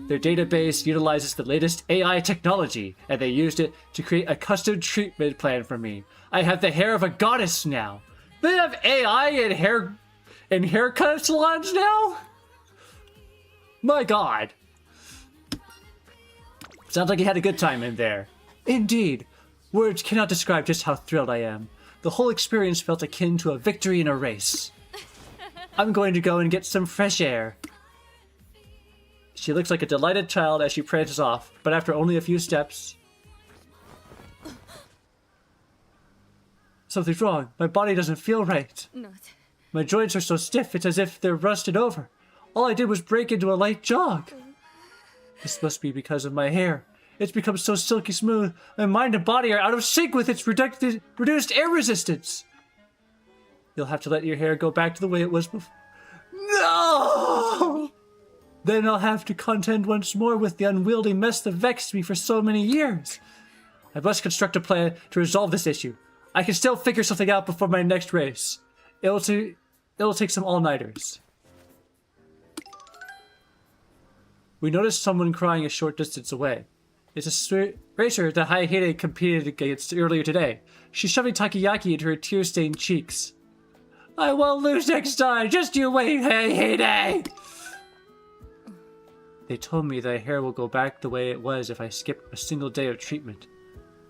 Their database utilizes the latest AI technology, and they used it to create a custom treatment plan for me. I have the hair of a goddess now. They have AI in haircut salons now? My god. Sounds like you had a good time in there. Indeed. Words cannot describe just how thrilled I am. The whole experience felt akin to a victory in a race. I'm going to go and get some fresh air. She looks like a delighted child as she prances off, but after only a few steps... Something's wrong. My body doesn't feel right. My joints are so stiff, it's as if they're rusted over. All I did was break into a light jog. This must be because of my hair. It's become so silky smooth, my mind and body are out of sync with its reduced air resistance. You'll have to let your hair go back to the way it was before. No! Then I'll have to contend once more with the unwieldy mess that vexed me for so many years. I must construct a plan to resolve this issue. I can still figure something out before my next race. It'll take some all-nighters. We noticed someone crying a short distance away. It's a racer that Hayahide competed against earlier today. She's shoving takoyaki into her tear-stained cheeks. I won't lose next time! Just you wait, Hayahide! They told me that hair will go back the way it was if I skip a single day of treatment.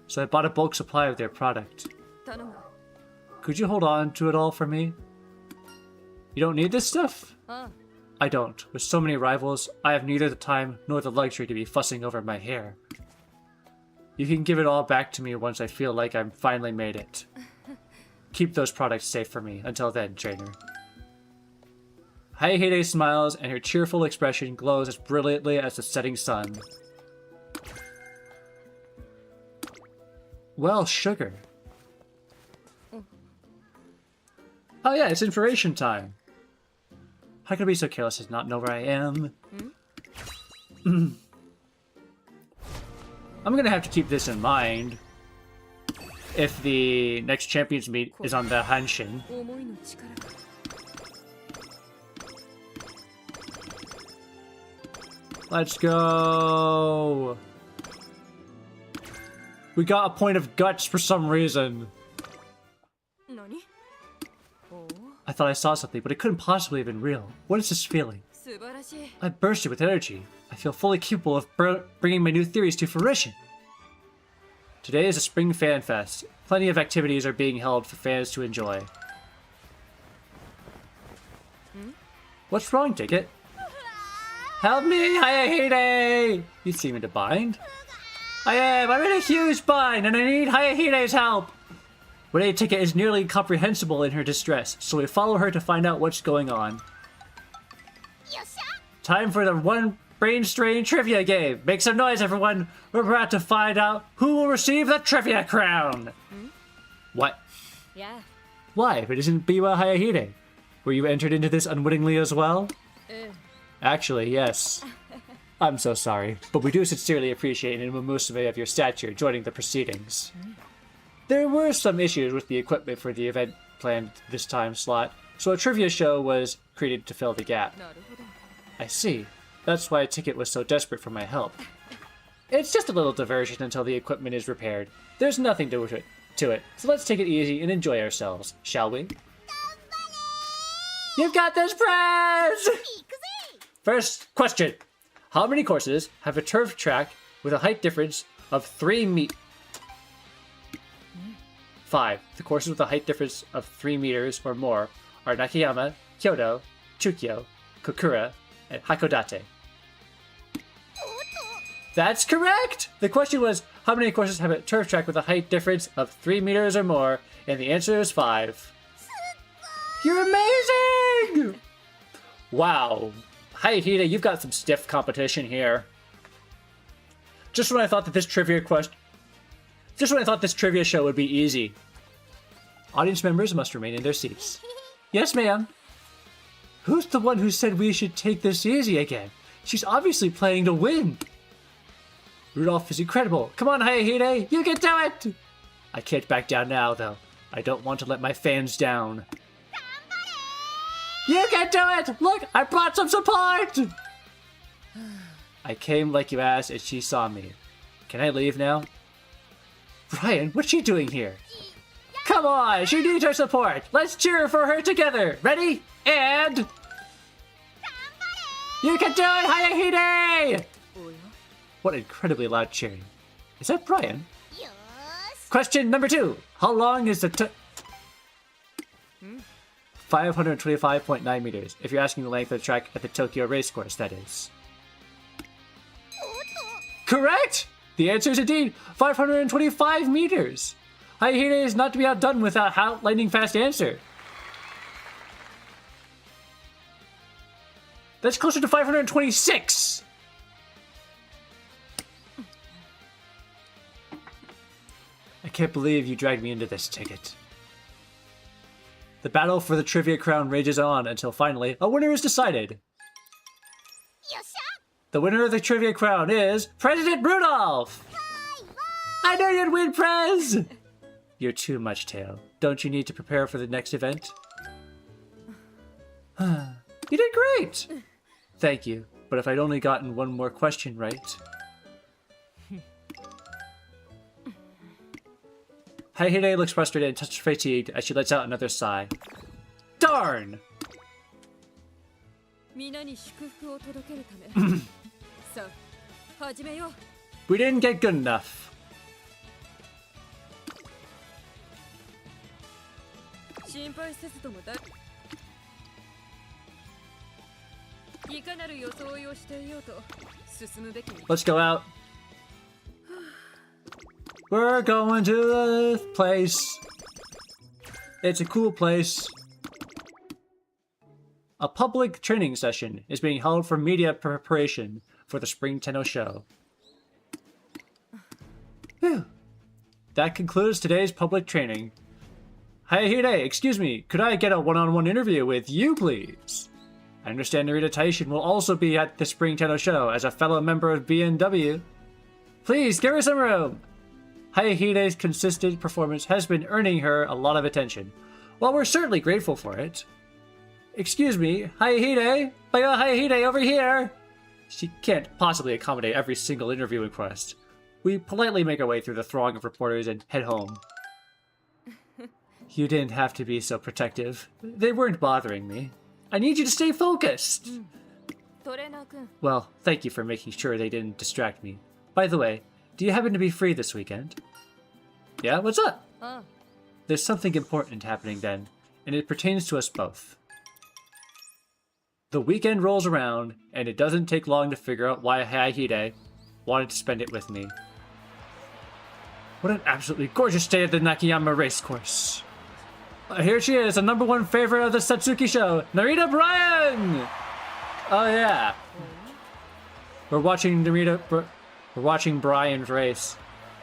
So I bought a bulk supply of their product. Could you hold on to it all for me? You don't need this stuff? I don't. With so many rivals, I have neither the time nor the luxury to be fussing over my hair. You can give it all back to me once I feel like I've finally made it. Keep those products safe for me. Until then, trainer. Hayahide smiles, and her cheerful expression glows as brilliantly as the setting sun. Well, sugar. Oh yeah, it's information time. How can I be so careless as not know where I am? I'm gonna have to keep this in mind if the next champions meet is on the Hanshin. Let's go! We got a point of guts for some reason. I thought I saw something, but it couldn't possibly have been real. What is this feeling? I bursted with energy. I feel fully capable of bringing my new theories to fruition. Today is a spring fan fest. Plenty of activities are being held for fans to enjoy. What's wrong, Ticket? Help me, Hayahide! You seem in a bind. I am. I'm in a huge bind, and I need Hayahide's help. Renee Ticket is nearly incomprehensible in her distress, so we follow her to find out what's going on. Time for the one brain strain trivia game. Make some noise, everyone. We're about to find out who will receive the trivia crown. What? Yeah. Why? If it isn't Biwa Hayahide. Were you entered into this unwittingly as well? Actually, yes. I'm so sorry, but we do sincerely appreciate an Umamusumonday of your stature joining the proceedings. There were some issues with the equipment for the event planned this time slot, so a trivia show was created to fill the gap. I see. That's why Ticket was so desperate for my help. It's just a little diversion until the equipment is repaired. There's nothing to it, so let's take it easy and enjoy ourselves, shall we? You've got this, Prez! First question. How many courses have a turf track with a height difference of 3 meters? 5. The courses with a height difference of 3 meters or more are Nakayama, Kyoto, Chukyo, Kokura, and Hakodate. That's correct! The question was, how many courses have a turf track with a height difference of 3 meters or more? And the answer is 5. You're amazing! Wow. Hayahide, you've got some stiff competition here. Just when I thought that this trivia show would be easy. Audience members must remain in their seats. Yes, ma'am. Who's the one who said we should take this easy again? She's obviously playing to win. Rudolph is incredible. Come on, Hayahide, you can do it! I can't back down now, though. I don't want to let my fans down. You can do it! Look, I brought some support! I came like you asked and she saw me. Can I leave now? Brian, what's she doing here? Come on, she needs our support. Let's cheer for her together. Ready? And... You can do it, Hayahide! What incredibly loud cheering. Is that Brian? Question number 2. How long is the 525.9 meters. If you're asking the length of the track at the Tokyo racecourse, that is. Correct! The answer is indeed 525 meters. Hayahide is not to be outdone with a lightning fast answer. That's closer to 526. I can't believe you dragged me into this, Ticket. The battle for the trivia crown rages on until finally a winner is decided. The winner of the trivia crown is President Rudolph! I knew you'd win, Prez! You're too much, Teo. Don't you need to prepare for the next event? You did great! Thank you, but if I'd only gotten one more question right... Hayahide looks frustrated and touched fatigued as she lets out another sigh. Darn! We didn't get good enough. Let's go out. We're going to the place. It's a cool place. A public training session is being held for media preparation for the Spring Tenno show. Whew. That concludes today's public training. Hayahide, excuse me, could I get a one-on-one interview with you, please? I understand Narita Taishin will also be at the Spring Tenno show as a fellow member of BNW. Please, give her some room. Hayahide's consistent performance has been earning her a lot of attention. While we're certainly grateful for it. Excuse me, Hayahide? Hayahide over here! She can't possibly accommodate every single interview request. We politely make our way through the throng of reporters and head home. You didn't have to be so protective. They weren't bothering me. I need you to stay focused! Well, thank you for making sure they didn't distract me. By the way, do you happen to be free this weekend? Yeah, what's up? ああ There's something important happening then, and it pertains to us both. The weekend rolls around, and it doesn't take long to figure out why Hayahide wanted to spend it with me. What an absolutely gorgeous day at the Nakayama racecourse. Here she is, the #1 favorite of the Satsuki show, Narita Bryan! Oh yeah. We're watching Bryan's race.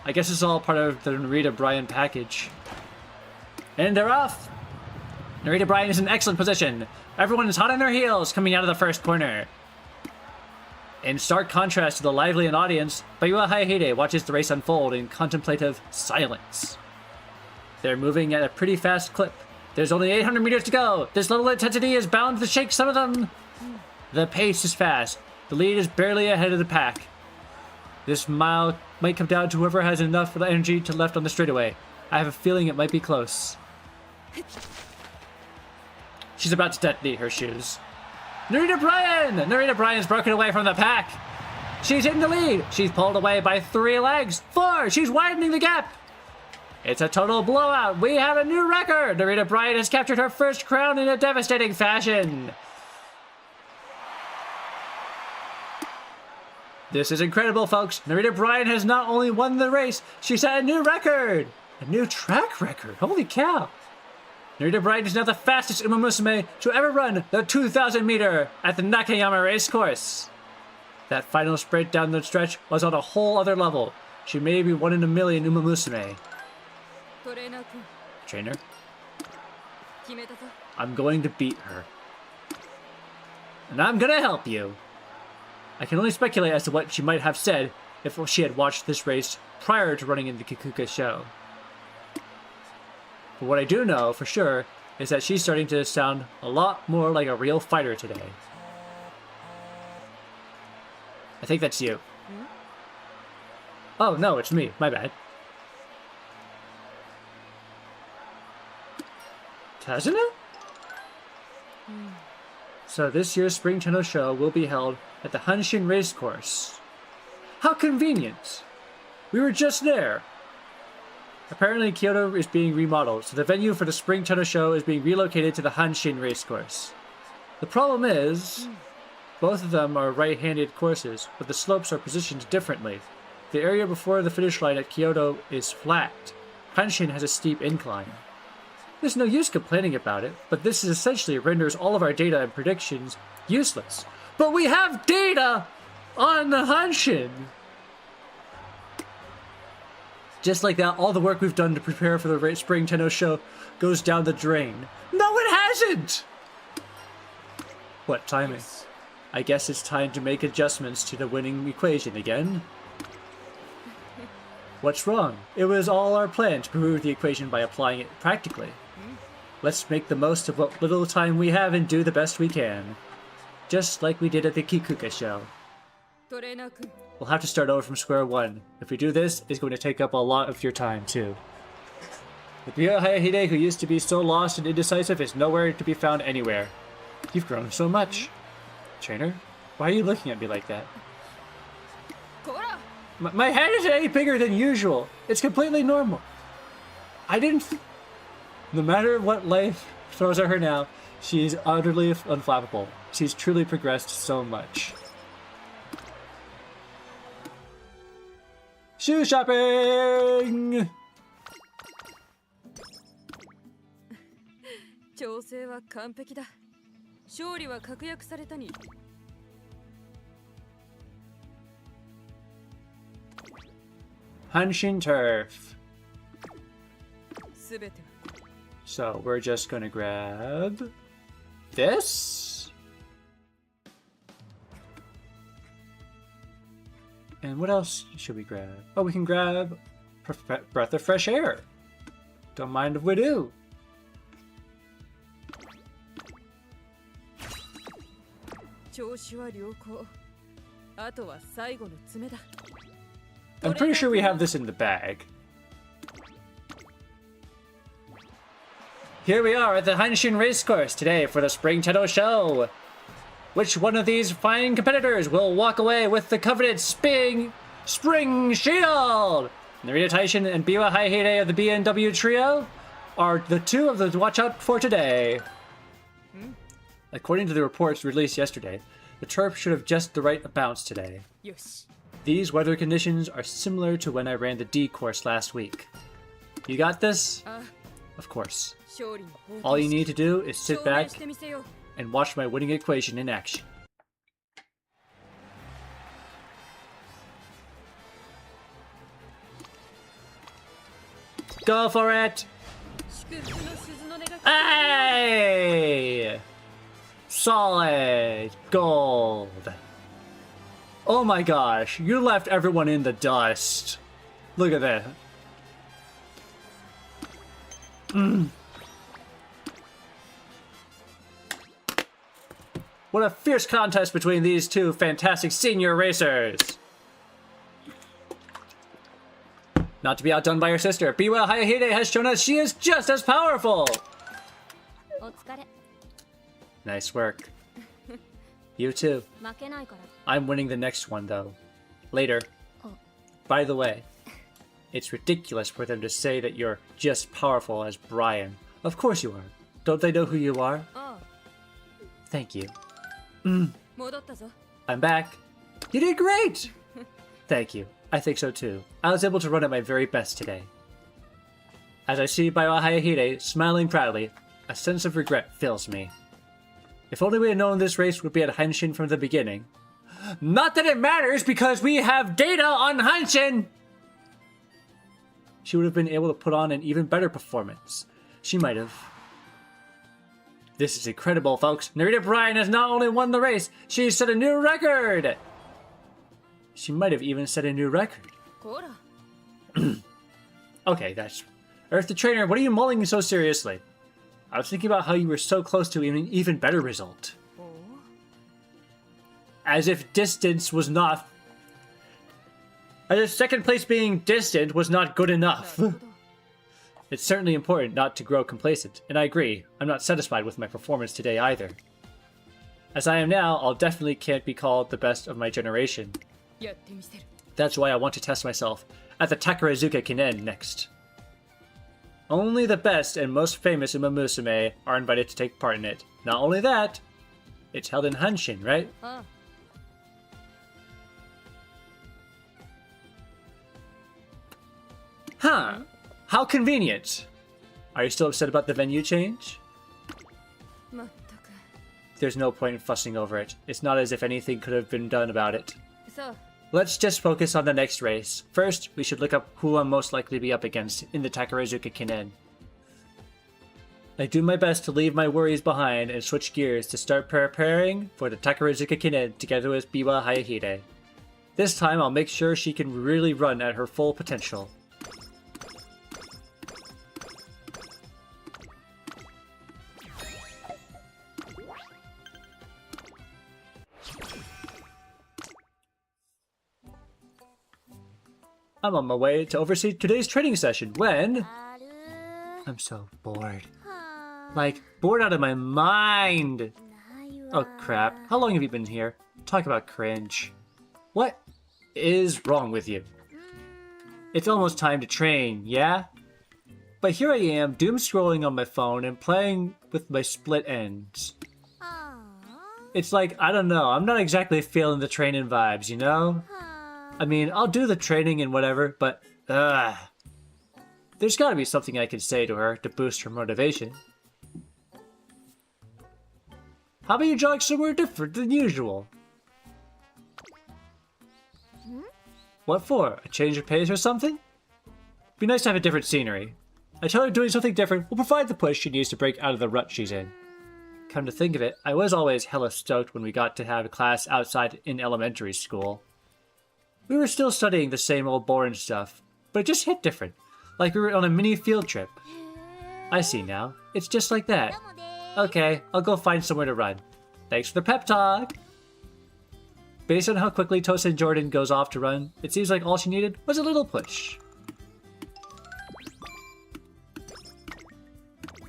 I guess it's all part of the Narita Bryan package. And they're off! Narita Bryan is in excellent position. Everyone is hot on their heels coming out of the first corner. In stark contrast to the lively audience, Bayua Hayahide watches the race unfold in contemplative silence. They're moving at a pretty fast clip. There's only 800 meters to go. This little intensity is bound to shake some of them. The pace is fast. The lead is barely ahead of the pack. This mile might come down to whoever has enough energy to left on the straightaway. I have a feeling it might be close. She's about to detonate her shoes. Narita Bryan! Narita Bryan's broken away from the pack. She's in the lead. She's pulled away by 3 legs. 4. She's widening the gap. It's a total blowout. We have a new record. Narita Bryan has captured her first crown in a devastating fashion. This is incredible, folks. Narita Bryan has not only won the race, she set a new record. A new track record. Holy cow. Narita Bryan is now the fastest Umamusume to ever run the 2,000 meter at the Nakayama racecourse. That final sprint down the stretch was on a whole other level. She may be 1 in a million Umamusume. トレーナー君 Trainer, 決めたぞ I'm going to beat her. And I'm gonna help you. I can only speculate as to what she might have said if she had watched this race prior to running in the Kikuka show. But what I do know for sure is that she's starting to sound a lot more like a real fighter today. I think that's you. Oh, no, it's me. My bad. Tazuna? So this year's Spring Tenno show will be held at the Hanshin Racecourse. How convenient! We were just there. Apparently Kyoto is being remodeled, so the venue for the Spring Tenno show is being relocated to the Hanshin Racecourse. The problem is, both of them are right-handed courses, but the slopes are positioned differently. The area before the finish line at Kyoto is flat. Hanshin has a steep incline. There's no use complaining about it, but this essentially renders all of our data and predictions useless. But we have data on the Hanshin! Just like that, all the work we've done to prepare for the Spring Tenno show goes down the drain. No, it hasn't! What timing? I guess it's time to make adjustments to the winning equation again. What's wrong? It was all our plan to prove the equation by applying it practically. Let's make the most of what little time we have and do the best we can. Just like we did at the Kikuka show. トレーナー君 We'll have to start over from square one. If we do this, it's going to take up a lot of your time, too. The Bayua Hayahide who used to be so lost and indecisive is nowhere to be found anywhere. You've grown so much. Trainer, why are you looking at me like that? こら My head is any bigger than usual. It's completely normal. I didn't... No matter what life throws at her now, she's utterly unflappable. She's truly progressed so much. Shoe shopping! 調整は完璧だ勝利は確約されたに Hanshin turf. すべては So we're just gonna grab this. And what else should we grab? Oh, we can grab Breath of Fresh Air. Don't mind if we do. I'm pretty sure we have this in the bag. Here we are at the Hanshin Racecourse today for the Spring Tenno show. Which one of these fine competitors will walk away with the coveted Spring Shield? Narita Taishin and Biwa Hayahide of the BNW trio are the two of the watch out for today. According to the reports released yesterday, the turf should have just the right bounce today. Yosh. These weather conditions are similar to when I ran the D course last week. You got this? Of course. All you need to do is sit back and watch my winning equation in action. Go for it! Hey! Solid gold. Oh my gosh, you left everyone in the dust. Look at that. What a fierce contest between these two fantastic senior racers. Not to be outdone by her sister, Biwa Hayahide has shown us she is just as powerful. Nice work. You too. I'm winning the next one though. Later. By the way, it's ridiculous for them to say that you're just powerful as Brian. Of course you are. Don't they know who you are? Thank you. I'm back. You did great! Thank you. I think so too. I was able to run at my very best today. As I see Biwa Hayahide smiling proudly, a sense of regret fills me. If only we had known this race would be at Henshin from the beginning. Not that it matters because we have data on Henshin! She would have been able to put on an even better performance. She might have. This is incredible, folks. Narita Bryan has not only won the race, she set a new record! She might have even set a new record. Okay, that's... Earth the Trainer, what are you mulling so seriously? I was thinking about how you were so close to an even better result. As if distance was not... As if second place being distant was not good enough. It's certainly important not to grow complacent, and I agree, I'm not satisfied with my performance today either. As I am now, I'll definitely can't be called the best of my generation. That's why I want to test myself at the Takarazuka Kinen next. Only the best and most famous Umamusume are invited to take part in it. Not only that, it's held in Henshin, right? Huh. How convenient. Are you still upset about the venue change? There's no point in fussing over it. It's not as if anything could have been done about it. Let's just focus on the next race. First, we should look up who I'm most likely to be up against in the Takarazuka Kinen. I do my best to leave my worries behind and switch gears to start preparing for the Takarazuka Kinen together with Biwa Hayahide. This time I'll make sure she can really run at her full potential. I'm on my way to oversee today's training session when... I'm so bored. Like, bored out of my mind! Oh crap, how long have you been here? Talk about cringe. What is wrong with you? It's almost time to train, yeah? But here I am, doom scrolling on my phone and playing with my split ends. It's like, I don't know, I'm not exactly feeling the training vibes, you know? I mean, I'll do the training and whatever, but, there's gotta be something I can say to her to boost her motivation. How about you jog somewhere different than usual? What for? A change of pace or something? Be nice to have a different scenery. I tell her doing something different will provide the push she needs to break out of the rut she's in. Come to think of it, I was always hella stoked when we got to have a class outside in elementary school. We were still studying the same old boring stuff, but it just hit different, like we were on a mini field trip. I see now. It's just like that. Okay, I'll go find somewhere to run. Thanks for the pep talk! Based on how quickly Tosin Jordan goes off to run, it seems like all she needed was a little push.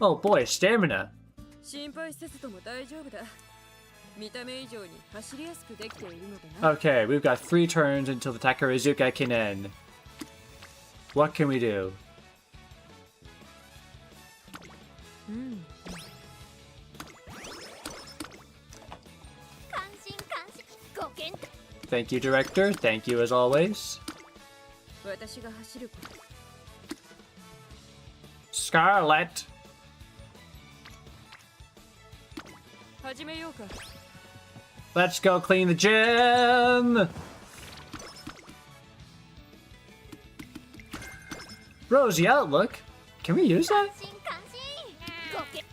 Oh boy, stamina! Okay, we've got 3 turns until the Takarazuka Kinen. What can we do? Thank you, director. Thank you as always. 私が走ること Scarlet. 始めようか Let's go clean the gym. Rosy outlook. Can we use that? 心感心ごけ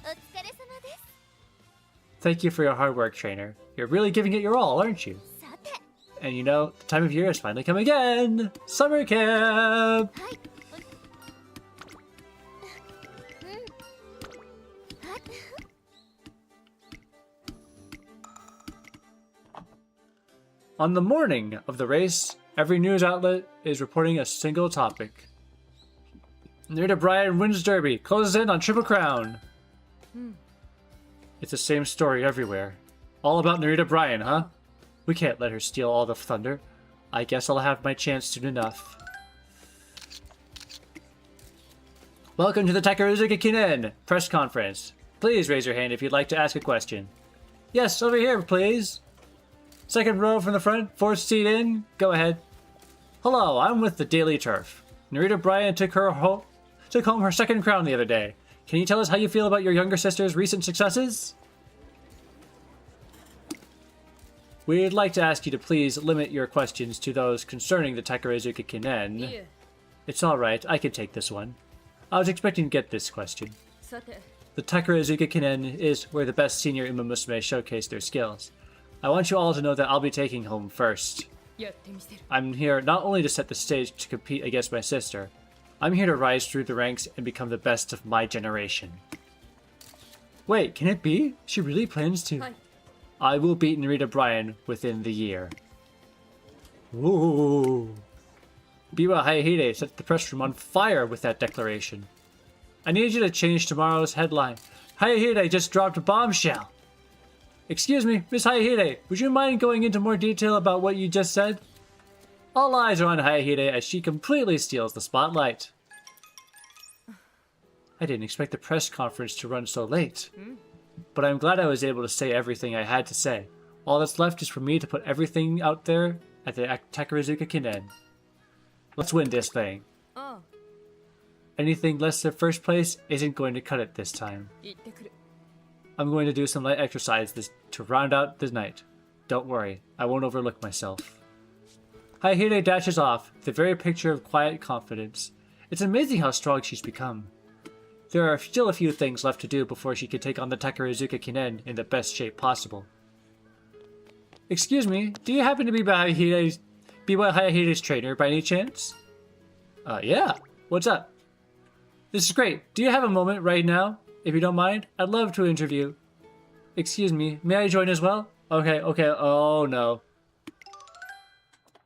お疲れ様です Thank you for your hard work, trainer. You're really giving it your all, aren't you? さて And you know, the time of year has finally come again. Summer camp. はい On the morning of the race, every news outlet is reporting a single topic. Nerita Bryan wins Derby, closes in on Triple Crown. It's the same story everywhere. All about Nerita Bryan, huh? We can't let her steal all the thunder. I guess I'll have my chance soon enough. Welcome to the Takarazuka Kinen press conference. Please raise your hand if you'd like to ask a question. Yes, over here, please. Second row from the front, fourth seat in. Go ahead. Hello, I'm with the Daily Turf. Nerita Bryan took home her second crown the other day. Can you tell us how you feel about your younger sister's recent successes? We'd like to ask you to please limit your questions to those concerning the Takarazuka Kinen. いえ It's alright, I can take this one. I was expecting to get this question. さて The Takarazuka Kinen is where the best senior Umamusume showcase their skills. I want you all to know that I'll be taking home first. やってみせる I'm here not only to set the stage to compete against my sister, I'm here to rise through the ranks and become the best of my generation. Wait, can it be? She really plans to. はい I will beat Nerita Bryan within the year. Ooh. Biwa Hayahide set the press room on fire with that declaration. I need you to change tomorrow's headline. Hayahide just dropped a bombshell. Excuse me, Miss Hayahide, would you mind going into more detail about what you just said? All eyes are on Hayahide as she completely steals the spotlight. I didn't expect the press conference to run so late. But I'm glad I was able to say everything I had to say. All that's left is for me to put everything out there at the Takarazuka Kinen. Let's win this thing. ああ Anything less than first place isn't going to cut it this time. 行ってくる I'm going to do some light exercise to round out the night. Don't worry, I won't overlook myself. Hayahide dashes off, the very picture of quiet confidence. It's amazing how strong she's become. There are still a few things left to do before she can take on the Takarazuka Kinen in the best shape possible. Excuse me, do you happen to be Hayahide's trainer by any chance? Yeah. What's up? This is great. Do you have a moment right now? If you don't mind, I'd love to interview. Excuse me, may I join as well? Okay, oh no.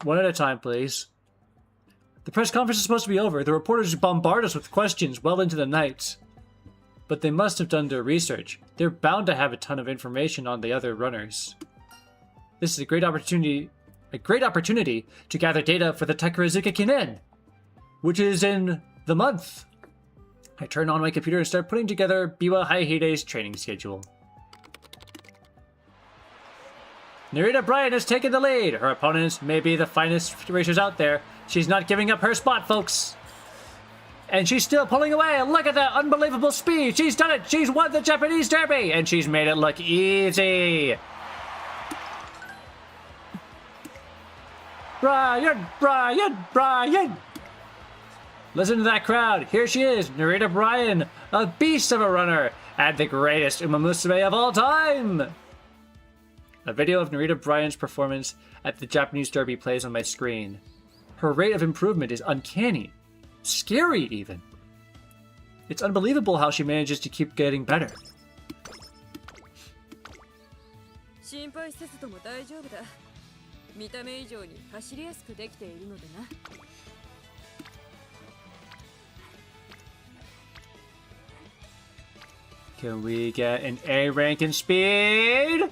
One at a time, please. The press conference is supposed to be over. The reporters bombard us with questions well into the night. But they must have done their research. They're bound to have a ton of information on the other runners. This is a great opportunity to gather data for the Takarazuka Kinen, which is in the month. I turn on my computer and start putting together Biwa Hayahide's training schedule. Nerita Bryan has taken the lead. Her opponents may be the finest racers out there. She's not giving up her spot, folks. And she's still pulling away. Look at that unbelievable speed. She's done it. She's won the Japanese Derby. And she's made it look easy. Bryan. Listen to that crowd. Here she is, Nerita Bryan, a beast of a runner, and the greatest Umamusume of all time. A video of Nerita Bryan's performance at the Japanese Derby plays on my screen. Her rate of improvement is uncanny. Scary, even. It's unbelievable how she manages to keep getting better. 心配せずとも大丈夫だ見た目以上に走りやすくできているのでな Can we get an A rank in speed?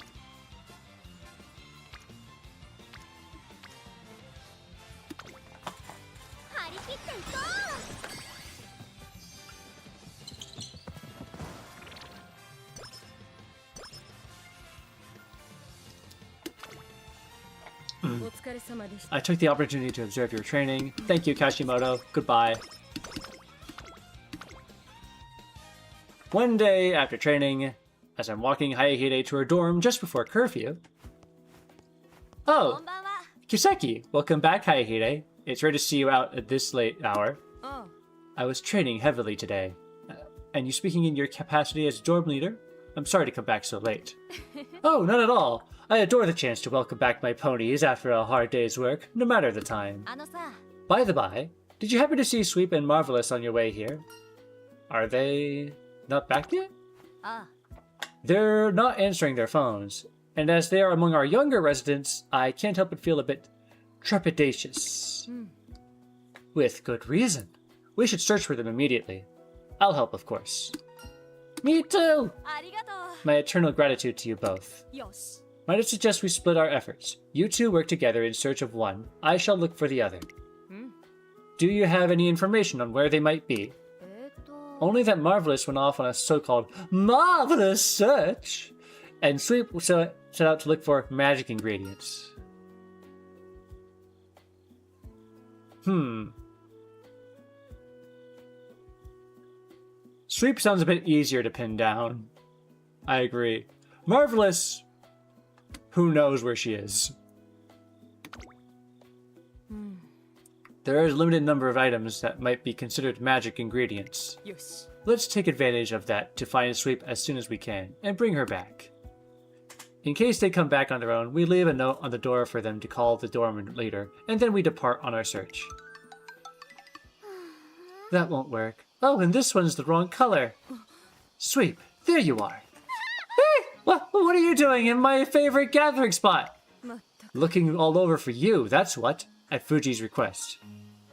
I took the opportunity to observe your training. Thank you, Kashimoto. Goodbye. One day after training, as I'm walking Hayahide to her dorm just before curfew. Oh, Kiseki, welcome back, Hayahide. It's rare to see you out at this late hour. I was training heavily today. And you speaking in your capacity as dorm leader? I'm sorry to come back so late. Oh, not at all. I adore the chance to welcome back my ponies after a hard day's work, no matter the time. By the by, did you happen to see Sweep and Marvelous on your way here? Are they not back yet? They're not answering their phones, and as they are among our younger residents, I can't help but feel a bit trepidatious. With good reason. We should search for them immediately. I'll help, of course. Me too! My eternal gratitude to you both. Might I suggest we split our efforts? You two work together in search of one. I shall look for the other. Do you have any information on where they might be? Only that Marvelous went off on a so-called marvelous search, and Sweep set out to look for magic ingredients. Sweep sounds a bit easier to pin down. I agree. Marvelous, who knows where she is? There is a limited number of items that might be considered magic ingredients. Let's take advantage of that to find Sweep as soon as we can, and bring her back. In case they come back on their own, we leave a note on the door for them to call the dorm leader, and then we depart on our search. That won't work. Oh, and this one's the wrong color. Sweep, there you are. Hey, what are you doing in my favorite gathering spot? Looking all over for you, that's what, at Fuji's request.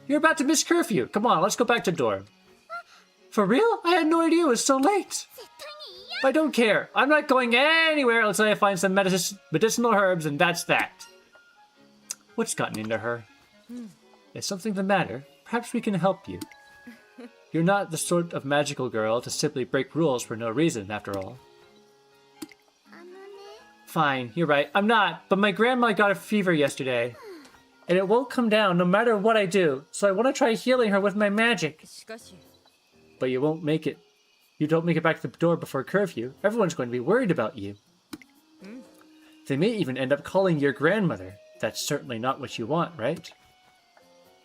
You're about to miss curfew. Come on, let's go back to dorm. For real? I had no idea it was so late. I don't care. I'm not going anywhere until I find some medicinal herbs, and that's that. What's gotten into her? Is something the matter? Perhaps we can help you. You're not the sort of magical girl to simply break rules for no reason, after all. Fine, you're right. I'm not, but my grandma got a fever yesterday. And it won't come down no matter what I do, so I want to try healing her with my magic. But you won't make it. You don't make it back to the door before curfew. Everyone's going to be worried about you. They may even end up calling your grandmother. That's certainly not what you want, right?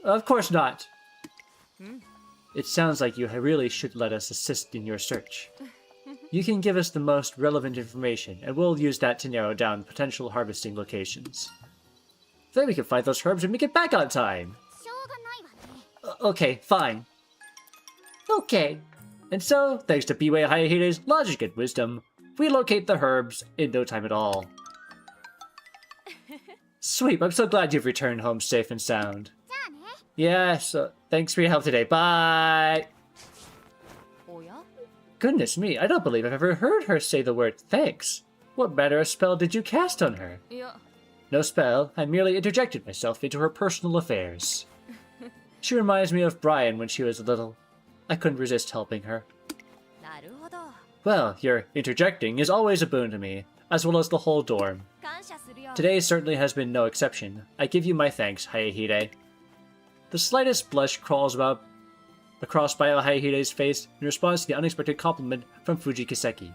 Of course not. It sounds like you really should let us assist in your search. You can give us the most relevant information, and we'll use that to narrow down potential harvesting locations. Then we can find those herbs and make it back on time. Okay, fine. Okay. And so, thanks to B-Way Hayahide's logic and wisdom, we locate the herbs in no time at all. Sweep, I'm so glad you've returned home safe and sound. Yeah, so thanks for your help today. Bye! Goodness me, I don't believe I've ever heard her say the word thanks. What manner of spell did you cast on her? No spell, I merely interjected myself into her personal affairs. She reminds me of Brian when she was little. I couldn't resist helping her. Well, your interjecting is always a boon to me, as well as the whole dorm. Today certainly has been no exception. I give you my thanks, Hayahide. The slightest blush crawls across Bio Hayahide's face in response to the unexpected compliment from Fuji Kiseki.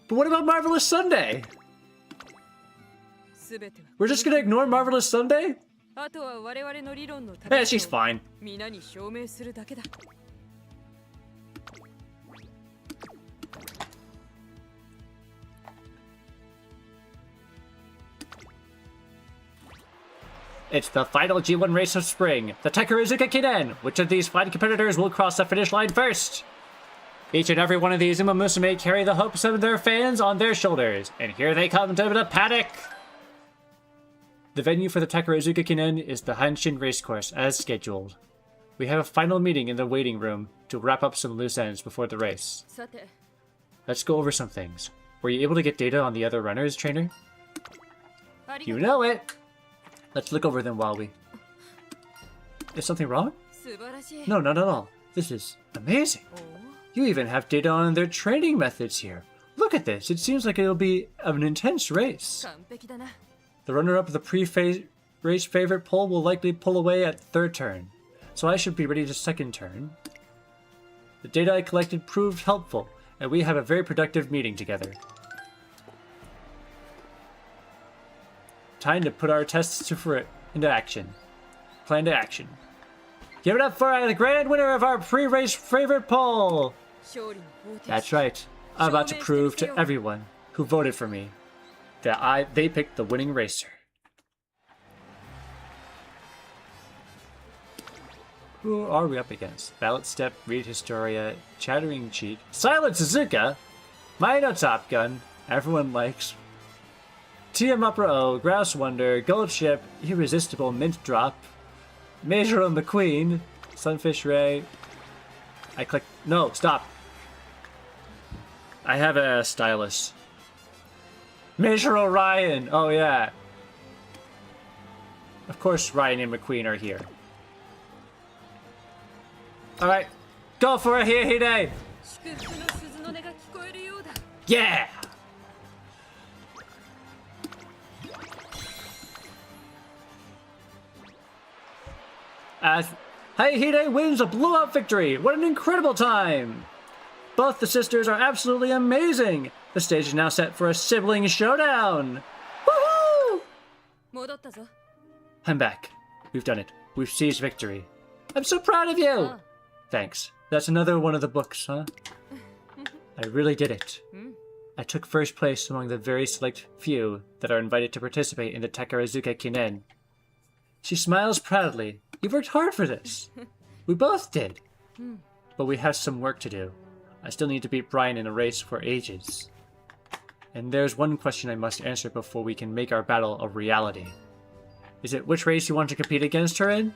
But what about Marvelous Sunday? We're just gonna ignore Marvelous Sunday? Yeah, she's fine. It's the final G1 race of spring, the Tekurizuka Kiden. Which of these fine competitors will cross the finish line first? Each and every one of these Umamusume carry the hopes of their fans on their shoulders, and here they come to the paddock! The venue for the Tekurizuka Kinen is the Hanshin Racecourse, as scheduled. We have a final meeting in the waiting room to wrap up some loose ends before the race. Let's go over some things. Were you able to get data on the other runners, trainer? You know it! Let's look over them while we... Is something wrong? No, not at all. This is amazing. You even have data on their training methods here. Look at this. It seems like it'll be an intense race. The runner-up of the pre-race favorite poll will likely pull away at third turn, so I should be ready to second turn. The data I collected proved helpful, and we have a very productive meeting together. Time to put our tests into action. Plan to action. Give it up for the grand winner of our pre-race favorite poll! That's right. I'm about to prove to everyone who voted for me that they picked the winning racer. Who are we up against? Ballot Step, Read Historia, Chattering Cheek, Silent Suzuka, Mino Top Gun, everyone likes, Tiamupra O, Grouse Wonder, Gold Ship, Irresistible Mint Drop, Major McQueen, Sunfish Ray. I click. No, stop. I have a stylus. Major Orion. Oh, yeah. Of course, Ryan and McQueen are here. Alright. Go for it, Hayahide! Yeah! Hayahide wins a blowout victory! What an incredible time! Both the sisters are absolutely amazing! The stage is now set for a sibling showdown! Woohoo! I'm back. We've done it. We've seized victory. I'm so proud of you! Thanks. That's another one of the books, huh? I really did it. I took first place among the very select few that are invited to participate in the Takarazuka Kinen. She smiles proudly. You've worked hard for this. We both did. But we have some work to do. I still need to beat Brian in a race for ages. And there's one question I must answer before we can make our battle a reality. Is it which race you want to compete against her in?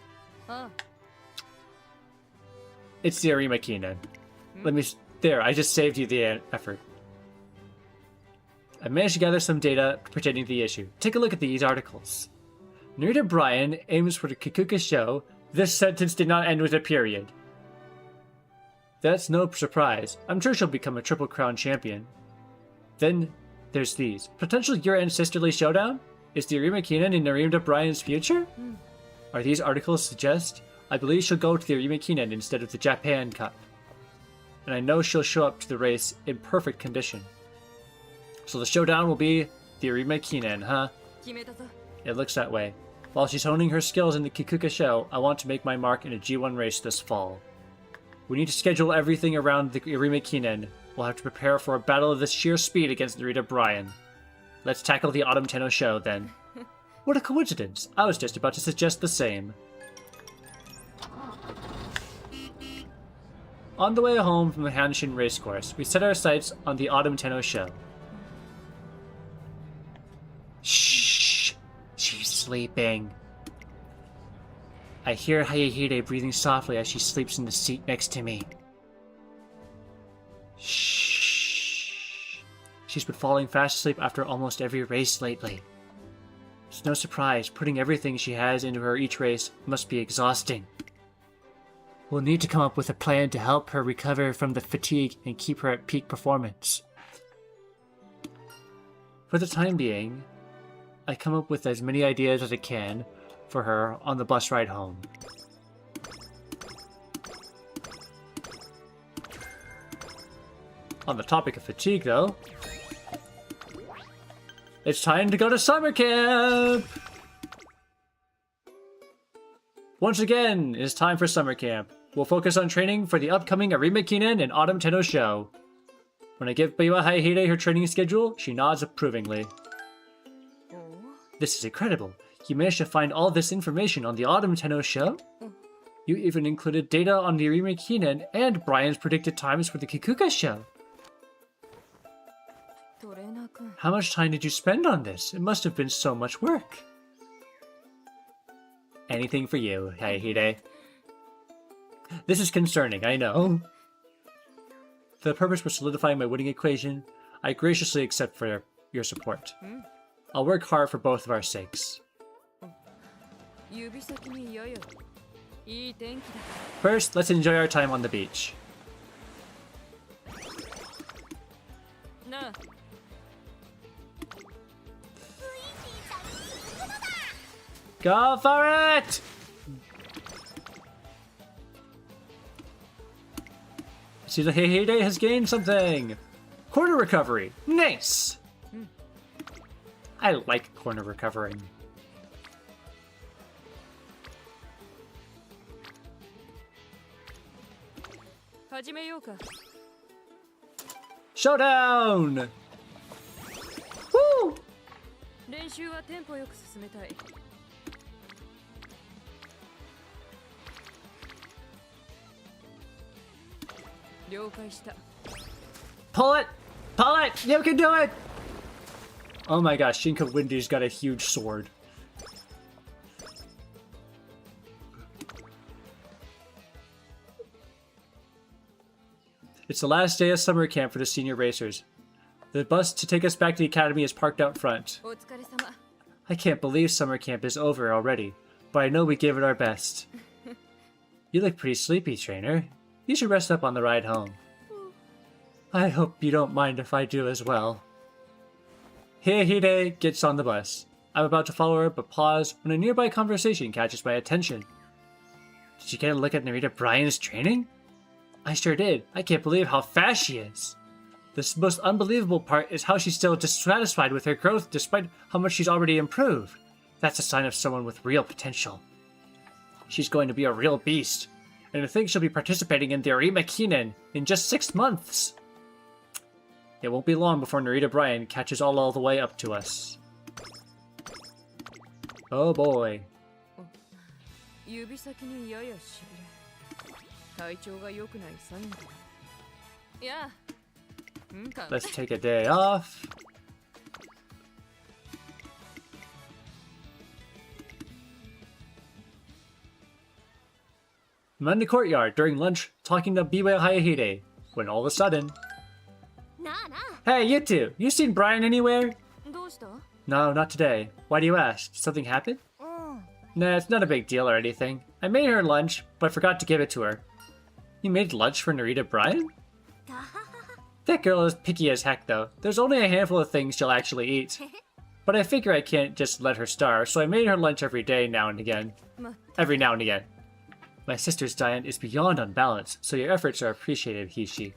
It's the Arima Kinen. There, I just saved you the effort. I managed to gather some data pertaining to the issue. Take a look at these articles. Narita Brian aims for the Kikuka show. This sentence did not end with a period. That's no surprise. I'm sure she'll become a Triple Crown champion. Then there's these. Potential year-end sisterly showdown? Is the Arima Kinen in Narita Brian's future? Are these articles suggest? I believe she'll go to the Arima Kinen instead of the Japan Cup. And I know she'll show up to the race in perfect condition. So the showdown will be the Arima Kinen, huh? It looks that way. While she's honing her skills in the Kikuka show, I want to make my mark in a G1 race this fall. We need to schedule everything around the Arima Kinen. We'll have to prepare for a battle of the sheer speed against Narita Brian. Let's tackle the Autumn Tenno show, then. What a coincidence. I was just about to suggest the same. On the way home from the Hanshin racecourse, we set our sights on the Autumn Tenno show. Shh! She's sleeping. I hear Hayahide breathing softly as she sleeps in the seat next to me. Shh. She's been falling fast asleep after almost every race lately. It's no surprise, putting everything she has into her each race must be exhausting. We'll need to come up with a plan to help her recover from the fatigue and keep her at peak performance. For the time being, I come up with as many ideas as I can for her on the bus ride home. On the topic of fatigue, though, it's time to go to summer camp! Once again, it's time for summer camp. We'll focus on training for the upcoming Arima Kinen and Autumn Tenno show. When I give Biwa Hayahide her training schedule, she nods approvingly. This is incredible. You managed to find all this information on the Autumn Tenno show? You even included data on the Arima Kinen and Brian's predicted times for the Kikuka show. How much time did you spend on this? It must have been so much work. Anything for you, Hayahide. This is concerning, I know. For the purpose of solidifying my winning equation, I graciously accept for your support. I'll work hard for both of our sakes. いい天気だ。 First, let's enjoy our time on the beach. なあ、 Go for it! See, the Hayahide has gained something. Corner recovery. Nice. I like corner recovering. Showdown! Woo! 練習はテンポよく進めたい。了解した。 Pull it! Pull it! You can do it! Oh my gosh, Shinka Windy's got a huge sword. It's the last day of summer camp for the senior racers. The bus to take us back to the academy is parked out front. お疲れ様。 I can't believe summer camp is over already, but I know we gave it our best. You look pretty sleepy, trainer. You should rest up on the ride home. I hope you don't mind if I do as well. Hayahide gets on the bus. I'm about to follow her, but pause when a nearby conversation catches my attention. Did you get a look at Narita Bryan's training? I sure did. I can't believe how fast she is. The most unbelievable part is how she's still dissatisfied with her growth despite how much she's already improved. That's a sign of someone with real potential. She's going to be a real beast, and I think she'll be participating in the Arima Kinen in just 6 months. It won't be long before Narita Bryan catches all the way up to us. Oh boy. 指先にややしびれ。体調が良くないサインだ。いや。Let's take a day off. I'm in the courtyard during lunch talking to Biwa Hayahide, when all of a sudden... Hey, you two! You seen Bryan anywhere? どうした? No, not today. Why do you ask? Did something happen? Nah, it's not a big deal or anything. I made her lunch, but forgot to give it to her. You made lunch for Narita Bryan? That girl is picky as heck, though. There's only a handful of things she'll actually eat. But I figure I can't just let her starve, so I made her lunch every day now and again. Every now and again. My sister's diet is beyond unbalanced, so your efforts are appreciated, Hishi.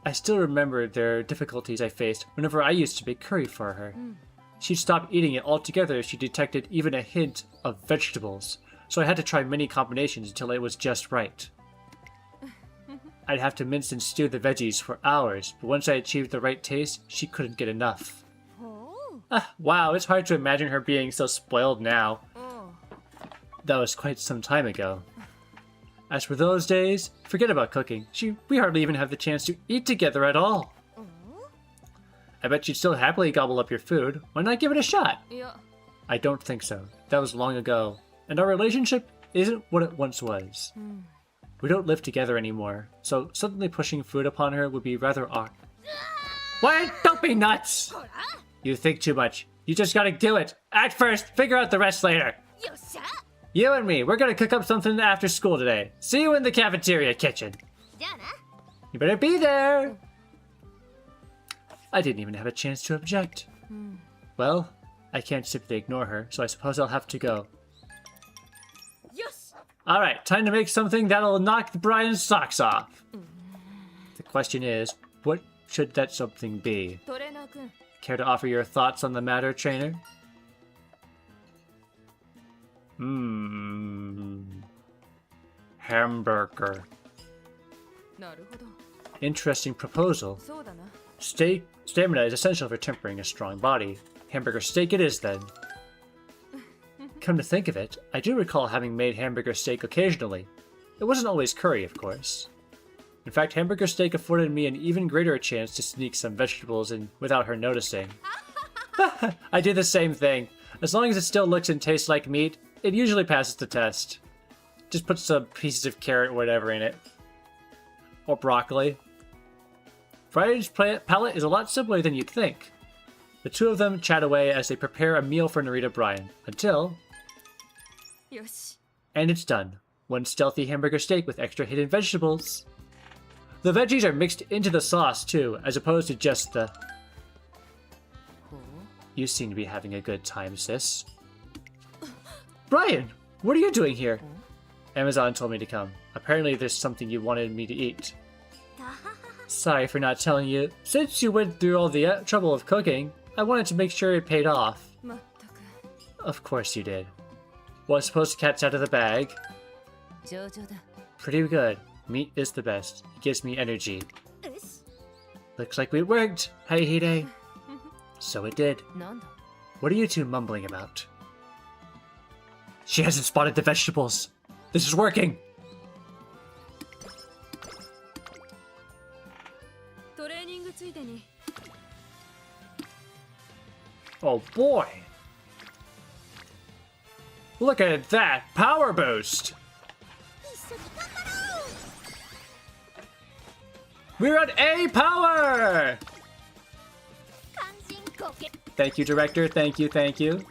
I still remember the difficulties I faced whenever I used to make curry for her. She'd stop eating it altogether if she detected even a hint of vegetables, so I had to try many combinations until it was just right. I'd have to mince and stew the veggies for hours, but once I achieved the right taste, she couldn't get enough. Wow, it's hard to imagine her being so spoiled now. That was quite some time ago. As for those days, forget about cooking. We hardly even have the chance to eat together at all. I bet you'd still happily gobble up your food. Why not give it a shot? I don't think so. That was long ago. And our relationship isn't what it once was. We don't live together anymore, so suddenly pushing food upon her would be rather awkward. What? Don't be nuts! You think too much. You just gotta do it. Act first, figure out the rest later. You and me, we're gonna cook up something after school today. See you in the cafeteria kitchen. You better be there. I didn't even have a chance to object. Well, I can't simply ignore her, so I suppose I'll have to go. Alright, time to make something that'll knock Bryan's socks off. The question is, what should that something be? Care to offer your thoughts on the matter, trainer? Hamburger. Interesting proposal. Stamina is essential for tempering a strong body. Hamburger steak it is, then. Come to think of it, I do recall having made hamburger steak occasionally. It wasn't always curry, of course. In fact, hamburger steak afforded me an even greater chance to sneak some vegetables in without her noticing. I do the same thing. As long as it still looks and tastes like meat, it usually passes the test. Just put some pieces of carrot or whatever in it. Or broccoli. Bryan's palate is a lot simpler than you'd think. The two of them chat away as they prepare a meal for Narita Bryan, until... And it's done. One stealthy hamburger steak with extra hidden vegetables. The veggies are mixed into the sauce too, as opposed to just the... You seem to be having a good time, sis. Brian, what are you doing here? Amazon told me to come. Apparently there's something you wanted me to eat. Sorry for not telling you. Since you went through all the trouble of cooking, I wanted to make sure it paid off. Of course you did. Was supposed to catch out of the bag. Pretty good. Meat is the best. It gives me energy. Looks like it worked, Hayahide. So it did. What are you two mumbling about? She hasn't spotted the vegetables. This is working. Oh boy. Look at that power boost. We're at A power! Thank you, director. Thank you, thank you.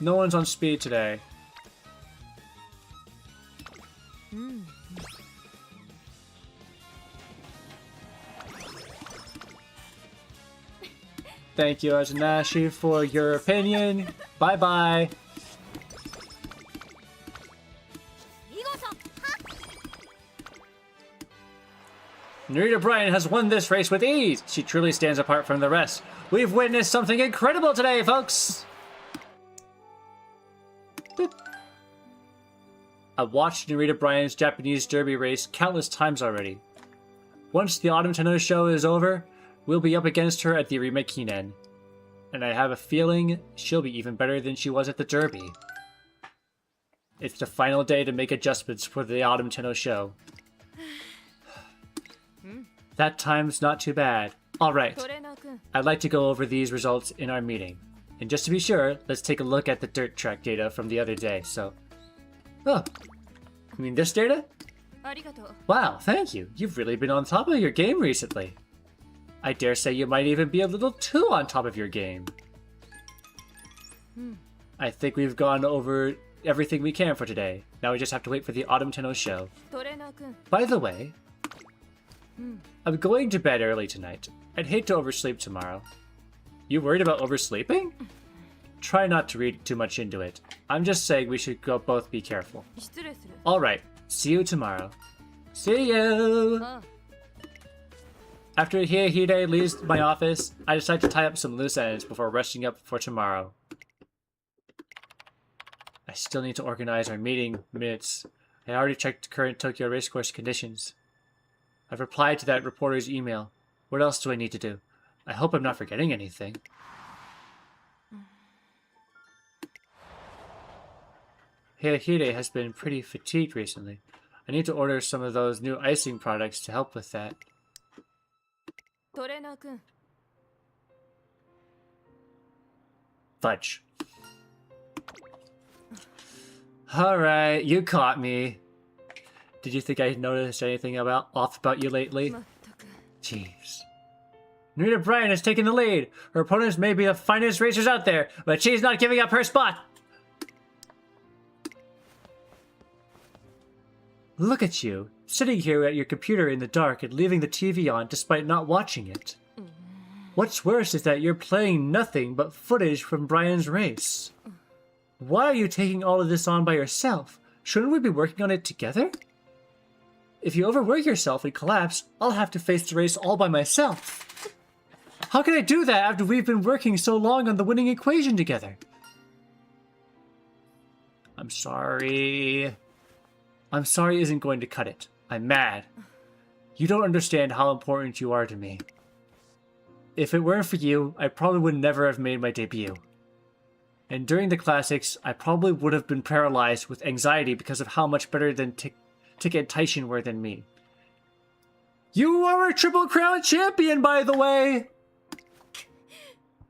No one's on speed today. Thank you, Azanashi, for your opinion. Bye-bye. Narita Bryan has won this race with ease. She truly stands apart from the rest. We've witnessed something incredible today, folks. Boop. I've watched Narita Bryan's Japanese Derby race countless times already. Once the Autumn Tenno show is over, we'll be up against her at the Arima Kinen. And I have a feeling she'll be even better than she was at the Derby. It's the final day to make adjustments for the Autumn Tenno show. That time's not too bad. Alright, I'd like to go over these results in our meeting. And just to be sure, let's take a look at the dirt track data from the other day, so... Oh, you mean this data? Wow, thank you. You've really been on top of your game recently. I dare say you might even be a little too on top of your game. I think we've gone over everything we can for today. Now we just have to wait for the Autumn Tenno show. By the way, I'm going to bed early tonight. I'd hate to oversleep tomorrow. You worried about oversleeping? Try not to read too much into it. I'm just saying we should go both be careful. Alright, see you tomorrow. See you! After Hayahide leaves my office, I decide to tie up some loose ends before resting up for tomorrow. I still need to organize our meeting minutes. I already checked current Tokyo Racecourse conditions. I've replied to that reporter's email. What else do I need to do? I hope I'm not forgetting anything. Hayahide has been pretty fatigued recently. I need to order some of those new icing products to help with that. Fudge. Alright, you caught me. Did you think I noticed anything off about you lately? Jeez. Narita Bryan has taken the lead. Her opponents may be the finest racers out there, but she's not giving up her spot. Look at you, sitting here at your computer in the dark and leaving the TV on despite not watching it. What's worse is that you're playing nothing but footage from Brian's race. Why are you taking all of this on by yourself? Shouldn't we be working on it together? If you overwork yourself and collapse, I'll have to face the race all by myself. How can I do that after we've been working so long on the winning equation together? I'm sorry. I'm sorry isn't going to cut it. I'm mad. You don't understand how important you are to me. If it weren't for you, I probably would never have made my debut. And during the classics, I probably would have been paralyzed with anxiety because of how much better than Tick and Taishin were than me. You are a Triple Crown champion, by the way!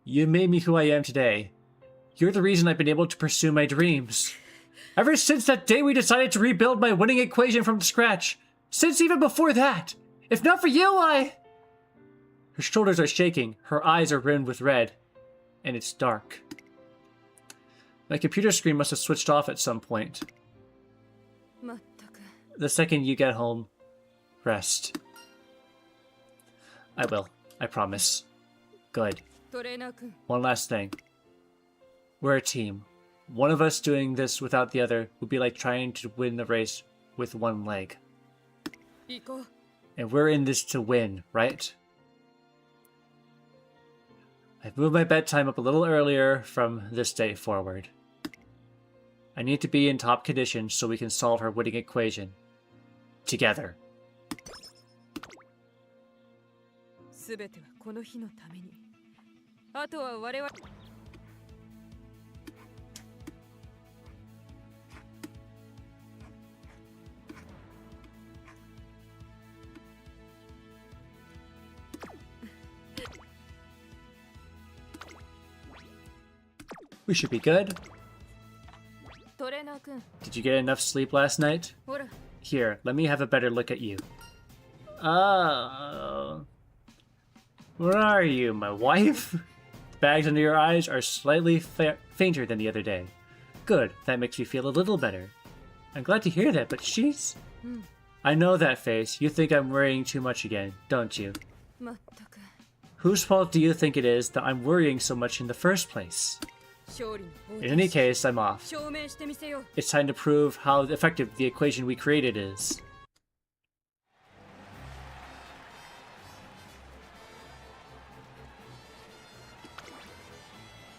You made me who I am today. You're the reason I've been able to pursue my dreams. Ever since that day we decided to rebuild my winning equation from scratch. Since even before that. If not for you, Her shoulders are shaking, her eyes are rimmed with red, and it's dark. My computer screen must have switched off at some point. まったく The second you get home, rest. I will. I promise. Good. トレーナー君 One last thing. We're a team. One of us doing this without the other would be like trying to win the race with one leg. 行こう And we're in this to win, right? I've moved my bedtime up a little earlier from this day forward. I need to be in top condition so we can solve her winning equation. Together. すべてはこの日のためにあとは我々 We should be good. トレーナー君 Did you get enough sleep last night? ほら Here, let me have a better look at you. Oh. Where are you, my wife? The bags under your eyes are slightly fainter than the other day. Good, that makes me feel a little better. I'm glad to hear that, but she's... I know that face. You think I'm worrying too much again, don't you? まったく Whose fault do you think it is that I'm worrying so much in the first place? 勝利の方 In any case, I'm off. 証明してみせよう It's time to prove how effective the equation we created is.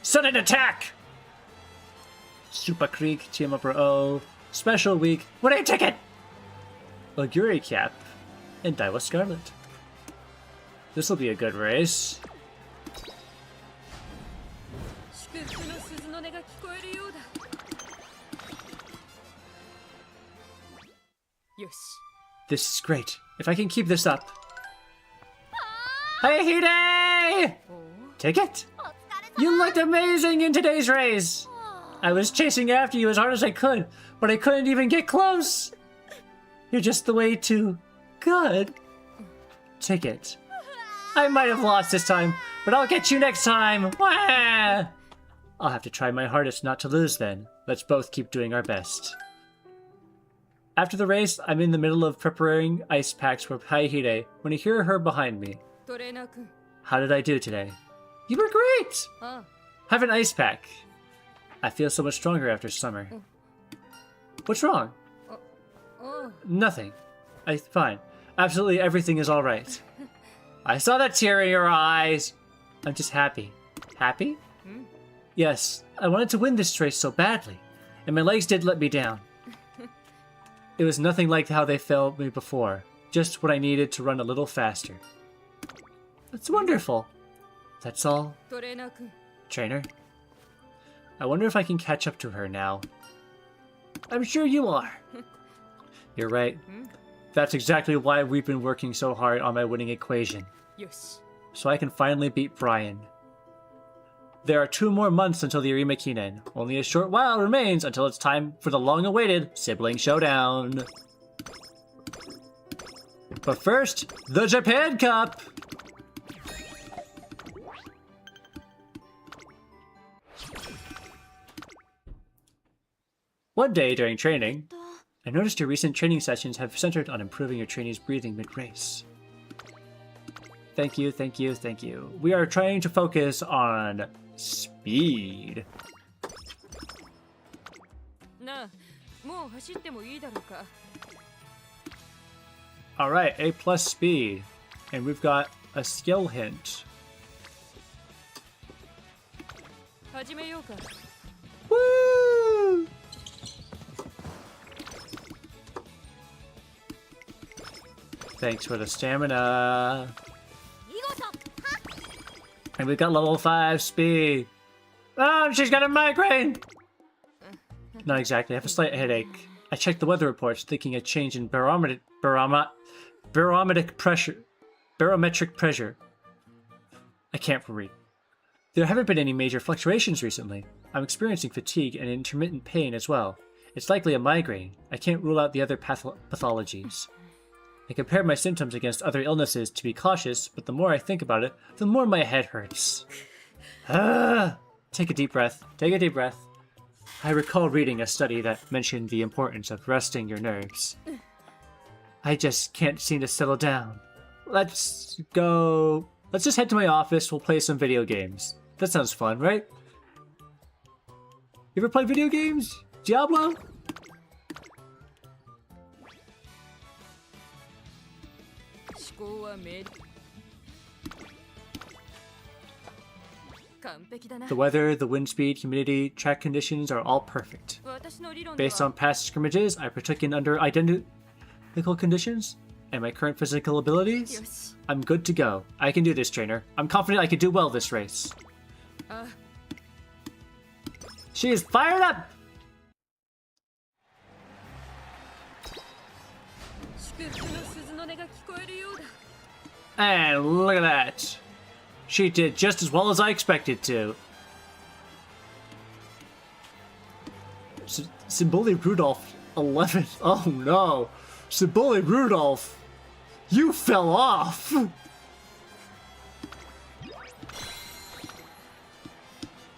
Sudden attack! Super Creek, Team Upper O, Special Week, what a ticket! Liguri Cap, and Daiwa Scarlet. This'll be a good race. 祝福の鈴の音が聞こえるようだよし This is great. If I can keep this up. Hayahide! Ticket! You looked amazing in today's race! I was chasing after you as hard as I could, but I couldn't even get close! You're just the way too good. Ticket. I might have lost this time, but I'll get you next time! Wah! I'll have to try my hardest not to lose then. Let's both keep doing our best. After the race, I'm in the middle of preparing ice packs for Hayahide when I hear her behind me. トレーナー君 How did I do today? You were great! あ Have an ice pack. I feel so much stronger after summer. What's wrong? ああ Nothing. Fine. Absolutely everything is alright. I saw that tear in your eyes. I'm just happy. Happy? Yes, I wanted to win this race so badly, and my legs did let me down. It was nothing like how they felt me before, just what I needed to run a little faster. That's wonderful. That's all, トレーナー君 trainer. I wonder if I can catch up to her now. I'm sure you are. You're right. That's exactly why we've been working so hard on my winning equation. よし So I can finally beat Brian. There are 2 more months until the Arima Kinen. Only a short while remains until it's time for the long-awaited sibling showdown. But first, the Japan Cup! One day during training, I noticed your recent training sessions have centered on improving your trainees' breathing mid-race. Thank you, thank you, thank you. We are trying to focus on speed. なあもう走ってもいいだろうか Alright, A plus speed. And we've got a skill hint. 始めようか Woo! Thanks for the stamina. And we've got level 5 speed. Oh, she's got a migraine! Not exactly, I have a slight headache. I checked the weather reports, thinking a change in barometric pressure. I can't read. There haven't been any major fluctuations recently. I'm experiencing fatigue and intermittent pain as well. It's likely a migraine. I can't rule out the other pathologies. I compare my symptoms against other illnesses to be cautious, but the more I think about it, the more my head hurts. Take a deep breath. Take a deep breath. I recall reading a study that mentioned the importance of resting your nerves. I just can't seem to settle down. Let's just head to my office. We'll play some video games. That sounds fun, right? You ever play video games? Diablo? 考は明完璧だな。 The weather, the wind speed, humidity, track conditions are all perfect. 私の理論では Based on past scrimmages, I partook in under identical conditions and my current physical abilities, よし。 I'm good to go. I can do this, trainer. I'm confident I can do well this race. あ、 She is fired up! 祝福の鈴の音が聞こえるようだ。 And look at that. She did just as well as I expected to. Simboli Rudolph 11th. Oh no. Simboli Rudolph. You fell off.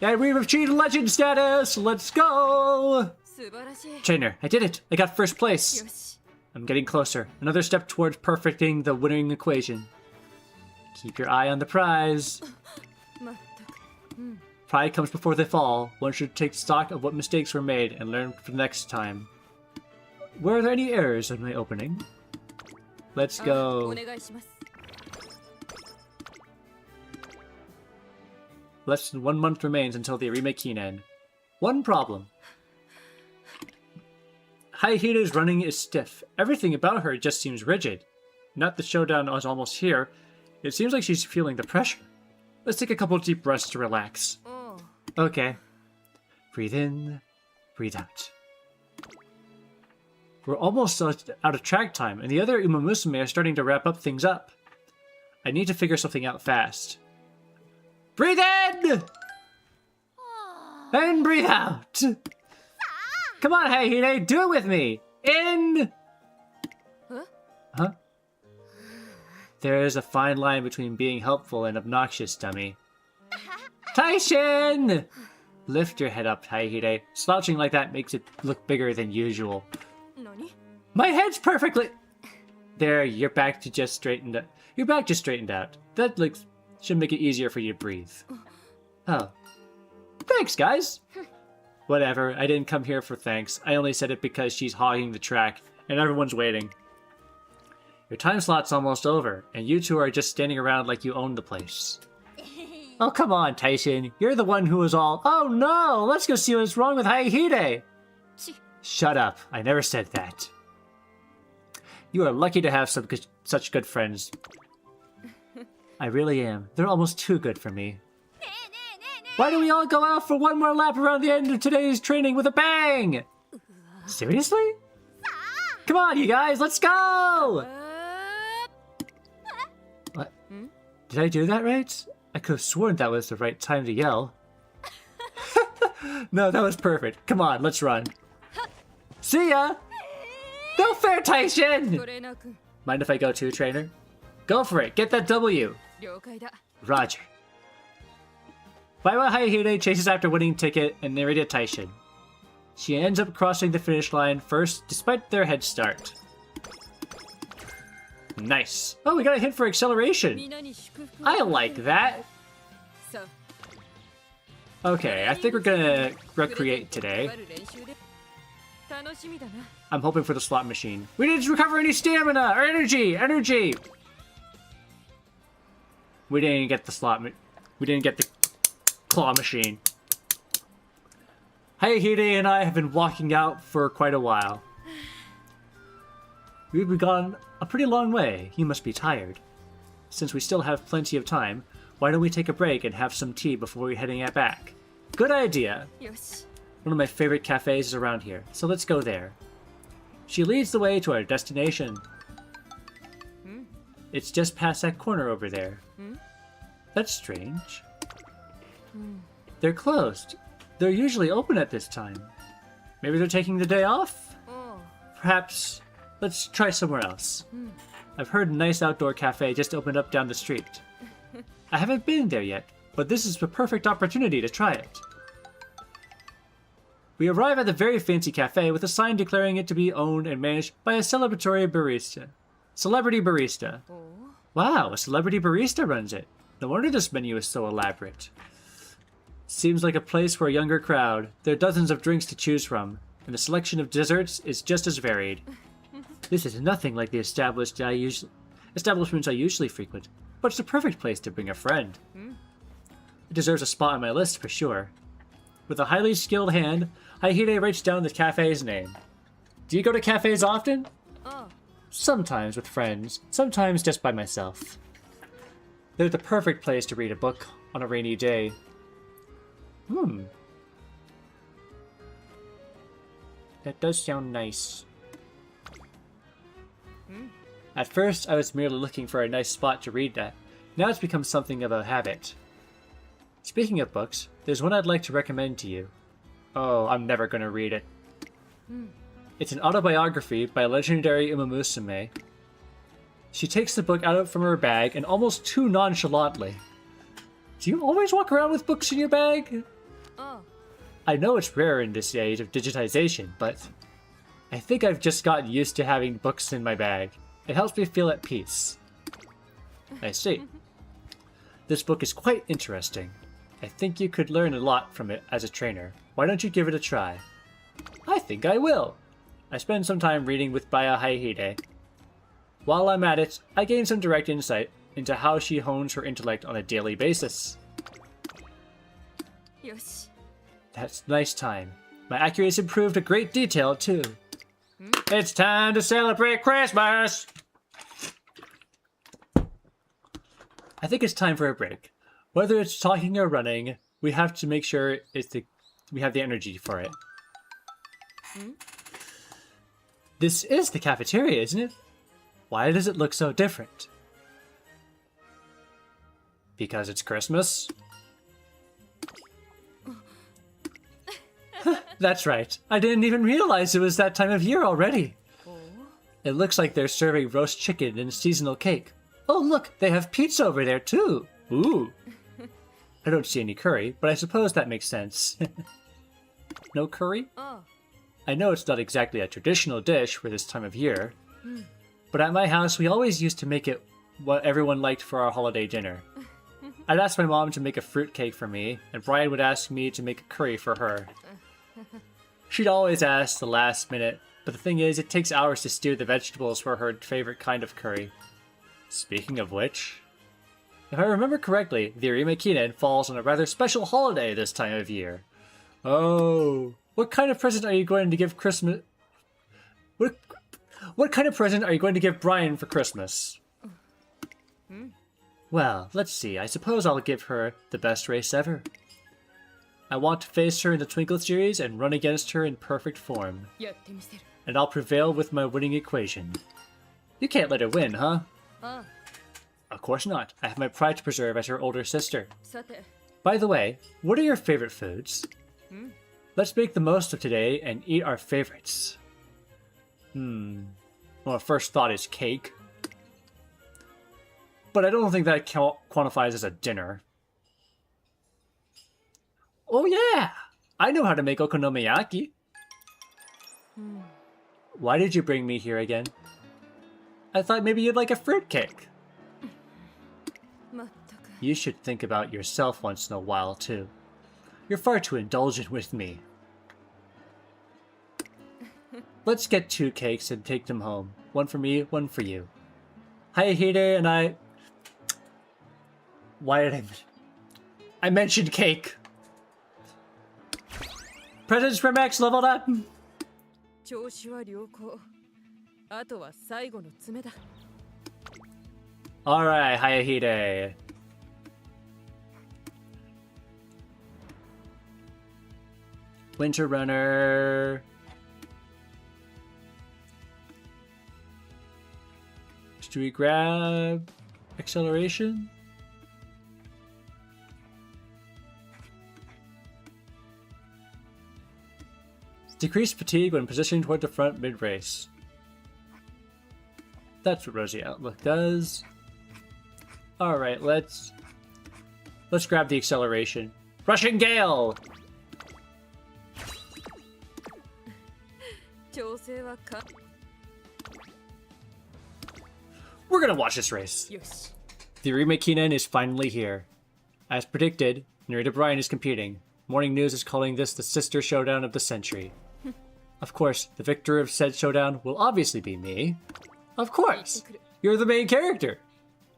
And we've achieved legend status. Let's go. 素晴らしい。 Trainer, I did it. I got first place. よし。 I'm getting closer. Another step towards perfecting the winning equation. Keep your eye on the prize. まったく。 Pride comes before the fall. One should take stock of what mistakes were made and learn for the next time. Were there any errors in my opening? Let's お go. 願いします。 Less than 1 month remains until the remake Keenan. One problem. Hayahide's running is stiff. Everything about her just seems rigid. Not the showdown is almost here. It seems like she's feeling the pressure. Let's take a couple deep breaths to relax. おう。 Okay. Breathe in, breathe out. We're almost out of track time, and the other Umamusume are starting to wrap up things up. I need to figure something out fast. Breathe in! And breathe out! Come on, Hayahide, do it with me! In! Huh? Huh? There is a fine line between being helpful and obnoxious, dummy. Taishin! Lift your head up, Hayahide. Slouching like that makes it look bigger than usual. 何？ My head's perfectly... There, you're back to just straightened out. Your back just straightened out. That looks... should make it easier for you to breathe. Oh. Thanks, guys! Whatever, I didn't come here for thanks. I only said it because she's hogging the track, and everyone's waiting. Your time slot's almost over, and you two are just standing around like you own the place. Oh, come on, Tyson. You're the one who was all, oh no, let's go see what's wrong with Hayahide. Shut up. I never said that. You are lucky to have such good friends. I really am. They're almost too good for me. Why don't we all go out for one more lap around the end of today's training with a bang? Seriously? Come on, you guys, let's go! What? Did I do that right? I could have sworn that was the right time to yell. No, that was perfect. Come on, let's run. See ya! No fair, Tyson! トレーナー君、 Mind if I go too, trainer? Go for it, get that W! 了解だ。 Roger. Baiwa Hayahide chases after winning ticket and Narita Taishin. She ends up crossing the finish line first, despite their head start. Nice. Oh, we got a hint for acceleration. みんなに祝福を。 I like that. さ Okay, I think we're gonna recreate プレ today. ゼントに配る練習で楽しみだな。 I'm hoping for the slot machine. We didn't recover any stamina or energy! Energy! We didn't get the we didn't get the claw machine. Hayahide and I have been walking out for quite a while. We've gone a pretty long way. You must be tired. Since we still have plenty of time, why don't we take a break and have some tea before we're heading back? Good idea. よし。 One of my favorite cafes is around here, so let's go there. She leads the way to our destination. It's just past that corner over there. That's strange. They're closed. They're usually open at this time. Maybe they're taking the day off? おう。 Perhaps let's try somewhere else. I've heard a nice outdoor cafe just opened up down the street. I haven't been there yet, but this is the perfect opportunity to try it. We arrive at the very fancy cafe with a sign declaring it to be owned and managed by a celebrity barista. Wow, a celebrity barista runs it. No wonder this menu is so elaborate. Seems like a place for a younger crowd. There are dozens of drinks to choose from, and the selection of desserts is just as varied. This is nothing like the establishments I usually frequent, but it's the perfect place to bring a friend. It deserves a spot on my list for sure. With a highly skilled hand, Hayahide writes down the cafe's name. Do you go to cafes often? Sometimes with friends, sometimes just by myself. They're the perfect place to read a book on a rainy day. That does sound nice. At first, I was merely looking for a nice spot to read at. Now it's become something of a habit. Speaking of books, there's one I'd like to recommend to you. Oh, I'm never going to read it. It's an autobiography by legendary Umamusumonday. She takes the book out from her bag and almost too nonchalantly. Do you always walk around with books in your bag? I know it's rare in this age of digitization, but I think I've just gotten used to having books in my bag. It helps me feel at peace. I see. This book is quite interesting. I think you could learn a lot from it as a trainer. Why don't you give it a try? I think I will. I spend some time reading with Hayahide. While I'm at it, I gain some direct insight into how she hones her intellect on a daily basis. That's nice time. My accuracy improved a great detail, too. It's time to celebrate Christmas! I think it's time for a break. Whether it's talking or running, we have to make sure we have the energy for it. This is the cafeteria, isn't it? Why does it look so different? Because it's Christmas? That's right. I didn't even realize it was that time of year already. It looks like they're serving roast chicken and seasonal cake. Oh, look, they have pizza over there, too. Ooh. I don't see any curry, but I suppose that makes sense. No curry? I know it's not exactly a traditional dish for this time of year, but at my house we always used to make it what everyone liked for our holiday dinner. I'd ask my mom to make a fruitcake for me, and Brian would ask me to make a curry for her. She'd always ask the last minute, but the thing is, it takes hours to stew the vegetables for her favorite kind of curry. Speaking of which, if I remember correctly, the Arimakinen falls on a rather special holiday this time of year. Oh, what kind of present are you going to give Christmas? What kind of present are you going to give Brian for Christmas? Well, let's see. I suppose I'll give her the best race ever. I want to face her in the Twinkle series and run against her in perfect form. And I'll prevail with my winning equation. You can't let her win, huh? Of course not. I have my pride to preserve as her older sister. By the way, what are your favorite foods? Let's make the most of today and eat our favorites. Well, first thought is cake. But I don't think that quantifies as a dinner. Oh yeah! I know how to make okonomiyaki. Why did you bring me here again? I thought maybe you'd like a fruitcake. You should think about yourself once in a while, too. You're far too indulgent with me. Let's get 2 cakes and take them home. One for me, one for you. Hayahide and I... Why did I mentioned cake. Presents for Max leveled up. Alright, Hayahide. Winter Runner. Do we grab acceleration? Decrease fatigue when positioning toward the front mid-race. That's what Rosy Outlook does. Alright, let's grab the acceleration. Rushing Gale! We're gonna watch this race. The remake Keenan is finally here. As predicted, Narita Bryan is competing. Morning News is calling this the sister showdown of the century. Of course, the victor of said showdown will obviously be me. Of course! You're the main character!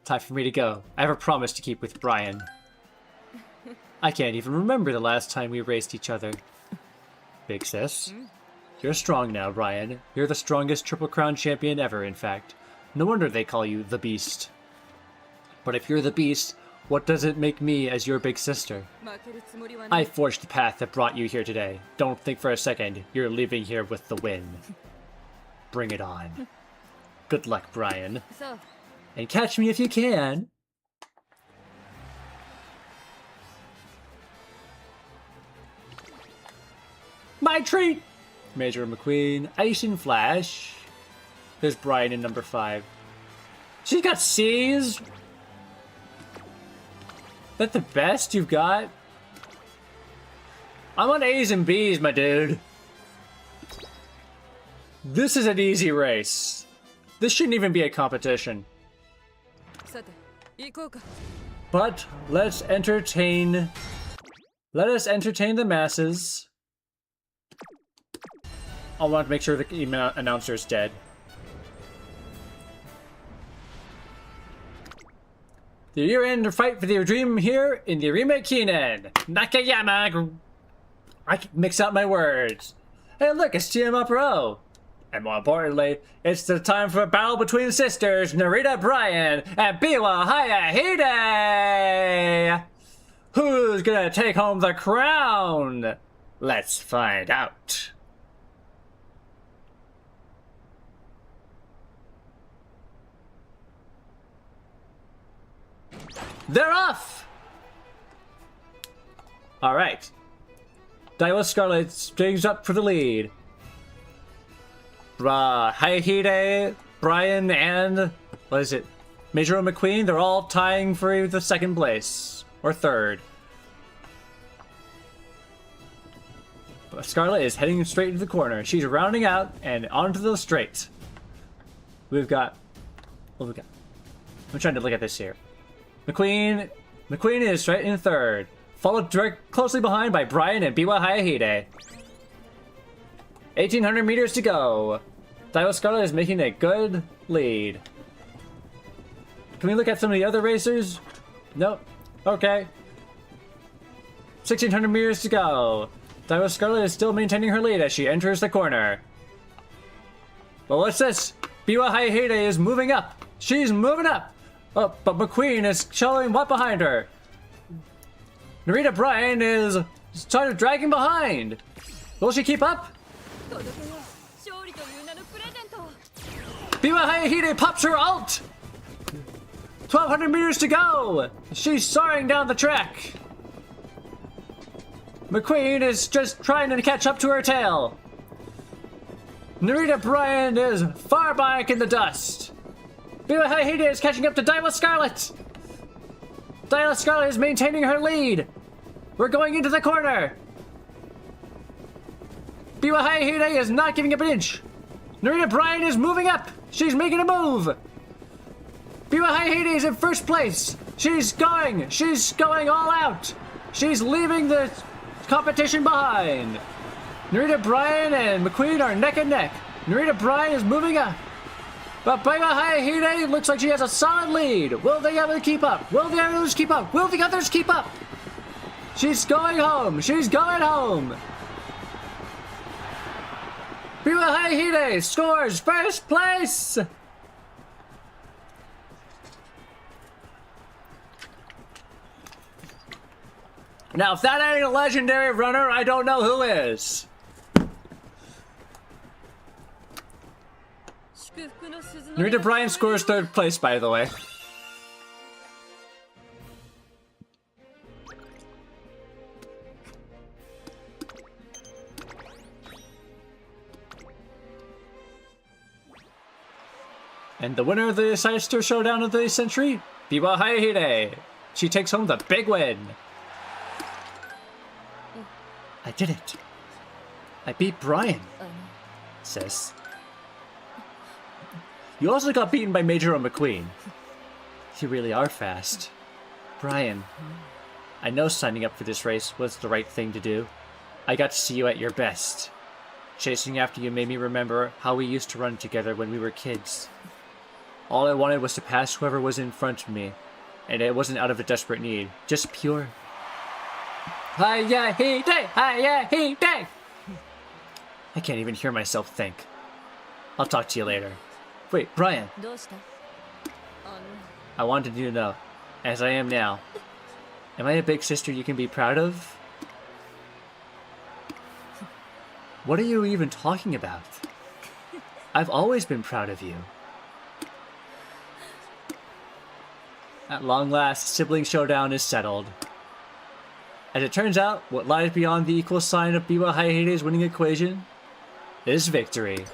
Time for me to go. I have a promise to keep with Bryan. I can't even remember the last time we raced each other. Big sis. You're strong now, Bryan. You're the strongest Triple Crown champion ever, in fact. No wonder they call you the Beast. But if you're the Beast, what does it make me as your big sister? I forged the path that brought you here today. Don't think for a second you're leaving here with the win. Bring it on. Good luck, Bryan. And catch me if you can. My treat! Major McQueen, Ice and Flash. There's Bryan in number 5. She's got C's! That the best you've got? I'm on A's and B's, my dude. This is an easy race. This shouldn't even be a competition. But let us entertain the masses. I want to make sure the announcer is dead. The year-end fight for the dream here in the remake Keenan. Nakayama. I can mix up my words. Hey, look, it's TMA Pro. And more importantly, it's the time for a battle between the sisters, Narita Bryan and Biwa Hayahide. Who's gonna take home the crown? Let's find out. They're off! Alright. Daiwa Scarlet strings up for the lead. Hayahide, Bryan, and... what is it? Major McQueen, they're all tying for the second place. Or third. But Scarlet is heading straight into the corner. She's rounding out and onto the straight. We've got... what we got? I'm trying to look at this here. McQueen is right in third, followed closely behind by Bryan and Biwa Hayahide. 1,800 meters to go. Daiwa Scarlet is making a good lead. Can we look at some of the other racers? Nope. Okay. 1,600 meters to go. Daiwa Scarlet is still maintaining her lead as she enters the corner. But what's this? Biwa Hayahide is moving up. She's moving up. Oh, but McQueen is showing what behind her. Narita Bryan is trying to drag him behind. Will she keep up? Biwa Hayahide pops her ult. 1,200 meters to go. She's soaring down the track. McQueen is just trying to catch up to her tail. Narita Bryan is far back in the dust. Biwa Hayahide is catching up to Daiwa Scarlet! Daiwa Scarlet is maintaining her lead! We're going into the corner! Biwa Hayahide is not giving up an inch! Narita Bryan is moving up! She's making a move! Biwa Hayahide is in first place! She's going all out! She's leaving the competition behind! Narita Bryan and McQueen are neck and neck! Narita Bryan is moving up! But Biwa Hayahide looks like she has a solid lead. Will the others keep up? Will the others keep up? Will the others keep up? She's going home. She's going home. Biwa Hayahide scores first place. Now, if that ain't a legendary runner, I don't know who is. Narita Bryan scores third place, by the way. And the winner of the Sister Showdown of the century, Biwa Hayahide. She takes home the big win. I did it. I beat Brian, sis. You also got beaten by Major McQueen. You really are fast. Brian, I know signing up for this race was the right thing to do. I got to see you at your best. Chasing after you made me remember how we used to run together when we were kids. All I wanted was to pass whoever was in front of me, and it wasn't out of a desperate need, just pure. Hayahide! Hayahide! I can't even hear myself think. I'll talk to you later. Wait, Brian. I wanted you to know, as I am now, am I a big sister you can be proud of? What are you even talking about? I've always been proud of you. At long last, sibling showdown is settled. As it turns out, what lies beyond the equal sign of Biwa Hayahide's winning equation is victory.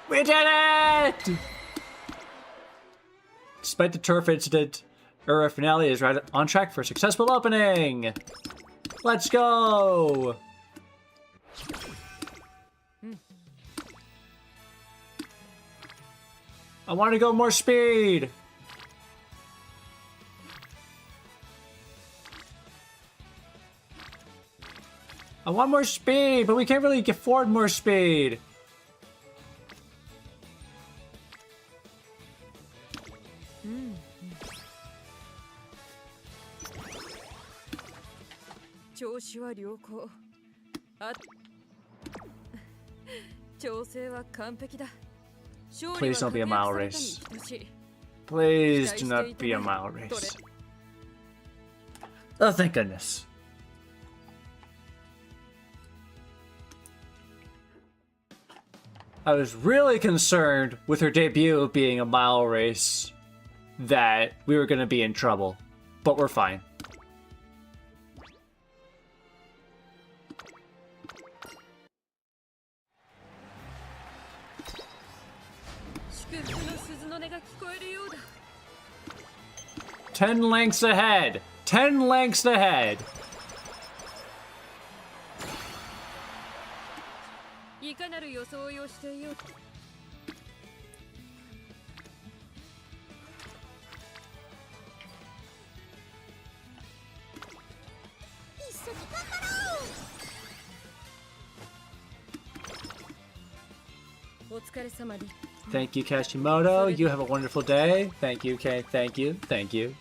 We did it! Despite the turf incident, our finale is right on track for a successful opening. Let's go! I want to go more speed. I want more speed, but we can't really afford more speed. Please don't be a mile race. Please do not be a mile race. Oh, thank goodness. I was really concerned with her debut being a mile race that we were going to be in trouble, but we're fine. Ten lengths ahead! 10 lengths ahead! Thank you, Kashimoto. You have a wonderful day. Thank you, Kay. Thank you. Thank you.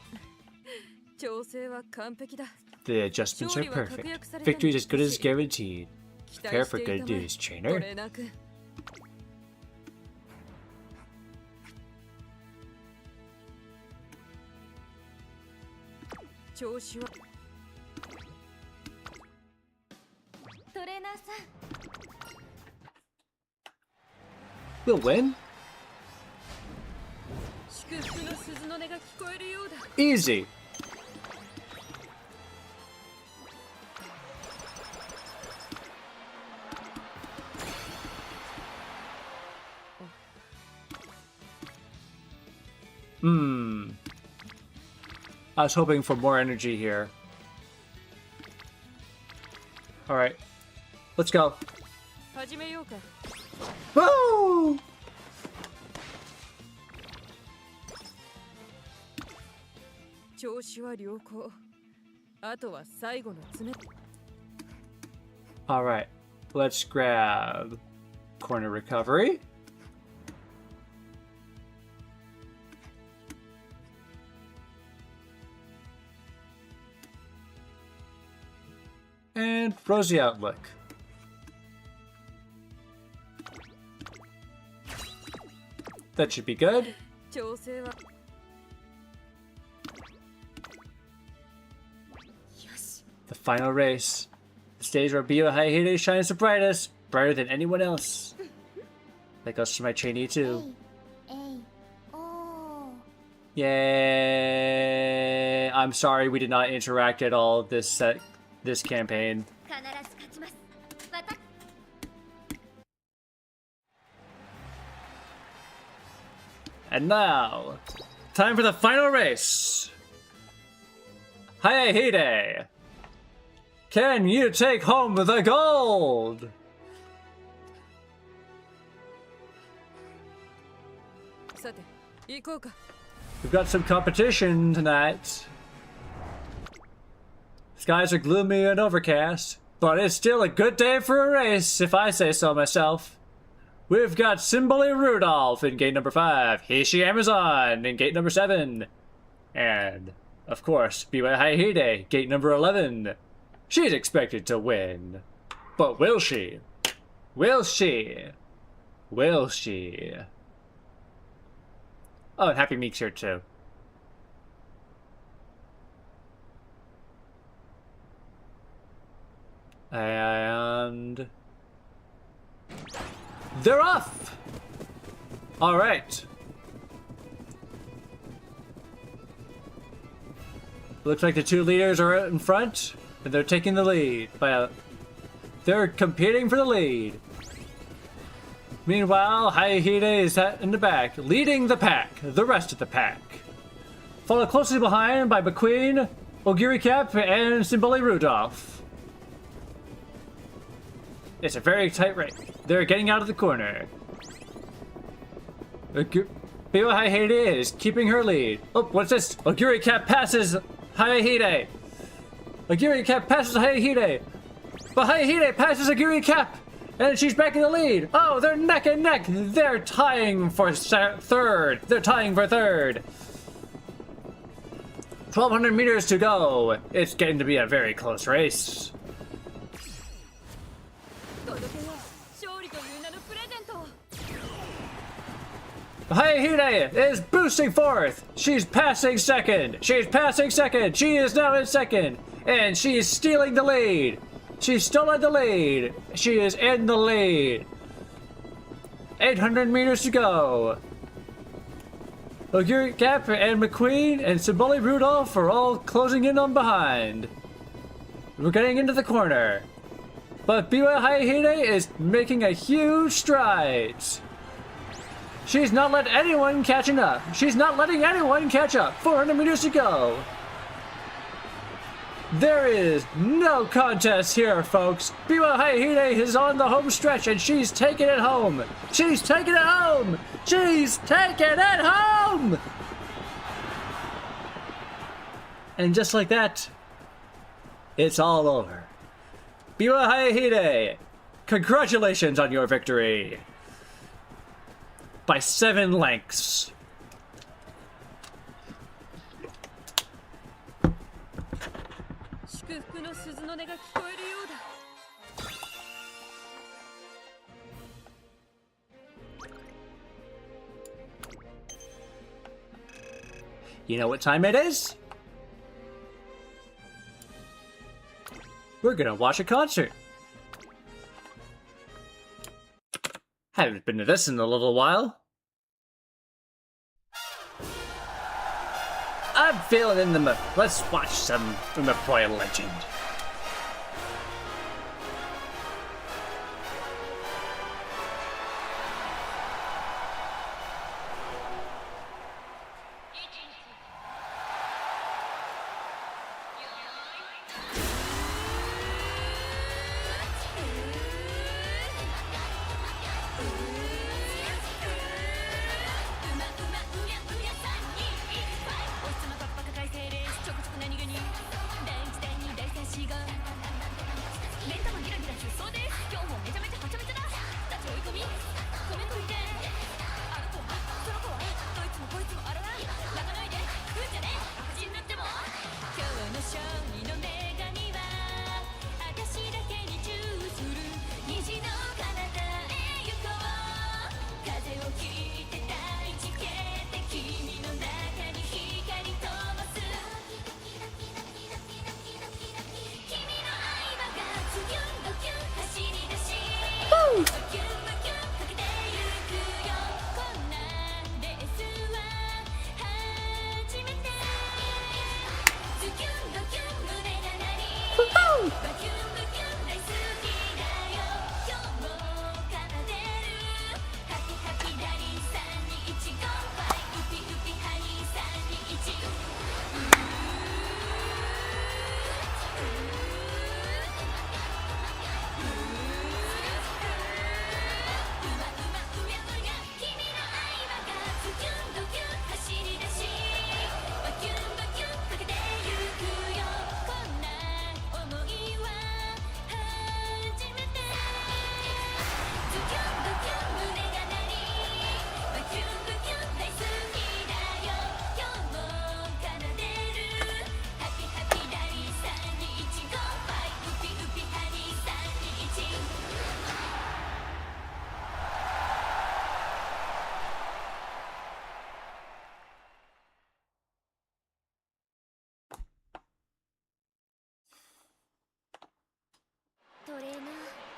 The adjustments are perfect. Victory is as good as guaranteed. Prepare for good news, trainer. We'll win. Easy. I was hoping for more energy here. Alright. Let's go. Woo! Alright. Let's grab corner recovery. And rosy outlook. That should be good. The final race. The stage where Biwa Hayahide shines the brightest, brighter than anyone else. That goes to my trainee too. Yay! I'm sorry we did not interact at all this campaign. And now, time for the final race. Hayahide, can you take home the gold? We've got some competition tonight. Skies are gloomy and overcast, but it's still a good day for a race, if I say so myself. We've got Simboli Rudolph in gate number 5, Hishi Amazon in gate number 7, and, of course, Biwa Hayahide, gate number 11. She's expected to win. But will she? Will she? Will she? Oh, and Happy Meek's here too. And they're off! Alright. Looks like the two leaders are out in front, and they're taking the lead. They're competing for the lead. Meanwhile, Hayahide is in the back, leading the pack, the rest of the pack. Followed closely behind by McQueen, Ogiri Cap, and Simboli Rudolph. It's a very tight race. They're getting out of the corner. Biwa Hayahide is keeping her lead. Oh, what's this? Ogiri Cap passes Hayahide. Ogiri Cap passes Hayahide. But Hayahide passes Ogiri Cap. And she's back in the lead. Oh, they're neck and neck. They're tying for third. They're tying for third. 1,200 meters to go. It's getting to be a very close race. Hayahide is boosting fourth. She's passing second. She's passing second. She is now in second. And she's stealing the lead. She's still in the lead. She is in the lead. 800 meters to go. Ogiri Cap and McQueen and Simboli Rudolph are all closing in on behind. We're getting into the corner. But Biwa Hayahide is making a huge strides. She's not letting anyone catching up. She's not letting anyone catch up. 400 meters to go. There is no contest here, folks. Biwa Hayahide is on the home stretch and she's taking it home. She's taking it home. She's taking it home. And just like that, it's all over. Biwa Hayahide, congratulations on your victory. By 7 lengths. You know what time it is? We're gonna watch a concert. Haven't been to this in a little while. I'm feeling in the mood. Let's watch some Umamusumonday Legend.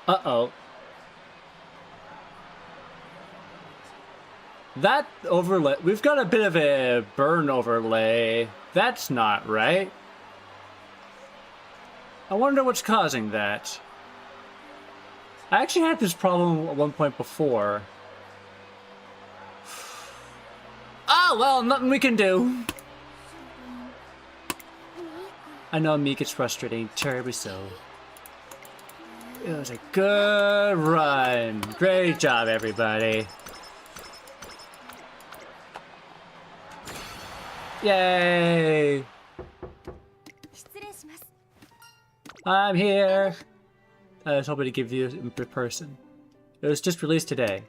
Uh-oh. That overlay... We've got a bit of a burn overlay. That's not right. I wonder what's causing that. I actually had this problem at one point before. Oh, well, nothing we can do. I know me gets frustrating, terribly so. It was a good run. Great job, everybody. Yay! I'm here. I was hoping to give you in person. It was just released today.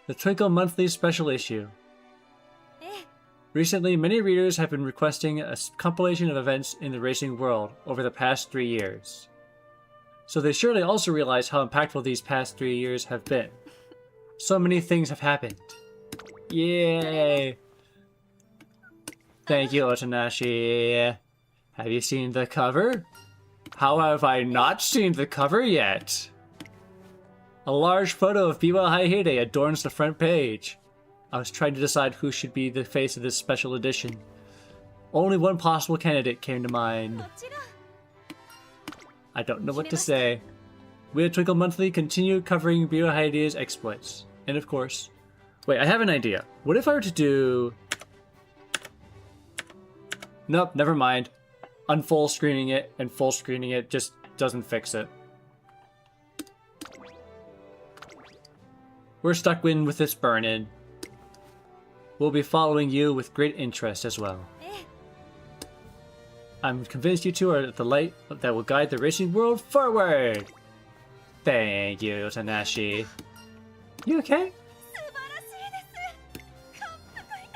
The Twinkle Monthly Special Issue. Recently, many readers have been requesting a compilation of events in the racing world over the past 3 years. So they surely also realize how impactful these past 3 years have been. So many things have happened. Yay! Thank you, Otanashi. Have you seen the cover? How have I not seen the cover yet? A large photo of Biwa Hayahide adorns the front page. I was trying to decide who should be the face of this special edition. Only one possible candidate came to mind. I don't know what to say. We at Twinkle Monthly continue covering Biwa Hayahide's exploits. And of course... Wait, I have an idea. What if I were to do... Nope, never mind. Unfull screening it and full screening it just doesn't fix it. We're stuck with this burn-in. We'll be following you with great interest as well. I'm convinced you two are the light that will guide the racing world forward. Thank you, Otanashi. You okay?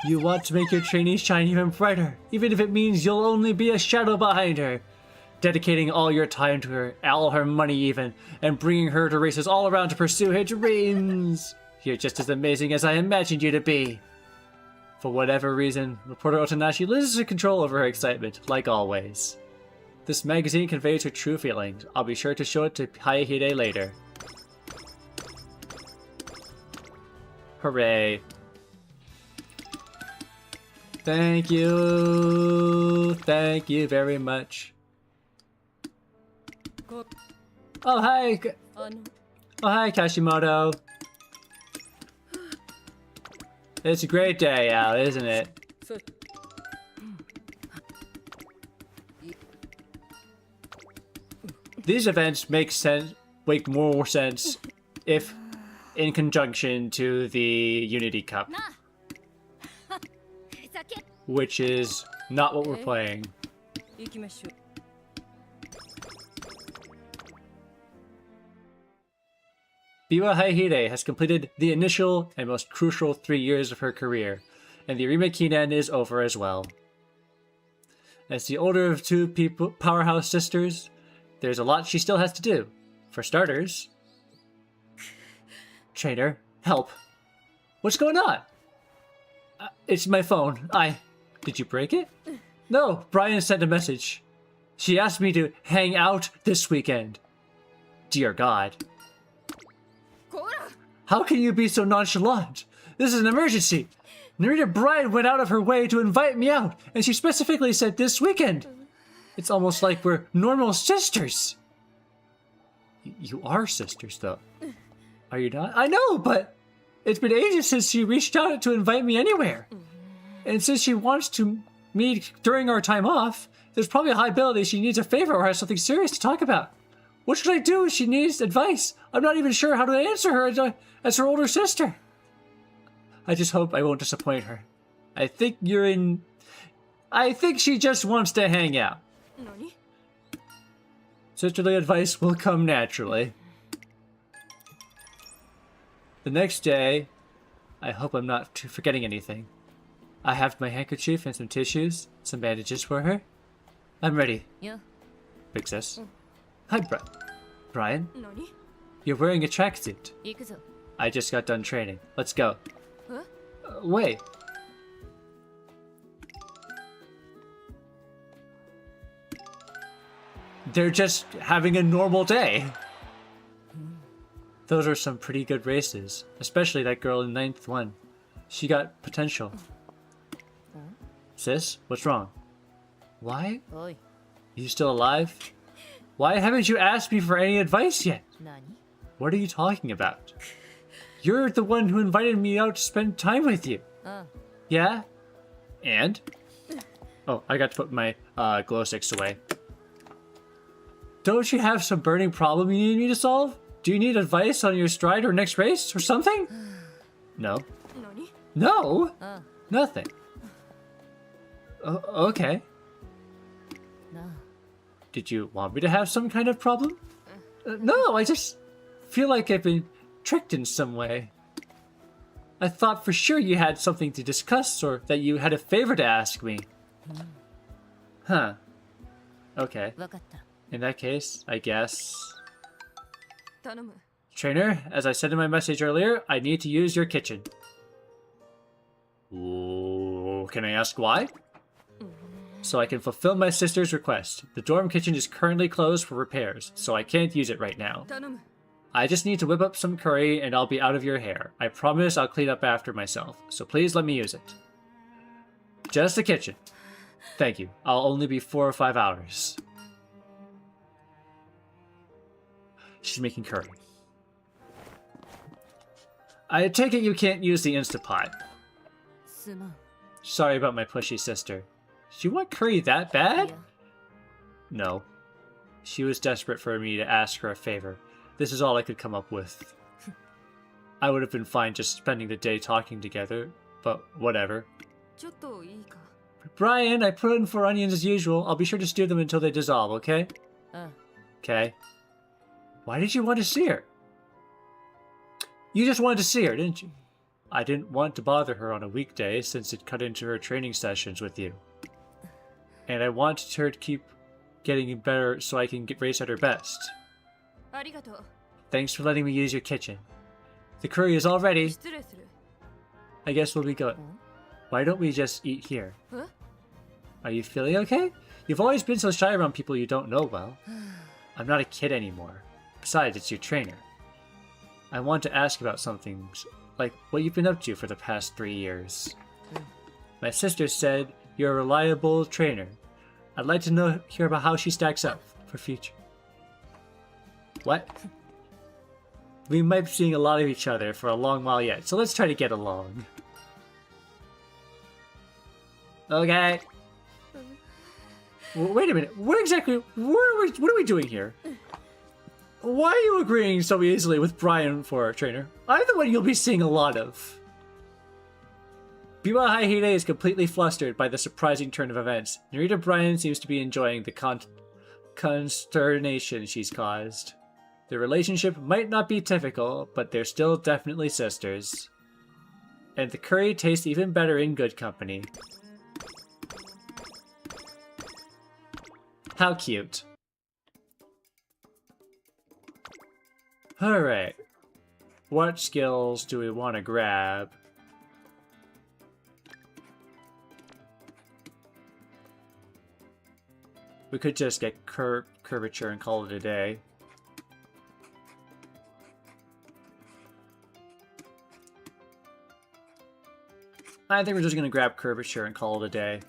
You want to make your trainee shine even brighter, even if it means you'll only be a shadow behind her. Dedicating all your time to her, all her money even, and bringing her to races all around to pursue her dreams. You're just as amazing as I imagined you to be. For whatever reason, reporter Otanashi loses her control over her excitement, like always. This magazine conveys her true feelings. I'll be sure to show it to Hayahide later. Hooray. Thank you. Thank you very much. Oh, hi. Oh, hi, Kashimoto. It's a great day out, isn't it? These events make more sense if in conjunction to the Unity Cup, which is not what we're playing. Biwa Hayahide has completed the initial and most crucial 3 years of her career, and the Arima Kinan is over as well. As the older of two powerhouse sisters, there's a lot she still has to do. For starters... Trainer, help. What's going on? It's my phone. Did you break it? No, Brian sent a message. She asked me to hang out this weekend. Dear God. How can you be so nonchalant? This is an emergency. Narita Brian went out of her way to invite me out, and she specifically said this weekend. It's almost like we're normal sisters. You are sisters, though. Are you not? I know, but it's been ages since she reached out to invite me anywhere. And since she wants to meet during our time off, there's probably a high ability she needs a favor or has something serious to talk about. What should I do if she needs advice? I'm not even sure how to answer her as her older sister. I just hope I won't disappoint her. I think she just wants to hang out. Sisterly advice will come naturally. The next day, I hope I'm not forgetting anything. I have my handkerchief and some tissues, some bandages for her. I'm ready. Yeah. Big sis. Hi, Brian. You're wearing a tracksuit. I just got done training. Let's go. Wait. they're just having a normal day. Those are some pretty good races, especially that girl in 9th one. She got potential. Sis, what's wrong? Why? You still alive? Why haven't you asked me for any advice yet? What are you talking about? You're the one who invited me out to spend time with you. Yeah? And? Oh, I got to put my glow sticks away. Don't you have some burning problem you need me to solve? Do you need advice on your stride or next race or something? No. No? Nothing. Okay. Did you want me to have some kind of problem? No, I just feel like I've been tricked in some way. I thought for sure you had something to discuss or that you had a favor to ask me. Huh. Okay. In that case, I guess... Trainer, as I said in my message earlier, I need to use your kitchen. Ooh, can I ask why? So I can fulfill my sister's request. The dorm kitchen is currently closed for repairs, so I can't use it right now. I just need to whip up some curry and I'll be out of your hair. I promise I'll clean up after myself, so please let me use it. Just the kitchen. Thank you. I'll only be 4 or 5 hours. She's making curry. I take it you can't use the Instapot. Sorry about my pushy sister. Do you want curry that bad? No. She was desperate for me to ask her a favor. This is all I could come up with. I would have been fine just spending the day talking together, but whatever. Brian, I put in 4 onions as usual. I'll be sure to stew them until they dissolve, okay? Okay. Why did you want to see her? You just wanted to see her, didn't you? I didn't want to bother her on a weekday since it cut into her training sessions with you. And I wanted her to keep getting better so I can race at her best. Thanks for letting me use your kitchen. The curry is all ready. I guess we'll be good. Why don't we just eat here? Are you feeling okay? You've always been so shy around people you don't know well. I'm not a kid anymore. Besides, it's your trainer. I want to ask about some things, like what you've been up to for the past 3 years. My sister said you're a reliable trainer. I'd like to hear about how she stacks up for future. What? We might be seeing a lot of each other for a long while yet, so let's try to get along. Okay. Wait a minute. What are we doing here? Why are you agreeing so easily with Brian for a trainer? I'm the one you'll be seeing a lot of. Hayahide is completely flustered by the surprising turn of events. Narita Brian seems to be enjoying the consternation she's caused. Their relationship might not be typical, but they're still definitely sisters. And the curry tastes even better in good company. How cute. Alright. What skills do we want to grab? We could just get curvature and call it a day. I think we're just going to grab curvature and call it a day.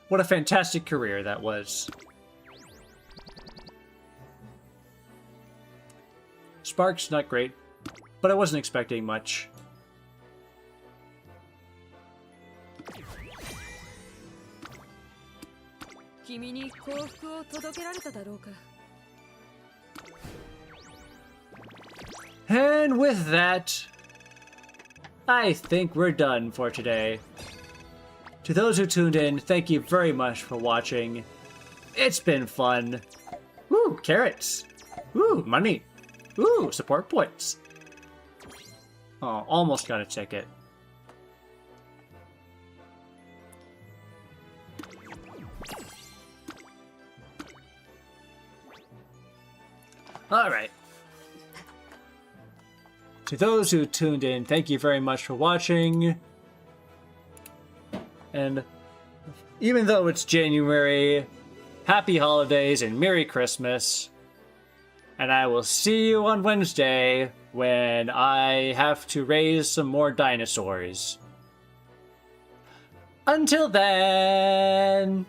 What a fantastic career that was. Sparks, not great, but I wasn't expecting much. And with that, I think we're done for today. To those who tuned in, thank you very much for watching. It's been fun. Ooh, carrots. Ooh, money. Ooh, support points. Oh, almost got a ticket. Alright. To those who tuned in, thank you very much for watching. And even though it's January, happy holidays and Merry Christmas. And I will see you on Wednesday when I have to raise some more dinosaurs. Until then...